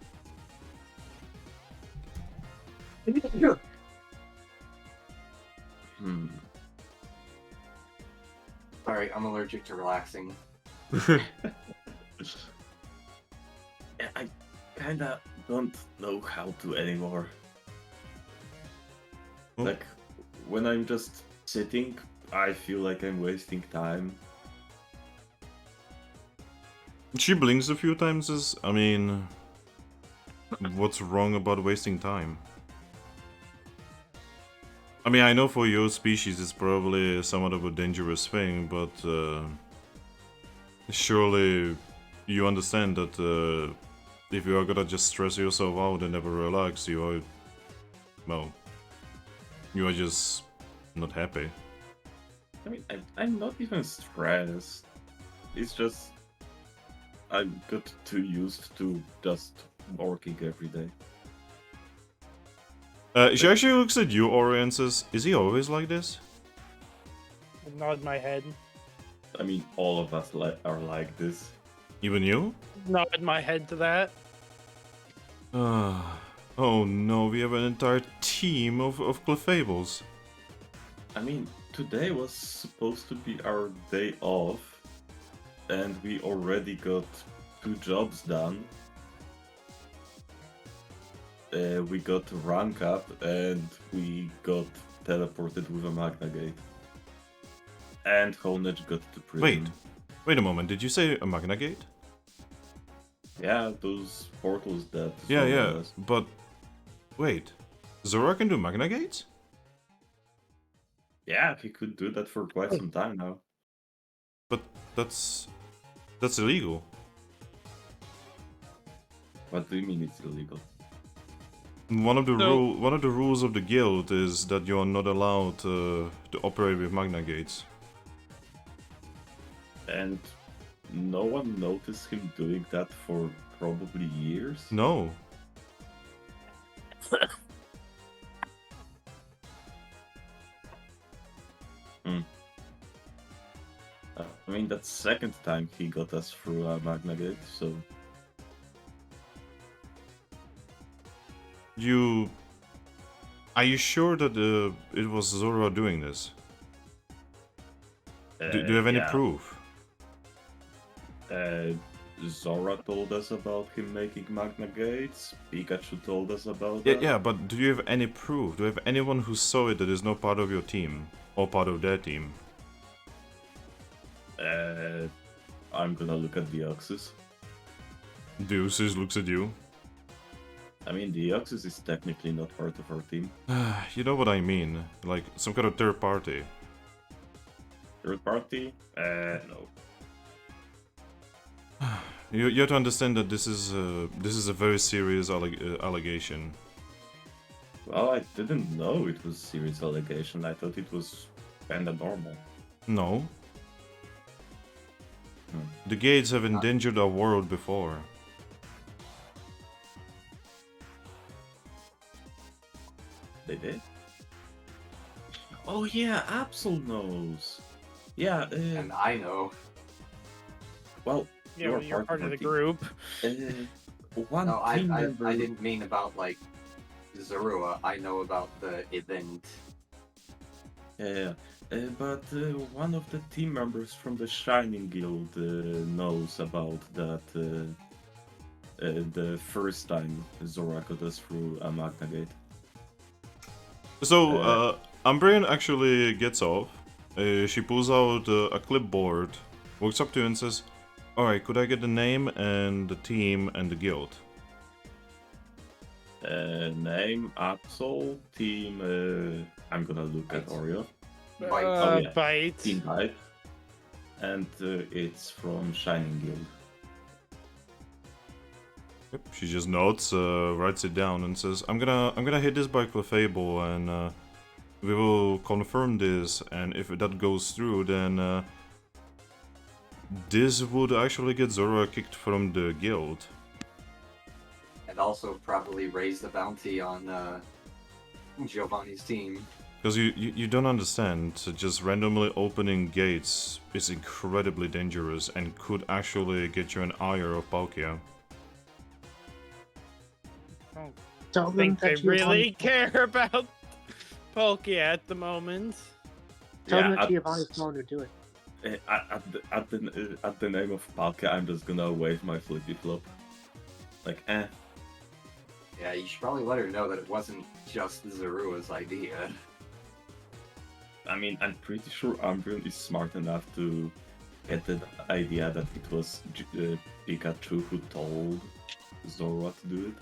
Sorry, I'm allergic to relaxing. Yeah, I kinda don't know how to anymore. Oh. Like, when I'm just sitting, I feel like I'm wasting time. She blinks a few times. I mean, what's wrong about wasting time? I mean, I know for your species it's probably somewhat of a dangerous thing, but surely you understand that if you are gonna just stress yourself out and never relax, you are, well, you are just not happy. I mean, I'm not even stressed. It's just I got too used to just working every day. She actually looks at you, Oreo, and says, "Is he always like this?" I nod my head. I mean, all of us are like this. Even you? Nod my head to that. Oh no, we have an entire team of Clefables. I mean, today was supposed to be our day off, and we already got 2 jobs done. We got rank up, and we got teleported with a Magna Gate. And Honedge got to prison. Wait a moment, did you say a Magna Gate? Yeah, those portals that... Yeah, Zora does. but... Wait, Zora can do Magna Gates? Yeah, he could do that for quite some time now. But that's illegal. What do you mean it's illegal? One of the rules of the guild is that you are not allowed to operate with Magna Gates. And no one noticed him doing that for probably years? No. I mean, that's second time he got us through a Magna Gate, so... Are you sure that it was Zora doing this? Do you have any yeah. proof? Zora told us about him making Magna Gates, Pikachu told us about Yeah, that. yeah, but do you have any proof? Do you have anyone who saw it that is not part of your team? Or part of their team? I'm gonna look at the Oxus. Deuces looks at you. I mean, the Oxus is technically not part of our team. You know what I mean? Like, some kind of third party. Third party? No. You have to understand that this is a very serious allegation. Well, I didn't know it was a serious allegation. I thought it was kinda normal. No. The gates have endangered our world before. They did? Oh yeah, Absol knows. Yeah, And I know. well, Yeah, you're part of the group. One No, team I member... didn't mean about like Zorua, I know about the event. Yeah, but one of the team members from the Shining Guild knows about that the first time Zora got us through a Magna Gate. So, Umbreon actually gets off. She pulls out a clipboard, walks up to you and says, "Alright, could I get the name and the team and the guild?" Name, Absol, team, I'm gonna look at Oreo. Bite. Oh, yeah. Bite. Team Bite. And it's from Shining Guild. Yep, she just nods, writes it down, and says, "I'm gonna hit this by Clefable, and we will confirm this. And if that goes through, then this would actually get Zora kicked from the guild." And also probably raise the bounty on Giovanni's team. Because you don't understand, so just randomly opening gates is incredibly dangerous and could actually get you an ire of Palkia. Tell I them think they that Giovanni, really care about Palkia at the moment. tell them Yeah, that Giovanni's going to do it. At the name of Palkia, I'm just gonna wave my flippy flop. Like, Yeah, you should probably let her know that it wasn't just Zorua's idea. I mean, I'm pretty sure Umbreon is smart enough to get the idea that it was Pikachu who told Zora to do it.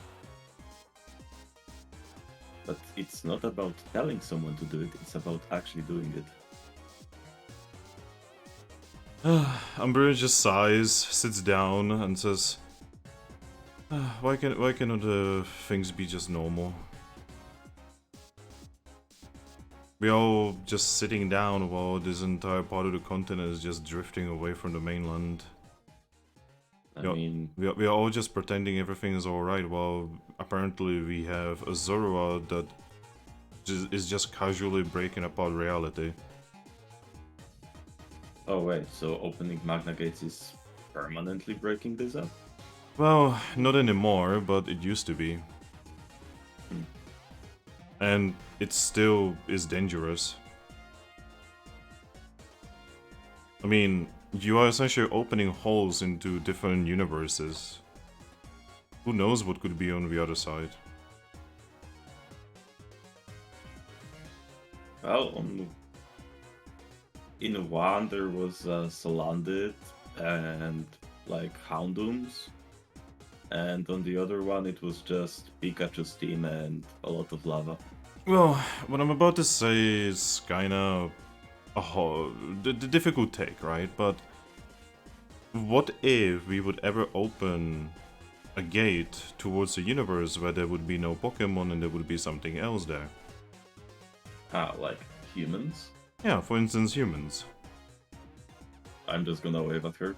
But it's not about telling someone to do it, it's about actually doing it. Umbreon just sighs, sits down, and says, why cannot things be just normal? We all just sitting down while this entire part of the continent is just drifting away from the mainland. I Yeah. mean, We are all just pretending everything is alright, while apparently we have a Zorua that is just casually breaking apart reality. oh wait, so opening Magna Gates is permanently breaking this up? Well, not anymore, but it used to be. And it still is dangerous. I mean, you are essentially opening holes into different universes. Who knows what could be on the other side? Well, in one there was Salandit and like Houndooms, and on the other one it was just Pikachu's team and a lot of lava. Well, what I'm about to say is kinda the difficult take, right? But what if we would ever open a gate towards a universe where there would be no Pokemon and there would be something else there? Ah, like humans? Yeah, for instance, humans. I'm just gonna wave at her.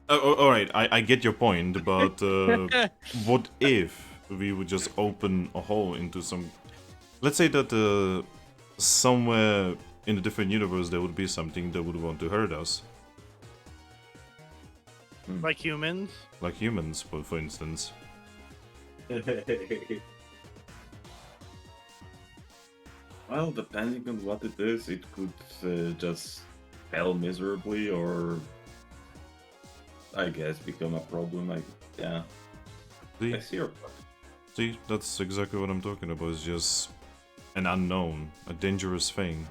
Alright, I get your point, but what if we would just open a hole into some... Let's say that somewhere in a different universe there would be something that would want to hurt us. Like humans. Like humans, for instance. Well, depending on what it is, it could just fail miserably or, I guess, become a problem. Yeah. See, I see your point. see, that's exactly what I'm talking about. It's just an unknown, a dangerous thing.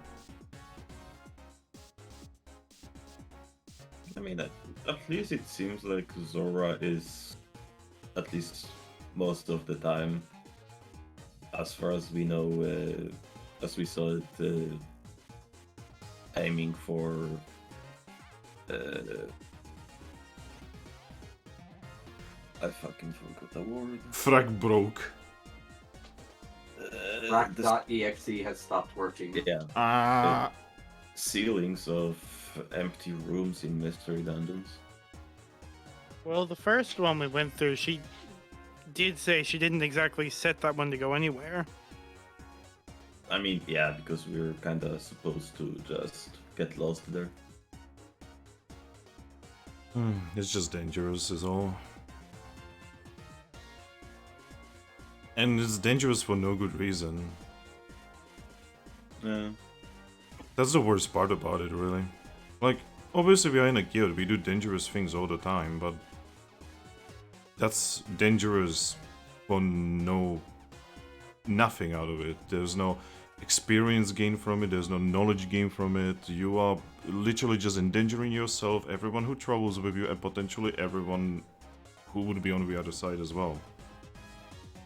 I mean, at least it seems like Zora is, at least most of the time, as far as we know, as we saw it, aiming for I fucking forgot the word. Thrack broke. Thrack.exe has stopped working. Yeah. Ah. Ceilings of empty rooms in mystery dungeons. Well, the first one we went through, she did say she didn't exactly set that one to go anywhere. I mean, yeah, because we were kind of supposed to just get lost there. It's just dangerous, is all. And it's dangerous for no good reason. Yeah. That's the worst part about it, really. Like, obviously we are in a guild, we do dangerous things all the time, but that's dangerous for nothing out of it. There's no experience gained from it, there's no knowledge gained from it. You are literally just endangering yourself, everyone who travels with you, and potentially everyone who would be on the other side as well.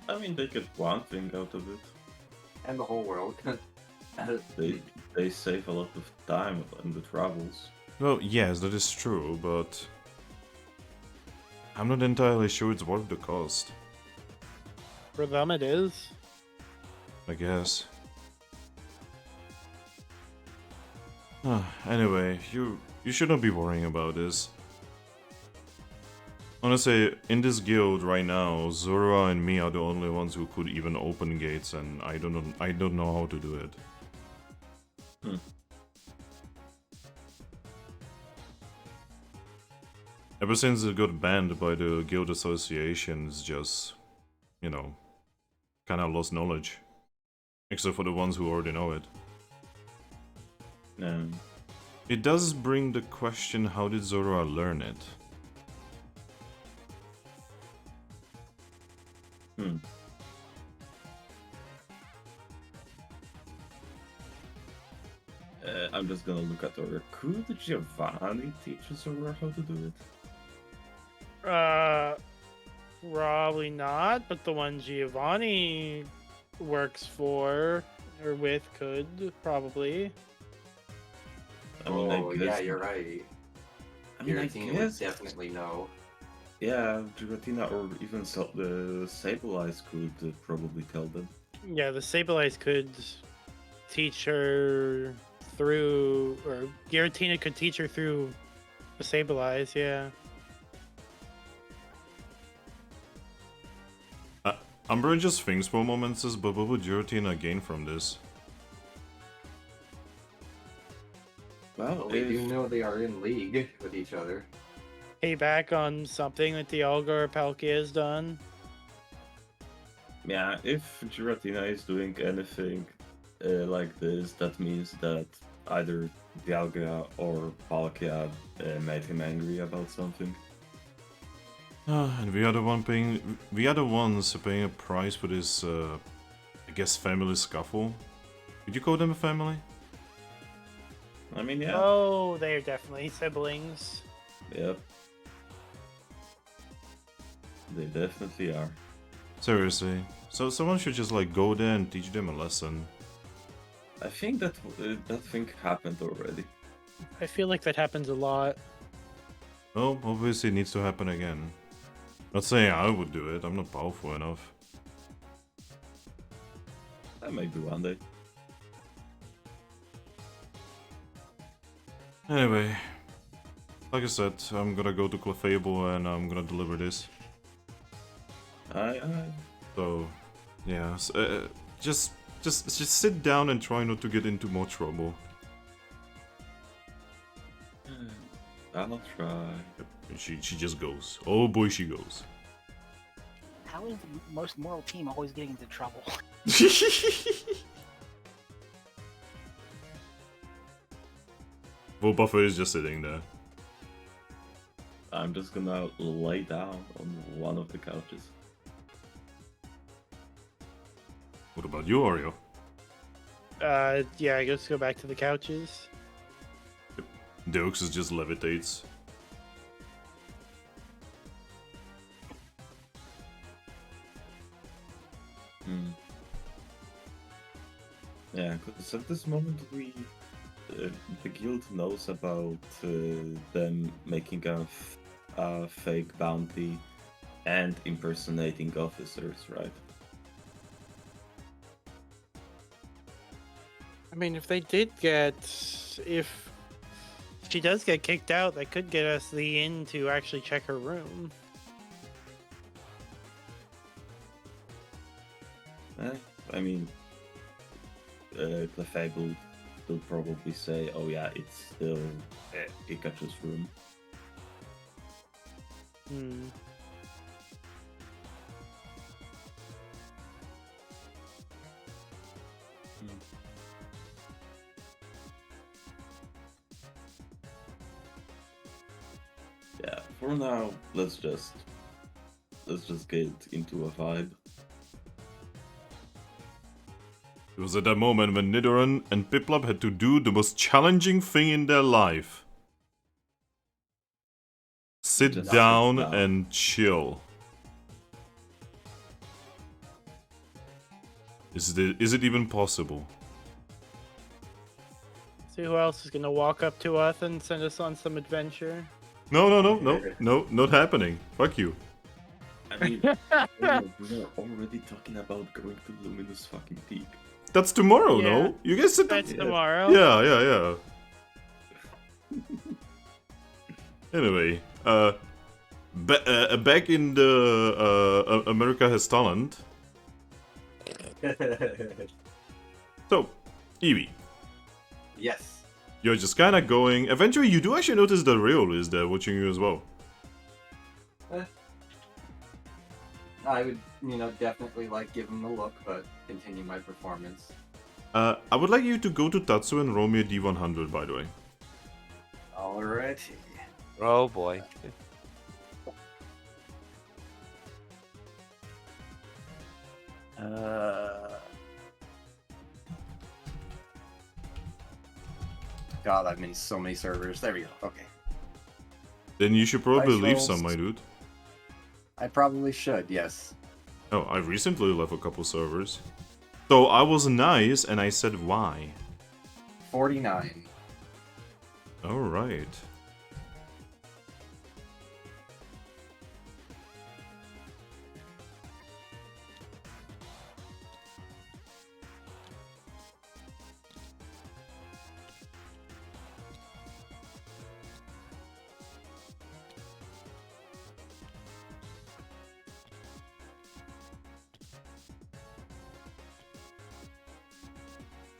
I mean, they get one thing out of it. And the whole world. They save a lot of time in the travels. Well, yes, that is true, but I'm not entirely sure it's worth the cost, For them, it is. I guess. Anyway, you shouldn't be worrying about this. Honestly, in this guild right now, Zora and me are the only ones who could even open gates, and I don't know how to do it. Ever since it got banned by the guild association, it's just, you know, kind of lost knowledge. Except for the ones who already know it. It does bring the question, how did Zora learn it? I'm just gonna look at Oreo. Could Giovanni teach Zora how to do it? Probably not, but the one Giovanni works for or with could probably. I mean, I guess, yeah, you're right. I mean, I Giratina guess would definitely know. Yeah, Giratina or even the Sableye could probably tell them. Yeah, the Sableye could teach her through, or Giratina could teach her through the Sableye, yeah. Umbra just thinks for a moment and says, but what would Giratina gain from this? Well, We do know they are in league with each other. Payback on something that the Algar Palkia has done. Yeah, if Giratina is doing anything like this, that means that either Dialga or Palkia made him angry about something. And we are the ones paying a price for this, I guess, family scuffle. Would you call them a family? I mean, yeah. Oh, they are definitely siblings. Yep. They definitely are. Seriously. So someone should just like go there and teach them a lesson. I think that that thing happened already. I feel like that happens a lot. Well, obviously it needs to happen again. Not saying I would do it, I'm not powerful enough. That might be one day. Anyway, like I said, I'm gonna go to Clefable and I'm gonna deliver this. Aye. So, yeah, just sit down and try not to get into more trouble. I'll try. And she just goes. Oh boy, she goes. How is the most moral team always getting into trouble? Well, Buffer is just sitting there. I'm just gonna lay down on one of the couches. What about you, Oreo? Yeah, let's go back to the couches. Deoxys just levitates. Yeah, because at this moment the guild knows about them making a fake bounty and impersonating officers, right? I mean, if they did if she does get kicked out, that could get us the in to actually check her room. I mean, Clefable will probably say, oh yeah, it's still Pikachu's room. Yeah, for now, let's just get into a vibe. It was at that moment when Nidoran and Piplup had to do the most challenging thing in their life. Sit Just down sit down. and chill. Is it even possible? See who else is gonna walk up to us and send us on some adventure. No, not happening. Fuck you. I mean, we're already talking about going to Luminous fucking Peak. That's tomorrow, Yeah. no? You guys sit down. That's tomorrow. Yeah. Anyway, back in the America Has Talent. So, Eevee, Yes. you're just kind of going. Eventually, you do actually notice that Riolu is there watching you as well. I would, definitely give him a look, but continue my performance. I would like you to go to Tatsu and roll me a D100, by the way. Alrighty. Oh boy. God, I'm in so many servers. There we go. Okay. Then you should probably Dice leave rolls. some, my dude. I probably should, yes. Oh, I recently left a couple servers. So I was nice and I said why. 49. Alright.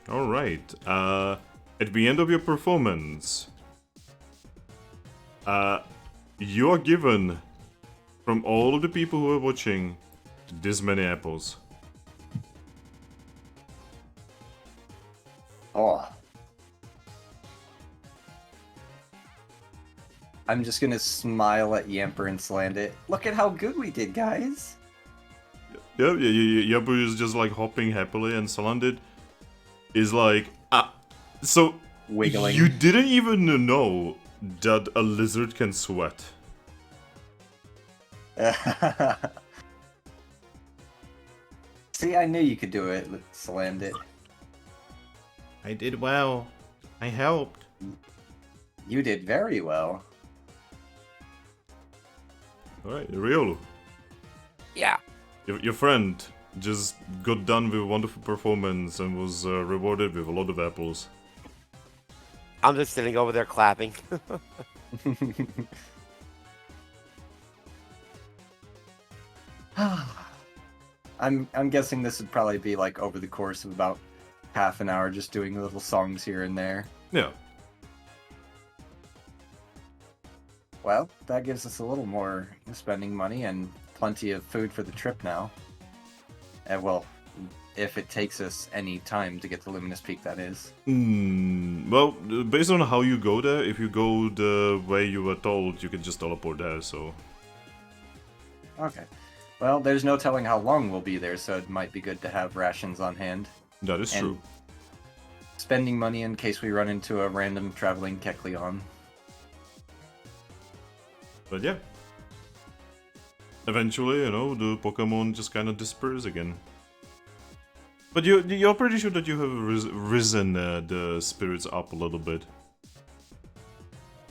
Alright, at the end of your performance, you are given, from all of the people who are watching, this many apples. Oh. I'm just gonna smile at Yamper and Slandit. Look at how good we did, guys! Yeah, Yabu is just like hopping happily, and Salandit is like, so Wiggling. you didn't even know that a lizard can sweat. See, I knew you could do it, Slandit. I did well. I helped. You did very well. Alright, Riolu. Yeah. Your friend just got done with a wonderful performance and was rewarded with a lot of apples. I'm just sitting over there clapping. I'm guessing this would probably be like over the course of about half an hour, just doing little songs here and there. Yeah. Well, that gives us a little more spending money and plenty of food for the trip now. And well, if it takes us any time to get to Luminous Peak, that is. Well, based on how you go there, if you go the way you were told, you can just teleport there, so... Okay. Well, there's no telling how long we'll be there, so it might be good to have rations on hand. That is And true. Spending money in case we run into a random traveling Kecleon. But yeah. Eventually, the Pokemon just kind of disperse again. But you're pretty sure that you have risen the spirits up a little bit.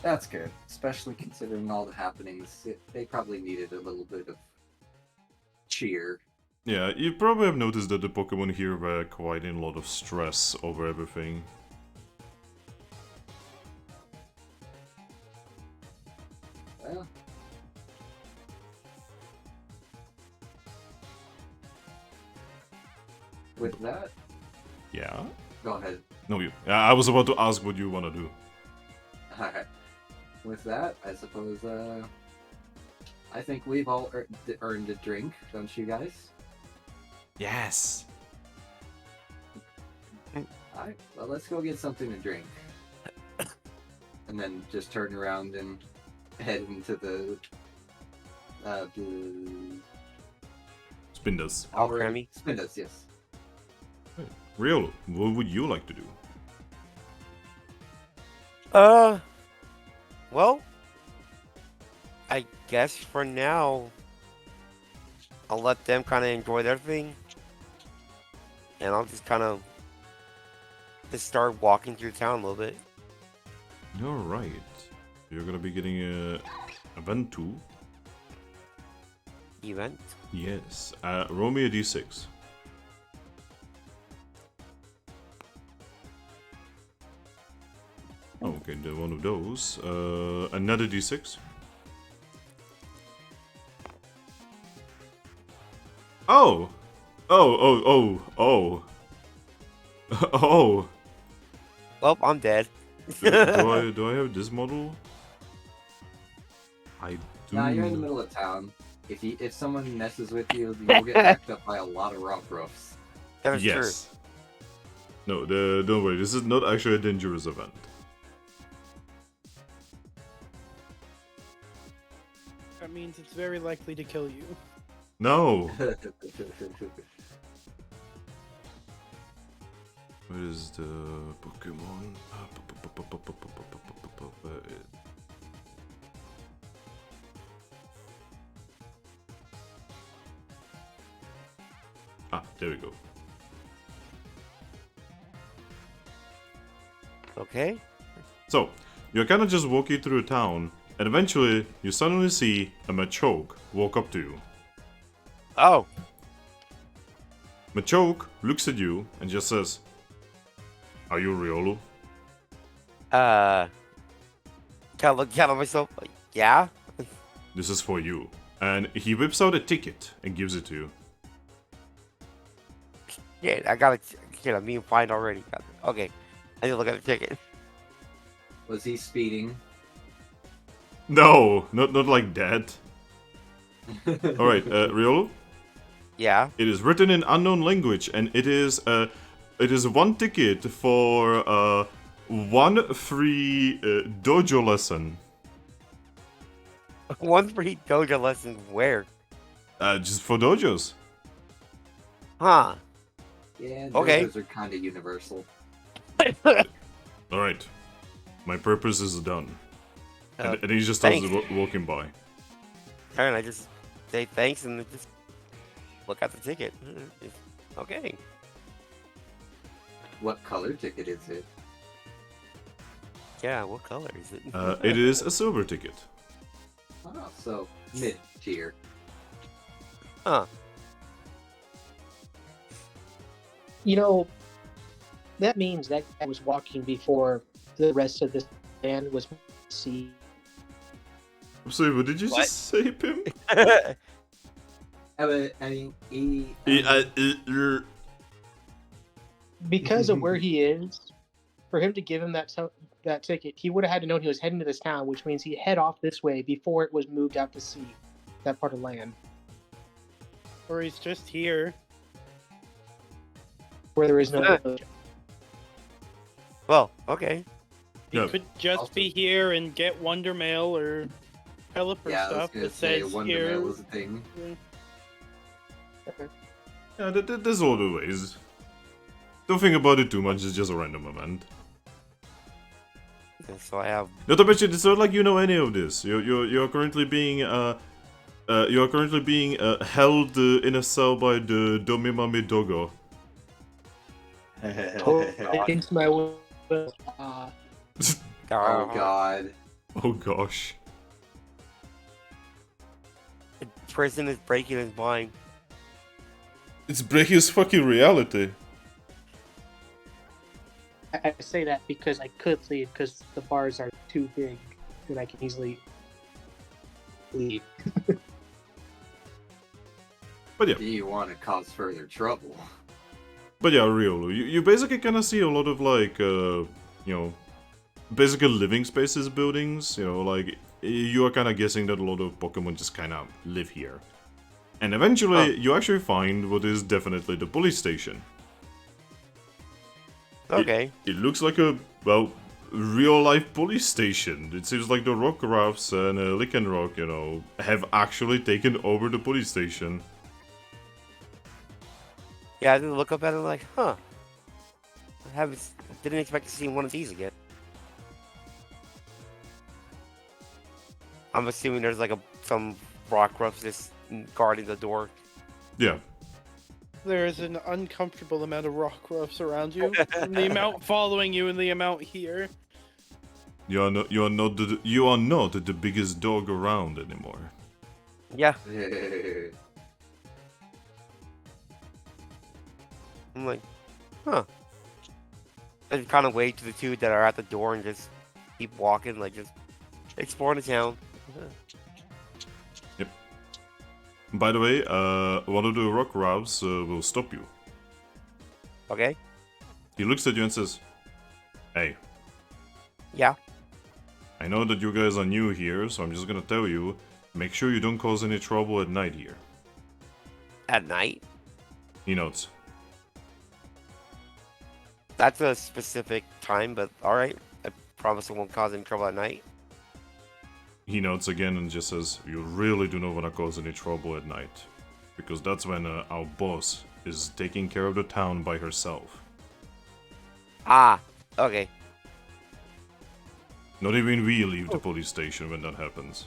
That's good, especially considering all the happenings. They probably needed a little bit of cheer. Yeah, you probably have noticed that the Pokemon here were quite in a lot of stress over everything. Well, with that, Yeah? go ahead. No, you. I was about to ask what you want to do. Alright. With that, I suppose, I think we've all earned a drink, don't you guys? Yes. Alright, well, let's go get something to drink. And then just turn around and head into the Spinders. Alchemy. Spindus, yes. Riolu, what would you like to do? Well, I guess for now, I'll let them kind of enjoy their thing, and I'll just kind of just start walking through town a little bit. Alright. You're gonna be getting a event 2. Event. Yes. Roll me a d6. Okay, one of those. Another d6. Oh! Oh. Oh. Well, I'm dead. do I have this model? I do. Nah, you're in the middle of town. If someone messes with you, you'll get backed up by a lot of rock roofs. That is true. Yes. No, don't worry. This is not actually a dangerous event. That means it's very likely to kill you. No. What is the Pokemon? There we go. Okay. So, you're kind of just walking through a town, and eventually you suddenly see a Machoke walk up to you. Oh. Machoke looks at you and just says, "Are you Riolu?" Kind of look at myself like, yeah. This is for you. And he whips out a ticket and gives it to you. Yeah, I got it. I'm being fined already. Okay, I need to look at the ticket. Was he speeding? No, not like that. Alright, Riolu? Yeah. It is written in unknown language, and it is one ticket for one free dojo lesson. One free dojo lesson where? Just for dojos. Huh. Yeah, Okay. those are kind of universal. Alright. My purpose is done. And he just thanks. starts walking by. And I just say thanks and then just look at the ticket. Okay. What color ticket is it? Yeah, what color is it? It is a silver ticket. Oh, so mid tier. Huh. You know, that means that guy was walking before the rest of this band was see. I'm sorry, what did you What? just say, Pim? I mean, Because of where he is, for him to give him that ticket, he would have had to know he was heading to this town, which means he'd head off this way before it was moved out to sea, that part of land. Or he's just here. Where there is no dojo. Well, okay. He Yeah. could just be here and get Wonder Mail or Pelipper yeah, I was stuff gonna that say says Wonder here. Mail was a thing. Yeah, there's all the ways. Don't think about it too much, it's just a random event. And so I have. Not to mention, it's not like you know any of this. You're currently being held in a cell by the Domimami Dogo. Against my will. Oh god. Oh gosh. Prison is breaking his mind. It's breaking his fucking reality. I say that because I could leave because the bars are too big and I can easily leave. But yeah. Do you want to cause further trouble? But yeah, Riolu, you basically kind of see a lot of like, basically living spaces buildings. Like you are kind of guessing that a lot of Pokemon just kind of live here. And eventually, you actually find what is definitely the police station. Okay. It looks like a, well, real-life police station. It seems like the Rock Rafts and Lickenrock, you know, have actually taken over the police station. Yeah, I didn't look up at it like, huh. Didn't expect to see one of these again. I'm assuming there's like some rock roughs just guarding the door. Yeah. There is an uncomfortable amount of rock roughs around you. And the amount following you and the amount here. You are not the biggest dog around anymore. Yeah. I'm like, huh. I just kind of wave to the two that are at the door and just keep walking, like just exploring the town. Yep. By the way, one of the Rock Rafts will stop you. Okay. He looks at you and says, "Hey, Yeah. I know that you guys are new here, so I'm just gonna tell you, make sure you don't cause any trouble at night here." At night? He notes. That's a specific time, but alright. I promise I won't cause any trouble at night. He notes again and just says, "You really do not want to cause any trouble at night. Because that's when our boss is taking care of the town by herself. Ah, okay. Not even we leave the police station when that happens."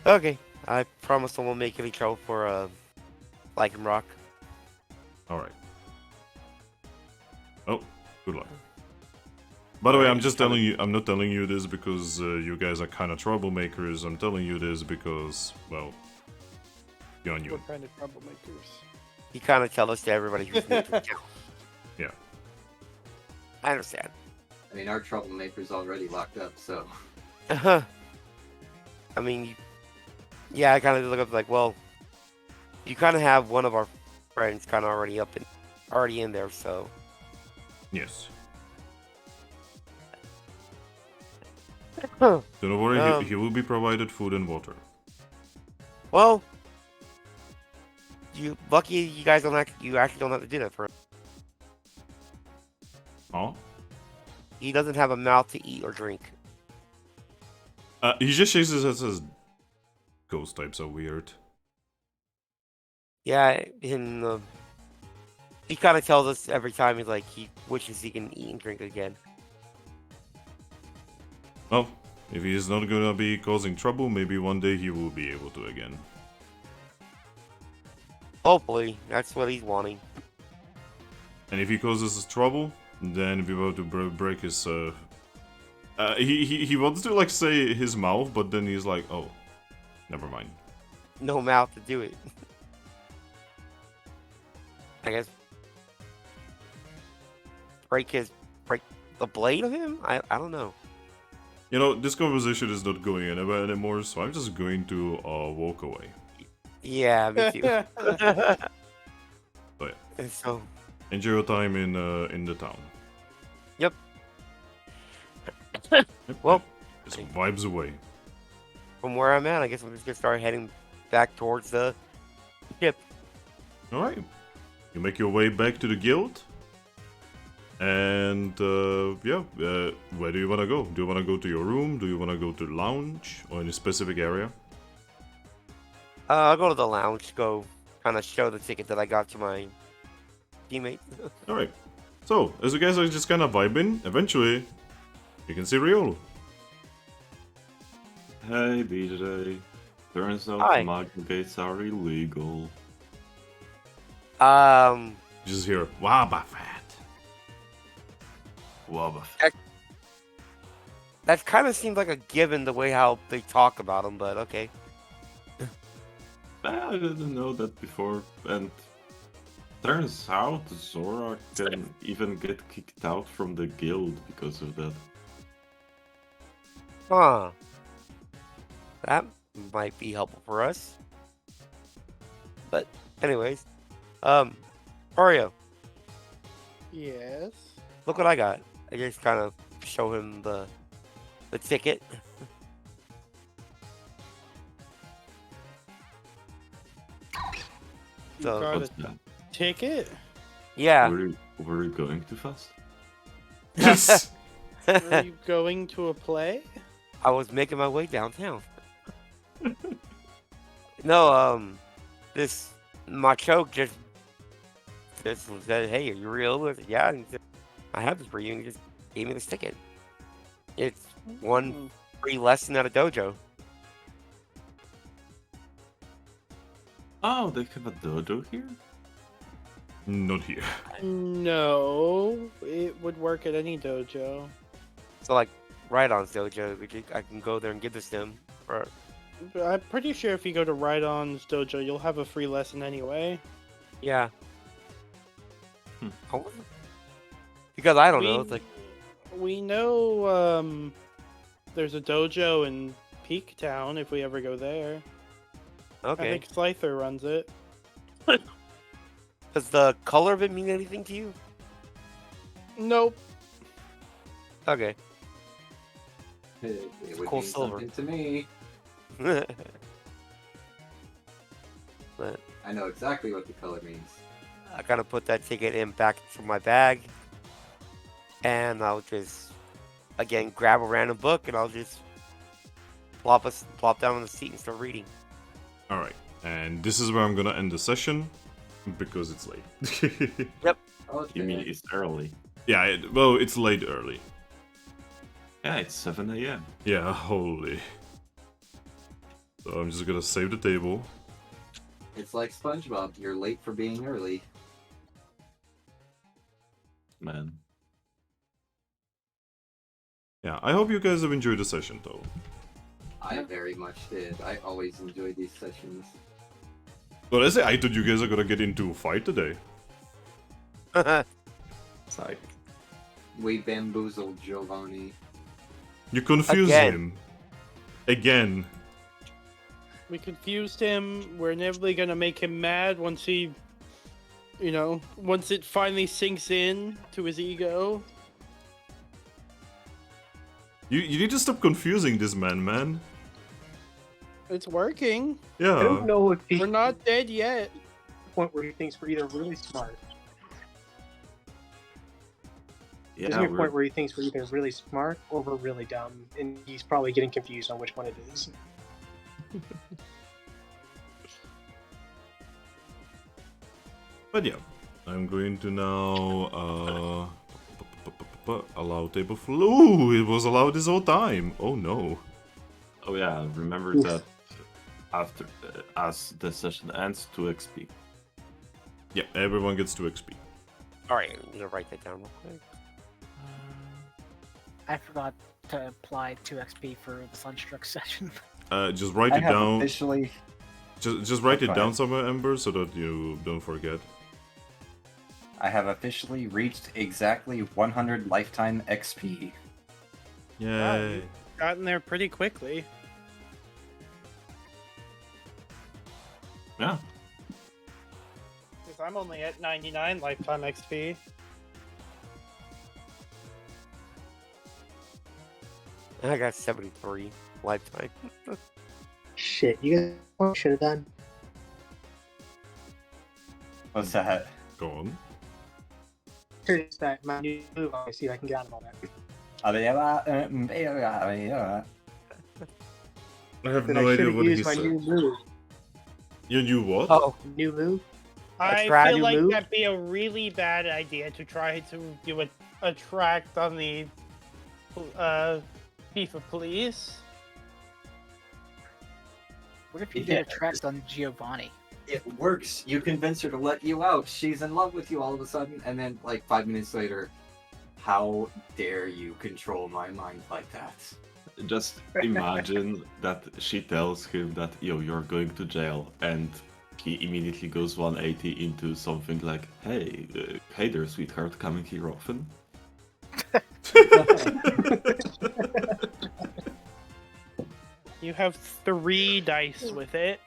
Okay. I promise I won't make any trouble for, Lycan Rock. Alright. Oh, good luck. By the way, I'm just telling you, I'm not telling you this because you guys are kind of troublemakers. I'm telling you this because, well, you're on you. What kind of troublemakers? You kind of tell us to everybody who's new to the town. Yeah. I understand. I mean, our troublemaker's already locked up, so. I mean, yeah, I kind of look up like, well, you kind of have one of our friends kind of already in there, so. Yes. Huh. Don't worry, Um, he will be provided food and water. Well, lucky you guys you actually don't have to do that for him. Huh? He doesn't have a mouth to eat or drink. He just shakes his head and says, "Ghost types are weird." Yeah, he kind of tells us every time he wishes he can eat and drink again. Well, if he is not gonna be causing trouble, maybe one day he will be able to again. Hopefully, that's what he's wanting. And if he causes us trouble, then we will have to break his, he wants to, like, say his mouth, but then he's like, oh, never mind. No mouth to do it. I guess. Break the blade of him? I don't know. You know, this conversation is not going anywhere anymore, so I'm just going to, walk away. Yeah, me too. So, yeah. And so, Enjoy your time in the town. yep. Yep. Well, Just vibes away. from where I'm at, I guess I'm just gonna start heading back towards the ship. Alright. You make your way back to the guild. And, where do you want to go? Do you want to go to your room? Do you want to go to the lounge? Or any specific area? I'll go to the lounge, go kind of show the ticket that I got to my teammate. Alright. So, as you guys are just kind of vibing, eventually, you can see Riolu. Hey, BJ. Turns out Hi. magic gates are illegal. You just hear, Wabafat. Wabafat. That kind of seems like a given the way how they talk about him, but okay. I didn't know that before, and turns out Zora can even get kicked out from the guild because of that. Huh. That might be helpful for us. But, anyways. Oreo, Yes. look what I got. I just kind of show him the ticket. You So- got What's a that? ticket? Yeah. Were you going too fast? Are you going to a play? I was making my way downtown. No, this Machoke just said, "Hey, are you real?" I said, yeah, and he said, I have this for you, and he just gave me this ticket. It's one free lesson at a dojo. Oh, they have a dojo here? Not here. No, it would work at any dojo. So like, Ride-On's dojo, I can go there and give this to him. Or But I'm pretty sure if you go to Ride-On's dojo, you'll have a free lesson anyway. yeah. Hmm. I wonder- Because I don't know. It's like, we know there's a dojo in Peak Town if we ever go there. I okay. think Scyther runs it. Does the color of it mean anything to you? Nope. Okay. It would cool mean silver. something to me. But I know exactly what the color means. I gotta put that ticket in back to my bag, and I'll just again grab a random book and I'll just plop down on the seat and start reading. All right, and this is where I'm gonna end the session because it's late. Oh, You mean it's early? Yeah, well, it's late early. Yeah, it's 7 a.m. Yeah, holy. So I'm just gonna save the table. it's like SpongeBob. You're late for being early. Man. Yeah, I hope you guys have enjoyed the session though. I very much did. I always enjoy these sessions. But I thought you guys are gonna get into a fight today. Psych. We bamboozled Giovanni. You confuse Again. him. Again. We confused him. We're inevitably gonna make him mad once he, once it finally sinks in to his ego. You need to stop confusing this man. It's working. I don't Yeah. know if he's We're not dead yet. at the point where he thinks we're either really smart. There's Yeah, gonna be a point where he thinks we're either really smart or we're really dumb, and he's probably getting confused on which one it is. But yeah, I'm going to now allow table full. Ooh, it was allowed this whole time. Oh no. Oh yeah, remember that after as the session ends, 2 XP. Yeah, everyone gets 2 XP. All right, I'm gonna write that down real quick. I forgot to apply 2 XP for the Sunstruck session. Just write I it have down. officially. Just write it Okay. down somewhere, Ember, so that you don't forget. I have officially reached exactly 100 lifetime XP. Yay. Gotten there pretty quickly. Yeah. Because I'm only at 99 lifetime XP. I got 73 lifetime. Shit, you guys should have done. What's that? Go on. Here's that my new move. I see if I can get out of all that. I have Then no I idea should what he use my said. new move. You knew what? Oh, New move. I Attract- feel like move? that'd be a really bad idea to try to do a attract on the chief of police. What if you Yeah. did a track on Giovanni? It works. You convince her to let you out. She's in love with you all of a sudden, and then like 5 minutes later, how dare you control my mind like that? Just imagine that she tells him that, yo, you're going to jail, and he immediately goes 180 into something like, hey there, sweetheart, coming here often? You have 3 dice with it.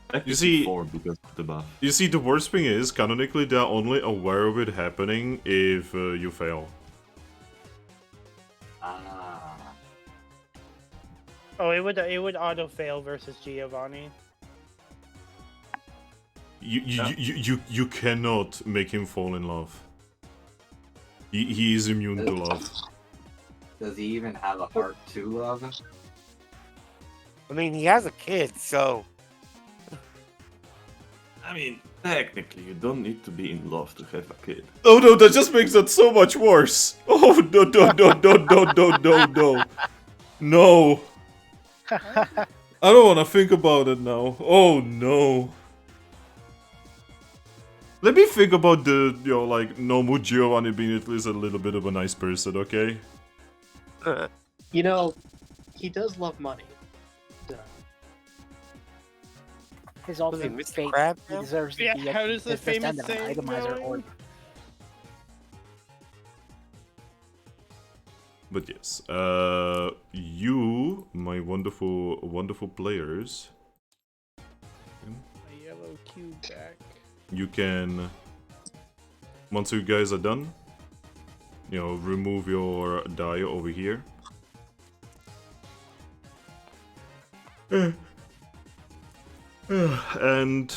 Technically see- 4 because of the buff. You see, the worst thing is, canonically, they're only aware of it happening if you fail. Ah. Oh, it would auto fail versus Giovanni. You cannot make him fall in love. He is immune to love. Does he even have a heart to love? I mean, he has a kid, so I mean, technically, you don't need to be in love to have a kid. Oh no, that just makes that so much worse. Oh no no no no no no no no. No. I don't want to think about it now. Oh no. Let me think about the, like, Nomu Giovanni being at least a little bit of a nice person, okay? You know, he does love money. So, His Was it ultimate Mr. fate, Crab he now? deserves to Yeah, be how does the his famous descendant, an saying itemizer go? or But yes, you, my wonderful, wonderful players, A yellow cube back. you can, once you guys are done, remove your die over here. And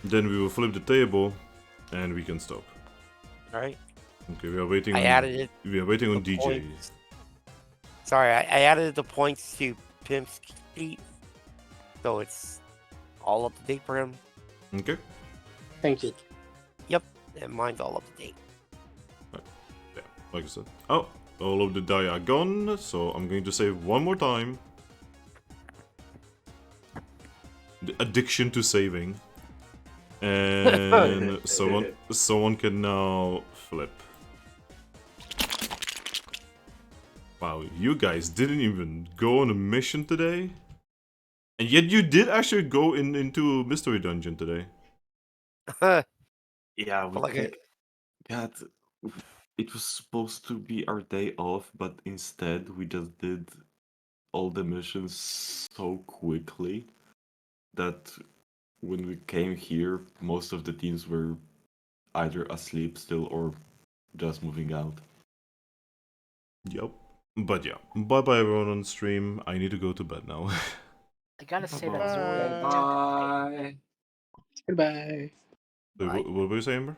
then we will flip the table, and we can stop. right. Okay, we are waiting. I added it. We are waiting on the DJ. points. Sorry, I added the points to Pimp's sheet, so it's all up to date for him. Okay. thank you. And mine's all up to date. Yeah, like I said. Oh, all of the die are gone, so I'm going to save one more time. The addiction to saving. And someone can now flip. Wow, you guys didn't even go on a mission today? And yet you did actually go into Mystery Dungeon today. Yeah, we Like a- got. It was supposed to be our day off, but instead we just did all the missions so quickly that when we came here, most of the teams were either asleep still or just moving out. Yep. But yeah, bye bye everyone on stream. I need to go to bed now. I gotta say that Bye. Zora. Bye. Goodbye. Wait, what were you saying, Amber?